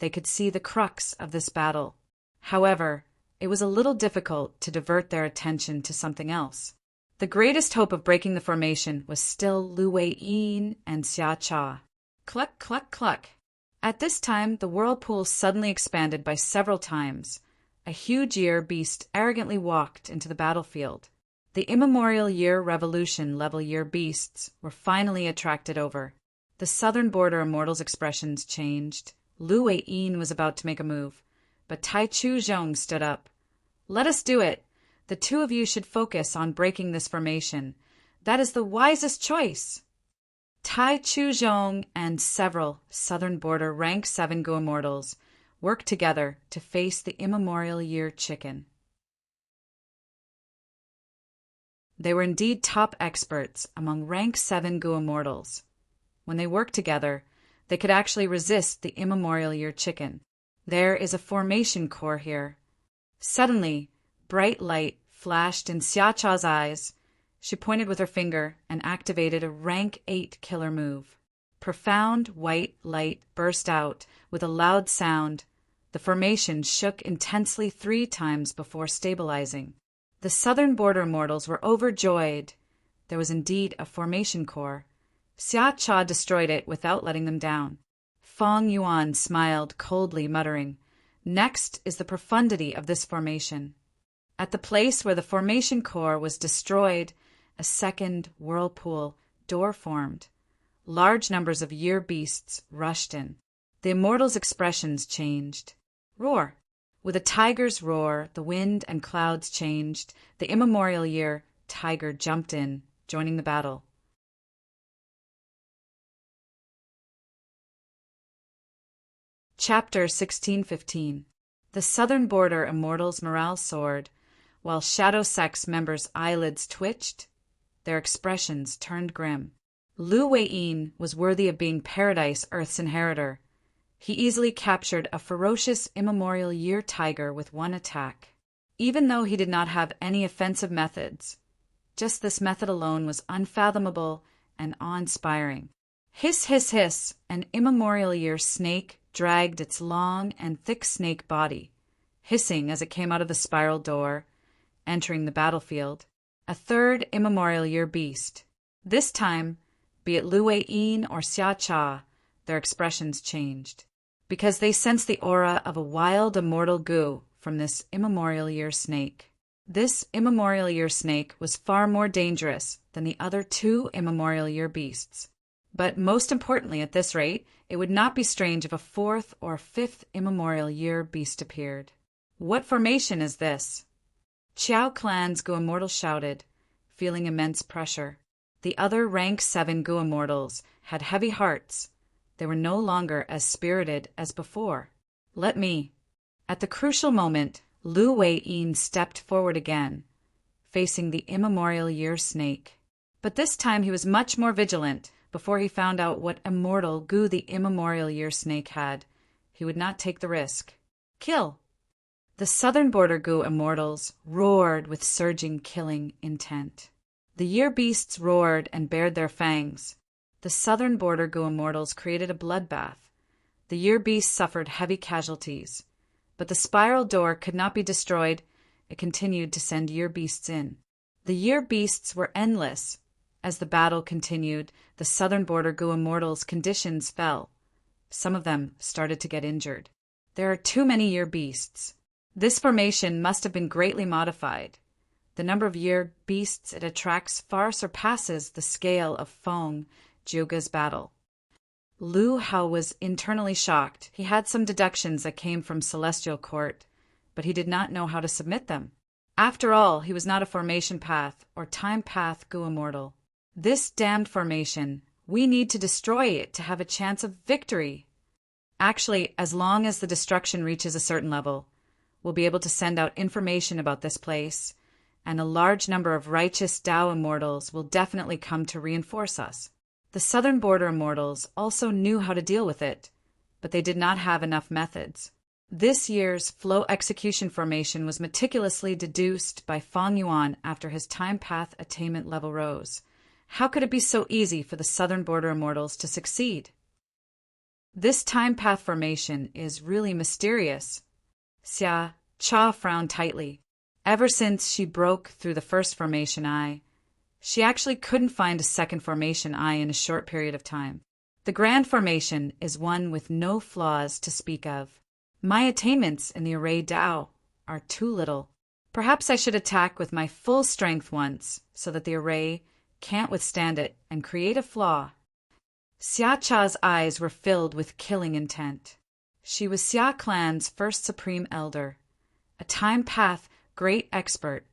They could see the crux of this battle. However, it was a little difficult to divert their attention to something else. The greatest hope of breaking the formation was still Lu Wei-yin and Xia Cha. Cluck, cluck, cluck. At this time, the whirlpool suddenly expanded by several times. A huge year beast arrogantly walked into the battlefield. The immemorial year revolution level year beasts were finally attracted over. The southern border immortals' expressions changed. Lu Wei-yin was about to make a move, but Tai Chu Zhong stood up. Let us do it. The two of you should focus on breaking this formation. That is the wisest choice. Tai Chu Zhong and several southern border rank 7 Gu immortals worked together to face the immemorial year chicken. They were indeed top experts among rank 7 Gu immortals. When they worked together, they could actually resist the immemorial year chicken. There is a formation core here. Suddenly, bright light flashed in Xia Cha's eyes. She pointed with her finger and activated a rank 8 killer move. Profound white light burst out with a loud sound. The formation shook intensely 3 times before stabilizing. The southern border mortals were overjoyed. There was indeed a formation core. Xia Cha destroyed it without letting them down. Fang Yuan smiled coldly, muttering, "Next is the profundity of this formation." At the place where the formation core was destroyed, a second whirlpool door formed. Large numbers of year beasts rushed in. The immortals' expressions changed. Roar! With a tiger's roar, the wind and clouds changed. The immemorial year tiger jumped in, joining the battle. Chapter 1615. The southern border immortals' morale soared. While Shadow Sect's members' eyelids twitched, their expressions turned grim. Lu Wei-yin was worthy of being Paradise Earth's inheritor. He easily captured a ferocious immemorial year tiger with one attack. Even though he did not have any offensive methods, just this method alone was unfathomable and awe-inspiring. Hiss, hiss, hiss, an immemorial year snake dragged its long and thick snake body, hissing as it came out of the spiral door, entering the battlefield. a third immemorial year beast. This time, be it Lu Wei-yin or Xia Cha, their expressions changed, because they sensed the aura of a wild immortal gu from this immemorial year snake. This immemorial year snake was far more dangerous than the other two immemorial year beasts. But most importantly at this rate, it would not be strange if a fourth or fifth immemorial year beast appeared. What formation is this? Qiao Clan's Gu Immortals shouted, feeling immense pressure. The other rank 7 Gu Immortals had heavy hearts. They were no longer as spirited as before. Let me. At the crucial moment, Lu Wei-yin stepped forward again, facing the immemorial year snake. But this time he was much more vigilant. Before he found out what immortal gu the immemorial year snake had, he would not take the risk. Kill! The southern border gu immortals roared with surging killing intent. The year beasts roared and bared their fangs. The southern border gu immortals created a bloodbath. The year beasts suffered heavy casualties. But the spiral door could not be destroyed. It continued to send year beasts in. The year beasts were endless. As the battle continued, the southern border gu immortals' conditions fell. Some of them started to get injured. There are too many year beasts. This formation must have been greatly modified. The number of year beasts it attracts far surpasses the scale of Feng Jiuge's battle. Lu Hao was internally shocked. He had some deductions that came from Celestial Court, but he did not know how to submit them. After all, he was not a formation path or time path gu immortal. This damned formation, we need to destroy it to have a chance of victory. Actually, as long as the destruction reaches a certain level, we'll be able to send out information about this place, and a large number of righteous Dao immortals will definitely come to reinforce us. The southern border immortals also knew how to deal with it, but they did not have enough methods. This year's flow execution formation was meticulously deduced by Feng Yuan after his time path attainment level rose. How could it be so easy for the southern border immortals to succeed? This time path formation is really mysterious. Xia Cha frowned tightly. Ever since she broke through the first formation eye, she actually couldn't find a second formation eye in a short period of time. The grand formation is one with no flaws to speak of. My attainments in the array Dao are too little. Perhaps I should attack with my full strength once, so that the array can't withstand it and create a flaw. Xia Cha's eyes were filled with killing intent. She was Xia Clan's first supreme elder, a time path great expert.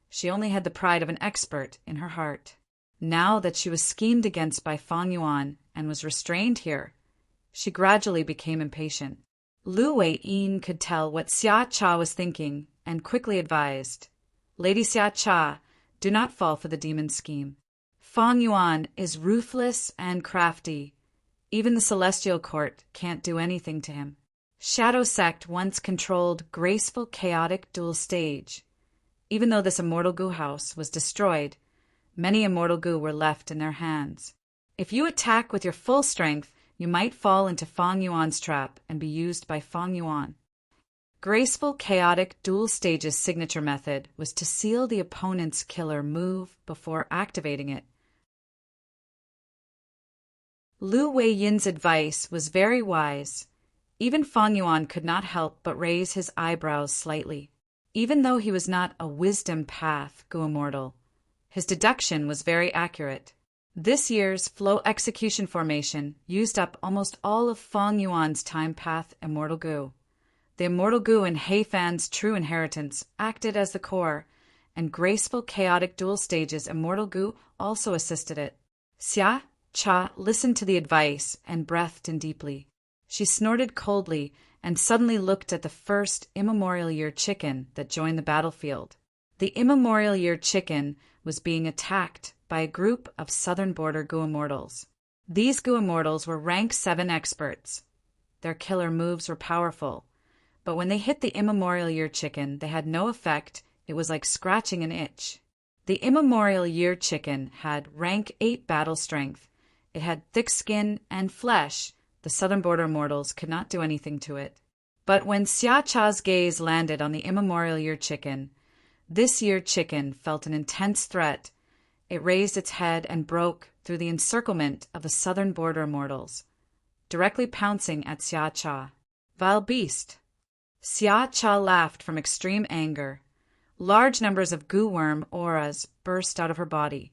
She only had the pride of an expert in her heart. Now that she was schemed against by Feng Yuan and was restrained here, she gradually became impatient. Lu Wei-yin could tell what Xia Cha was thinking and quickly advised, Lady Xia Cha, do not fall for the demon's scheme. Feng Yuan is ruthless and crafty. Even the Celestial Court can't do anything to him. Shadow Sect once controlled graceful, chaotic dual stage. Even though this immortal gu house was destroyed, many immortal gu were left in their hands. If you attack with your full strength, you might fall into Feng Yuan's trap and be used by Feng Yuan. Graceful, chaotic dual stage's signature method was to seal the opponent's killer move before activating it. Lu Wei-yin's advice was very wise. Even Feng Yuan could not help but raise his eyebrows slightly. Even though he was not a wisdom path gu immortal, his deduction was very accurate. This year's flow execution formation used up almost all of Feng Yuan's time path immortal gu. The immortal gu in Hei Fan's true inheritance acted as the core, and graceful chaotic dual stages immortal gu also assisted it. Xia Cha listened to the advice and breathed in deeply. She snorted coldly and suddenly looked at the first immemorial year chicken that joined the battlefield. The immemorial year chicken was being attacked by a group of southern border gu immortals. These gu immortals were rank 7 experts. Their killer moves were powerful, but when they hit the immemorial year chicken, they had no effect. It was like scratching an itch. The immemorial year chicken had rank 8 battle strength. It had thick skin and flesh. The southern border immortals could not do anything to it. But when Xia Cha's gaze landed on the immemorial year chicken, This year chicken felt an intense threat. It raised its head and broke through the encirclement of the southern border immortals, directly pouncing at Xia Cha. Vile beast! Xia Cha laughed from extreme anger. Large numbers of goo worm auras burst out of her body,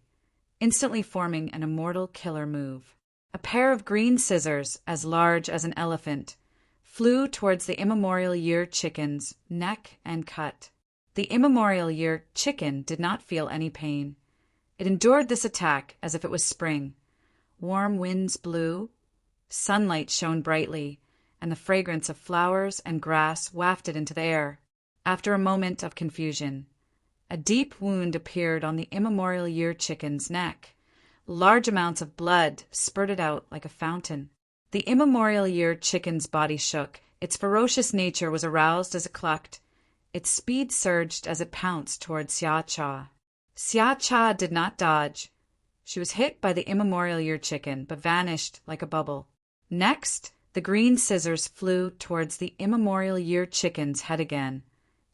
instantly forming an immortal killer move. A pair of green scissors, as large as an elephant, flew towards the immemorial year chicken's neck and cut. The immemorial year chicken did not feel any pain. It endured this attack as if it was spring. Warm winds blew, sunlight shone brightly, and the fragrance of flowers and grass wafted into the air. After a moment of confusion, a deep wound appeared on the immemorial year chicken's neck. Large amounts of blood spurted out like a fountain. The immemorial year chicken's body shook. Its ferocious nature was aroused as it clucked. Its speed surged as it pounced toward Xia Cha. Xia Cha did not dodge. She was hit by the immemorial year chicken, but vanished like a bubble. Next, the green scissors flew towards the immemorial year chicken's head again,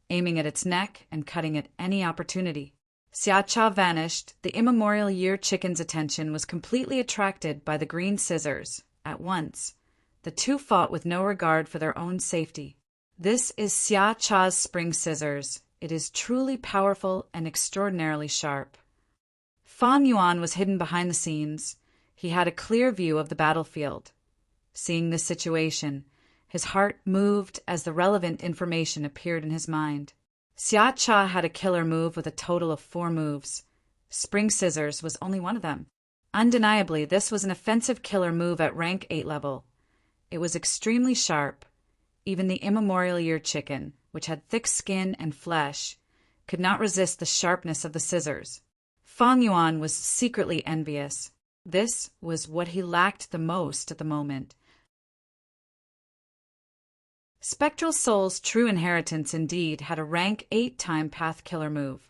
aiming at its neck and cutting at any opportunity. Xia Cha vanished. The immemorial year chicken's attention was completely attracted by the green scissors. At once, the two fought with no regard for their own safety. This is Xia Cha's spring scissors. It is truly powerful and extraordinarily sharp. Fan Yuan was hidden behind the scenes. He had a clear view of the battlefield. Seeing this situation, his heart moved as the relevant information appeared in his mind. Xia Cha had a killer move with a total of 4 moves. Spring Scissors was only one of them. Undeniably, this was an offensive killer move at rank 8 level. It was extremely sharp. Even the immemorial year chicken, which had thick skin and flesh, could not resist the sharpness of the scissors. Fan Yuan was secretly envious. This was what he lacked the most at the moment. Spectral Soul's true inheritance indeed had a rank 8 time path killer move,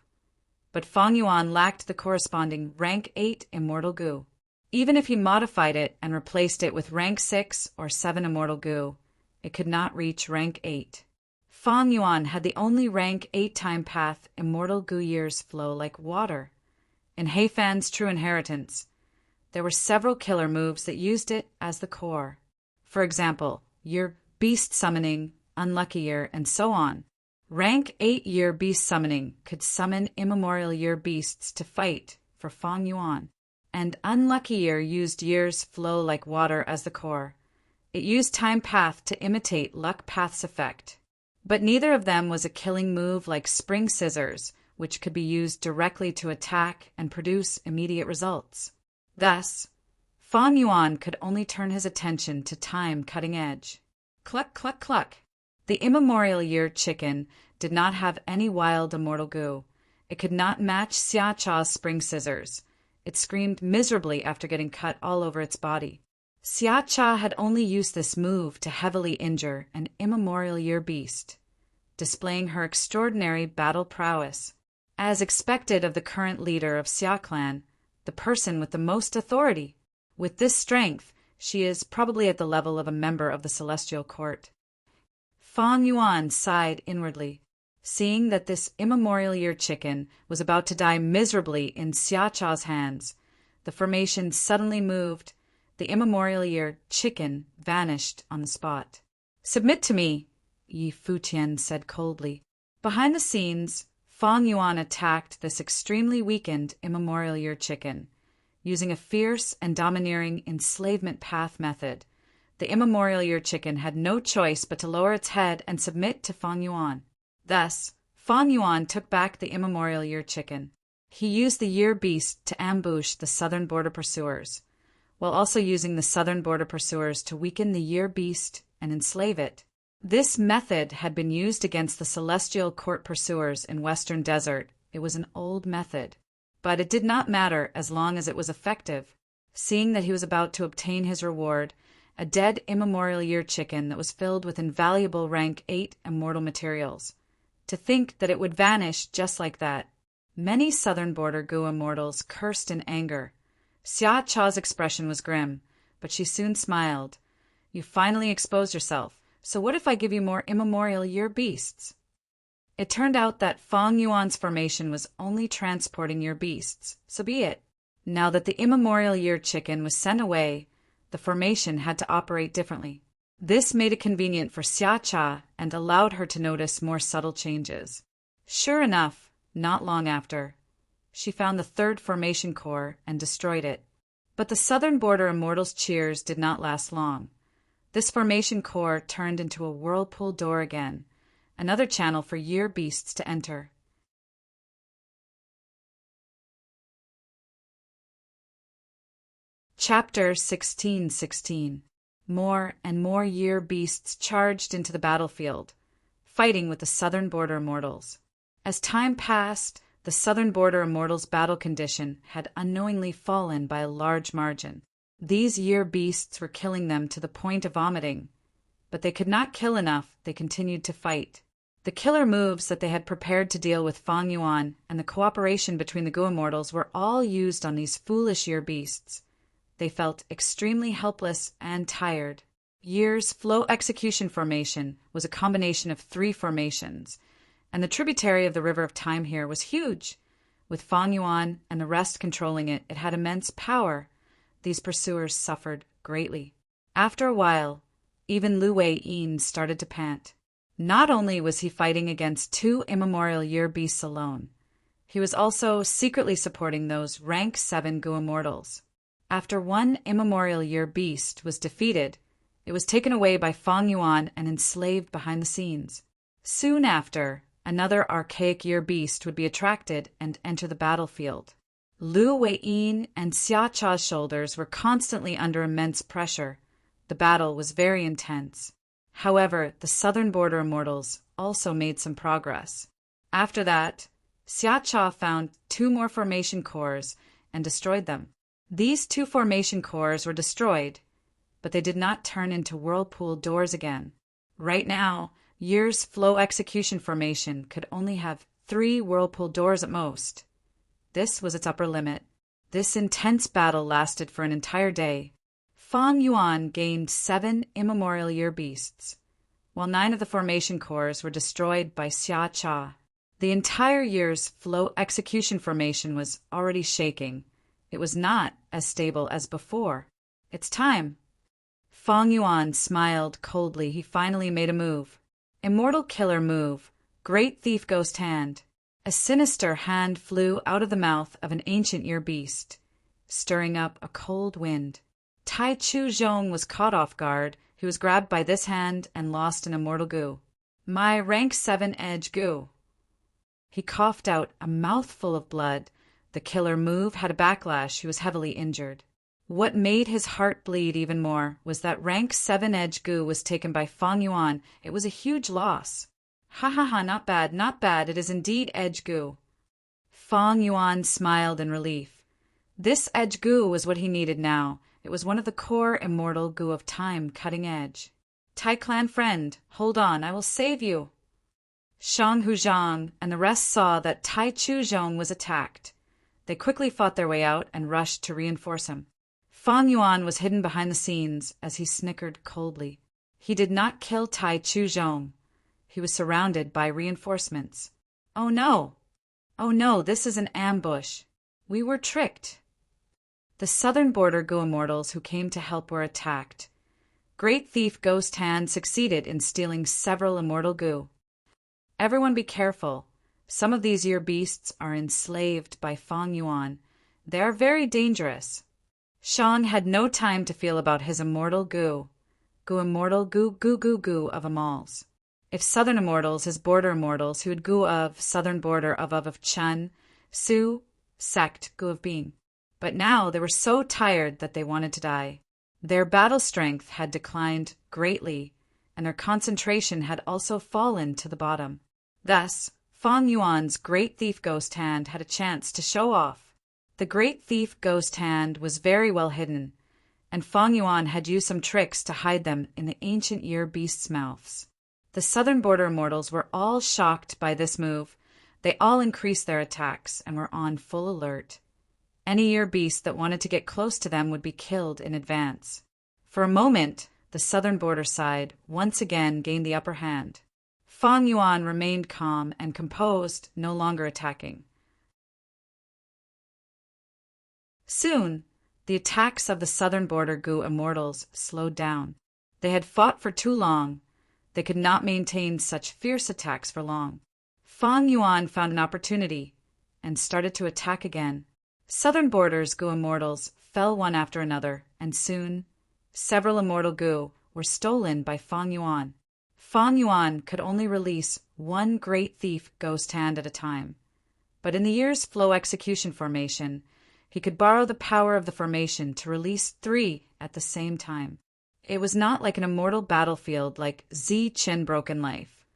but Fan Yuan lacked the corresponding rank 8 immortal goo. Even if he modified it and replaced it with rank 6 or 7 immortal goo, it could not reach rank 8. Fan Yuan had the only rank 8 time path immortal goo years flow like water. In Heifan's true inheritance, there were several killer moves that used it as the core. For example, year beast summoning, unlucky year, and so on. Rank 8 year beast summoning could summon immemorial year beasts to fight for Fan Yuan, and unlucky year used year's flow like water as the core. It used time path to imitate luck path's effect. But neither of them was a killing move like spring scissors, which could be used directly to attack and produce immediate results. Thus, Fan Yuan could only turn his attention to time cutting edge. Cluck, cluck, cluck. The immemorial year chicken did not have any wild immortal goo. It could not match Xia Cha's spring scissors. It screamed miserably after getting cut all over its body. Xia Cha had only used this move to heavily injure an immemorial year beast, displaying her extraordinary battle prowess. As expected of the current leader of Xia Clan, the person with the most authority. With this strength, she is probably at the level of a member of the Celestial Court. Fan Yuan sighed inwardly, seeing that this immemorial year chicken was about to die miserably in Xia Cha's hands. The formation suddenly moved. The immemorial year chicken vanished on the spot. "Submit to me," Yi Futian said coldly. Behind the scenes, Fan Yuan attacked this extremely weakened immemorial year chicken. Using a fierce and domineering enslavement path method, the immemorial year chicken had no choice but to lower its head and submit to Fan Yuan. Thus, Fan Yuan took back the immemorial year chicken. He used the year beast to ambush the southern border pursuers, while also using the southern border pursuers to weaken the year beast and enslave it. This method had been used against the Celestial Court pursuers in Western Desert. It was an old method, but it did not matter as long as it was effective. Seeing that he was about to obtain his reward, a dead immemorial year chicken that was filled with invaluable rank 8 immortal materials. To think that it would vanish just like that. Many southern border goo immortals cursed in anger. Xia Cha's expression was grim, but she soon smiled. "You finally exposed yourself, so what if I give you more immemorial year beasts?" It turned out that Fang Yuan's formation was only transporting year beasts, so be it. Now that the immemorial year chicken was sent away, the formation had to operate differently. This made it convenient for Xia Cha and allowed her to notice more subtle changes. Sure enough, not long after, she found the third formation core and destroyed it. But the southern border immortals' cheers did not last long. This formation core turned into a whirlpool door again, another channel for year beasts to enter. Chapter 16:16. More and more year beasts charged into the battlefield, fighting with the southern border immortals. As time passed, the southern border immortals' battle condition had unknowingly fallen by a large margin. These year beasts were killing them to the point of vomiting, but they could not kill enough. They continued to fight. The killer moves that they had prepared to deal with Fang Yuan and the cooperation between the Gu immortals were all used on these foolish year beasts. They felt extremely helpless and tired. Year's flow execution formation was a combination of 3 formations, and the tributary of the River of Time here was huge. With Fang Yuan and the rest controlling it, it had immense power. These pursuers suffered greatly. After a while, even Lu Wei-yin started to pant. Not only was he fighting against 2 immemorial year beasts alone, he was also secretly supporting those rank 7 Gu immortals. After one immemorial year beast was defeated, it was taken away by Fang Yuan and enslaved behind the scenes. Soon after, another archaic year beast would be attracted and enter the battlefield. Lu Wei-yin and Xia Cha's shoulders were constantly under immense pressure. The battle was very intense. However, the southern border immortals also made some progress. After that, Xia Cha found 2 more formation cores and destroyed them. These 2 formation cores were destroyed, but they did not turn into whirlpool doors again. Right now, Year's flow execution formation could only have 3 whirlpool doors at most. This was its upper limit. This intense battle lasted for an entire day. Fang Yuan gained 7 immemorial year beasts, while 9 of the formation cores were destroyed by Xia Cha. The entire Year's flow execution formation was already shaking. It was not as stable as before. It's time. Fang Yuan smiled coldly. He finally made a move. Immortal killer move. Great thief ghost hand. A sinister hand flew out of the mouth of an ancient year beast, stirring up a cold wind. Tai Chu Zhong was caught off guard. He was grabbed by this hand and lost an immortal Gu. My rank 7 edge Gu. He coughed out a mouthful of blood. The killer move had a backlash. He was heavily injured. What made his heart bleed even more was that rank 7 edge Gu was taken by Fang Yuan. It was a huge loss. Ha ha ha, not bad, not bad. It is indeed edge Gu. Fang Yuan smiled in relief. This edge Gu was what he needed now. It was one of the core immortal Gu of Time, cutting edge. Tai Clan friend, hold on, I will save you. Shang Huzhang and the rest saw that Tai Chu Zhong was attacked. They quickly fought their way out and rushed to reinforce him. Fang Yuan was hidden behind the scenes as he snickered coldly. He did not kill Tai Chu Zhong. He was surrounded by reinforcements. Oh no! Oh no, this is an ambush. We were tricked. The southern border Gu immortals who came to help were attacked. Great thief Ghost Hand succeeded in stealing several immortal Gu. Everyone be careful. Some of these year beasts are enslaved by Fang Yuan. They are very dangerous. Shang had no time to feel about his immortal Gu. Gu immortal Gu of Amals. If southern immortals, his border immortals, who would Gu of southern border of Chen, Su, sect Gu of Being. But now they were so tired that they wanted to die. Their battle strength had declined greatly, and their concentration had also fallen to the bottom. Thus, Fang Yuan's Great Thief Ghost Hand had a chance to show off. The Great Thief Ghost Hand was very well hidden, and Fang Yuan had used some tricks to hide them in the ancient year beasts' mouths. The southern border immortals were all shocked by this move. They all increased their attacks and were on full alert. Any year beast that wanted to get close to them would be killed in advance. For a moment, the southern border side once again gained the upper hand. Fang Yuan remained calm and composed, no longer attacking. Soon, the attacks of the southern border Gu immortals slowed down. They had fought for too long. They could not maintain such fierce attacks for long. Fang Yuan found an opportunity and started to attack again. Southern borders Gu immortals fell one after another, and soon, several immortal Gu were stolen by Fang Yuan. Fang Yuan could only release one great thief ghost hand at a time. But in the year's flow execution formation, he could borrow the power of the formation to release 3 at the same time. It was not like an immortal battlefield like Zi Qin Broken Life,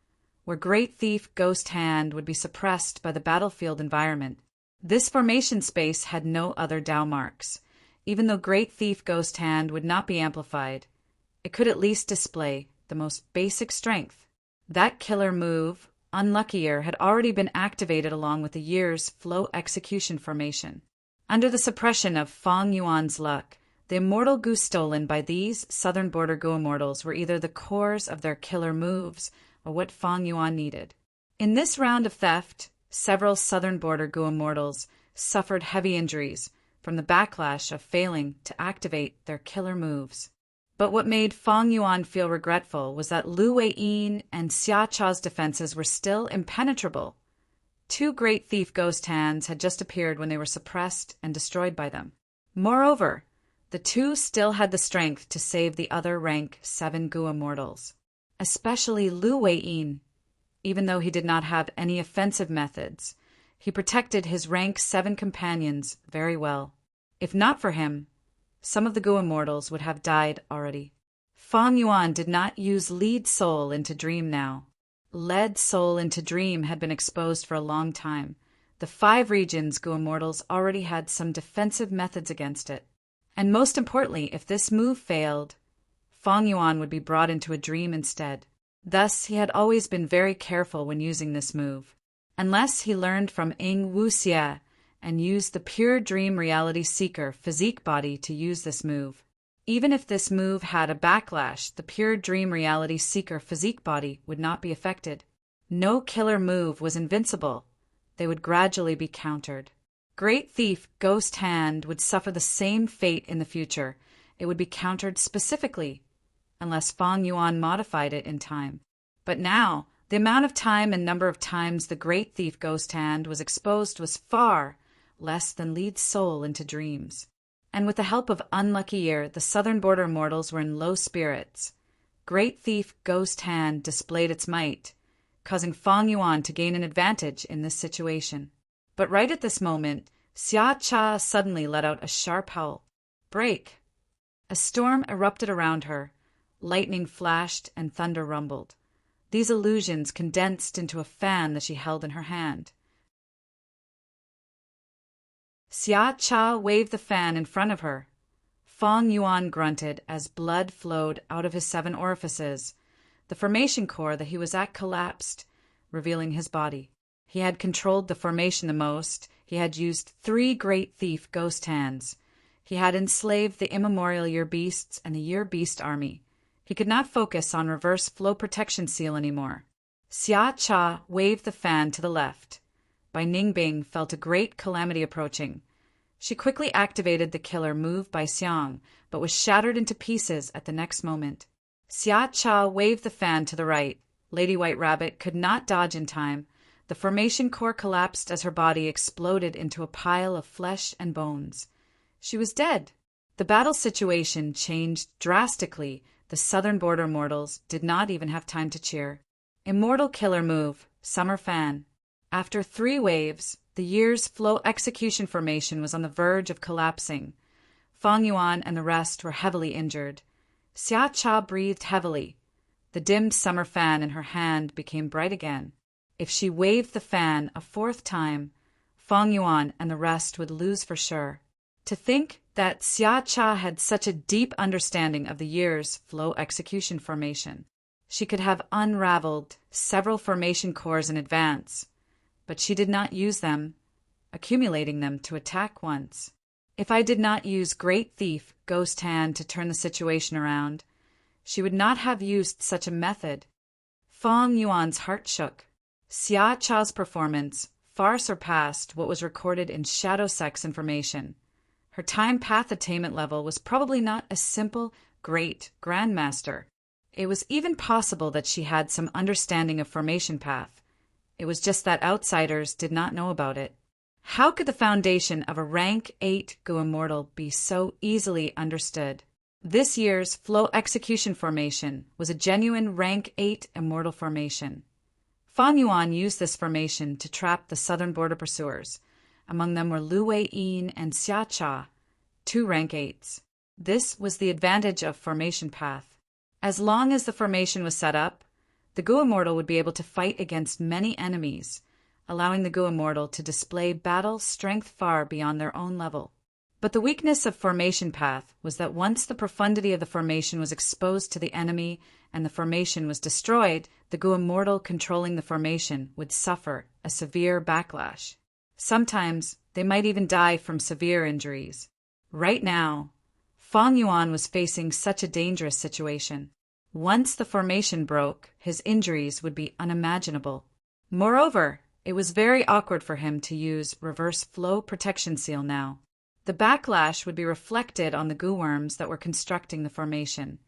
where Great Thief Ghost Hand would be suppressed by the battlefield environment. This formation space had no other Dao marks. Even though Great Thief Ghost Hand would not be amplified, it could at least display the most basic strength. That killer move, Unluckier, had already been activated along with the year's flow execution formation. Under the suppression of Fang Yuan's luck, the immortal Gu stolen by these southern border Gu immortals were either the cores of their killer moves or what Fang Yuan needed. In this round of theft, several southern border Gu immortals suffered heavy injuries from the backlash of failing to activate their killer moves. But what made Fang Yuan feel regretful was that Lu Weiyin and Xia Cha's defenses were still impenetrable. 2 Great Thief Ghost Hands had just appeared when they were suppressed and destroyed by them. Moreover, the 2 still had the strength to save the other rank 7 Gu immortals, especially Lu Weiyin. Even though he did not have any offensive methods, he protected his rank 7 companions very well. If not for him, some of the Gu immortals would have died already. Fang Yuan did not use Lead Soul into Dream now. Lead Soul into Dream had been exposed for a long time. The 5 regions Gu immortals already had some defensive methods against it. And most importantly, if this move failed, Fang Yuan would be brought into a dream instead. Thus, he had always been very careful when using this move. Unless he learned from Ing Wuxie and used the pure dream reality seeker physique body to use this move. Even if this move had a backlash, the pure dream reality seeker physique body would not be affected. No killer move was invincible. They would gradually be countered. Great Thief Ghost Hand would suffer the same fate in the future. It would be countered specifically, unless Fang Yuan modified it in time. But now, the amount of time and number of times the Great Thief Ghost Hand was exposed was far less than Lead Soul into Dreams. And with the help of Unluckier, the southern border mortals were in low spirits. Great Thief Ghost Hand displayed its might, causing Fang Yuan to gain an advantage in this situation. But right at this moment, Xia Cha suddenly let out a sharp howl. Break! A storm erupted around her. Lightning flashed and thunder rumbled. These illusions condensed into a fan that she held in her hand. Xia Cha waved the fan in front of her. Fang Yuan grunted as blood flowed out of his 7 orifices. The formation core that he was at collapsed, revealing his body. He had controlled the formation the most. He had used 3 Great Thief Ghost Hands. He had enslaved the immemorial Year Beasts and the Year Beast army. He could not focus on reverse flow protection seal anymore. Xia Cha waved the fan to the left. Bai Ningbing felt a great calamity approaching. She quickly activated the killer move by Xiang, but was shattered into pieces at the next moment. Xia Cha waved the fan to the right. Lady White Rabbit could not dodge in time. The formation core collapsed as her body exploded into a pile of flesh and bones. She was dead. The battle situation changed drastically. The southern border mortals did not even have time to cheer. Immortal killer move, Summer Fan. After 3 waves, the year's flow execution formation was on the verge of collapsing. Fang Yuan and the rest were heavily injured. Xia Cha breathed heavily. The dimmed summer fan in her hand became bright again. If she waved the fan a 4th time, Fang Yuan and the rest would lose for sure. To think that Xia Cha had such a deep understanding of the year's flow execution formation. She could have unraveled several formation cores in advance, but she did not use them, accumulating them to attack once. If I did not use Great Thief Ghost Hand to turn the situation around, she would not have used such a method. Feng Yuan's heart shook. Xia Cha's performance far surpassed what was recorded in shadow sex information. Her time path attainment level was probably not a simple, great grandmaster. It was even possible that she had some understanding of formation path. It was just that outsiders did not know about it. How could the foundation of a rank 8 Gu Immortal be so easily understood? This year's Flow Execution Formation was a genuine rank 8 Immortal formation. Feng Yuan used this formation to trap the southern border pursuers. Among them were Lu Wei-yin and Xia Cha, 2 rank 8s. This was the advantage of formation path. As long as the formation was set up, the Gu Immortal would be able to fight against many enemies, allowing the Gu Immortal to display battle strength far beyond their own level. But the weakness of formation path was that once the profundity of the formation was exposed to the enemy and the formation was destroyed, the Gu Immortal controlling the formation would suffer a severe backlash. Sometimes they might even die from severe injuries. Right now, Feng Yuan was facing such a dangerous situation. Once the formation broke, his injuries would be unimaginable. Moreover, it was very awkward for him to use reverse flow protection seal now. The backlash would be reflected on the Gu worms that were constructing the formation.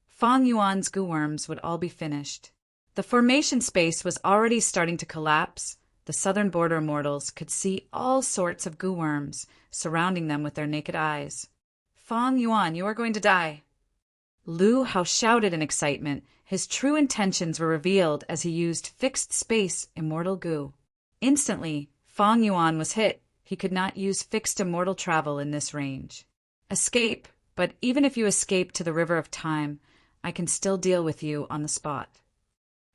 Feng Yuan's Gu worms would all be finished. The formation space was already starting to collapse. The southern border immortals could see all sorts of Gu worms surrounding them with their naked eyes. Feng Yuan, you are going to die. Lu Hao shouted in excitement. His true intentions were revealed as he used fixed space immortal Gu. Instantly, Feng Yuan was hit. He could not use fixed immortal travel in this range. Escape, but even if you escape to the river of time, I can still deal with you on the spot.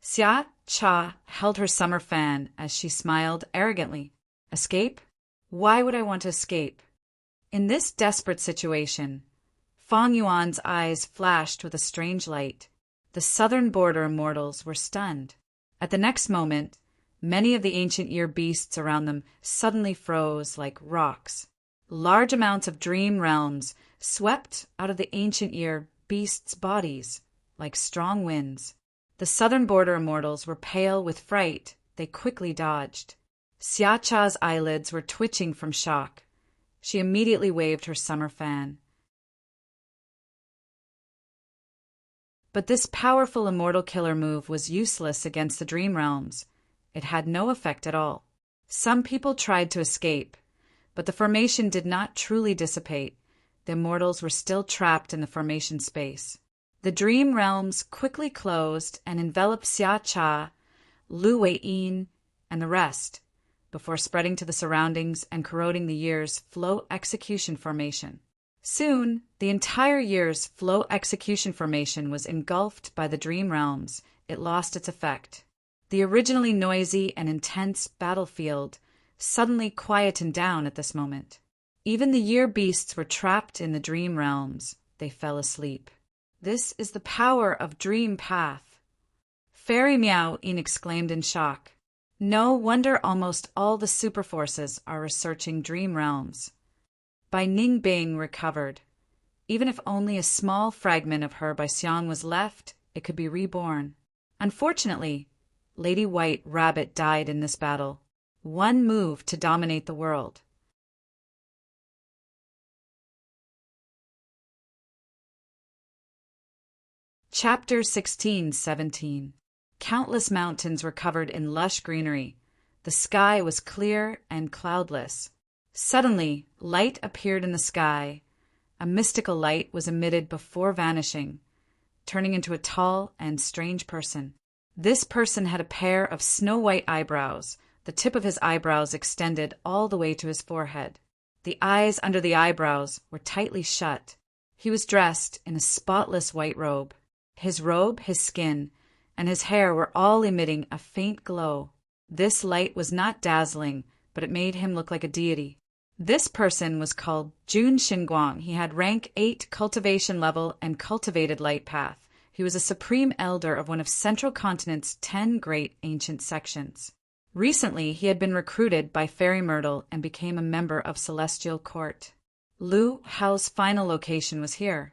Xia Cha held her summer fan as she smiled arrogantly. Escape? Why would I want to escape? In this desperate situation, Feng Yuan's eyes flashed with a strange light. The southern border immortals were stunned. At the next moment, many of the ancient year beasts around them suddenly froze like rocks. Large amounts of dream realms swept out of the ancient year beasts' bodies like strong winds. The southern border immortals were pale with fright. They quickly dodged. Xia Cha's eyelids were twitching from shock. She immediately waved her summer fan. But this powerful immortal killer move was useless against the dream realms. It had no effect at all. Some people tried to escape, but the formation did not truly dissipate. The immortals were still trapped in the formation space. The dream realms quickly closed and enveloped Xia Cha, Lu Wei-yin, and the rest, before spreading to the surroundings and corroding the year's flow execution formation. Soon, the entire year's flow execution formation was engulfed by the dream realms. It lost its effect. The originally noisy and intense battlefield suddenly quietened down at this moment. Even the year beasts were trapped in the dream realms. They fell asleep. This is the power of Dream Path. Fairy Miao-yin exclaimed in shock. No wonder almost all the superforces are researching dream realms. Bai Ningbing recovered. Even if only a small fragment of her Bai Xiang was left, it could be reborn. Unfortunately, Lady White Rabbit died in this battle. One move to dominate the world. Chapter 16-17. Countless mountains were covered in lush greenery. The sky was clear and cloudless. Suddenly, light appeared in the sky. A mystical light was emitted before vanishing, turning into a tall and strange person. This person had a pair of snow-white eyebrows. The tip of his eyebrows extended all the way to his forehead. The eyes under the eyebrows were tightly shut. He was dressed in a spotless white robe. His robe, his skin, and his hair were all emitting a faint glow. This light was not dazzling, but it made him look like a deity. This person was called Jun Xinguang. He had rank 8 cultivation level and cultivated light path. He was a supreme elder of one of Central Continent's 10 great ancient sections. Recently, he had been recruited by Fairy Myrtle and became a member of Celestial Court. Lu Hao's final location was here.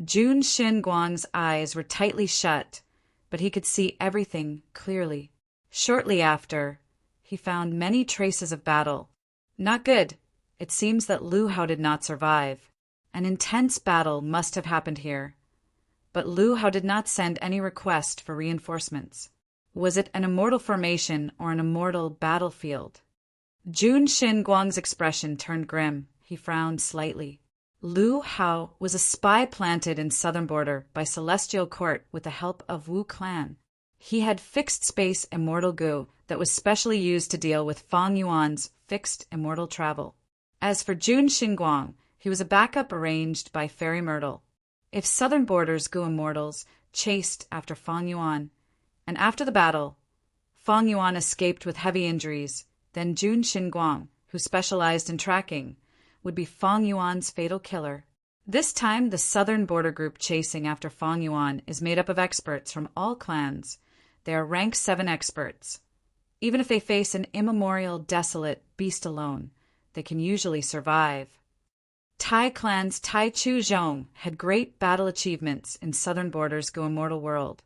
Jun Xinguang's eyes were tightly shut. but he could see everything clearly. Shortly after, he found many traces of battle. Not good. It seems that Lu Hao did not survive. An intense battle must have happened here. But Lu Hao did not send any request for reinforcements. Was it an immortal formation or an immortal battlefield? Jun Xinguang's expression turned grim. He frowned slightly. Lu Hao was a spy planted in southern border by Celestial Court with the help of Wu Clan. He had fixed space immortal goo that was specially used to deal with Fang Yuan's fixed immortal travel. As for Jun Xinguang, he was a backup arranged by Fairy Myrtle. If southern border's goo immortals chased after Fang Yuan, and after the battle, Fang Yuan escaped with heavy injuries, then Jun Xinguang, who specialized in tracking, would be Fang Yuan's fatal killer. This time, the southern border group chasing after Fang Yuan is made up of experts from all clans. They are rank 7 experts. Even if they face an immemorial, desolate beast alone, they can usually survive. Tai clan's Tai Chu Zhong had great battle achievements in southern border's Go Immortal world.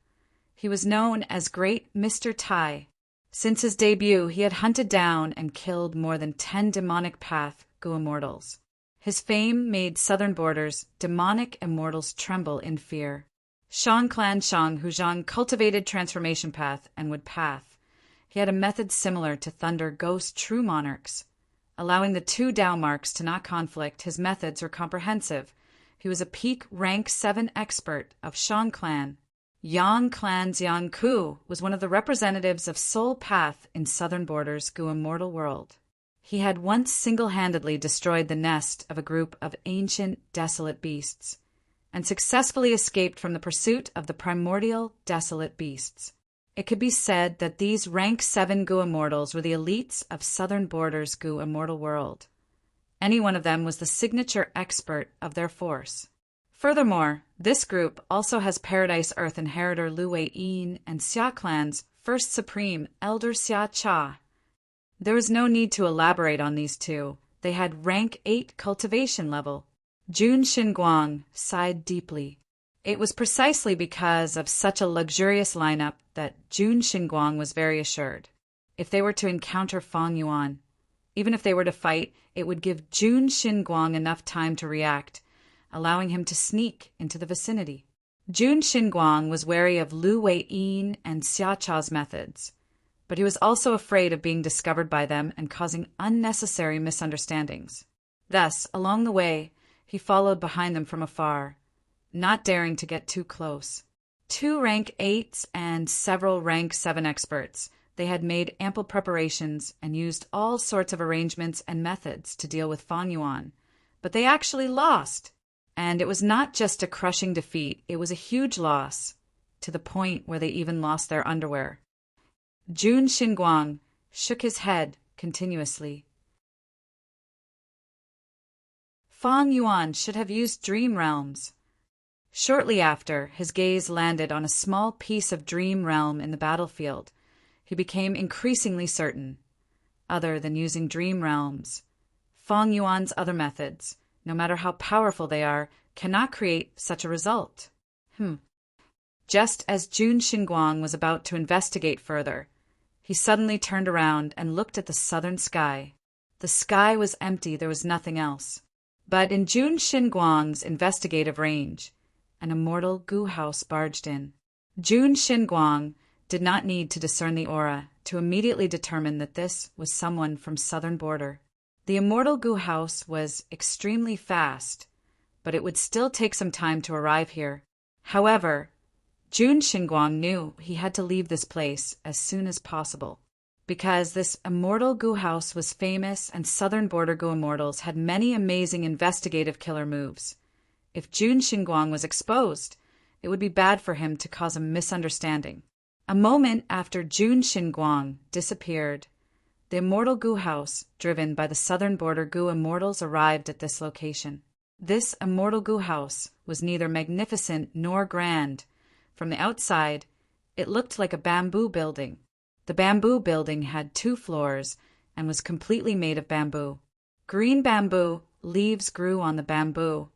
He was known as Great Mr. Tai. Since his debut, he had hunted down and killed more than 10 demonic path Go Immortals. His fame made southern border's demonic immortals tremble in fear. Shang Clan Shang Huzhang cultivated transformation path and wood path. He had a method similar to Thunder Ghost True Monarchs. Allowing the 2 Dao marks to not conflict, his methods were comprehensive. He was a peak rank 7 expert of Shang Clan. Yang Clan's Yang Ku was one of the representatives of Soul Path in southern border's Gu Immortal world. He had once single-handedly destroyed the nest of a group of ancient, desolate beasts, and successfully escaped from the pursuit of the primordial, desolate beasts. It could be said that these rank 7 Gu Immortals were the elites of southern border's Gu Immortal world. Any one of them was the signature expert of their force. Furthermore, this group also has Paradise Earth inheritor Lu Wei Yin and Xia Clan's first supreme Elder Xia Cha. There was no need to elaborate on these two. They had rank 8 cultivation level. Jun Xinguang sighed deeply. It was precisely because of such a luxurious lineup that Jun Xinguang was very assured. If they were to encounter Fang Yuan, even if they were to fight, it would give Jun Xinguang enough time to react, allowing him to sneak into the vicinity. Jun Xinguang was wary of Lu Wei Yin and Xia Cha's methods, but he was also afraid of being discovered by them and causing unnecessary misunderstandings. Thus, along the way, he followed behind them from afar, not daring to get too close. 2 rank 8s and several rank 7 experts, they had made ample preparations and used all sorts of arrangements and methods to deal with Fang Yuan, but they actually lost. And it was not just a crushing defeat, it was a huge loss, to the point where they even lost their underwear. Jun Xinguang shook his head continuously. Fang Yuan should have used dream realms. Shortly after, his gaze landed on a small piece of dream realm in the battlefield. He became increasingly certain. Other than using dream realms, Fang Yuan's other methods, no matter how powerful they are, cannot create such a result. Just as Jun Xinguang was about to investigate further, he suddenly turned around and looked at the southern sky. The sky was empty, there was nothing else. But in Jun Xinguang's investigative range, an immortal Gu house barged in. Jun Xinguang did not need to discern the aura to immediately determine that this was someone from southern border. The immortal Gu house was extremely fast, but it would still take some time to arrive here. However, Jun Xinguang knew he had to leave this place as soon as possible, because this immortal Gu house was famous and southern border Gu immortals had many amazing investigative killer moves. If Jun Xinguang was exposed, it would be bad for him to cause a misunderstanding. A moment after Jun Xinguang disappeared, the immortal Gu house, driven by the southern border Gu immortals, arrived at this location. This immortal Gu house was neither magnificent nor grand. From the outside, it looked like a bamboo building. The bamboo building had 2 floors and was completely made of bamboo. Green bamboo leaves grew on the bamboo.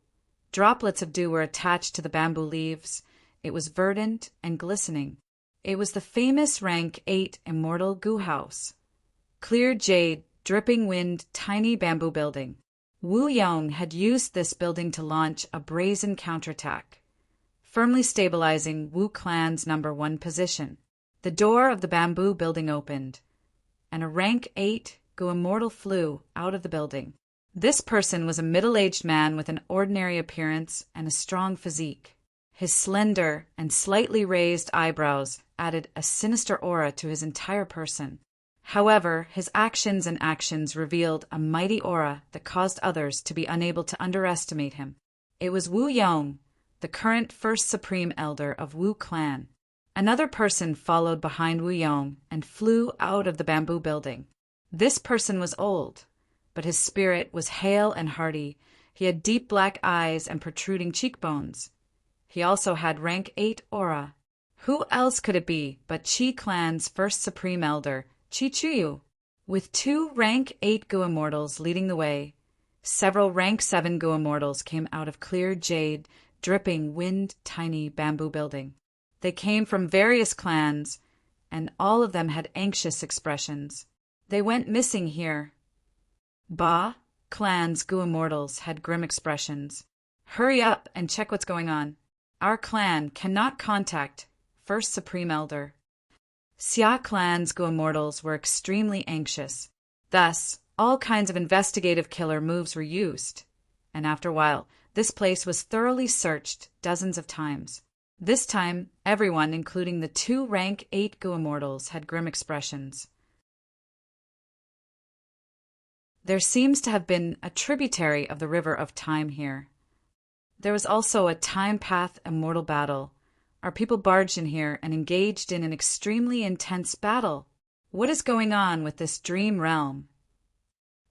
Droplets of dew were attached to the bamboo leaves. It was verdant and glistening. It was the famous rank 8 immortal goo house. Clear jade, dripping wind, tiny bamboo building. Wu Yong had used this building to launch a brazen counterattack, firmly stabilizing Wu clan's #1 position. The door of the bamboo building opened, and a rank 8 goo immortal flew out of the building. This person was a middle-aged man with an ordinary appearance and a strong physique. His slender and slightly raised eyebrows added a sinister aura to his entire person. However, his actions revealed a mighty aura that caused others to be unable to underestimate him. It was Wu Yong, the current first supreme elder of Wu clan. Another person followed behind Wu Yong and flew out of the bamboo building. This person was old, but his spirit was hale and hearty. He had deep black eyes and protruding cheekbones. He also had rank 8 aura. Who else could it be but Qi clan's first supreme elder, Qi Chuyu? With 2 rank 8 goo immortals leading the way, several rank 7 goo immortals came out of clear jade, dripping wind, tiny bamboo building. They came from various clans, and all of them had anxious expressions. They went missing here. Ba clan's goo immortals had grim expressions. Hurry up and check what's going on. Our clan cannot contact First Supreme Elder. Xia clan's goo immortals were extremely anxious. Thus, all kinds of investigative killer moves were used, and after a while, this place was thoroughly searched dozens of times. This time, everyone, including the 2 rank 8 goo immortals, had grim expressions. There seems to have been a tributary of the river of time here. There was also a time path immortal battle. Our people barged in here and engaged in an extremely intense battle. What is going on with this dream realm?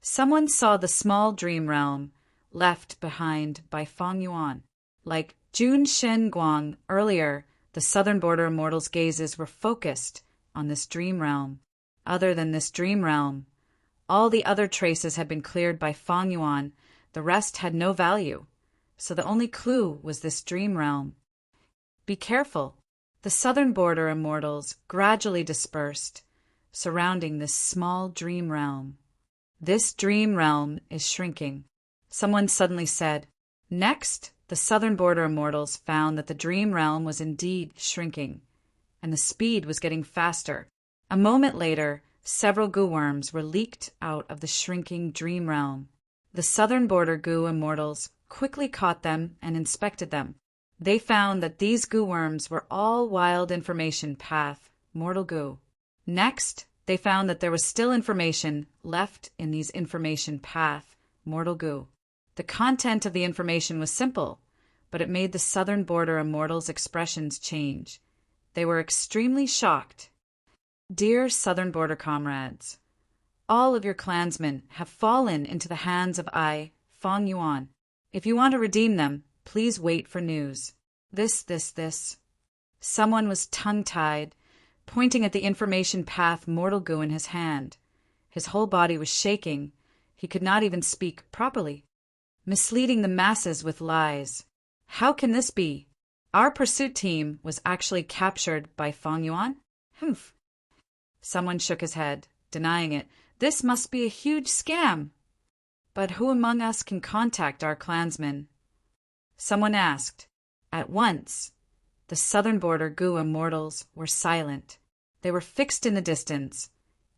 Someone saw the small dream realm left behind by Fang Yuan. Like Jun Shen Guang earlier, the southern border immortals' gazes were focused on this dream realm. Other than this dream realm, all the other traces had been cleared by Fang Yuan. The rest had no value, so the only clue was this dream realm. Be careful. The southern border immortals gradually dispersed, surrounding this small dream realm. This dream realm is shrinking. Someone suddenly said. Next, the southern border immortals found that the dream realm was indeed shrinking, and the speed was getting faster. A moment later, several goo worms were leaked out of the shrinking dream realm. The southern border goo immortals quickly caught them and inspected them. They found that these goo worms were all wild information path, mortal goo. Next, they found that there was still information left in these information path, mortal goo. The content of the information was simple, but it made the southern border immortals' expressions change. They were extremely shocked. Dear southern border comrades, all of your clansmen have fallen into the hands of I, Fang Yuan. If you want to redeem them, please wait for news. This. Someone was tongue-tied, pointing at the information path mortal goo in his hand. His whole body was shaking. He could not even speak properly. Misleading the masses with lies. How can this be? Our pursuit team was actually captured by Fang Yuan? Humph. Someone shook his head, denying it. This must be a huge scam. But who among us can contact our clansmen? Someone asked. At once, the southern border goo immortals were silent. They were fixed in the distance.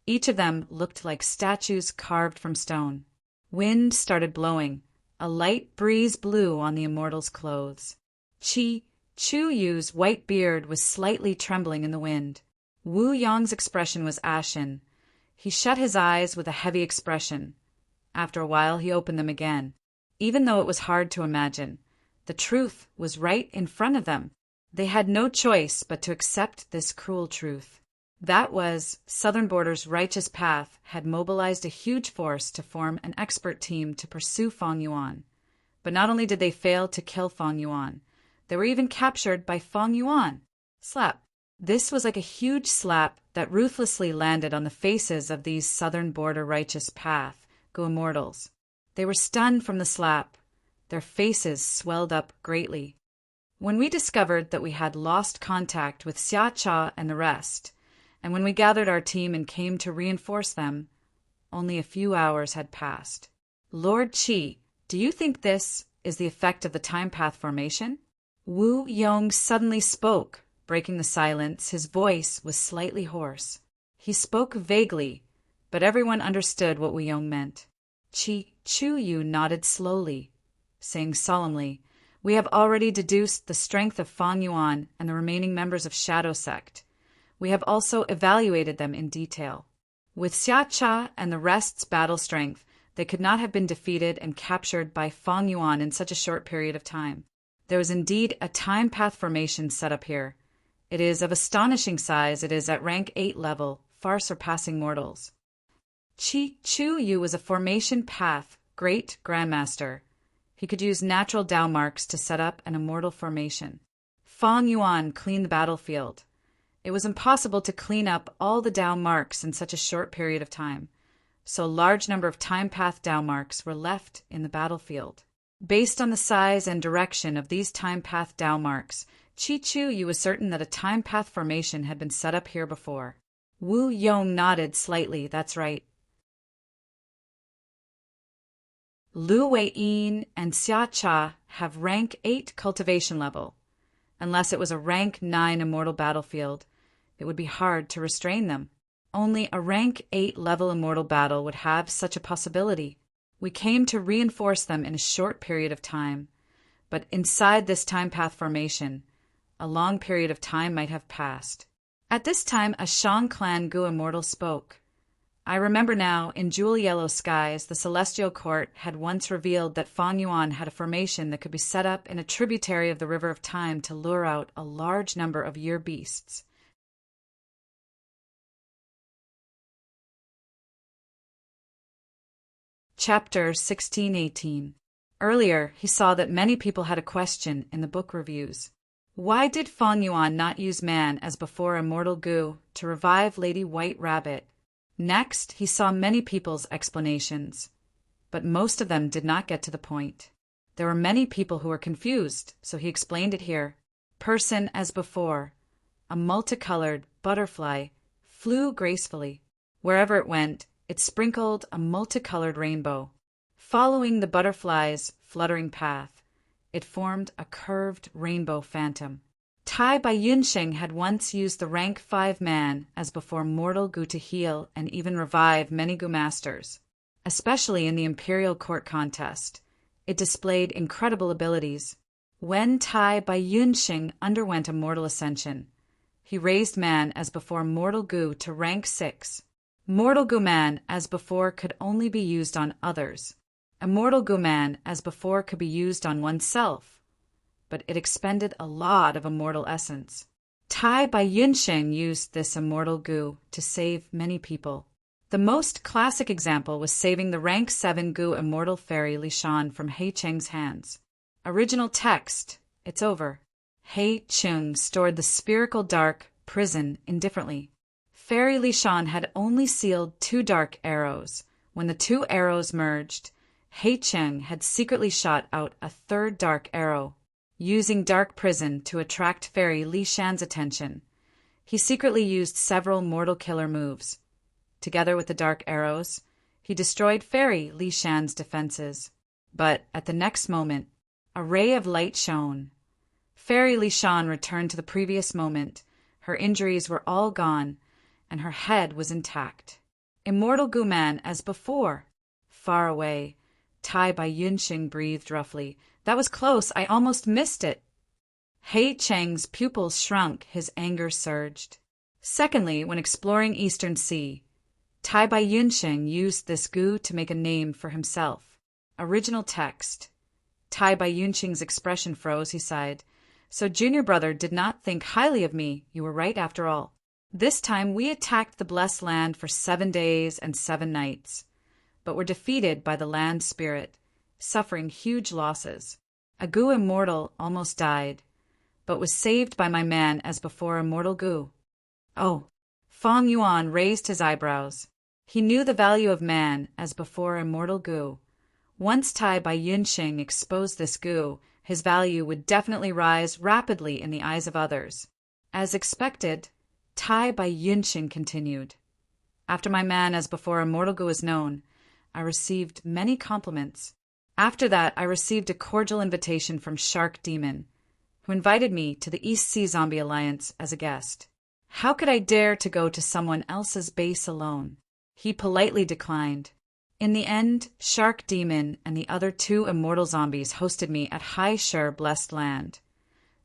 Each of them looked like statues carved from stone. Wind started blowing. A light breeze blew on the immortals' clothes. Qi Chuyu's white beard was slightly trembling in the wind. Wu Yong's expression was ashen. He shut his eyes with a heavy expression. After a while, he opened them again. Even though it was hard to imagine, the truth was right in front of them. They had no choice but to accept this cruel truth. That was, Southern Border's righteous path had mobilized a huge force to form an expert team to pursue Fang Yuan. But not only did they fail to kill Fang Yuan, they were even captured by Fang Yuan. Slap. This was like a huge slap that ruthlessly landed on the faces of these Southern Border righteous path goo immortals. They were stunned from the slap. Their faces swelled up greatly. When we discovered that we had lost contact with Xia Cha and the rest, and when we gathered our team and came to reinforce them, only a few hours had passed. Lord Qi, do you think this is the effect of the time path formation? Wu Yong suddenly spoke, breaking the silence. His voice was slightly hoarse. He spoke vaguely, but everyone understood what Wu Yong meant. Qi Chu Yu nodded slowly, saying solemnly, "We have already deduced the strength of Fang Yuan and the remaining members of Shadow Sect. We have also evaluated them in detail. With Xia Cha and the rest's battle strength, they could not have been defeated and captured by Fang Yuan in such a short period of time. There was indeed a time path formation set up here. It is of astonishing size. It is at rank 8 level, far surpassing mortals." Qi Chu Yu was a formation path great grandmaster. He could use natural Dao marks to set up an immortal formation. Fang Yuan cleaned the battlefield. It was impossible to clean up all the Dao marks in such a short period of time, so a large number of time path Dao marks were left in the battlefield. Based on the size and direction of these time path Dao marks, Qi Chu Yu was certain that a time path formation had been set up here before. Wu Yong nodded slightly. That's right. Lu Weiyin and Xia Cha have rank 8 cultivation level. Unless it was a rank 9 immortal battlefield, it would be hard to restrain them. Only a rank 8 level immortal battle would have such a possibility. We came to reinforce them in a short period of time, but inside this time path formation, a long period of time might have passed. At this time, a Shang clan Gu immortal spoke. "I remember now, in Jewel Yellow Skies, the Celestial Court had once revealed that Fang Yuan had a formation that could be set up in a tributary of the River of Time to lure out a large number of year beasts. Chapter 1618. Earlier, he saw that many people had a question in the book reviews. Why did Fang Yuan not use man as before Immortal Gu to revive Lady White Rabbit? Next, he saw many people's explanations, but most of them did not get to the point. There were many people who were confused, so he explained it here. Person as before, a multicolored butterfly flew gracefully. Wherever it went, it sprinkled a multicolored rainbow. Following the butterfly's fluttering path, it formed a curved rainbow phantom. Tai Bai Yunsheng had once used the rank 5 man as before mortal Gu to heal and even revive many Gu masters. Especially in the Imperial Court contest, it displayed incredible abilities. When Tai Bai Yunsheng underwent a mortal ascension, he raised man as before mortal Gu to rank 6. Mortal Gu man as before could only be used on others. Immortal Gu man as before could be used on oneself, but it expended a lot of immortal essence. Tai Bai Yunsheng used this immortal Gu to save many people. The most classic example was saving the rank 7 Gu immortal fairy Li Shan from He Cheng's hands. Original text, it's over. He Cheng stored the spherical dark prison indifferently. Fairy Li Shan had only sealed 2 dark arrows. When the 2 arrows merged, He Cheng had secretly shot out a 3rd dark arrow. Using dark prison to attract Fairy Li Shan's attention, he secretly used several mortal killer moves. Together with the dark arrows, he destroyed Fairy Li Shan's defenses. But at the next moment, a ray of light shone. Fairy Li Shan returned to the previous moment. Her injuries were all gone, and her head was intact. Immortal Gu man as before. Far away, Tai Bai Yunsheng breathed roughly. That was close. I almost missed it. He Cheng's pupils shrunk. His anger surged. Secondly, when exploring Eastern Sea, Tai Bai Yunsheng used this Gu to make a name for himself. Original text. Tai Bai Yunsheng's expression froze. He sighed. So junior brother did not think highly of me. You were right after all. This time we attacked the blessed land for 7 days and 7 nights, but were defeated by the land spirit, suffering huge losses. A Gu immortal almost died, but was saved by my man as before immortal Gu. Oh, Fang Yuan raised his eyebrows. He knew the value of man as before immortal Gu. Once Tai Bai Yunsheng exposed this Gu, his value would definitely rise rapidly in the eyes of others. As expected, Tai by Yunxing continued. After my man as before immortal Gu was known, I received many compliments. After that, I received a cordial invitation from Shark Demon, who invited me to the East Sea Zombie Alliance as a guest. How could I dare to go to someone else's base alone? He politely declined. In the end, Shark Demon and the other 2 immortal zombies hosted me at Hai Shur Blessed Land.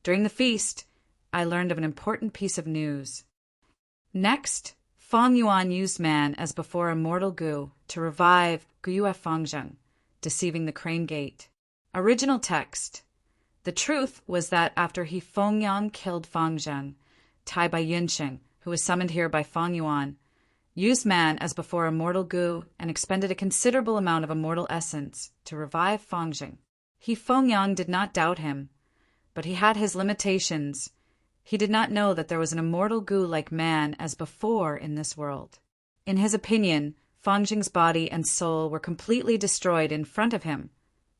During the feast, I learned of an important piece of news. Next, Fang Yuan used man as before immortal Gu to revive Guyue Fangzheng, deceiving the Crane Gate. Original text. The truth was that after he Fengyang killed Fangzheng, Tai by Yunxing, who was summoned here by Fang Yuan, used man as before immortal Gu and expended a considerable amount of immortal essence to revive Fangzheng. He Fengyang did not doubt him, but he had his limitations. He did not know that there was an immortal Gu like man as before in this world. In his opinion, Fangzheng's body and soul were completely destroyed in front of him.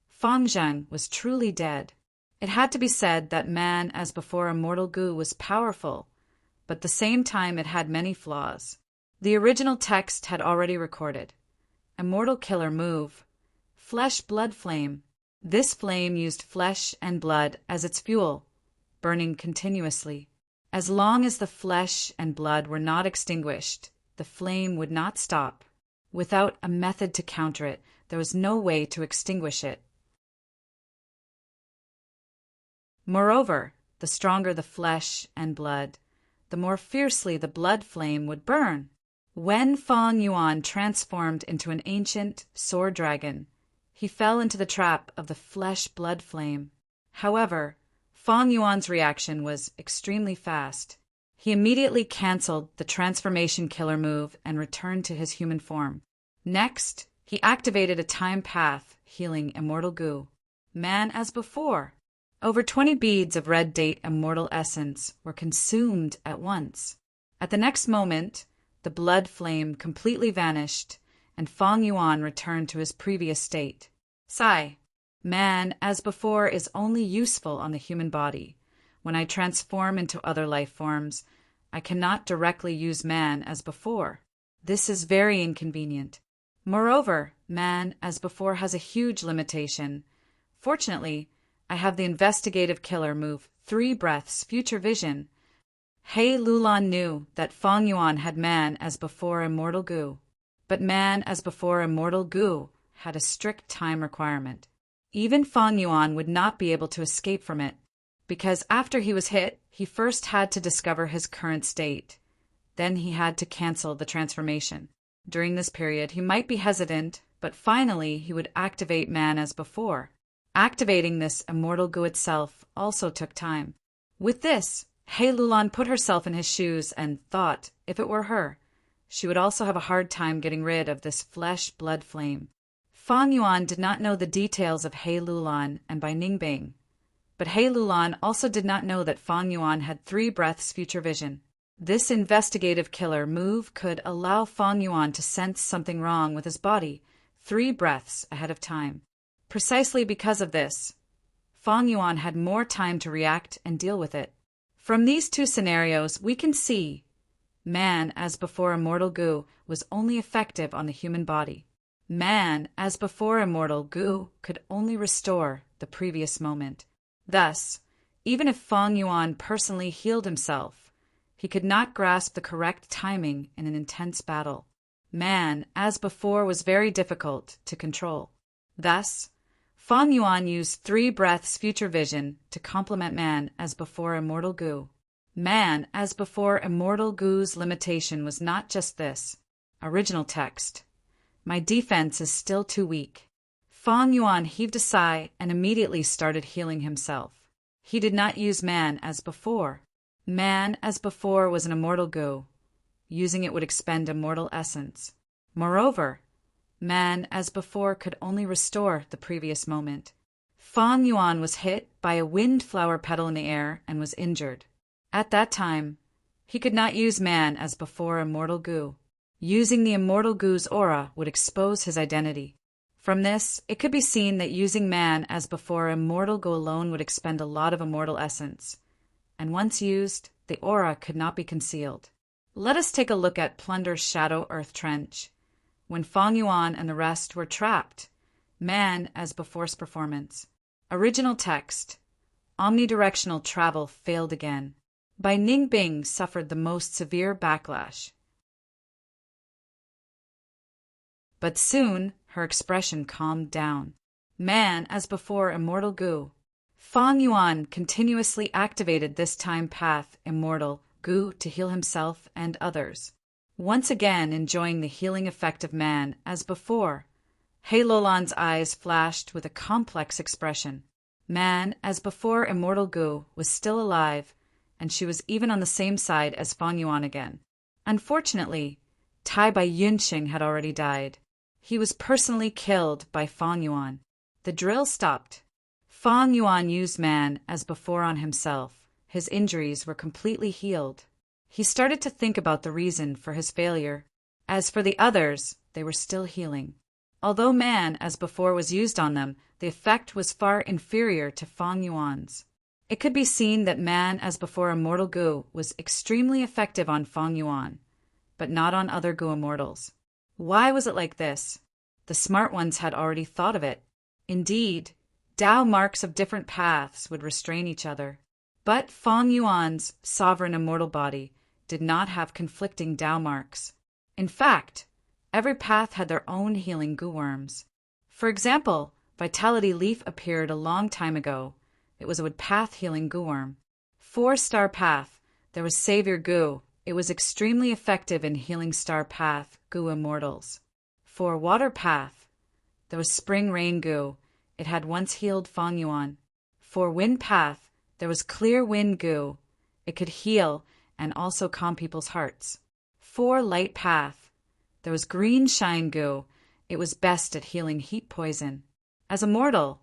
Fangzheng was truly dead. It had to be said that man as before immortal Gu was powerful, but at the same time it had many flaws. The original text had already recorded. Immortal killer move. Flesh blood flame. This flame used flesh and blood as its fuel, burning continuously. As long as the flesh and blood were not extinguished, the flame would not stop. Without a method to counter it, there was no way to extinguish it. Moreover, the stronger the flesh and blood, the more fiercely the blood flame would burn. When Fang Yuan transformed into an ancient sword dragon, he fell into the trap of the flesh-blood flame. However, Fang Yuan's reaction was extremely fast. He immediately cancelled the transformation killer move and returned to his human form. Next, he activated a time path, healing immortal Gu. Man as before. Over 20 beads of red date immortal essence were consumed at once. At the next moment, the blood flame completely vanished, and Fang Yuan returned to his previous state. Sigh. Man, as before, is only useful on the human body. When I transform into other life forms, I cannot directly use man as before. This is very inconvenient. Moreover, man, as before, has a huge limitation. Fortunately, I have the investigative killer move 3 breaths future vision. He Lulan knew that Fang Yuan had man as before immortal Gu, but man as before immortal Gu had a strict time requirement. Even Fang Yuan would not be able to escape from it, because after he was hit, he first had to discover his current state. Then he had to cancel the transformation. During this period, he might be hesitant, but finally he would activate man as before. Activating this immortal Gu itself also took time. With this, He Lulan put herself in his shoes and thought, if it were her, she would also have a hard time getting rid of this flesh-blood flame. Fang Yuan did not know the details of He Lulan and by Ningbing, but He Lulan also did not know that Fang Yuan had 3 breaths future vision. This investigative killer move could allow Fang Yuan to sense something wrong with his body 3 breaths ahead of time. Precisely because of this, Fang Yuan had more time to react and deal with it. From these 2 scenarios, we can see man, as before immortal Gu, was only effective on the human body. Man, as before immortal Gu, could only restore the previous moment. Thus, even if Fang Yuan personally healed himself, he could not grasp the correct timing in an intense battle. Man, as before, was very difficult to control. Thus, Fang Yuan used 3 breaths future vision to complement man as before immortal Gu. Man as before immortal Gu's limitation was not just this. Original text. My defense is still too weak. Fang Yuan heaved a sigh and immediately started healing himself. He did not use man as before. Man as before was an immortal Gu. Using it would expend immortal essence. Moreover, man, as before, could only restore the previous moment. Fang Yuan was hit by a windflower petal in the air and was injured. At that time, he could not use man as before immortal Gu. Using the immortal Gu's aura would expose his identity. From this, it could be seen that using man as before immortal Gu alone would expend a lot of immortal essence, and once used, the aura could not be concealed. Let us take a look at Plunder's Shadow Earth Trench. When Feng Yuan and the rest were trapped, man as before's performance. Original text. Omnidirectional travel failed again. Bai Ningbing suffered the most severe backlash. But soon her expression calmed down. Man as before immortal Gu. Feng Yuan continuously activated this time path immortal Gu to heal himself and others. Once again enjoying the healing effect of man as before, He Lolan's eyes flashed with a complex expression. Man as before immortal Gu was still alive, and she was even on the same side as Feng Yuan again. Unfortunately, Tai Bai Yunxing had already died. He was personally killed by Feng Yuan. The drill stopped. Feng Yuan used man as before on himself. His injuries were completely healed. He started to think about the reason for his failure. As for the others, they were still healing. Although man as before was used on them, the effect was far inferior to Feng Yuan's. It could be seen that man as before immortal Gu was extremely effective on Feng Yuan, but not on other Gu immortals. Why was it like this? The smart ones had already thought of it. Indeed, Tao marks of different paths would restrain each other. But Feng Yuan's sovereign immortal body did not have conflicting Tao marks. In fact, every path had their own healing Gu worms. For example, Vitality Leaf appeared a long time ago. It was a path healing Gu worm. 4-star path, there was Savior Gu. It was extremely effective in healing star path Gu immortals. For water path, there was Spring Rain Gu. It had once healed Feng Yuan. For wind path, there was Clear Wind Gu. It could heal and also calm people's hearts. For light path, there was Green Shine Gu. It was best at healing heat poison. As a mortal,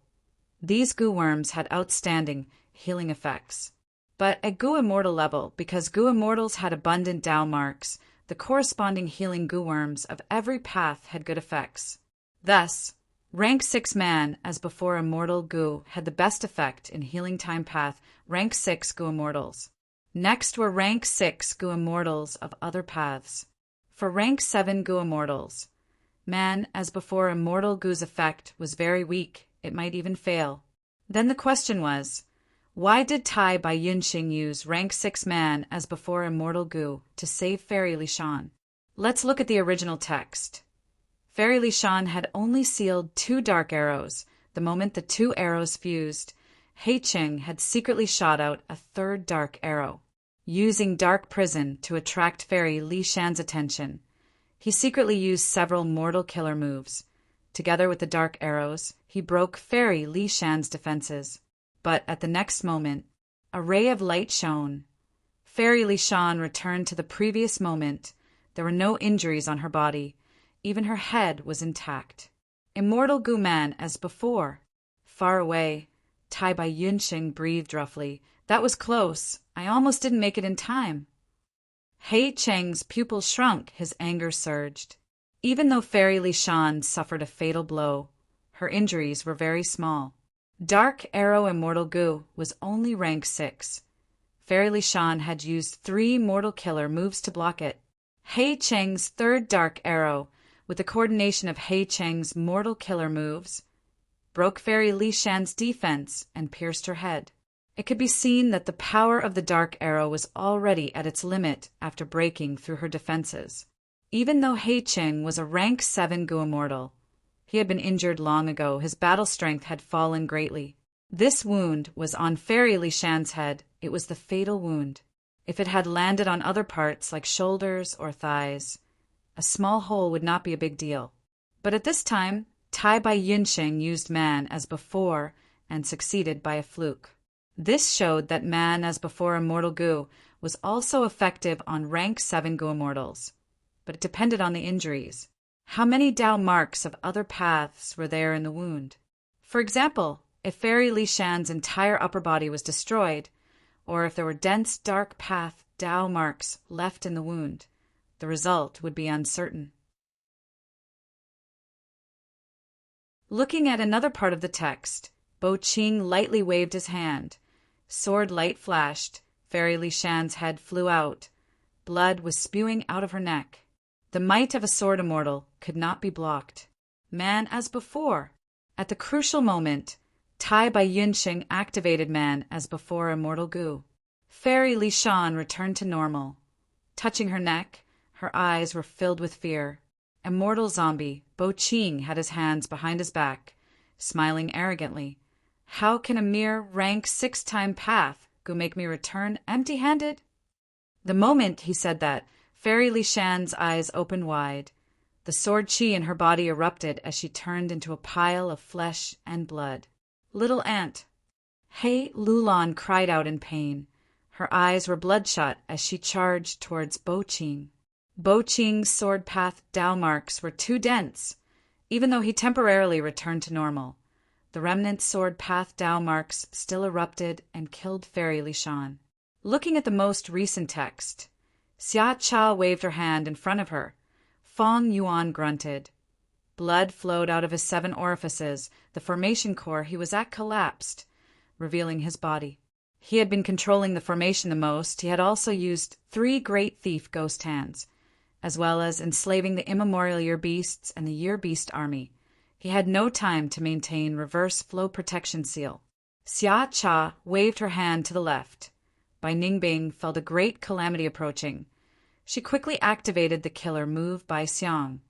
these Gu worms had outstanding healing effects. But at Gu immortal level, because Gu immortals had abundant Tao marks, the corresponding healing Gu worms of every path had good effects. Thus, rank 6 man as before immortal Gu had the best effect in healing time path rank 6 Gu immortals. Next were rank 6 Gu immortals of other paths. For rank 7 Gu immortals, man as before immortal Gu's effect was very weak. It might even fail. Then the question was, why did Tai Bai Yunxing use rank 6 man as before immortal Gu to save Fairy Li Shan? Let's look at the original text. Fairy Li Shan had only sealed 2 dark arrows. The moment the 2 arrows fused, He Qing had secretly shot out a 3rd dark arrow. Using Dark Prison to attract Fairy Li Shan's attention, he secretly used several mortal killer moves. Together with the dark arrows, he broke Fairy Li Shan's defenses. But at the next moment, a ray of light shone. Fairy Li Shan returned to the previous moment. There were no injuries on her body. Even her head was intact. Immortal Gu Man as before. Far away, Tai Bai Yunxing breathed roughly. That was close. I almost didn't make it in time. He Cheng's pupils shrunk. His anger surged. Even though Fairy Li Shan suffered a fatal blow, her injuries were very small. Dark Arrow Immortal Gu was only rank 6. Fairy Li Shan had used 3 mortal killer moves to block it. He Cheng's 3rd Dark Arrow, with the coordination of He Cheng's mortal killer moves, broke Fairy Li Shan's defense and pierced her head. It could be seen that the power of the Dark Arrow was already at its limit after breaking through her defenses. Even though He Cheng was a rank 7 Gu immortal, he had been injured long ago. His battle strength had fallen greatly. This wound was on Fairy Li Shan's head. It was the fatal wound. If it had landed on other parts like shoulders or thighs, a small hole would not be a big deal. But at this time, Tai Bai Yunxing used man as before and succeeded by a fluke. This showed that man as before immortal Gu was also effective on rank 7 Gu immortals. But it depended on the injuries. How many Tao marks of other paths were there in the wound? For example, if Fairy Li Shan's entire upper body was destroyed, or if there were dense dark path Tao marks left in the wound, the result would be uncertain. Looking at another part of the text, Bo Qing lightly waved his hand. Sword light flashed. Fairy Li Shan's head flew out. Blood was spewing out of her neck. The might of a sword immortal could not be blocked. Man as before. At the crucial moment, Tai by Yunxing activated man as before immortal Gu. Fairy Li Shan returned to normal. Touching her neck, her eyes were filled with fear. Immortal zombie Bo Qing had his hands behind his back, smiling arrogantly. How can a mere rank 6-time path Gu make me return empty-handed? The moment he said that, Fairy Li Shan's eyes opened wide. The sword chi in her body erupted as she turned into a pile of flesh and blood. Little ant. Hei Lulan cried out in pain. Her eyes were bloodshot as she charged towards Bo Qing. Bo Qing's sword path Dao marks were too dense, even though he temporarily returned to normal. The remnant sword path Dao marks still erupted and killed Fairy Li Shan. Looking at the most recent text, Xia Cha waved her hand in front of her. Fong Yuan grunted. Blood flowed out of his 7 orifices. The formation core he was at collapsed, revealing his body. He had been controlling the formation the most. He had also used 3 great thief ghost hands, as well as enslaving the immemorial year beasts and the year beast army. He had no time to maintain reverse flow protection seal. Xia Cha waved her hand to the left. By Ningbing felt a great calamity approaching. She quickly activated the killer move by Xiang,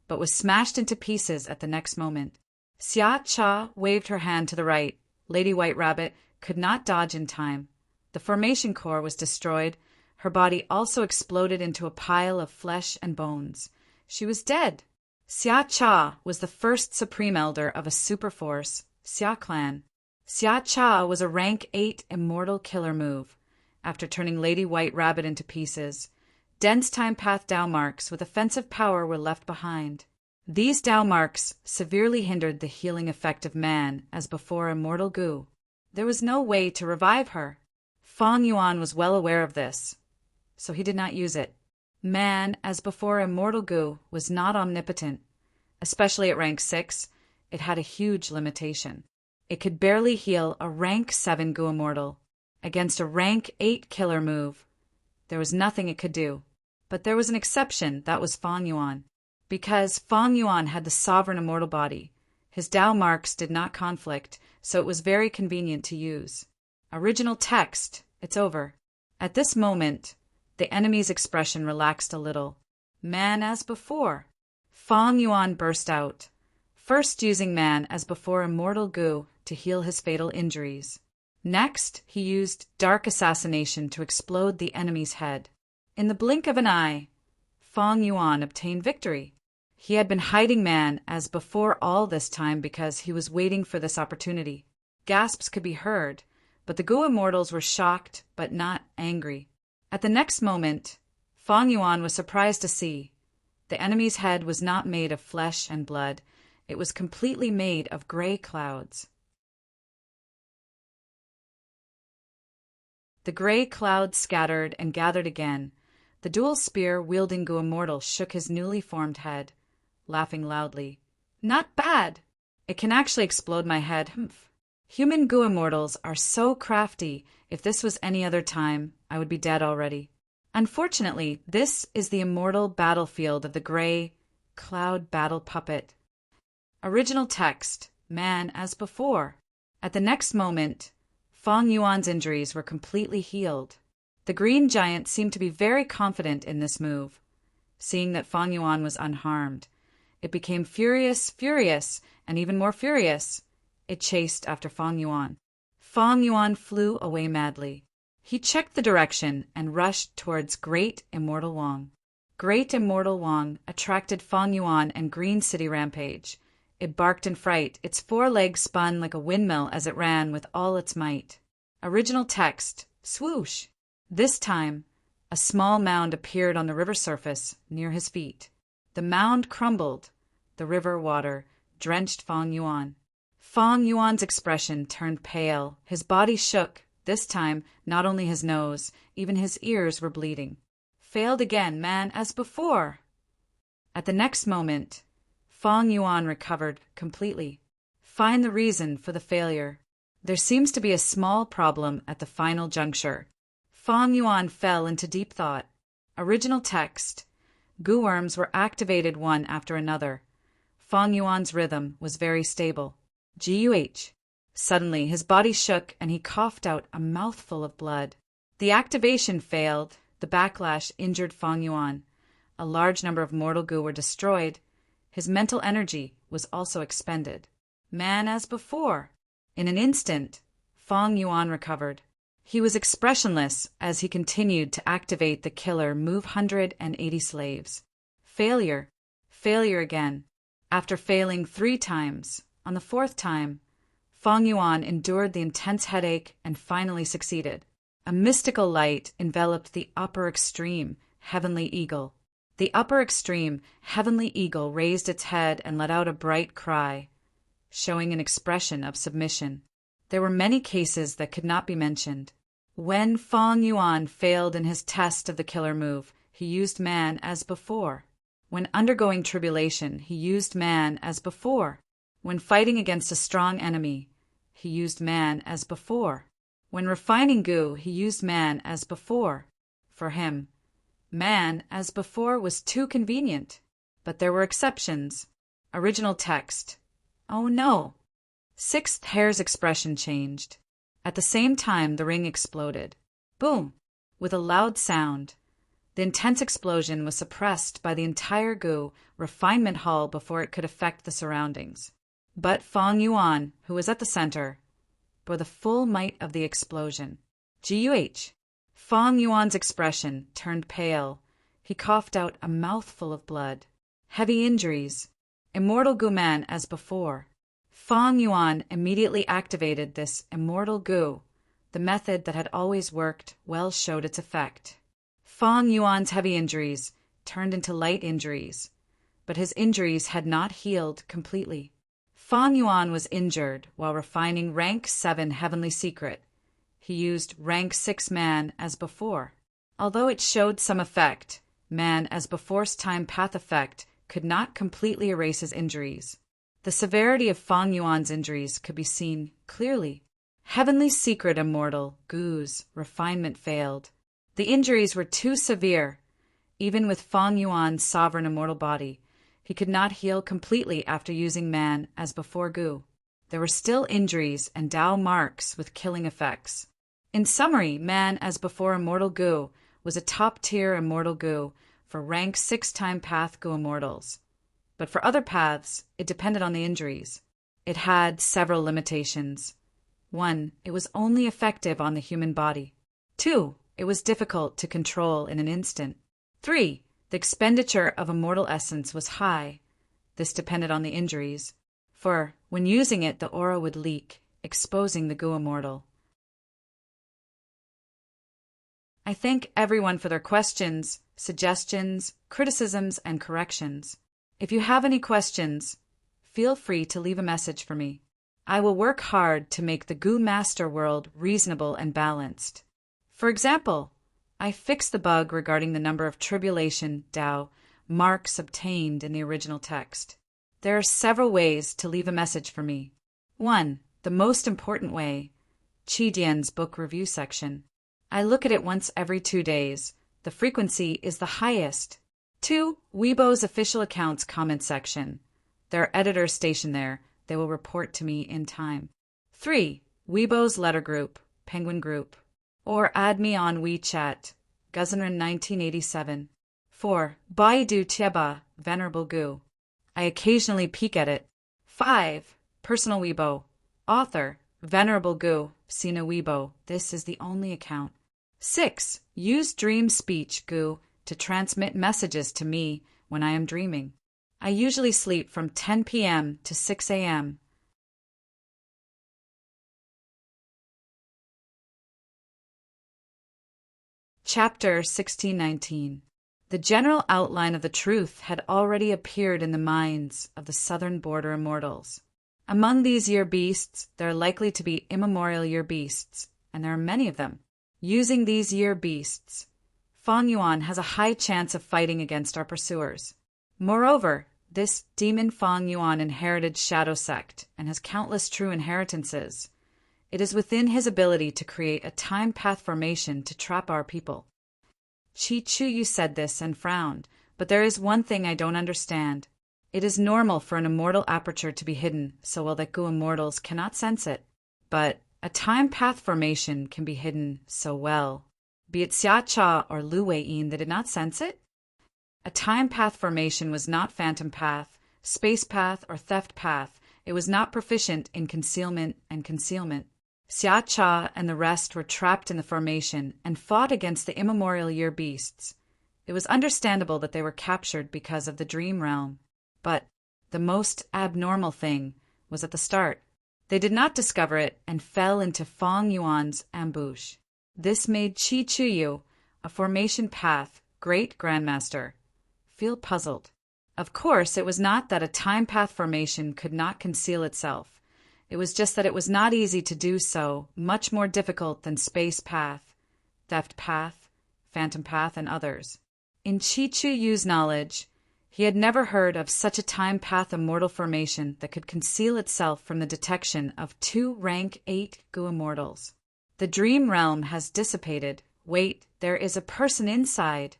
but was smashed into pieces at the next moment. Xia Cha waved her hand to the right. Lady White Rabbit could not dodge in time. The formation core was destroyed. Her body also exploded into a pile of flesh and bones. She was dead. Xia Cha was the first supreme elder of a superforce, Xia Clan. Xia Cha was a rank 8 immortal killer move. After turning Lady White Rabbit into pieces, dense time path Dao marks with offensive power were left behind. These Dao marks severely hindered the healing effect of man as before immortal Gu. There was no way to revive her. Fong Yuan was well aware of this, so he did not use it. Man, as before immortal Gu, was not omnipotent. Especially at rank 6, it had a huge limitation. It could barely heal a rank 7 Gu immortal. Against a rank 8 killer move, there was nothing it could do. But there was an exception, that was Fong Yuan. Because Fong Yuan had the sovereign immortal body, his Dao marks did not conflict, so it was very convenient to use. Original text, it's over. At this moment, the enemy's expression relaxed a little. Man as before. Fong Yuan burst out, first using man as before immortal Gu to heal his fatal injuries. Next, he used dark assassination to explode the enemy's head. In the blink of an eye, Fong Yuan obtained victory. He had been hiding man as before all this time because he was waiting for this opportunity. Gasps could be heard, but the Gu immortals were shocked but not angry. At the next moment, Fong Yuan was surprised to see the enemy's head was not made of flesh and blood. It was completely made of gray clouds. The gray clouds scattered and gathered again. The dual spear-wielding Gu immortal shook his newly formed head, laughing loudly. Not bad! It can actually explode my head. Humph. Human Gu immortals are so crafty. If this was any other time, I would be dead already. Unfortunately, this is the immortal battlefield of the gray cloud battle puppet. Original text, man as before. At the next moment, Fong Yuan's injuries were completely healed. The green giant seemed to be very confident in this move. Seeing that Fong Yuan was unharmed, it became furious, and even more furious. It chased after Fong Yuan. Fong Yuan flew away madly. He checked the direction and rushed towards Great Immortal Wang. Great Immortal Wang attracted Fong Yuan and Green City Rampage. It barked in fright. Its 4 legs spun like a windmill as it ran with all its might. Original text, swoosh. This time, a small mound appeared on the river surface near his feet. The mound crumbled. The river water drenched Fong Yuan. Fong Yuan's expression turned pale. His body shook. This time, not only his nose, even his ears were bleeding. Failed again, man, as before. At the next moment, Fong Yuan recovered completely. Find the reason for the failure. There seems to be a small problem at the final juncture. Fang Yuan fell into deep thought. Original text. Gu worms were activated one after another. Fang Yuan's rhythm was very stable. GUH. Suddenly his body shook and he coughed out a mouthful of blood. The activation failed. The backlash injured Fang Yuan. A large number of mortal Gu were destroyed. His mental energy was also expended. Man as before. In an instant, Fang Yuan recovered. He was expressionless as he continued to activate the killer move 180 slaves. Failure. Failure again. After failing 3 times, on the 4th time, Fang Yuan endured the intense headache and finally succeeded. A mystical light enveloped the upper extreme, heavenly eagle. The upper extreme, heavenly eagle raised its head and let out a bright cry, showing an expression of submission. There were many cases that could not be mentioned. When Fang Yuan failed in his test of the killer move, he used man as before. When undergoing tribulation, he used man as before. When fighting against a strong enemy, he used man as before. When refining Gu, he used man as before. For him, man as before was too convenient. But there were exceptions. Original text. Oh no! 6th hair's expression changed. At the same time, the ring exploded. Boom! With a loud sound. The intense explosion was suppressed by the entire Gu refinement hall before it could affect the surroundings. But Fang Yuan, who was at the center, bore the full might of the explosion. GUH. Fang Yuan's expression turned pale. He coughed out a mouthful of blood. Heavy injuries. Immortal Gu man as before. Fang Yuan immediately activated this immortal Gu. The method that had always worked well showed its effect. Fang Yuan's heavy injuries turned into light injuries, but his injuries had not healed completely. Fang Yuan was injured while refining rank 7 heavenly secret. He used rank 6 man as before. Although it showed some effect, man as before's time path effect could not completely erase his injuries. The severity of Fang Yuan's injuries could be seen clearly. Heavenly secret immortal Gu's refinement failed. The injuries were too severe. Even with Fang Yuan's sovereign immortal body, he could not heal completely after using man as before Gu. There were still injuries and Dao marks with killing effects. In summary, man as before immortal Gu was a top-tier immortal Gu for rank 6 time path Gu immortals. But for other paths, it depended on the injuries. It had several limitations. 1. It was only effective on the human body. 2. It was difficult to control in an instant. 3. The expenditure of immortal essence was high. This depended on the injuries. For, when using it, the aura would leak, exposing the Gu immortal. I thank everyone for their questions, suggestions, criticisms, and corrections. If you have any questions, feel free to leave a message for me. I will work hard to make the Gu Master world reasonable and balanced. For example, I fixed the bug regarding the number of tribulation Dao marks obtained in the original text. There are several ways to leave a message for me. 1. The most important way, Qidian's book review section. I look at it once every 2 days. The frequency is the highest. 2. Weibo's official accounts comment section. There are editors stationed there. They will report to me in time. 3. Weibo's letter group, Penguin Group. Or add me on WeChat, Guzenren 1987. 4. Baidu Tieba, Venerable Gu. I occasionally peek at it. 5. Personal Weibo. Author, Venerable Gu, Sina Weibo. This is the only account. 6. Use dream speech Gu to transmit messages to me when I am dreaming. I usually sleep from 10 p.m. to 6 a.m. Chapter 1619. The general outline of the truth had already appeared in the minds of the southern border immortals. Among these year beasts, there are likely to be immemorial year beasts, and there are many of them. Using these year beasts, Fang Yuan has a high chance of fighting against our pursuers. Moreover, This demon Fang Yuan inherited Shadow Sect and has countless true inheritances. It is within his ability to create a time path formation to trap our people. Chi Chuyu said this and frowned, but there is one thing I don't understand. It is normal for an immortal aperture to be hidden so well that Gu immortals cannot sense it. But a time path formation can be hidden so well. Be it Xia Cha or Lu Weiyin, they did not sense it? A time path formation was not phantom path, space path, or theft path. It was not proficient in concealment and concealment. Xia Cha and the rest were trapped in the formation and fought against the immemorial year beasts. It was understandable that they were captured because of the dream realm. But the most abnormal thing was at the start. They did not discover it and fell into Fang Yuan's ambush. This made Chi Chuyu, a formation path great grandmaster, feel puzzled. Of course, it was not that a time path formation could not conceal itself. It was just that it was not easy to do so, much more difficult than space path, theft path, phantom path, and others. In Chi Chuyu's knowledge, he had never heard of such a time path immortal formation that could conceal itself from the detection of 2 rank 8 Gu immortals. The dream realm has dissipated. Wait, there is a person inside.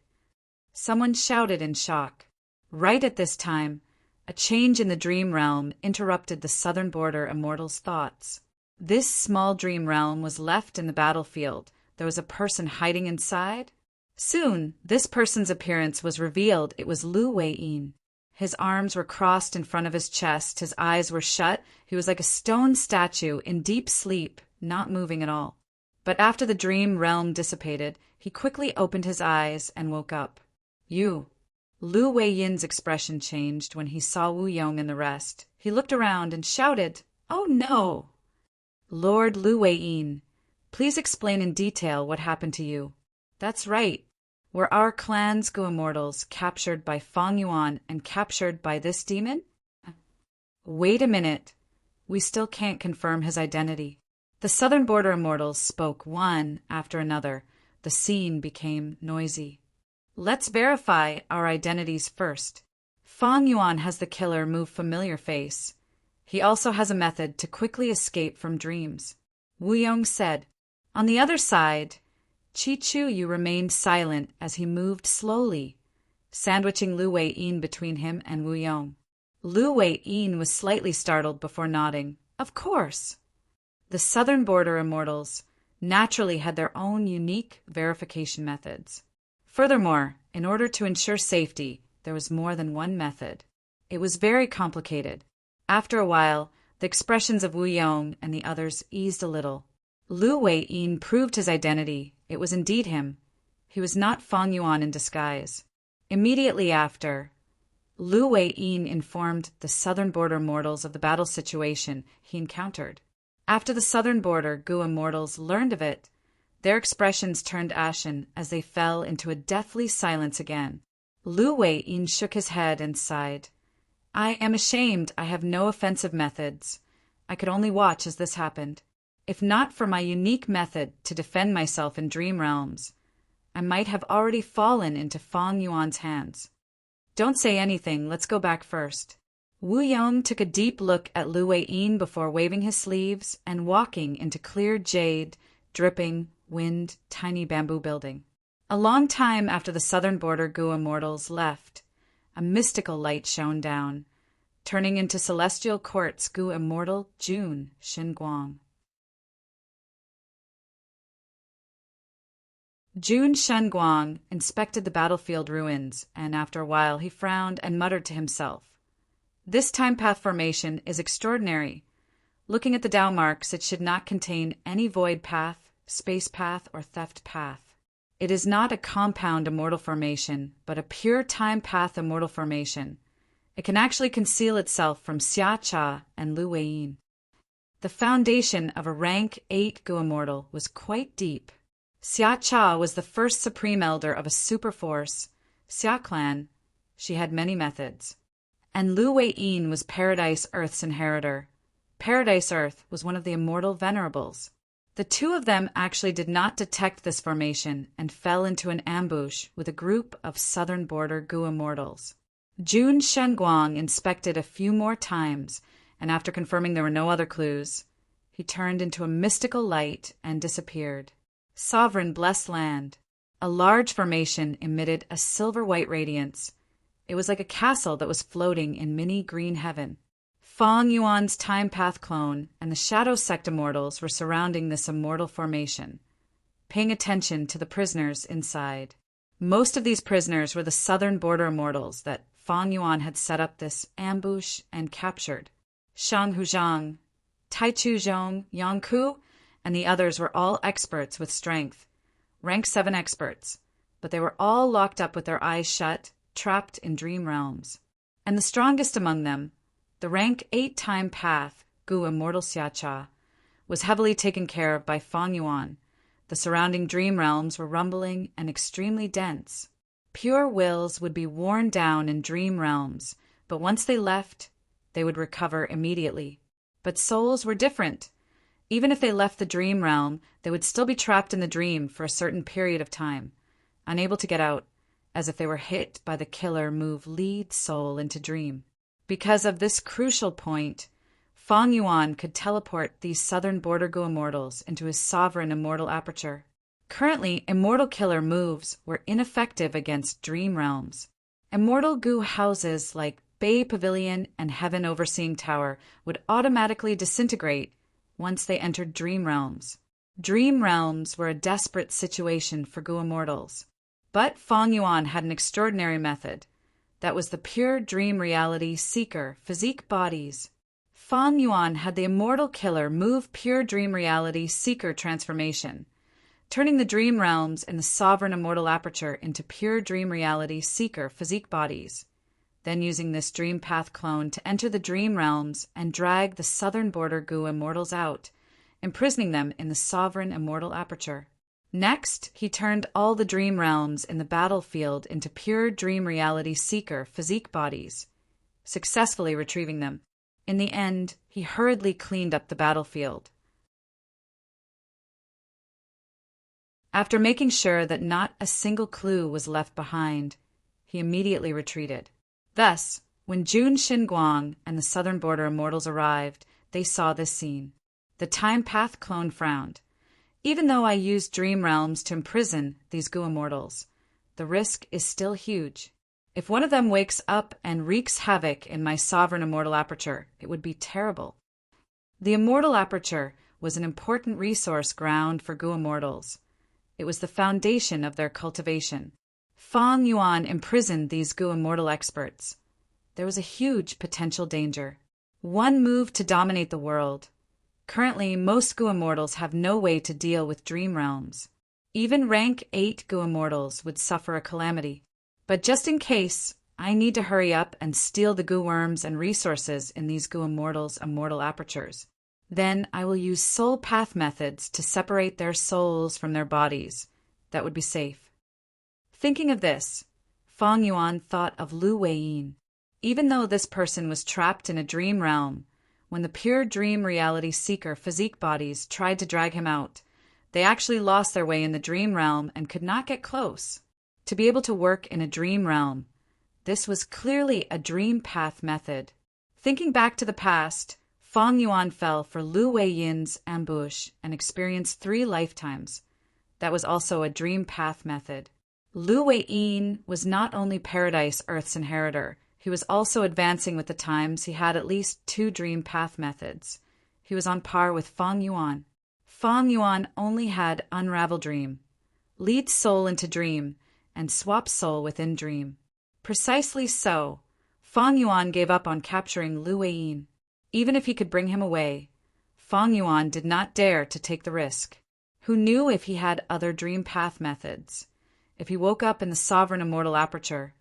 Someone shouted in shock. Right at this time, a change in the dream realm interrupted the southern border immortal's thoughts. This small dream realm was left in the battlefield. There was a person hiding inside. Soon, this person's appearance was revealed. It was Lu Weiyin. His arms were crossed in front of his chest. His eyes were shut. He was like a stone statue in deep sleep, not moving at all. But after the dream realm dissipated, he quickly opened his eyes and woke up. You. Lu Weiyin's expression changed when he saw Wu Yong and the rest. He looked around and shouted, "Oh no! Lord Lu Weiyin, please explain in detail what happened to you." That's right. Were our clan's Gu immortals captured by Fang Yuan and captured by this demon? Wait a minute. We still can't confirm his identity. The southern border immortals spoke one after another. The scene became noisy. Let's verify our identities first. Fang Yuan has the killer move familiar face. He also has a method to quickly escape from dreams. Wu Yong said. On the other side, Chi Chuyu remained silent as he moved slowly, sandwiching Lu Weiyin between him and Wu Yong. Lu Weiyin was slightly startled before nodding. Of course. The southern border immortals naturally had their own unique verification methods. Furthermore, in order to ensure safety, there was more than one method. It was very complicated. After a while, the expressions of Wu Yong and the others eased a little. Lu Weiyin proved his identity. It was indeed him. He was not Fang Yuan in disguise. Immediately after, Lu Weiyin informed the southern border mortals of the battle situation he encountered. After the southern border Gu immortals learned of it, their expressions turned ashen as they fell into a deathly silence again. Lu Weiyin shook his head and sighed. I am ashamed I have no offensive methods. I could only watch as this happened. If not for my unique method to defend myself in dream realms, I might have already fallen into Fang Yuan's hands. Don't say anything, let's go back first. Wu Yong took a deep look at Lu Weiyin before waving his sleeves and walking into clear jade, dripping, wind, tiny bamboo building. A long time after the southern border Gu immortals left, a mystical light shone down, turning into celestial quartz Gu immortal Jun Shenguang. Jun Shenguang inspected the battlefield ruins, and after a while he frowned and muttered to himself. This time path formation is extraordinary. Looking at the Tao marks, it should not contain any void path, space path, or theft path. It is not a compound immortal formation, but a pure time path immortal formation. It can actually conceal itself from Xia Cha and Lu Weiyin. The foundation of a rank 8 Gu immortal was quite deep. Xia Cha was the first supreme elder of a superforce, Xia clan. She had many methods. And Lu Weiyin was Paradise Earth's inheritor. Paradise Earth was one of the immortal Venerables. The two of them actually did not detect this formation and fell into an ambush with a group of southern border Gu immortals. Jun Shenguang inspected a few more times, and after confirming there were no other clues, he turned into a mystical light and disappeared. Sovereign blessed land. A large formation emitted a silver-white radiance. It was like a castle that was floating in mini green heaven. Fong Yuan's time path clone and the Shadow Sect immortals were surrounding this immortal formation, paying attention to the prisoners inside. Most of these prisoners were the southern border immortals that Fong Yuan had set up this ambush and captured. Shang Huzhang, Taichu Zhong, Yang Ku, and the others were all experts with strength, rank 7 experts, but they were all locked up with their eyes shut, trapped in dream realms. And the strongest among them, the rank 8 time path, Gu Immortal Xiacha, was heavily taken care of by Fong Yuan. The surrounding dream realms were rumbling and extremely dense. Pure wills would be worn down in dream realms, but once they left, they would recover immediately. But souls were different. Even if they left the dream realm, they would still be trapped in the dream for a certain period of time, unable to get out, as if they were hit by the killer move lead soul into dream. Because of this crucial point, Fong Yuan could teleport these southern border Gu immortals into his sovereign immortal aperture. Currently, immortal killer moves were ineffective against dream realms. Immortal Gu houses like Bay Pavilion and Heaven Overseeing Tower would automatically disintegrate once they entered dream realms. Dream realms were a desperate situation for Gu immortals. But Fong Yuan had an extraordinary method. That was the pure dream reality seeker physique bodies. Fong Yuan had the immortal killer move pure dream reality seeker transformation, turning the dream realms in the sovereign immortal aperture into pure dream reality seeker physique bodies, then using this dream path clone to enter the dream realms and drag the southern border Gu immortals out, imprisoning them in the sovereign immortal aperture. Next, he turned all the dream realms in the battlefield into pure dream reality seeker physique bodies, successfully retrieving them. In the end, he hurriedly cleaned up the battlefield. After making sure that not a single clue was left behind, he immediately retreated. Thus, when Jun Xinguang and the southern border immortals arrived, they saw this scene. The time path clone frowned. Even though I used dream realms to imprison these Gu immortals, the risk is still huge. If one of them wakes up and wreaks havoc in my sovereign immortal aperture, it would be terrible. The immortal aperture was an important resource ground for Gu immortals. It was the foundation of their cultivation. Fong Yuan imprisoned these Gu immortal experts. There was a huge potential danger. One move to dominate the world. Currently, most Gu immortals have no way to deal with dream realms. Even rank 8 Gu immortals would suffer a calamity. But just in case, I need to hurry up and steal the Gu worms and resources in these Gu immortals' immortal apertures. Then I will use soul path methods to separate their souls from their bodies. That would be safe. Thinking of this, Fong Yuan thought of Lu Weiyin. Even though this person was trapped in a dream realm, when the pure dream reality seeker physique bodies tried to drag him out, they actually lost their way in the dream realm and could not get close. To be able to work in a dream realm, this was clearly a dream path method. Thinking back to the past, Fong Yuan fell for Lu Weiyin's ambush and experienced 3 lifetimes. That was also a dream path method. Lu Weiyin was not only Paradise Earth's inheritor, he was also advancing with the times. He had at least 2 dream path methods. He was on par with Fong Yuan. Fong Yuan only had Unravel Dream, Lead Soul into Dream, and Swap Soul within Dream. Precisely so, Fong Yuan gave up on capturing Lu Weiyin. Even if he could bring him away, Fong Yuan did not dare to take the risk. Who knew if he had other dream path methods? If he woke up in the sovereign immortal aperture,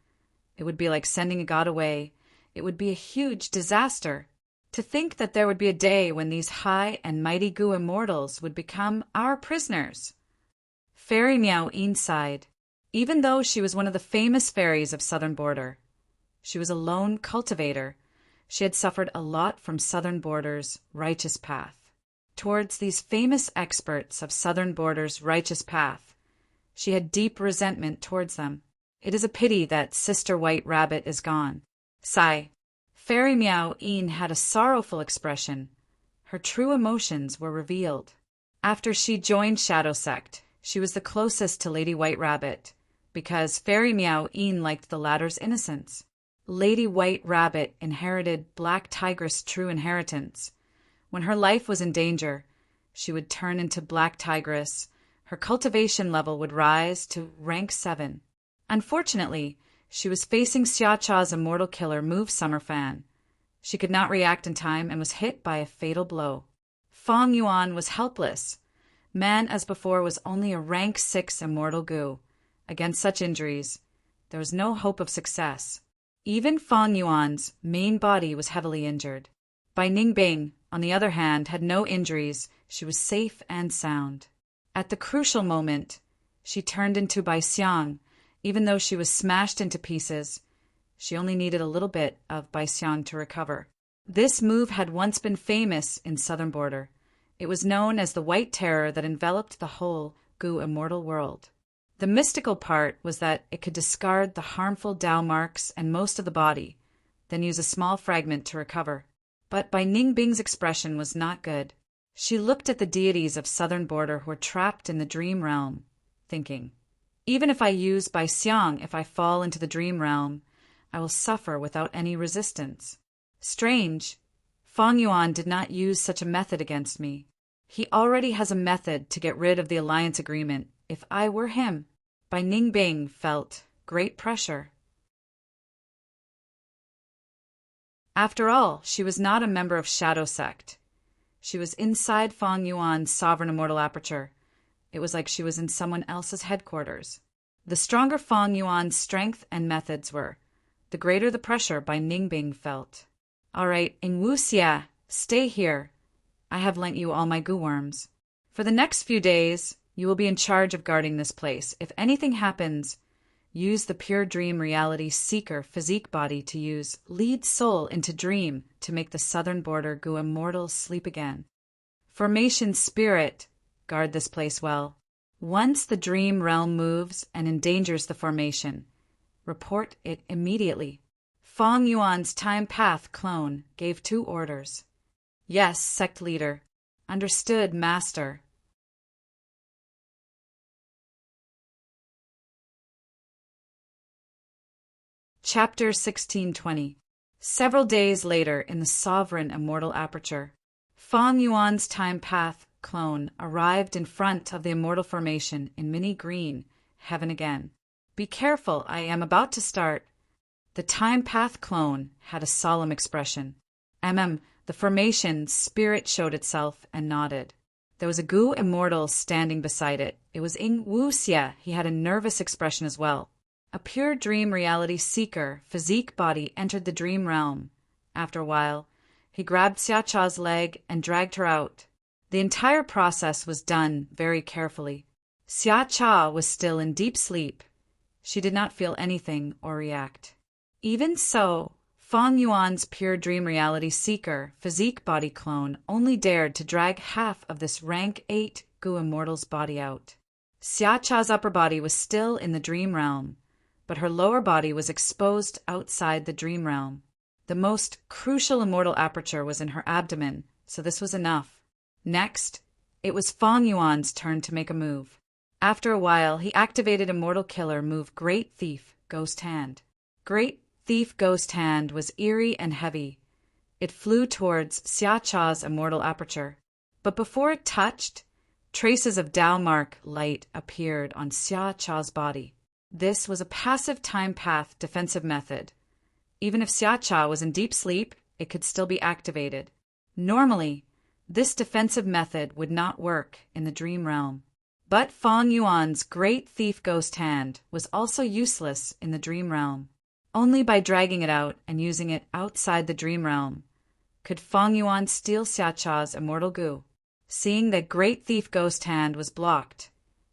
it would be like sending a god away. It would be a huge disaster. To think that there would be a day when these high and mighty Gu immortals would become our prisoners. Fairy Miao Yin sighed. Even though she was one of the famous fairies of Southern Border, she was a lone cultivator. She had suffered a lot from Southern Border's righteous path. Towards these famous experts of Southern Border's righteous path, she had deep resentment towards them. It is a pity that Sister White Rabbit is gone. Sigh. Fairy Meow Een had a sorrowful expression. Her true emotions were revealed. After she joined Shadow Sect, she was the closest to Lady White Rabbit, because Fairy Meow Een liked the latter's innocence. Lady White Rabbit inherited Black Tigress' true inheritance. When her life was in danger, she would turn into Black Tigress. Her cultivation level would rise to rank 7. Unfortunately, she was facing Xia Cha's immortal killer Move Summer Fan. She could not react in time and was hit by a fatal blow. Fong Yuan was helpless. Man, as before, was only a rank 6 immortal goo. Against such injuries, there was no hope of success. Even Fong Yuan's main body was heavily injured. Bai Ningbing, on the other hand, had no injuries. She was safe and sound. At the crucial moment, she turned into Bai Xiang. Even though she was smashed into pieces, she only needed a little bit of Bai Xiang to recover. This move had once been famous in Southern Border. It was known as the White Terror that enveloped the whole Goo immortal world. The mystical part was that it could discard the harmful Dao marks and most of the body, then use a small fragment to recover. But Bai Ningbing's expression was not good. She looked at the deities of Southern Border who were trapped in the dream realm, thinking, even if I use Bai Xiang, if I fall into the dream realm, I will suffer without any resistance. Strange. Fong Yuan did not use such a method against me. He already has a method to get rid of the alliance agreement. If I were him, Bai Ningbing felt great pressure. After all, she was not a member of Shadow Sect. She was inside Fong Yuan's sovereign immortal aperture. It was like she was in someone else's headquarters. The stronger Fong Yuan's strength and methods were, the greater the pressure Bai Ningbing felt. All right, Ing Wuxia, stay here. I have lent you all my goo worms. For the next few days, you will be in charge of guarding this place. If anything happens, use the pure dream reality seeker physique body to use lead soul into dream to make the Southern Border Goo immortals sleep again. Formation spirit, guard this place well. Once the dream realm moves and endangers the formation, report it immediately. Fong Yuan's time path clone gave 2 orders. Yes, sect leader. Understood, master. Chapter 1620. Several days later, in the sovereign immortal aperture, Fong Yuan's time path clone arrived in front of the immortal formation in mini green, heaven again. Be careful, I am about to start. The time path clone had a solemn expression. The formation spirit showed itself and nodded. There was a Goo immortal standing beside it. It was Ing Wuxia. He had a nervous expression as well. A pure dream reality seeker, physique body entered the dream realm. After a while, he grabbed Xia Cha's leg and dragged her out. The entire process was done very carefully. Xia Cha was still in deep sleep. She did not feel anything or react. Even so, Fong Yuan's pure dream reality seeker, physique body clone, only dared to drag half of this rank 8 Goo immortal's body out. Xia Cha's upper body was still in the dream realm, but her lower body was exposed outside the dream realm. The most crucial immortal aperture was in her abdomen, so this was enough. Next, it was Fong Yuan's turn to make a move. After a while, he activated Immortal Killer move Great Thief, Ghost Hand. Great Thief Ghost Hand was eerie and heavy. It flew towards Xia Cha's immortal aperture. But before it touched, traces of Dao Mark light appeared on Xia Cha's body. This was a passive time path defensive method. Even if Xia Cha was in deep sleep, it could still be activated. Normally, this defensive method would not work in the dream realm. But Fong Yuan's Great Thief Ghost Hand was also useless in the dream realm. Only by dragging it out and using it outside the dream realm could Fong Yuan steal Xia Cha's immortal goo. Seeing that Great Thief Ghost Hand was blocked,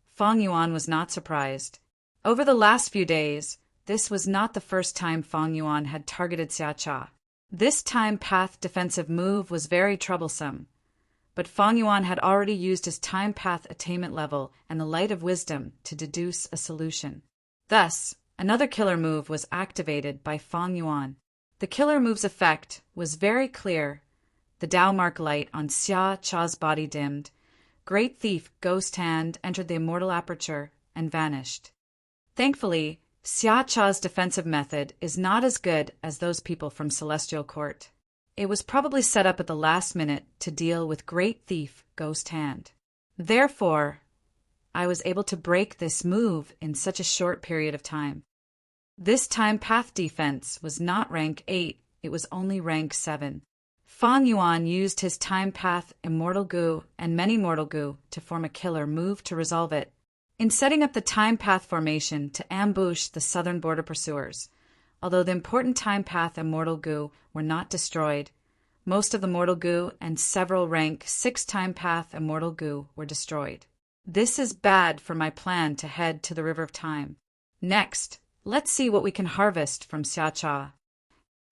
Fong Yuan was not surprised. Over the last few days, this was not the first time Fong Yuan had targeted Xia Cha. This time path defensive move was very troublesome, but Fong Yuan had already used his time path attainment level and the light of wisdom to deduce a solution. Thus, Another killer move was activated by Fang Yuan. The killer move's effect was very clear. The Tao mark light on Xia Cha's body dimmed. Great Thief Ghost Hand entered the immortal aperture and vanished. Thankfully, Xia Cha's defensive method is not as good as those people from Celestial Court. It was probably set up at the last minute to deal with Great Thief Ghost Hand. Therefore, I was able to break this move in such a short period of time. This time path defense was not rank 8, it was only rank 7. Fang Yuan used his time path Immortal Gu and Many Mortal Gu to form a killer move to resolve it. In setting up the time path formation to ambush the southern border pursuers, although the important time path Immortal Gu were not destroyed, most of the Mortal Gu and several rank 6 time path Immortal Gu were destroyed. This is bad for my plan to head to the River of Time. Next, let's see what we can harvest from Xia Cha.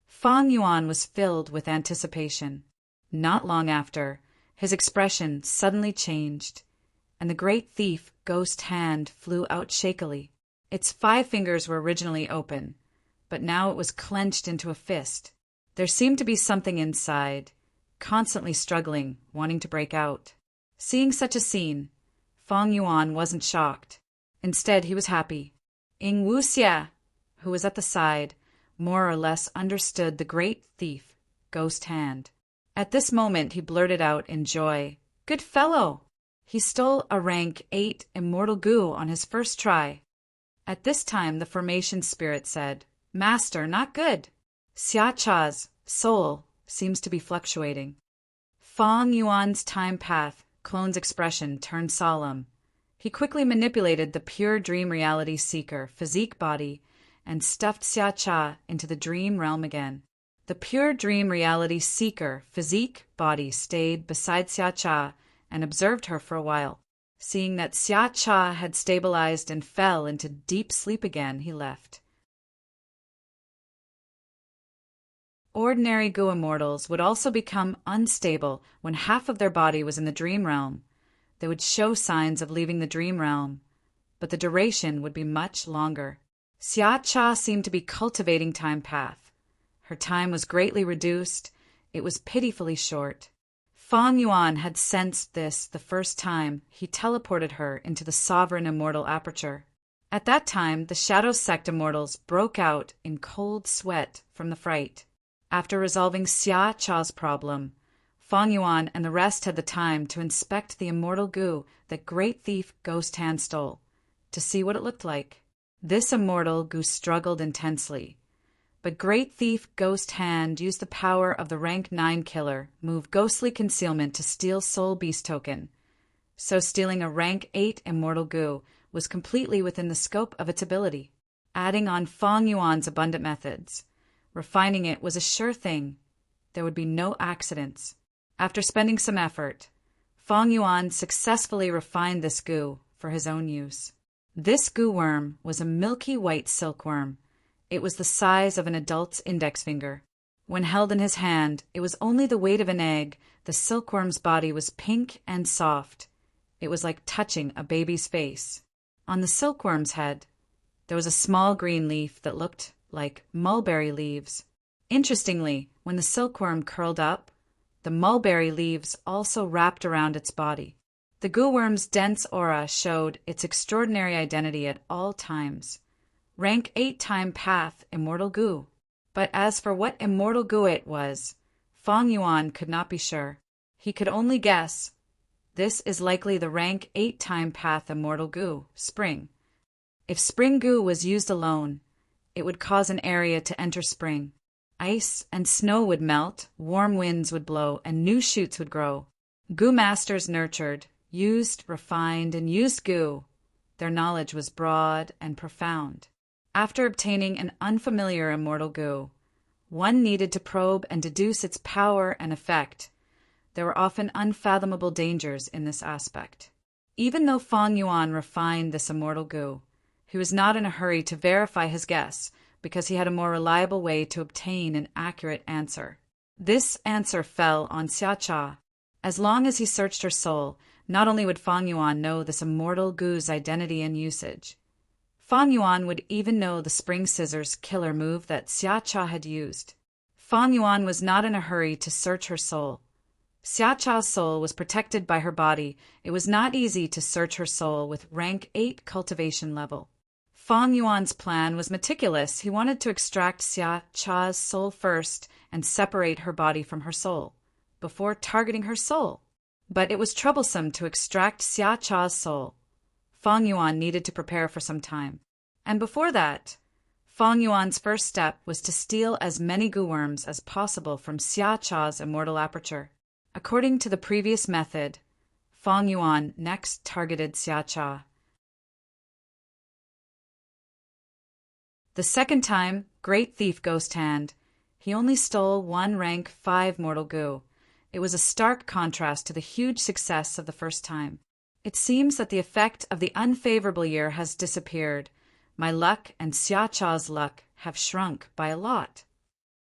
Fang Yuan was filled with anticipation. Not long after, his expression suddenly changed, and the Great Thief Ghost Hand flew out shakily. Its 5 fingers were originally open, but now it was clenched into a fist. There seemed to be something inside, constantly struggling, wanting to break out. Seeing such a scene, Fang Yuan wasn't shocked. Instead, he was happy. Ying Wuxia, who was at the side, more or less understood the Great Thief Ghost Hand. At this moment, he blurted out in joy, "Good fellow! He stole a rank 8 Immortal Gu on his first try." At this time, the formation spirit said, "Master, not good. Xia Cha's soul seems to be fluctuating." Fang Yuan's time path clone's expression turned solemn. He quickly manipulated the pure dream reality seeker physique body and stuffed Xia Cha into the dream realm again. The pure dream reality seeker physique body stayed beside Xia Cha and observed her for a while. Seeing that Xia Cha had stabilized and fell into deep sleep again, he left. Ordinary Gu immortals would also become unstable when half of their body was in the dream realm. They would show signs of leaving the dream realm, but the duration would be much longer. Xia Cha seemed to be cultivating time path. Her time was greatly reduced. It was pitifully short. Fang Yuan had sensed this the first time he teleported her into the sovereign immortal aperture. At that time, the Shadow Sect immortals broke out in cold sweat from the fright. After resolving Xia Cha's problem, Fang Yuan and the rest had the time to inspect the Immortal Gu that Great Thief Ghost Hand stole, to see what it looked like. This Immortal Gu struggled intensely, but Great Thief Ghost Hand used the power of the rank 9 killer move Ghostly Concealment to steal Soul Beast token. So stealing a rank 8 Immortal Gu was completely within the scope of its ability. Adding on Fang Yuan's abundant methods, refining it was a sure thing. There would be no accidents. After spending some effort, Fang Yuan successfully refined this Gu for his own use. This Gu worm was a milky white silkworm. It was the size of an adult's index finger. When held in his hand, it was only the weight of an egg. The silkworm's body was pink and soft. It was like touching a baby's face. On the silkworm's head, there was a small green leaf that looked like mulberry leaves. Interestingly, when the silkworm curled up, the mulberry leaves also wrapped around its body. The Gu worm's dense aura showed its extraordinary identity at all times. Rank 8 time path Immortal Gu. But as for what Immortal Gu it was, Fang Yuan could not be sure. He could only guess. This is likely the rank 8 time path Immortal Gu, Spring. If Spring Gu was used alone, it would cause an area to enter spring. Ice and snow would melt, warm winds would blow, and new shoots would grow. Gu masters nurtured, used, refined, and used Gu. Their knowledge was broad and profound. After obtaining an unfamiliar Immortal Gu, one needed to probe and deduce its power and effect. There were often unfathomable dangers in this aspect. Even though Fang Yuan refined this Immortal Gu, he was not in a hurry to verify his guess because he had a more reliable way to obtain an accurate answer. This answer fell on Xia Cha. As long as he searched her soul, not only would Fang Yuan know this Immortal Gu's identity and usage, Fang Yuan would even know the spring scissors killer move that Xia Cha had used. Fang Yuan was not in a hurry to search her soul. Xia Cha's soul was protected by her body. It was not easy to search her soul with rank 8 cultivation level. Fang Yuan's plan was meticulous. He wanted to extract Xia Cha's soul first and separate her body from her soul, before targeting her soul. But it was troublesome to extract Xia Cha's soul. Fang Yuan needed to prepare for some time. And before that, Fang Yuan's first step was to steal as many goo worms as possible from Xia Cha's immortal aperture. According to the previous method, Fang Yuan next targeted Xia Cha. The second time, Great Thief Ghost Hand, he only stole 1 rank 5 mortal goo. It was a stark contrast to the huge success of the first time. It seems that the effect of the unfavorable year has disappeared. My luck and Xia Cha's luck have shrunk by a lot.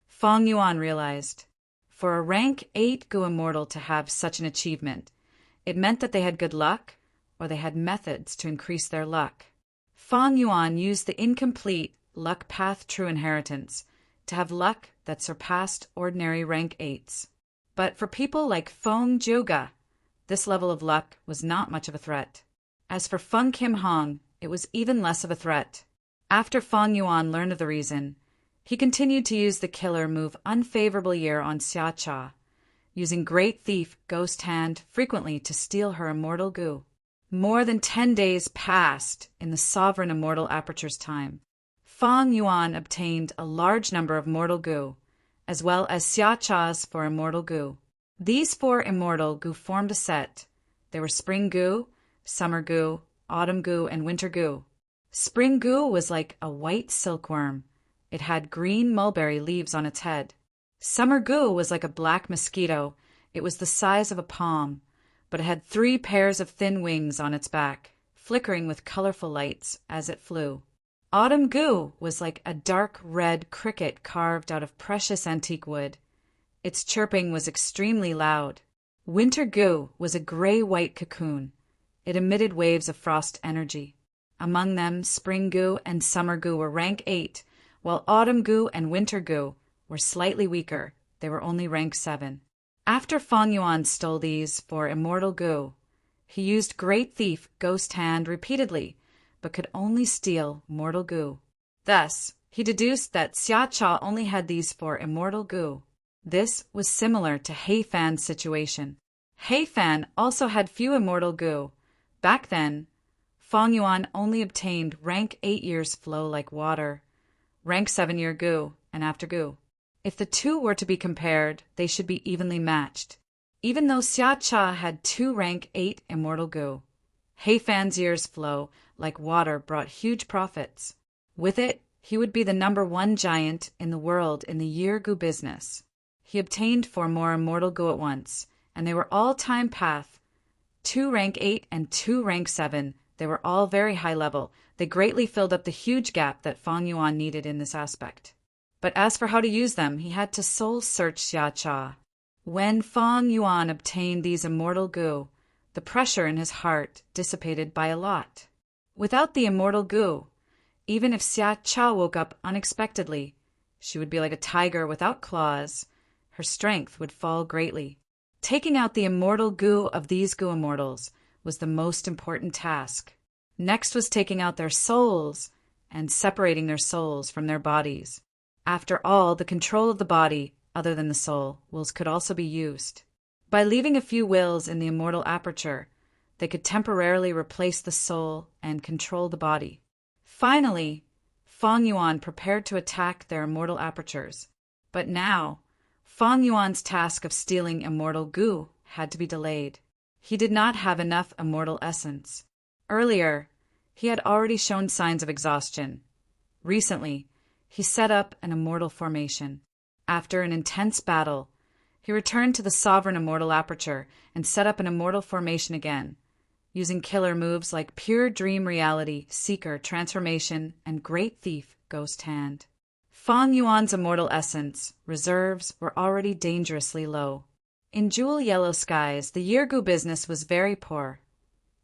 Fang Yuan realized. For a rank 8 goo immortal to have such an achievement, it meant that they had good luck, or they had methods to increase their luck. Fang Yuan used the incomplete luck path true inheritance to have luck that surpassed ordinary rank 8s. But for people like Feng Jiuge, this level of luck was not much of a threat. As for Feng Kim Hong, it was even less of a threat. After Fang Yuan learned of the reason, he continued to use the killer move Unfavorable Year on Xia Cha, using Great Thief Ghost Hand frequently to steal her immortal goo. More than 10 days passed in the sovereign immortal aperture's time. Fang Yuan obtained a large number of mortal goo, as well as Xia Cha's for immortal goo. These 4 immortal goo formed a set. They were spring goo, summer goo, autumn goo, and winter goo. Spring goo was like a white silkworm. It had green mulberry leaves on its head. Summer goo was like a black mosquito. It was the size of a palm, but it had 3 pairs of thin wings on its back, flickering with colorful lights as it flew. Autumn goo was like a dark red cricket carved out of precious antique wood. Its chirping was extremely loud. Winter goo was a gray-white cocoon. It emitted waves of frost energy. Among them, spring goo and summer goo were rank 8, while autumn goo and winter goo were slightly weaker. They were only rank 7. After Fang Yuan stole these for immortal goo, he used Great Thief Ghost Hand repeatedly, but could only steal mortal goo. Thus, he deduced that Xia Cha only had these for immortal goo. This was similar to Hei Fan's situation. Hei Fan also had few immortal goo. Back then, Fang Yuan only obtained rank 8 years flow like water, rank 7 year goo, and after goo. If the two were to be compared, they should be evenly matched. Even though Xia Cha had 2 rank 8 immortal goo, Hei Fan's years flow like water brought huge profits. With it, he would be the #1 giant in the world in the year goo business. He obtained 4 more immortal goo at once, and they were all time path. 2 rank 8 and 2 rank 7. They were all very high level. They greatly filled up the huge gap that Fang Yuan needed in this aspect. But as for how to use them, he had to soul search Xia Cha. When Fang Yuan obtained these immortal goo, the pressure in his heart dissipated by a lot. Without the immortal goo, even if Xia Cha woke up unexpectedly, she would be like a tiger without claws. Her strength would fall greatly. Taking out the immortal goo of these goo immortals was the most important task. Next was taking out their souls and separating their souls from their bodies. After all, the control of the body, other than the soul, wills could also be used. By leaving a few wills in the immortal aperture, they could temporarily replace the soul and control the body. Finally, Fang Yuan prepared to attack their immortal apertures. But now, Fang Yuan's task of stealing immortal goo had to be delayed. He did not have enough immortal essence. Earlier, he had already shown signs of exhaustion. Recently, he set up an immortal formation. After an intense battle, he returned to the sovereign immortal aperture and set up an immortal formation again, using killer moves like Pure Dream Reality, Seeker, Transformation, and Great Thief, Ghost Hand. Fang Yuan's immortal essence reserves were already dangerously low. In Jewel Yellow Skies, the Yeargoo business was very poor.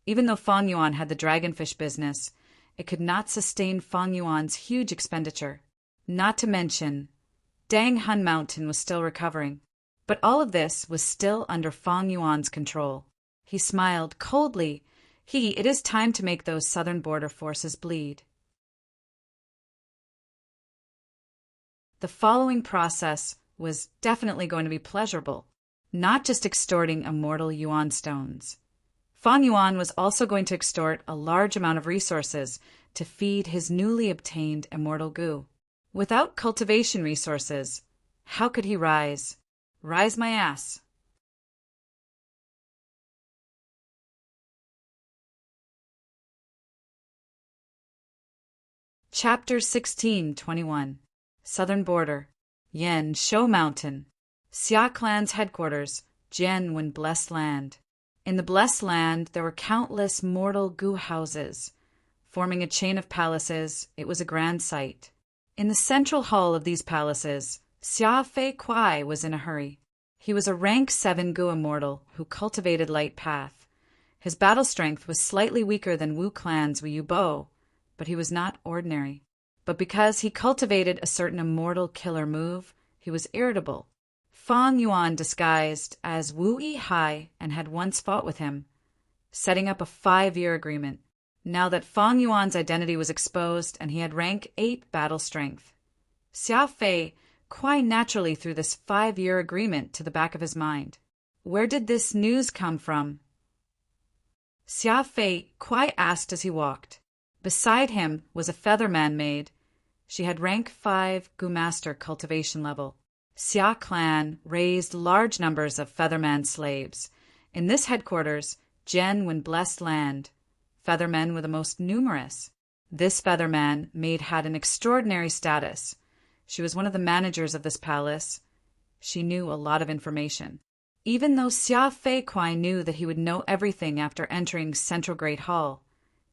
Even though Fang Yuan had the dragonfish business, It could not sustain Fang Yuan's huge expenditure. Not to mention, Dang Hun Mountain was still recovering. But all of this was still under Fang Yuan's control. He smiled coldly. It is time to make those southern border forces bleed. The following process was definitely going to be pleasurable, not just extorting immortal yuan stones. Fang Yuan was also going to extort a large amount of resources to feed his newly obtained immortal goo. Without cultivation resources, how could he rise? Rise my ass. Chapter 16:21 Southern Border Yen Shou Mountain Xia Clan's headquarters, Jianwen Blessed Land. In the Blessed Land there were countless mortal goo houses. Forming a chain of palaces, it was a grand sight. In the central hall of these palaces, Xia Fei Kuai was in a hurry. He was a rank 7 goo immortal who cultivated light path. His battle strength was slightly weaker than Wu Clan's Wu Bo, but he was not ordinary. But because he cultivated a certain immortal killer move, he was irritable. Fang Yuan disguised as Wu Yihai and had once fought with him, setting up a 5-year agreement. Now that Fang Yuan's identity was exposed and he had rank 8 battle strength, Xia Fei quite naturally threw this 5-year agreement to the back of his mind. Where did this news come from? Xia Fei quite asked as he walked. Beside him was a featherman maid. She had rank 5 Goo Master cultivation level. Xia Clan raised large numbers of featherman slaves. In this headquarters, Jianwen Blessed Land, feathermen were the most numerous. This featherman maid had an extraordinary status. She was one of the managers of this palace. She knew a lot of information. Even though Xia Fei Kuai knew that he would know everything after entering Central Great Hall,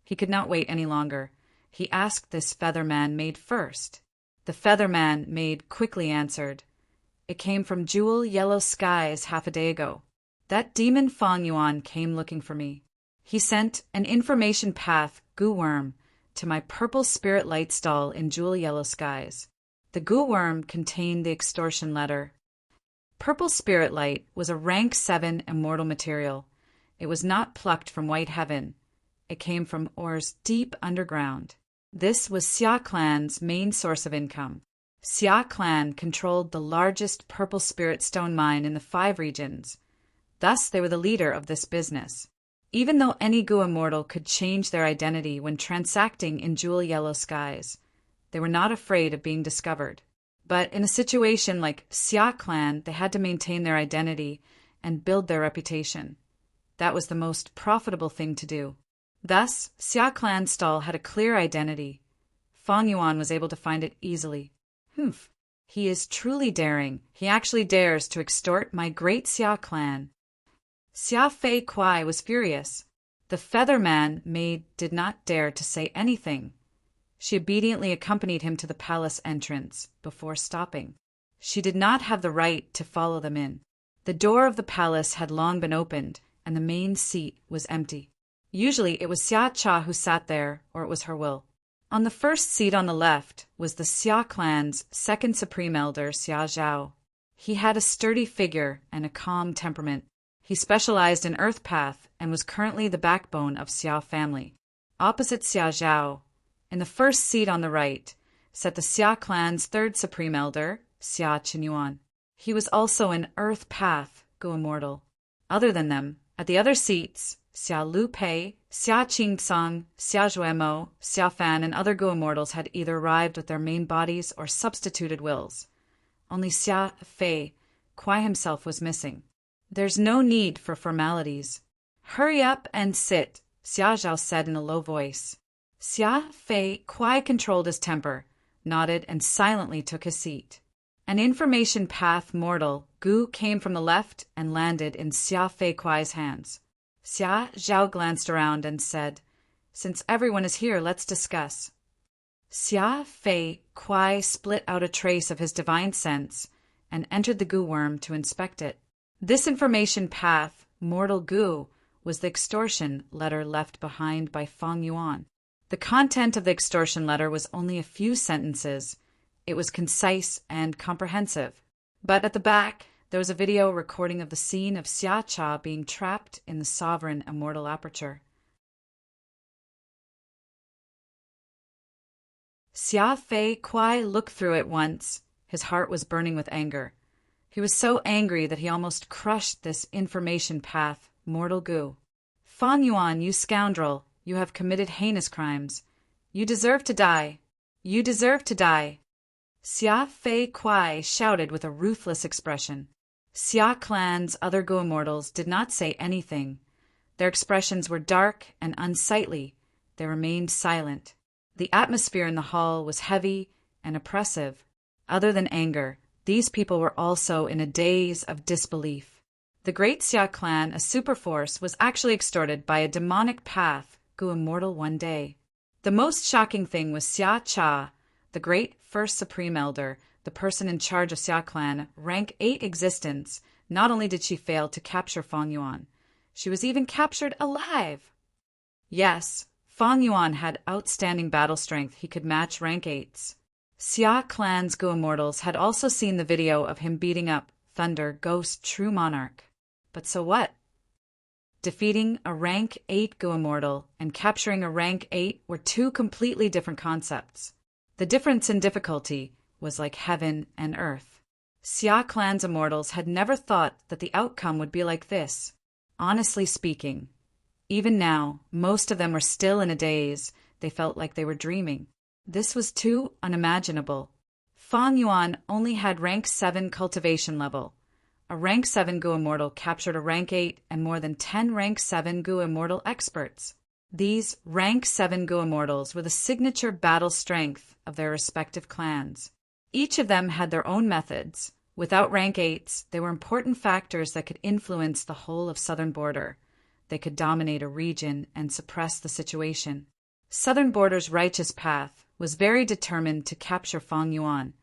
he could not wait any longer. He asked this featherman maid first. The featherman maid quickly answered. It came from Jewel Yellow Skies half a day ago. That demon Fang Yuan came looking for me. He sent an information path goo worm to my purple spirit light stall in Jewel Yellow Skies. The goo worm contained the extortion letter. Purple spirit light was a rank 7 immortal material. It was not plucked from white heaven. It came from ores deep underground. This was Xia Clan's main source of income. Xia Clan controlled the largest purple spirit stone mine in the 5 regions. Thus, they were the leader of this business. Even though any goo immortal could change their identity when transacting in Jewel Yellow Skies, they were not afraid of being discovered. But in a situation like Xia Clan, they had to maintain their identity and build their reputation. That was the most profitable thing to do. Thus, Xia Clan's stall had a clear identity. Fang Yuan was able to find it easily. He is truly daring. He actually dares to extort my great Xia Clan. Xia Fei Kuai was furious. The featherman maid did not dare to say anything. She obediently accompanied him to the palace entrance before stopping. She did not have the right to follow them in. The door of the palace had long been opened, and the main seat was empty. Usually it was Xia Cha who sat there, or it was her will. On the first seat on the left was the Xia Clan's second supreme elder, Xia Zhao. He had a sturdy figure and a calm temperament. He specialized in Earth Path and was currently the backbone of Xia family. Opposite Xia Zhao, in the first seat on the right, sat the Xia Clan's third supreme elder, Xia Qinyuan. He was also an Earth Path Goo Immortal. Other than them, at the other seats, Xia Lu Pei, Xia Qingcang, Xia Zhuemo, Xia Fan, and other Goo Immortals had either arrived with their main bodies or substituted wills. Only Xia Fei Kuai himself was missing. There's no need for formalities. Hurry up and sit, Xia Zhao said in a low voice. Xia Fei Kuai controlled his temper, nodded, and silently took his seat. An information path mortal, Goo, came from the left and landed in Xia Fei Kuai's hands. Xia Zhao glanced around and said, "Since everyone is here, let's discuss." Xia Fei Kuai split out a trace of his divine sense and entered the Goo worm to inspect it. This information path, mortal Goo, was the extortion letter left behind by Fang Yuan. The content of the extortion letter was only a few sentences. It was concise and comprehensive. But at the back, there was a video recording of the scene of Xia Cha being trapped in the sovereign immortal aperture. Xia Fei Kuai looked through it once. His heart was burning with anger. He was so angry that he almost crushed this information path, mortal goo. Fan Yuan, you scoundrel, you have committed heinous crimes. You deserve to die. You deserve to die. Xia Fei Kuai shouted with a ruthless expression. Xia Clan's other Go Immortals did not say anything. Their expressions were dark and unsightly. They remained silent. The atmosphere in the hall was heavy and oppressive. Other than anger, these people were also in a daze of disbelief. The great Xia Clan, a superforce, was actually extorted by a demonic path, Go Immortal one day. The most shocking thing was Xia Cha, the great first Supreme Elder, the person in charge of Xia Clan, rank 8 existence. Not only did she fail to capture Fang Yuan, she was even captured alive. Yes, Fang Yuan had outstanding battle strength. He could match rank 8s. Xia Clan's Go Immortals had also seen the video of him beating up Thunder Ghost True Monarch. But so what? Defeating a rank 8 Go Immortal and capturing a rank 8 were two completely different concepts. The difference in difficulty was like heaven and earth. Xia Clan's immortals had never thought that the outcome would be like this. Honestly speaking, even now, most of them were still in a daze. They felt like they were dreaming. This was too unimaginable. Fang Yuan only had rank 7 cultivation level. A rank 7 Go Immortal captured a rank 8 and more than 10 rank 7 Go Immortal experts. These rank 7 Go Immortals were the signature battle strength of their respective clans. Each of them had their own methods. Without rank 8s, they were important factors that could influence the whole of Southern Border. They could dominate a region and suppress the situation. Southern Border's righteous path was very determined to capture Fang Yuan.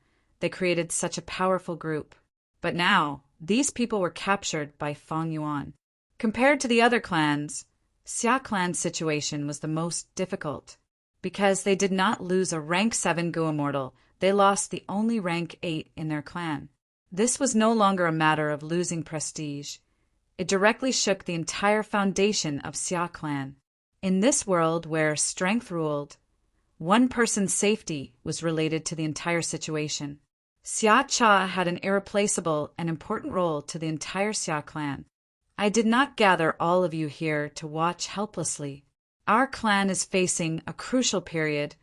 They created such a powerful group. But now, these people were captured by Fang Yuan. Compared to the other clans, Xia Clan's situation was the most difficult. Because they did not lose a rank 7 Go Immortal, they lost the only rank 8 in their clan. This was no longer a matter of losing prestige. It directly shook the entire foundation of Xia Clan. In this world where strength ruled, one person's safety was related to the entire situation. Xia Cha had an irreplaceable and important role to the entire Xia Clan. I did not gather all of you here to watch helplessly. Our clan is facing a crucial period.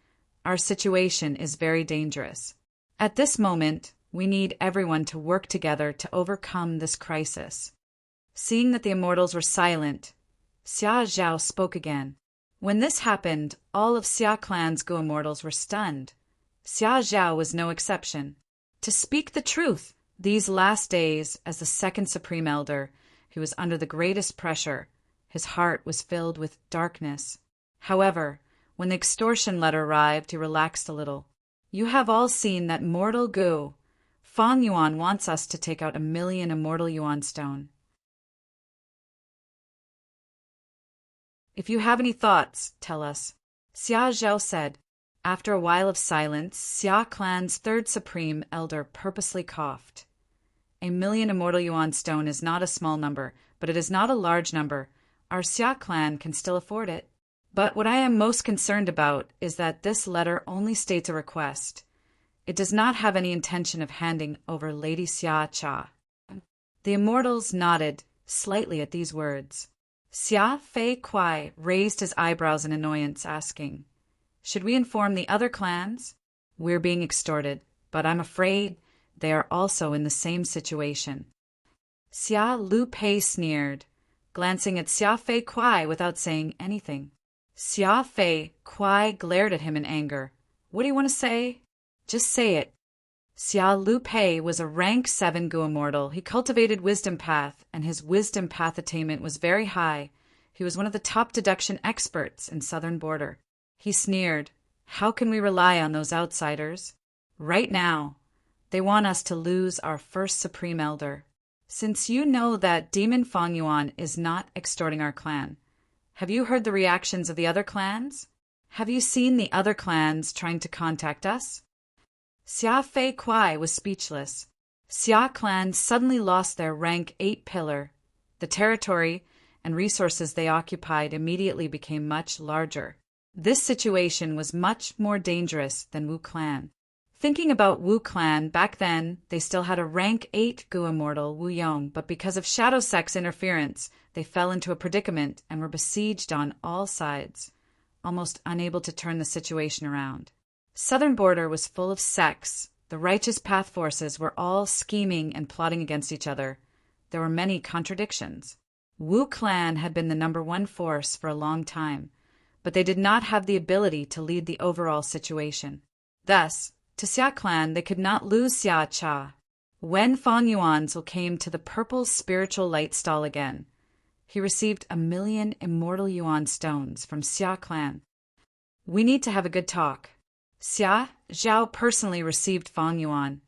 Our situation is very dangerous. At this moment, we need everyone to work together to overcome this crisis. Seeing that the immortals were silent, Xia Zhao spoke again. When this happened, all of Xia Clan's Go Immortals were stunned. Xia Zhao was no exception. To speak the truth, these last days, as the second Supreme Elder, he was under the greatest pressure. His heart was filled with darkness. However, when the extortion letter arrived, he relaxed a little. You have all seen that mortal Gu. Fang Yuan wants us to take out 1,000,000 immortal Yuan stone. If you have any thoughts, tell us, Xia Zhao said. After a while of silence, Xia Clan's third Supreme Elder purposely coughed. 1,000,000 immortal Yuan stone is not a small number, but it is not a large number. Our Xia Clan can still afford it. But what I am most concerned about is that this letter only states a request. It does not have any intention of handing over Lady Xia Cha. The immortals nodded slightly at these words. Xia Fei Kuai raised his eyebrows in annoyance, asking, Should we inform the other clans? We're being extorted, but I'm afraid they are also in the same situation. Xia Lu Pei sneered, glancing at Xia Fei Kuai without saying anything. Xia Fei Kuai glared at him in anger. What do you want to say? Just say it. Xia Lu Pei was a rank 7 Gu Immortal. He cultivated Wisdom Path, and his Wisdom Path attainment was very high. He was one of the top deduction experts in Southern Border. He sneered, How can we rely on those outsiders? Right now, they want us to lose our first Supreme Elder. Since you know that Demon Fang Yuan is not extorting our clan, have you heard the reactions of the other clans? Have you seen the other clans trying to contact us? Xia Fei Kuai was speechless. Xia clan suddenly lost their rank 8 pillar. The territory and resources they occupied immediately became much larger. This situation was much more dangerous than Wu clan. Thinking about Wu clan, back then, they still had a rank 8 Gu immortal, Wu Yong, but because of Shadow Sect's interference, they fell into a predicament and were besieged on all sides, almost unable to turn the situation around. Southern border was full of sects. The righteous path forces were all scheming and plotting against each other. There were many contradictions. Wu clan had been the #1 force for a long time, but they did not have the ability to lead the overall situation. Thus, to Xia clan, they could not lose Xia Cha. When Fang Yuanzil came to the purple spiritual light stall again, he received 1,000,000 immortal yuan stones from Xia clan. We need to have a good talk. Xia Zhao personally received Fang Yuan,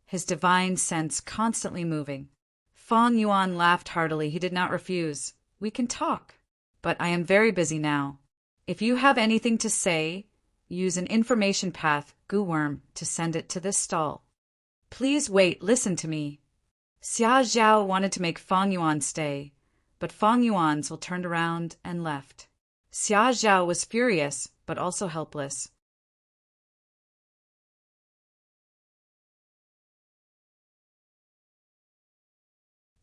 his divine sense constantly moving. Fang Yuan laughed heartily. He did not refuse. We can talk, but I am very busy now. If you have anything to say, use an information path, Gu Worm, to send it to this stall. Please wait, listen to me. Xia Zhao wanted to make Fang Yuan stay, but Fang Yuanzil turned around and left. Xia Zhao was furious, but also helpless.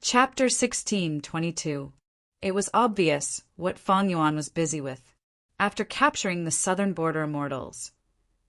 Chapter 16:22. It was obvious what Fang Yuan was busy with. After capturing the southern border immortals,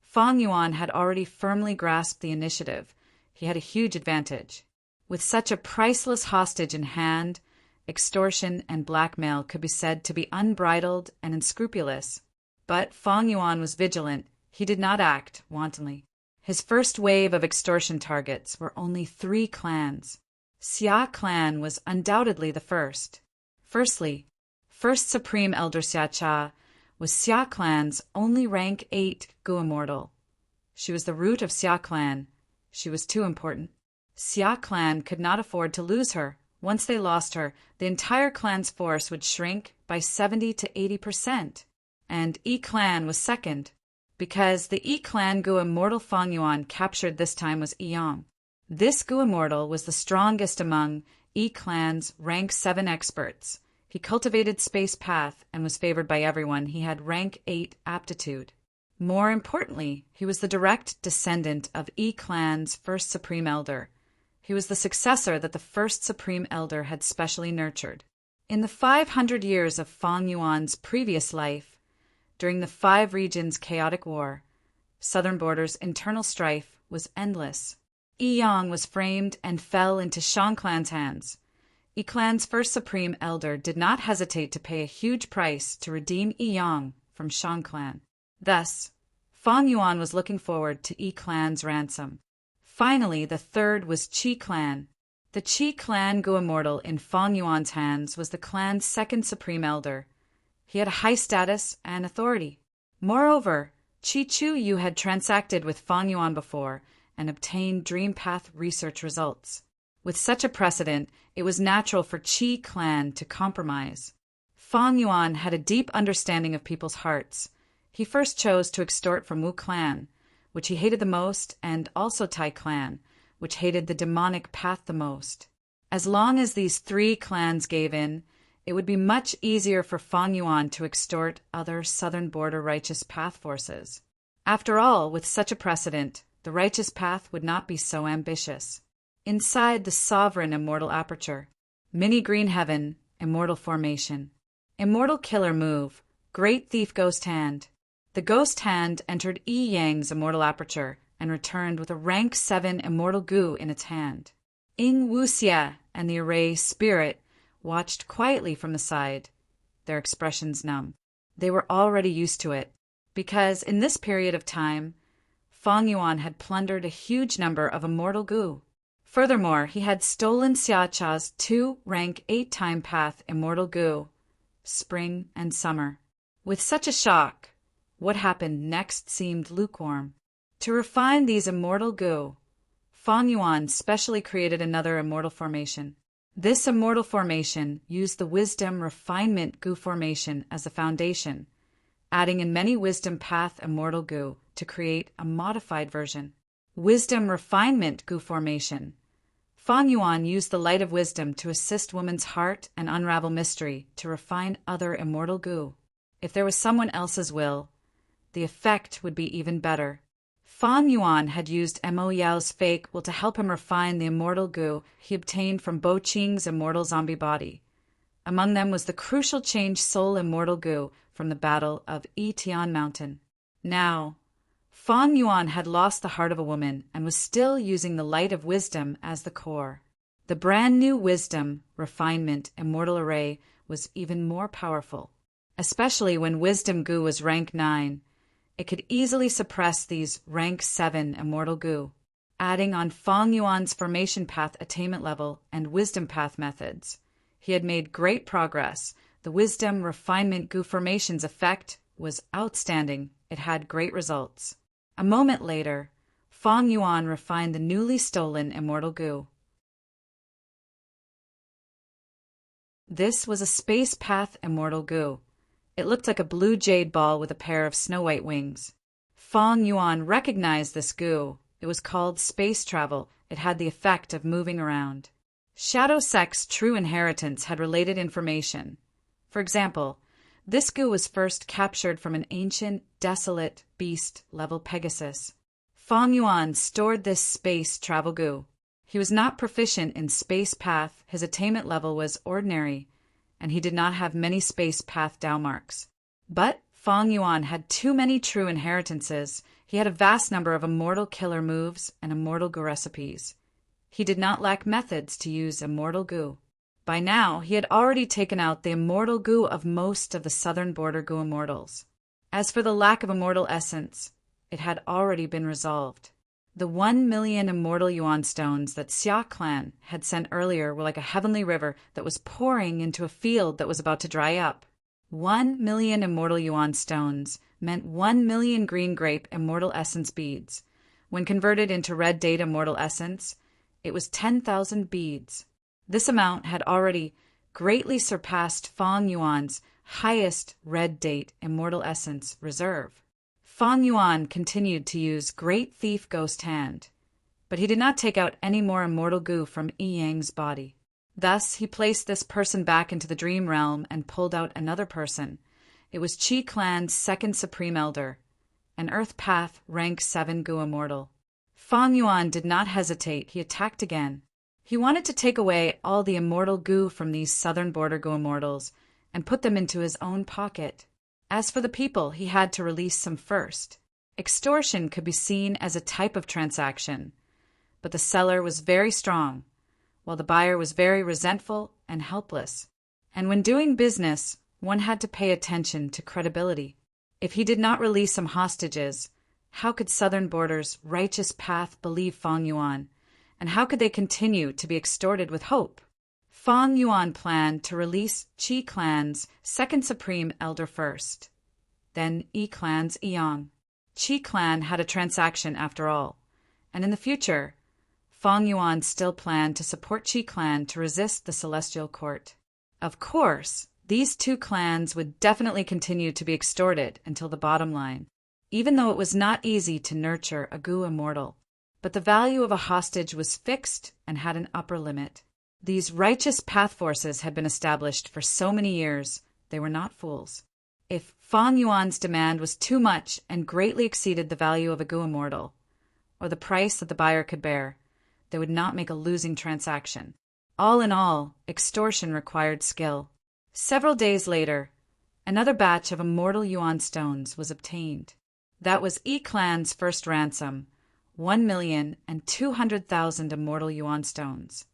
Fang Yuan had already firmly grasped the initiative. He had a huge advantage. With such a priceless hostage in hand, extortion and blackmail could be said to be unbridled and unscrupulous. But Fang Yuan was vigilant. He did not act wantonly. His first wave of extortion targets were only 3 clans. Xia clan was undoubtedly the first. Firstly, First Supreme Elder Xia Cha was Xia clan's only rank 8 Gu immortal. She was the root of Xia clan. She was too important. Xia clan could not afford to lose her. Once they lost her, the entire clan's force would shrink by 70 to 80%. And Yi clan was second, because the Yi clan Gu immortal Fang Yuan captured this time was Yong. This Gu immortal was the strongest among Yi clan's rank 7 experts. He cultivated space path and was favored by everyone. He had rank 8 aptitude. More importantly, he was the direct descendant of Yi clan's first Supreme Elder. He was the successor that the first Supreme Elder had specially nurtured. In the 500 years of Fang Yuan's previous life, during the 5 regions' chaotic war, southern border's internal strife was endless. Yi Yang was framed and fell into Shang clan's hands. Yi clan's first Supreme Elder did not hesitate to pay a huge price to redeem Yi Yang from Shang clan. Thus, Fang Yuan was looking forward to Yi clan's ransom. Finally, the third was Qi clan. The Qi clan Gu immortal in Fang Yuan's hands was the clan's second Supreme Elder. He had a high status and authority. Moreover, Qi Chu Yu had transacted with Fang Yuan before and obtained Dream Path research results. With such a precedent, it was natural for Qi clan to compromise. Fang Yuan had a deep understanding of people's hearts. He first chose to extort from Wu clan, which he hated the most, and also Tai clan, which hated the demonic path the most. As long as these 3 clans gave in, it would be much easier for Fang Yuan to extort other southern border righteous path forces. After all, with such a precedent, the righteous path would not be so ambitious. Inside the sovereign immortal aperture, mini green heaven, immortal formation, immortal killer move, great thief ghost hand. The ghost hand entered Yi Yang's immortal aperture and returned with a rank 7 immortal Gu in its hand. Ying Wuxia and the array spirit watched quietly from the side, their expressions numb. They were already used to it, because in this period of time, Fang Yuan had plundered a huge number of immortal Gu. Furthermore, he had stolen Xia Cha's 2 rank 8 time path immortal Gu, spring and summer. With such a shock, what happened next seemed lukewarm. To refine these immortal Gu, Fang Yuan specially created another immortal formation. This immortal formation used the wisdom refinement Gu formation as a foundation, adding in many wisdom path immortal goo to create a modified version. Wisdom refinement goo formation. Fang Yuan used the light of wisdom to assist woman's heart and unravel mystery to refine other immortal goo. If there was someone else's will, the effect would be even better. Fang Yuan had used Mo Yao's fake will to help him refine the immortal goo he obtained from Bo Qing's immortal zombie body. Among them was the crucial change soul immortal goo from the Battle of Yitian Mountain. Now, Fang Yuan had lost the heart of a woman and was still using the light of wisdom as the core. The brand new wisdom, refinement, immortal array was even more powerful. Especially when wisdom goo was rank 9, it could easily suppress these rank 7 immortal goo. Adding on Fang Yuan's formation path attainment level and wisdom path methods, he had made great progress. The wisdom refinement goo formation's effect was outstanding. It had great results. A moment later, Fang Yuan refined the newly stolen immortal goo. This was a space path immortal goo. It looked like a blue jade ball with a pair of snow-white wings. Fang Yuan recognized this goo. It was called space travel. It had the effect of moving around. Shadow Sect's true inheritance had related information. For example, this goo was first captured from an ancient, desolate beast-level Pegasus. Fang Yuan stored this space travel goo. He was not proficient in space path, his attainment level was ordinary, and he did not have many space path Dao marks. But Fang Yuan had too many true inheritances. He had a vast number of immortal killer moves and immortal goo recipes. He did not lack methods to use immortal goo. By now, he had already taken out the immortal goo of most of the southern border goo immortals. As for the lack of immortal essence, it had already been resolved. The 1 million immortal yuan stones that Xia clan had sent earlier were like a heavenly river that was pouring into a field that was about to dry up. 1 million immortal yuan stones meant 1 million green grape immortal essence beads. When converted into red date immortal essence, it was 10,000 beads. This amount had already greatly surpassed Fang Yuan's highest red date immortal essence reserve. Fang Yuan continued to use Great Thief Ghost Hand, but he did not take out any more immortal goo from Yi Yang's body. Thus, he placed this person back into the dream realm and pulled out another person. It was Qi Clan's second Supreme Elder, an Earth Path rank 7 goo immortal. Fang Yuan did not hesitate. He attacked again. He wanted to take away all the immortal goo from these southern border goo immortals and put them into his own pocket. As for the people, he had to release some first. Extortion could be seen as a type of transaction, but the seller was very strong, while the buyer was very resentful and helpless. And when doing business, one had to pay attention to credibility. If he did not release some hostages, how could Southern Border's righteous path believe Fang Yuan? And how could they continue to be extorted with hope? Fang Yuan planned to release Qi Clan's second Supreme Elder first, then Yi Clan's Yang. Qi Clan had a transaction after all, and in the future, Fang Yuan still planned to support Qi Clan to resist the Celestial Court. Of course, these two clans would definitely continue to be extorted until the bottom line, even though it was not easy to nurture a goo immortal. But the value of a hostage was fixed and had an upper limit. These righteous path forces had been established for so many years, they were not fools. If Fang Yuan's demand was too much and greatly exceeded the value of a goo immortal, or the price that the buyer could bear, they would not make a losing transaction. All in all, extortion required skill. Several days later, another batch of immortal yuan stones was obtained. That was Yi Clan's first ransom, 1,200,000 immortal yuan stones.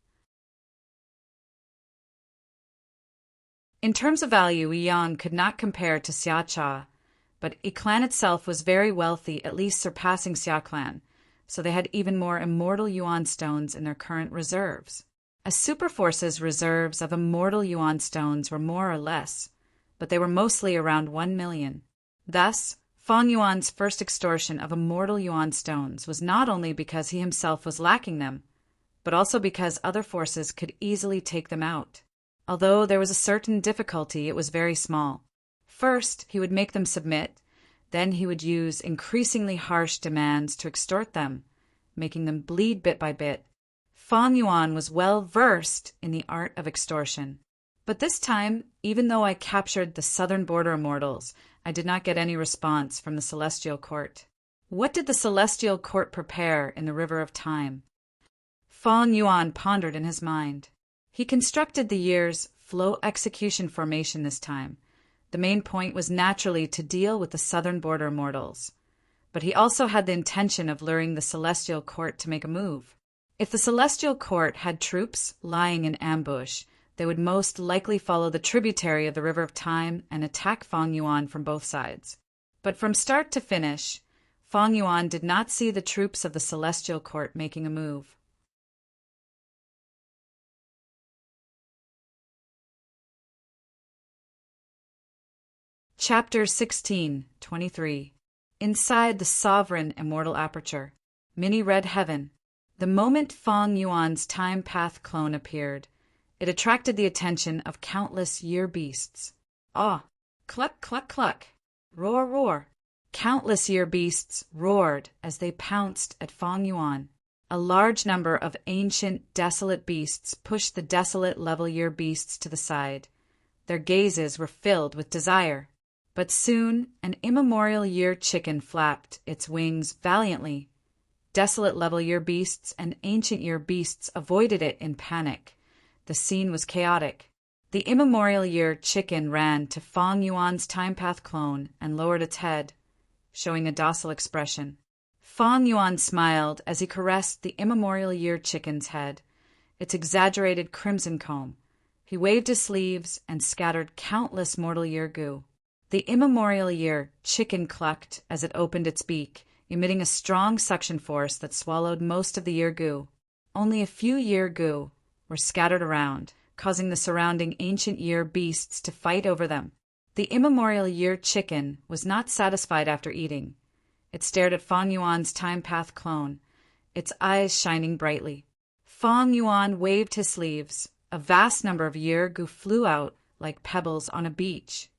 In terms of value, Yi Yang could not compare to Xia Cha, but Yi Clan itself was very wealthy, at least surpassing Xia Clan, so they had even more immortal yuan stones in their current reserves. A superforce's reserves of immortal yuan stones were more or less, but they were mostly around 1 million. Thus, Fang Yuan's first extortion of immortal yuan stones was not only because he himself was lacking them, but also because other forces could easily take them out. Although there was a certain difficulty, it was very small. First, he would make them submit, then he would use increasingly harsh demands to extort them, making them bleed bit by bit. Fang Yuan was well versed in the art of extortion. But this time, even though I captured the southern border immortals, I did not get any response from the celestial court. What did the celestial court prepare in the river of time? Fang Yuan pondered in his mind. He constructed the year's flow execution formation this time. The main point was naturally to deal with the southern border mortals. But he also had the intention of luring the celestial court to make a move. If the celestial court had troops lying in ambush, they would most likely follow the tributary of the River of Time and attack Fang Yuan from both sides. But from start to finish, Fang Yuan did not see the troops of the celestial court making a move. Chapter 16:23. Inside the sovereign immortal aperture. Mini Red Heaven. The moment Fang Yuan's time path clone appeared, it attracted the attention of countless year beasts. Ah! Cluck, cluck, cluck! Roar, roar! Countless year beasts roared as they pounced at Fang Yuan. A large number of ancient, desolate beasts pushed the desolate level year beasts to the side. Their gazes were filled with desire. But soon an immemorial year chicken flapped its wings valiantly. Desolate level year beasts and ancient year beasts avoided it in panic. The scene was chaotic. The immemorial year chicken ran to Fang Yuan's time path clone and lowered its head, showing a docile expression. Fang Yuan smiled as he caressed the immemorial year chicken's head, its exaggerated crimson comb. He waved his sleeves and scattered countless mortal year goo. The immemorial year chicken clucked as it opened its beak, emitting a strong suction force that swallowed most of the year goo. Only a few year goo were scattered around, causing the surrounding ancient year beasts to fight over them. The immemorial year chicken was not satisfied after eating. It stared at Fang Yuan's time path clone, its eyes shining brightly. Fang Yuan waved his sleeves. A vast number of year goo flew out like pebbles on a beach,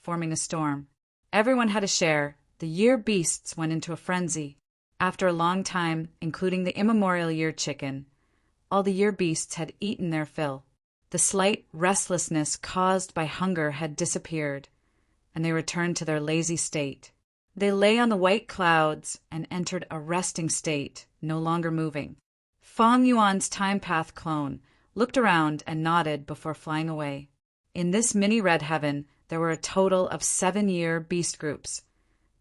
forming a storm. Everyone had a share. The year beasts went into a frenzy. After a long time, including the immemorial year chicken, all the year beasts had eaten their fill. The slight restlessness caused by hunger had disappeared, and they returned to their lazy state. They lay on the white clouds and entered a resting state, no longer moving. Fang Yuan's time path clone looked around and nodded before flying away. In this mini red heaven, there were a total of 7 year beast groups.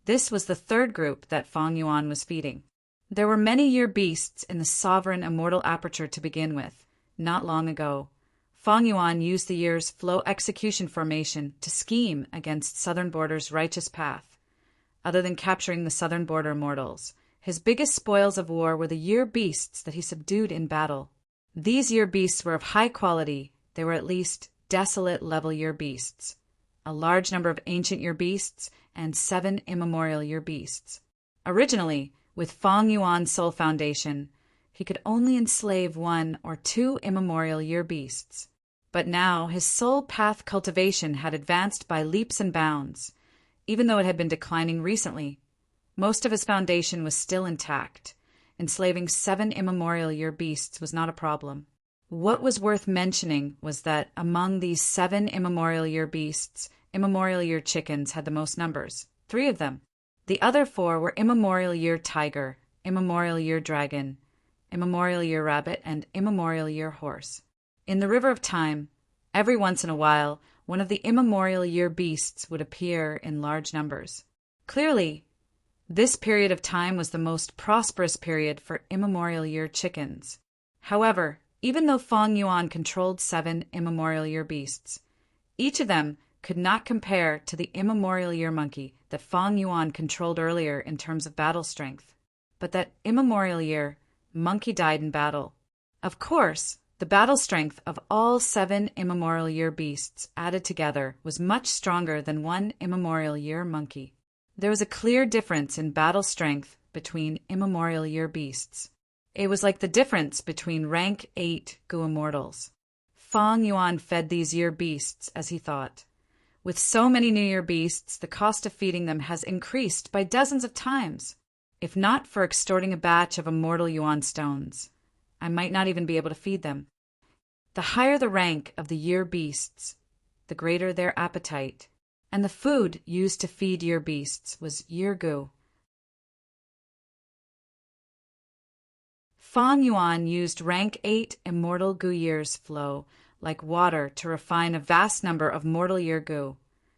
This was the third group that Fang Yuan was feeding. There were many year beasts in the sovereign immortal aperture to begin with. Not long ago, Fang Yuan used the year's flow execution formation to scheme against Southern Border's righteous path. Other than capturing the Southern Border immortals, his biggest spoils of war were the year beasts that he subdued in battle. These year beasts were of high quality. They were at least desolate level year beasts, a large number of ancient year beasts, and 7 immemorial year beasts. Originally, with Fang Yuan's soul foundation, he could only enslave 1 or 2 immemorial year beasts. But now his soul path cultivation had advanced by leaps and bounds. Even though it had been declining recently, most of his foundation was still intact. Enslaving 7 immemorial year beasts was not a problem. What was worth mentioning was that among these 7 immemorial year beasts, immemorial year chickens had the most numbers, 3 of them. The other 4 were immemorial year tiger, immemorial year dragon, immemorial year rabbit, and immemorial year horse. In the River of Time, every once in a while, one of the immemorial year beasts would appear in large numbers. Clearly, this period of time was the most prosperous period for immemorial year chickens. However, even though Fang Yuan controlled 7 immemorial year beasts, each of them could not compare to the immemorial year monkey that Fang Yuan controlled earlier in terms of battle strength. But that immemorial year monkey died in battle. Of course, the battle strength of all 7 immemorial year beasts added together was much stronger than 1 immemorial year monkey. There was a clear difference in battle strength between immemorial year beasts. It was like the difference between rank 8 Gu immortals. Fang Yuan fed these year beasts as he thought. With so many New Year beasts, the cost of feeding them has increased by dozens of times. If not for extorting a batch of immortal yuan stones, I might not even be able to feed them. The higher the rank of the year beasts, the greater their appetite, and the food used to feed year beasts was year gu. Fang Yuan used rank 8 immortal gu years flow like water to refine a vast number of mortal year gu,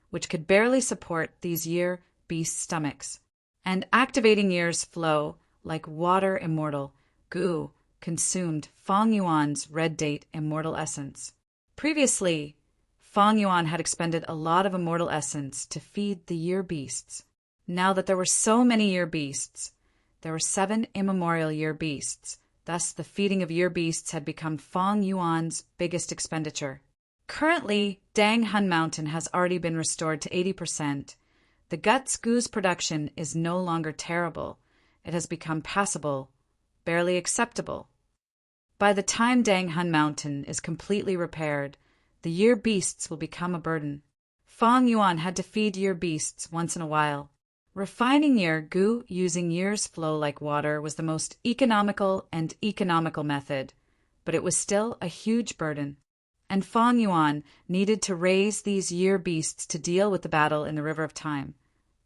which could barely support these year beast stomachs. And activating years flow like water immortal gu consumed Fang Yuan's red date immortal essence. Previously, Fang Yuan had expended a lot of immortal essence to feed the year beasts. Now that there were so many year beasts, there were 7 immemorial year beasts. Thus, the feeding of year beasts had become Fang Yuan's biggest expenditure. Currently, Dang Hun Mountain has already been restored to 80%. The guts gu's production is no longer terrible. It has become passable, barely acceptable. By the time Dang Hun Mountain is completely repaired, the year beasts will become a burden. Fang Yuan had to feed year beasts once in a while. Refining year gu using year's flow like water was the most economical method, but it was still a huge burden. And Fang Yuan needed to raise these year beasts to deal with the battle in the River of Time.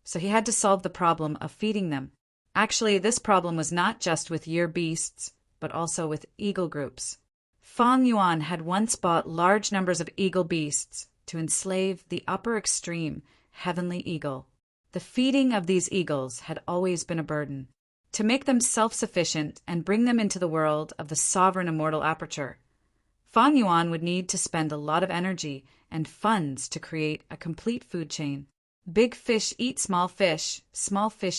So he had to solve the problem of feeding them. Actually, this problem was not just with year beasts, but also with eagle groups. Fang Yuan had once bought large numbers of eagle beasts to enslave the upper extreme heavenly eagle. The feeding of these eagles had always been a burden. To make them self-sufficient and bring them into the world of the sovereign immortal aperture, Fang Yuan would need to spend a lot of energy and funds to create a complete food chain. Big fish eat small fish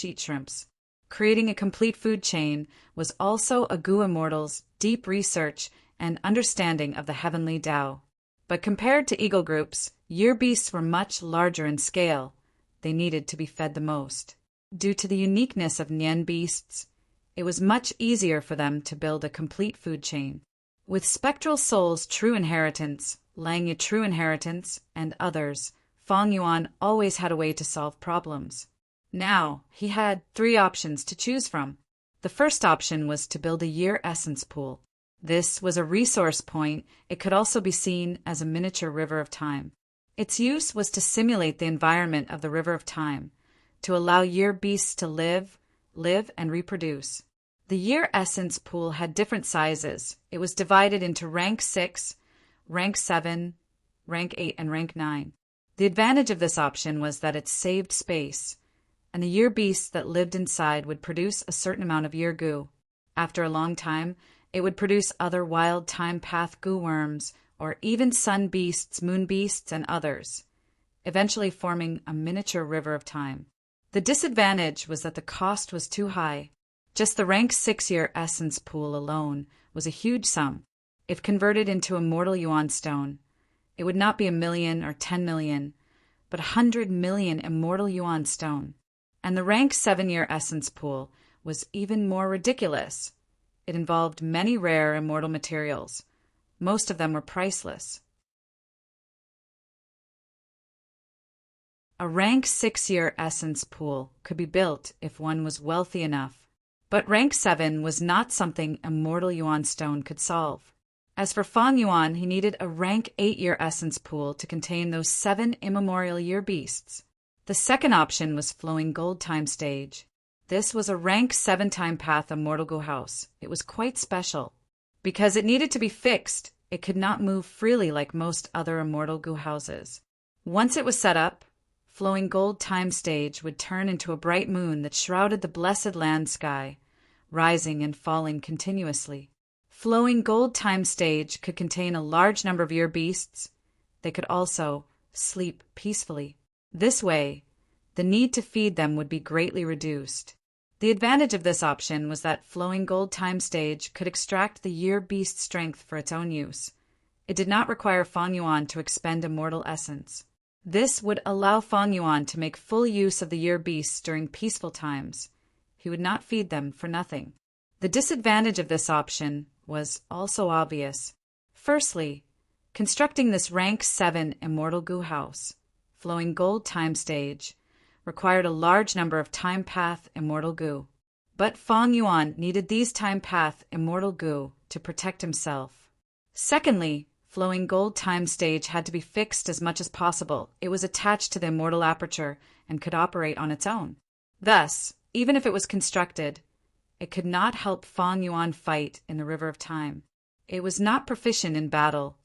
eat shrimps. Creating a complete food chain was also a gu immortal's deep research and understanding of the heavenly Tao. But compared to eagle groups, year beasts were much larger in scale. They needed to be fed the most. Due to the uniqueness of Nian beasts, it was much easier for them to build a complete food chain. With Spectral Soul's true inheritance, Langya true inheritance, and others, Fang Yuan always had a way to solve problems. Now, he had 3 options to choose from. The first option was to build a year essence pool. This was a resource point. It could also be seen as a miniature river of time. Its use was to simulate the environment of the River of Time, to allow year beasts to live and reproduce. The year essence pool had different sizes. It was divided into rank 6, rank 7, rank 8, and rank 9. The advantage of this option was that it saved space, and the year beasts that lived inside would produce a certain amount of year gu. After a long time, it would produce other wild time path gu worms, or even sun beasts, moon beasts, and others, eventually forming a miniature river of time. The disadvantage was that the cost was too high. Just the rank 6 year essence pool alone was a huge sum. If converted into immortal yuan stone, it would not be 1 million or 10 million, but 100 million immortal yuan stone. And the rank 7 year essence pool was even more ridiculous. It involved many rare immortal materials. Most of them were priceless. A rank 6 year essence pool could be built if one was wealthy enough, but rank 7 was not something immortal yuan stone could solve. As for Fang Yuan, he needed a rank 8 year essence pool to contain those 7 immemorial year beasts. The second option was flowing gold time stage. This was a rank 7 time path immortal gu house. It was quite special. Because it needed to be fixed, it could not move freely like most other immortal gu houses. Once it was set up, flowing gold time stage would turn into a bright moon that shrouded the blessed land sky, rising and falling continuously. Flowing gold time stage could contain a large number of year beasts. They could also sleep peacefully. This way, the need to feed them would be greatly reduced. The advantage of this option was that flowing gold time stage could extract the year beast strength for its own use. It did not require Fang Yuan to expend immortal essence. This would allow Fang Yuan to make full use of the year beasts during peaceful times. He would not feed them for nothing. The disadvantage of this option was also obvious. Firstly, constructing this rank 7 immortal gu house, flowing gold time stage, required a large number of time path immortal goo. But Fang Yuan needed these time path immortal goo to protect himself. Secondly, flowing gold time stage had to be fixed as much as possible. It was attached to the immortal aperture and could operate on its own. Thus, even if it was constructed, it could not help Fang Yuan fight in the river of time. It was not proficient in battle.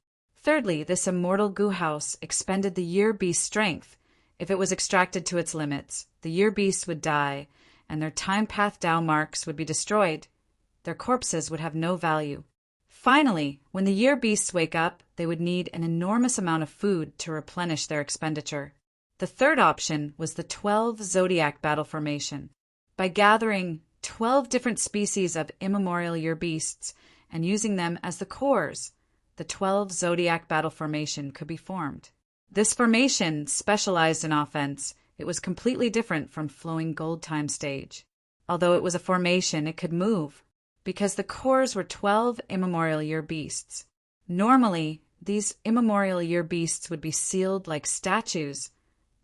Thirdly, this immortal goo house expended the year beast's strength. If it was extracted to its limits, the year beast would die, and their time path Dao marks would be destroyed. Their corpses would have no value. Finally, when the year beasts wake up, they would need an enormous amount of food to replenish their expenditure. The third option was the 12 zodiac battle formation. By gathering 12 different species of immemorial year beasts and using them as the cores, the 12 zodiac battle formation could be formed. This formation specialized in offense. It was completely different from flowing gold time stage. Although it was a formation, it could move, because the cores were 12 immemorial year beasts. Normally, these immemorial year beasts would be sealed like statues.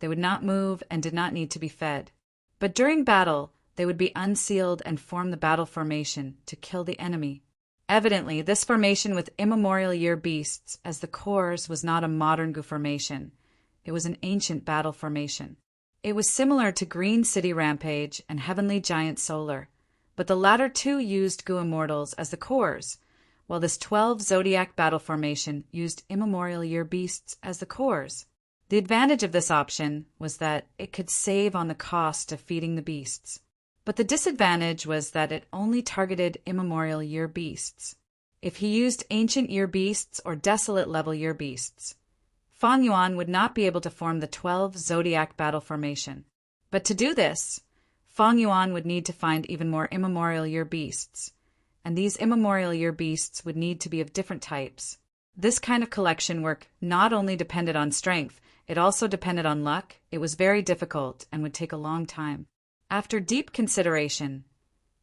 They would not move and did not need to be fed. But during battle, they would be unsealed and form the battle formation to kill the enemy. Evidently, this formation with immemorial year beasts as the cores was not a modern goo formation. It was an ancient battle formation. It was similar to Green City Rampage and Heavenly Giant Solar, but the latter two used goo immortals as the cores, while this 12 zodiac battle formation used immemorial year beasts as the cores. The advantage of this option was that it could save on the cost of feeding the beasts. But the disadvantage was that it only targeted immemorial year beasts. If he used ancient year beasts or desolate level year beasts, Fang Yuan would not be able to form the 12 zodiac battle formation. But to do this, Fang Yuan would need to find even more immemorial year beasts, and these immemorial year beasts would need to be of different types. This kind of collection work not only depended on strength, it also depended on luck. It was very difficult and would take a long time. After deep consideration,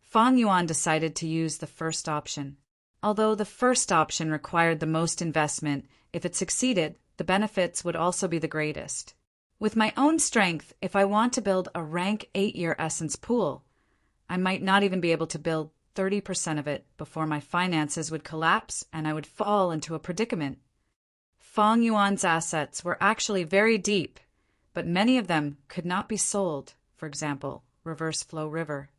Fang Yuan decided to use the first option. Although the first option required the most investment, if it succeeded, the benefits would also be the greatest. With my own strength, if I want to build a rank 8-year essence pool, I might not even be able to build 30% of it before my finances would collapse and I would fall into a predicament. Fang Yuan's assets were actually very deep, but many of them could not be sold. For example, reverse flow river.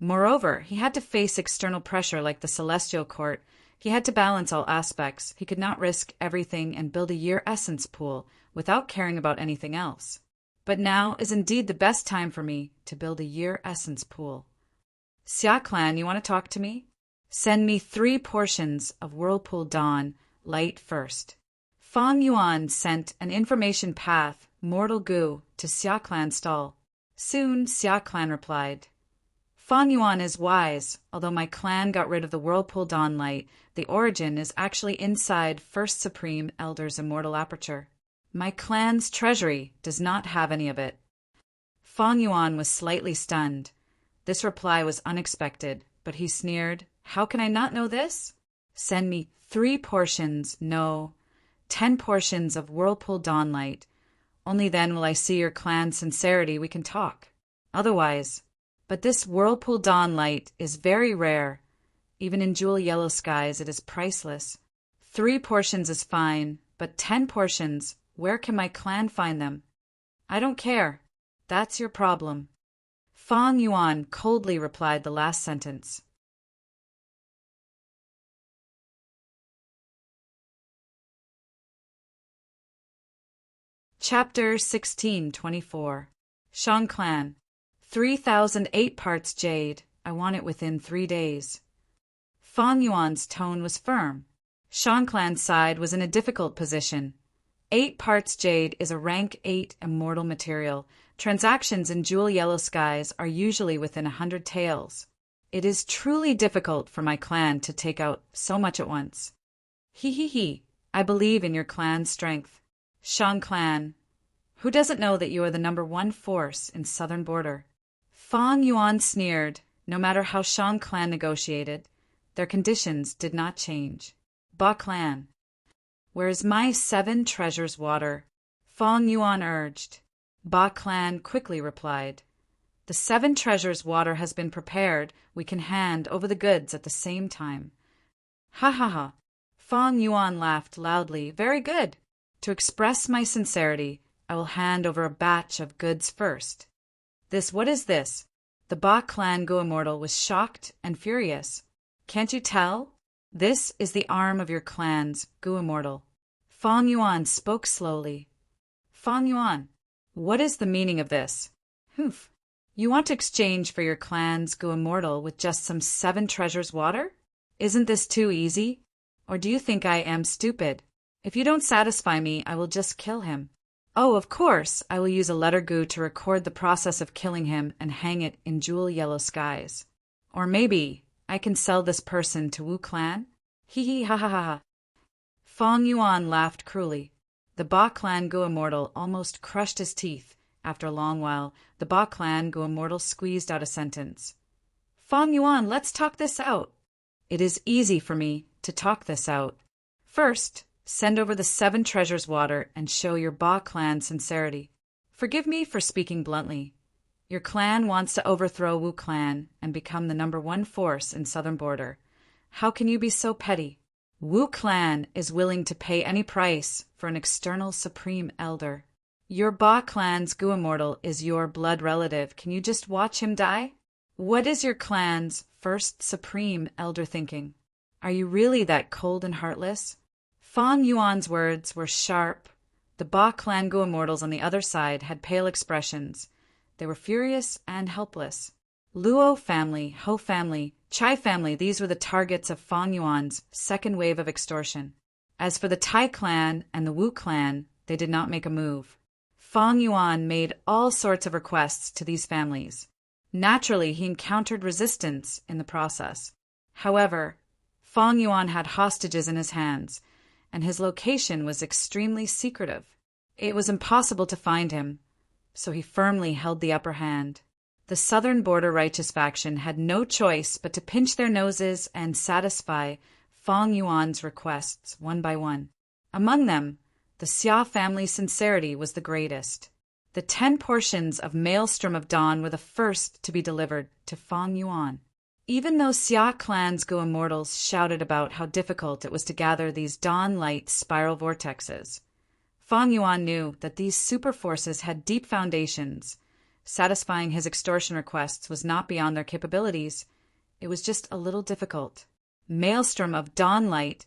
Moreover, he had to face external pressure like the celestial court. He had to balance all aspects. He could not risk everything and build a year essence pool without caring about anything else. But now is indeed the best time for me to build a year essence pool. Xia Clan, you want to talk to me? Send me 3 portions of Whirlpool Dawn, light first. Fang Yuan sent an information path, mortal goo, to Xia Clan's stall. Soon, Xia Clan replied, Fang Yuan is wise. Although my clan got rid of the Whirlpool Dawn light, the origin is actually inside First Supreme Elder's immortal aperture. My clan's treasury does not have any of it. Fang Yuan was slightly stunned. This reply was unexpected, but he sneered, How can I not know this? Send me 3 portions, no, 10 portions of Whirlpool Dawn light. Only then will I see your clan's sincerity. We can talk. Otherwise, but this Whirlpool Dawn light is very rare. Even in jewel yellow skies, it is priceless. 3 portions is fine, but 10 portions, where can my clan find them? I don't care. That's your problem. Fang Yuan coldly replied the last sentence. Chapter 1624. Shang Clan. 3,008 parts jade. I want it within 3 days. Fang Yuan's tone was firm. Shang Clan's side was in a difficult position. 8 parts jade is a rank 8 immortal material. Transactions in jewel yellow skies are usually within 100 taels. It is truly difficult for my clan to take out so much at once. He. I believe in your clan's strength. Shang Clan. Who doesn't know that you are the #1 force in southern border? Fang Yuan sneered. No matter how Shang Clan negotiated, their conditions did not change. Ba Clan. Where's my 7 treasures water? Fong Yuan urged. Ba Clan quickly replied. The 7 treasures water has been prepared. We can hand over the goods at the same time. Ha ha ha. Fong Yuan laughed loudly. Very good. To express my sincerity, I will hand over a batch of goods first. What is this? The Ba Clan Go Immortal was shocked and furious. Can't you tell? This is the arm of your clan's Go Immortal. Fong Yuan spoke slowly. Fong Yuan, what is the meaning of this? Humph. You want to exchange for your clan's Go Immortal with just some 7 treasures water? Isn't this too easy? Or do you think I am stupid? If you don't satisfy me, I will just kill him. Oh, of course, I will use a letter Gu to record the process of killing him and hang it in jewel yellow skies. Or maybe I can sell this person to Wu Clan? Hee hee ha ha ha ha. Fong Yuan laughed cruelly. The Ba Clan Go Immortal almost crushed his teeth. After a long while, the Ba Clan Go Immortal squeezed out a sentence. Fong Yuan, let's talk this out. It is easy for me to talk this out. First, send over the 7 treasures water and show your Ba Clan sincerity. Forgive me for speaking bluntly. Your clan wants to overthrow Wu Clan and become the #1 force in Southern Border. How can you be so petty? Wu Clan is willing to pay any price for an external supreme elder. Your Ba Clan's Gu Immortal is your blood relative. Can you just watch him die? What is your clan's first supreme elder thinking? Are you really that cold and heartless? Fong Yuan's words were sharp. The Ba Clan Go Immortals on the other side had pale expressions. They were furious and helpless. Luo family, Ho family, Chai family, these were the targets of Fong Yuan's second wave of extortion. As for the Tai clan and the Wu clan, they did not make a move. Fong Yuan made all sorts of requests to these families. Naturally, he encountered resistance in the process. However, Fong Yuan had hostages in his hands, and his location was extremely secretive. It was impossible to find him, so he firmly held the upper hand. The Southern Border Righteous faction had no choice but to pinch their noses and satisfy Fong Yuan's requests one by one. Among them, the Xia family's sincerity was the greatest. The 10 portions of Maelstrom of Dawn were the first to be delivered to Fong Yuan. Even though Xia clan's Go Immortals shouted about how difficult it was to gather these dawn-light spiral vortexes, Fong Yuan knew that these super forces had deep foundations. Satisfying his extortion requests was not beyond their capabilities. It was just a little difficult. Maelstrom of Dawnlight,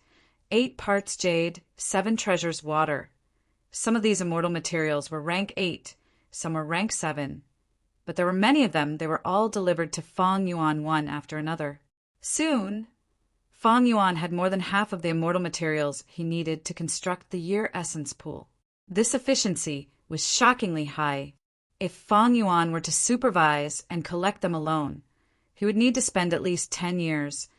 8 parts jade, 7 treasures water. Some of these immortal materials were rank 8, some were rank 7. But there were many of them. They were all delivered to Fong Yuan one after another. Soon, Fong Yuan had more than half of the immortal materials he needed to construct the Year Essence Pool. This efficiency was shockingly high. If Fong Yuan were to supervise and collect them alone, he would need to spend at least 10 years,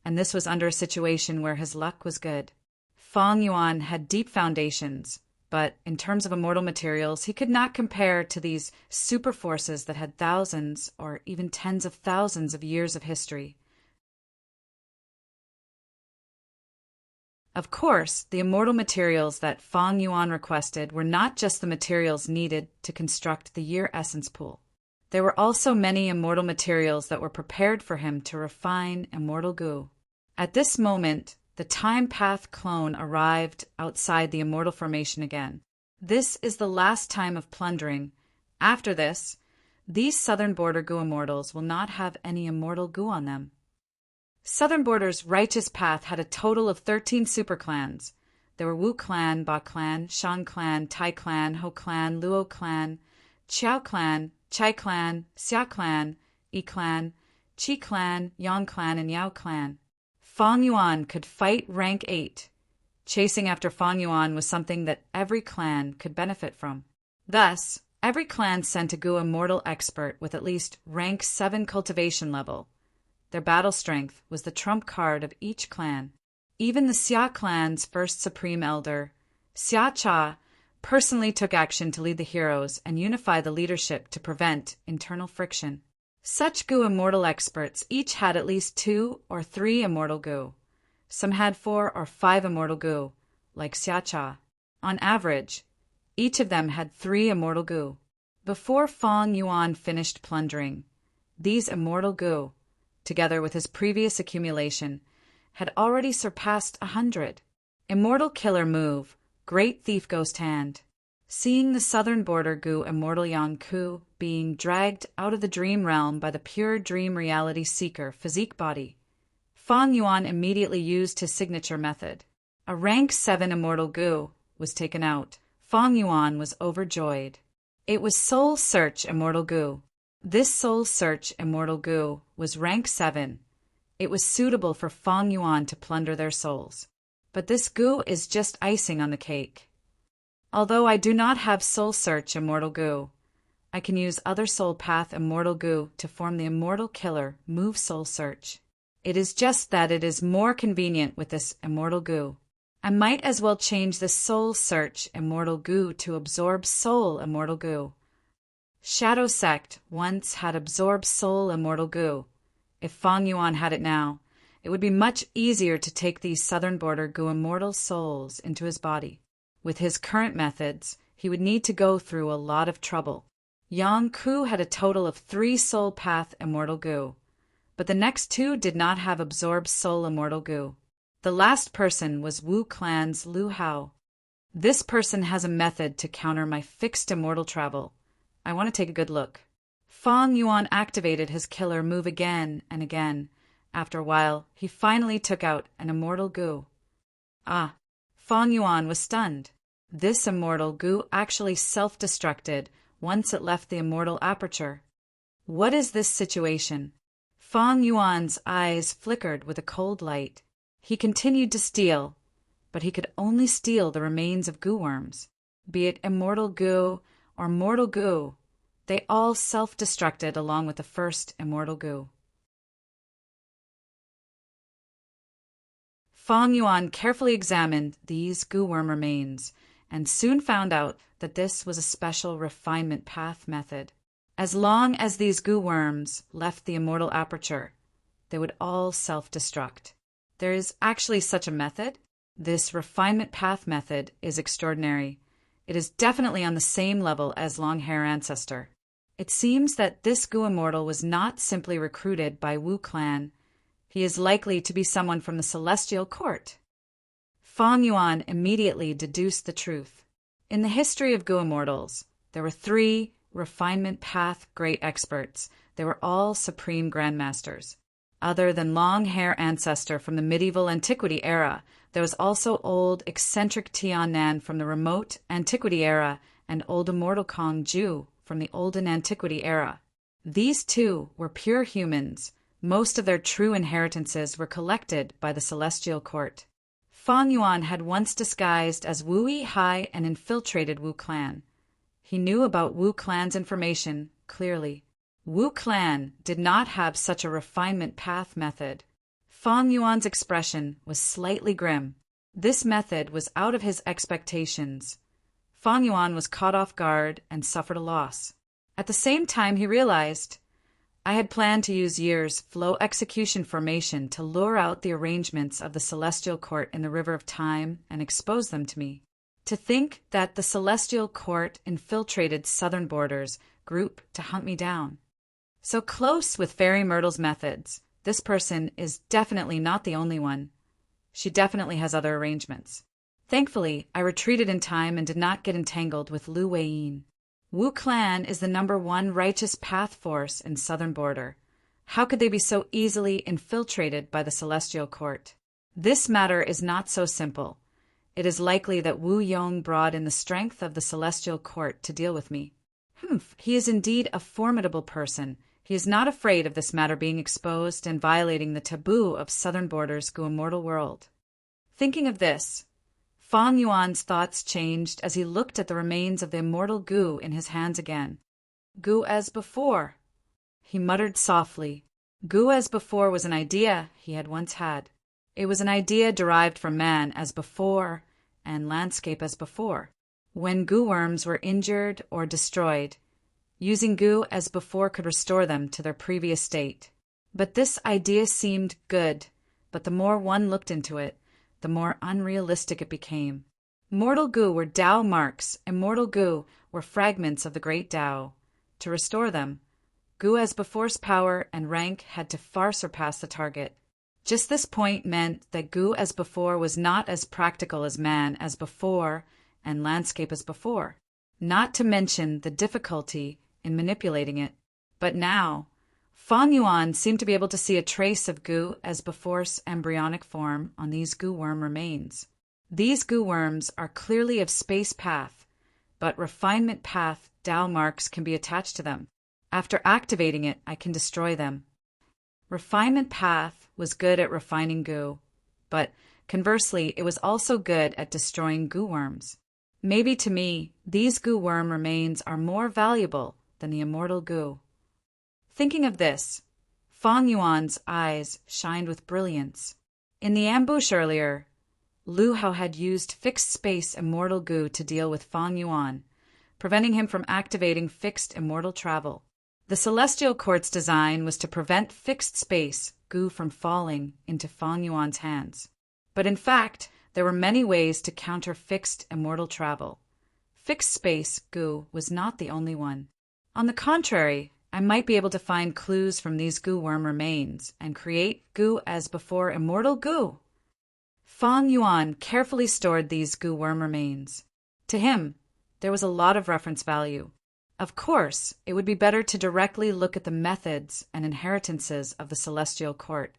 and this was under a situation where his luck was good. Fong Yuan had deep foundations, but in terms of immortal materials, he could not compare to these super forces that had thousands or even tens of thousands of years of history. Of course, the immortal materials that Fong Yuan requested were not just the materials needed to construct the Year Essence Pool. There were also many immortal materials that were prepared for him to refine immortal goo. At this moment, the Time Path clone arrived outside the immortal formation again. This is the last time of plundering. After this, these Southern Border Goo Immortals will not have any immortal goo on them. Southern Border's Righteous Path had a total of 13 superclans. There were Wu Clan, Ba Clan, Shan Clan, Tai Clan, Ho Clan, Luo Clan, Chiao Clan, Chai Clan, Xia Clan, Yi Clan, Chi Clan, Yang Clan, and Yao Clan. Fong Yuan could fight rank 8. Chasing after Fong Yuan was something that every clan could benefit from. Thus, every clan sent a Gu Immortal expert with at least rank 7 cultivation level. Their battle strength was the trump card of each clan. Even the Xia clan's first supreme elder, Xia Cha, personally took action to lead the heroes and unify the leadership to prevent internal friction. Such Gu Immortal experts each had at least 2 or 3 immortal Gu. Some had 4 or 5 immortal Gu, like Xiacha. On average, each of them had 3 immortal gu. Before Feng Yuan finished plundering, these immortal gu, together with his previous accumulation, had already surpassed 100. Immortal Killer Move, Great Thief Ghost Hand. Seeing the southern border gu Immortal Yang Ku being dragged out of the dream realm by the pure dream reality seeker physique body, Feng Yuan immediately used his signature method. A rank 7 Immortal Gu was taken out. Feng Yuan was overjoyed. It was Soul Search Immortal Gu. This Soul Search Immortal Gu was rank 7. It was suitable for Feng Yuan to plunder their souls. But this gu is just icing on the cake. Although I do not have Soul Search Immortal Gu, I can use other Soul Path Immortal Gu to form the Immortal Killer Move Soul Search. It is just that it is more convenient with this Immortal Gu. I might as well change the Soul Search Immortal Gu to Absorb Soul Immortal Gu. Shadow Sect once had Absorb Soul Immortal Gu. If Feng Yuan had it now, it would be much easier to take these southern border gu immortal souls into his body. With his current methods, he would need to go through a lot of trouble. Yang Ku had a total of 3 Soul Path Immortal Gu, but the next 2 did not have Absorb Soul Immortal Gu. The last person was Wu Clan's Lu Hao. This person has a method to counter my fixed immortal travel. I want to take a good look. Feng Yuan activated his killer move again and again. After a while, he finally took out an Immortal Gu. Ah, Feng Yuan was stunned. This Immortal Gu actually self-destructed once it left the immortal aperture. What is this situation? Feng Yuan's eyes flickered with a cold light. He continued to steal, but he could only steal the remains of gu worms. Be it Immortal Gu or Mortal Gu, they all self-destructed along with the first Immortal Gu. Feng Yuan carefully examined these gu worm remains and soon found out that this was a special refinement path method. As long as these gu worms left the immortal aperture, they would all self-destruct. There is actually such a method. This refinement path method is extraordinary. It is definitely on the same level as Long-Hair Ancestor. It seems that this gu immortal was not simply recruited by Wu Clan. He is likely to be someone from the Celestial Court. Feng Yuan immediately deduced the truth. In the history of gu immortals, there were 3 refinement path great experts. They were all supreme grandmasters. Other than Long-Hair Ancestor from the medieval antiquity era, there was also old eccentric Tian Nan from the remote antiquity era and old immortal Kong Ju from the olden antiquity era. These 2 were pure humans. Most of their true inheritances were collected by the Celestial Court. Feng Yuan had once disguised as Wu Yi and infiltrated Wu Clan. He knew about Wu Clan's information clearly. Wu Clan did not have such a refinement path method. Feng Yuan's expression was slightly grim. This method was out of his expectations. Feng Yuan was caught off guard and suffered a loss. At the same time, he realized, I had planned to use Year's flow execution formation to lure out the arrangements of the Celestial Court in the River of Time and expose them to me. To think that the Celestial Court infiltrated southern borders group to hunt me down. So close with Fairy Myrtle's methods, this person is definitely not the only one. She definitely has other arrangements. Thankfully, I retreated in time and did not get entangled with Lu Weiyin. Wu Clan is the #1 righteous path force in southern border. How could they be so easily infiltrated by the Celestial Court? This matter is not so simple. It is likely that Wu Yong brought in the strength of the Celestial Court to deal with me. He is indeed a formidable person. He is not afraid of this matter being exposed and violating the taboo of southern borders gu immortal world. Thinking of this, Feng Yuan's thoughts changed as he looked at the remains of the immortal gu in his hands again. Gu as before. He muttered softly. Gu as before was an idea he had once had. It was an idea derived from man as before and landscape as before. When gu worms were injured or destroyed, using gu as before could restore them to their previous state. But this idea seemed good, but the more one looked into it, the more unrealistic it became. Mortal Gu were Tao marks, immortal Gu were fragments of the great Tao. To restore them, Gu as before's power and rank had to far surpass the target. Just this point meant that Gu as before was not as practical as man as before and landscape as before, not to mention the difficulty in manipulating it. But now, Fang Yuan seemed to be able to see a trace of Gu as before's embryonic form on these Gu worm remains. These Gu worms are clearly of space path, but refinement path Tao marks can be attached to them. After activating it, I can destroy them. Refinement path was good at refining Gu, but conversely, it was also good at destroying Gu worms. Maybe to me, these Gu worm remains are more valuable than the immortal Gu. Thinking of this, Fang Yuan's eyes shined with brilliance. In the ambush earlier, Lu Hao had used fixed space immortal Gu to deal with Fang Yuan, preventing him from activating fixed immortal travel. The Celestial Court's design was to prevent fixed space Gu from falling into Fang Yuan's hands. But in fact, there were many ways to counter fixed immortal travel. Fixed space Gu was not the only one. On the contrary, I might be able to find clues from these Gu worm remains and create Gu as before immortal Gu. Fang Yuan carefully stored these Gu worm remains. To him, there was a lot of reference value. Of course, it would be better to directly look at the methods and inheritances of the Celestial Court.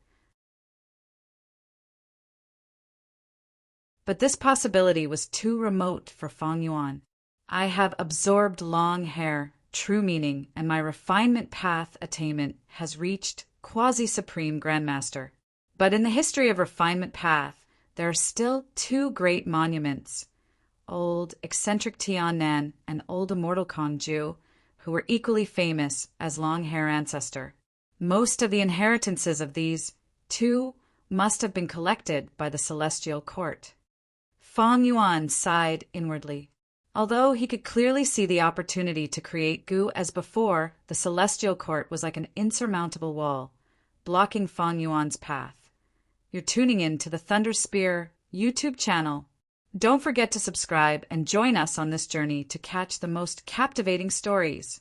But this possibility was too remote for Fang Yuan. I have absorbed long hair, true meaning, and my refinement path attainment has reached quasi-supreme grandmaster. But in the history of refinement path, there are still two great monuments, old eccentric Tiannan and old immortal Kongju, who were equally famous as long hair ancestor. Most of the inheritances of these two must have been collected by the Celestial Court. Fang Yuan sighed inwardly. Although he could clearly see the opportunity to create Gu as before, the Celestial Court was like an insurmountable wall, blocking Fang Yuan's path. You're tuning in to the Thunder Spear YouTube channel. Don't forget to subscribe and join us on this journey to catch the most captivating stories.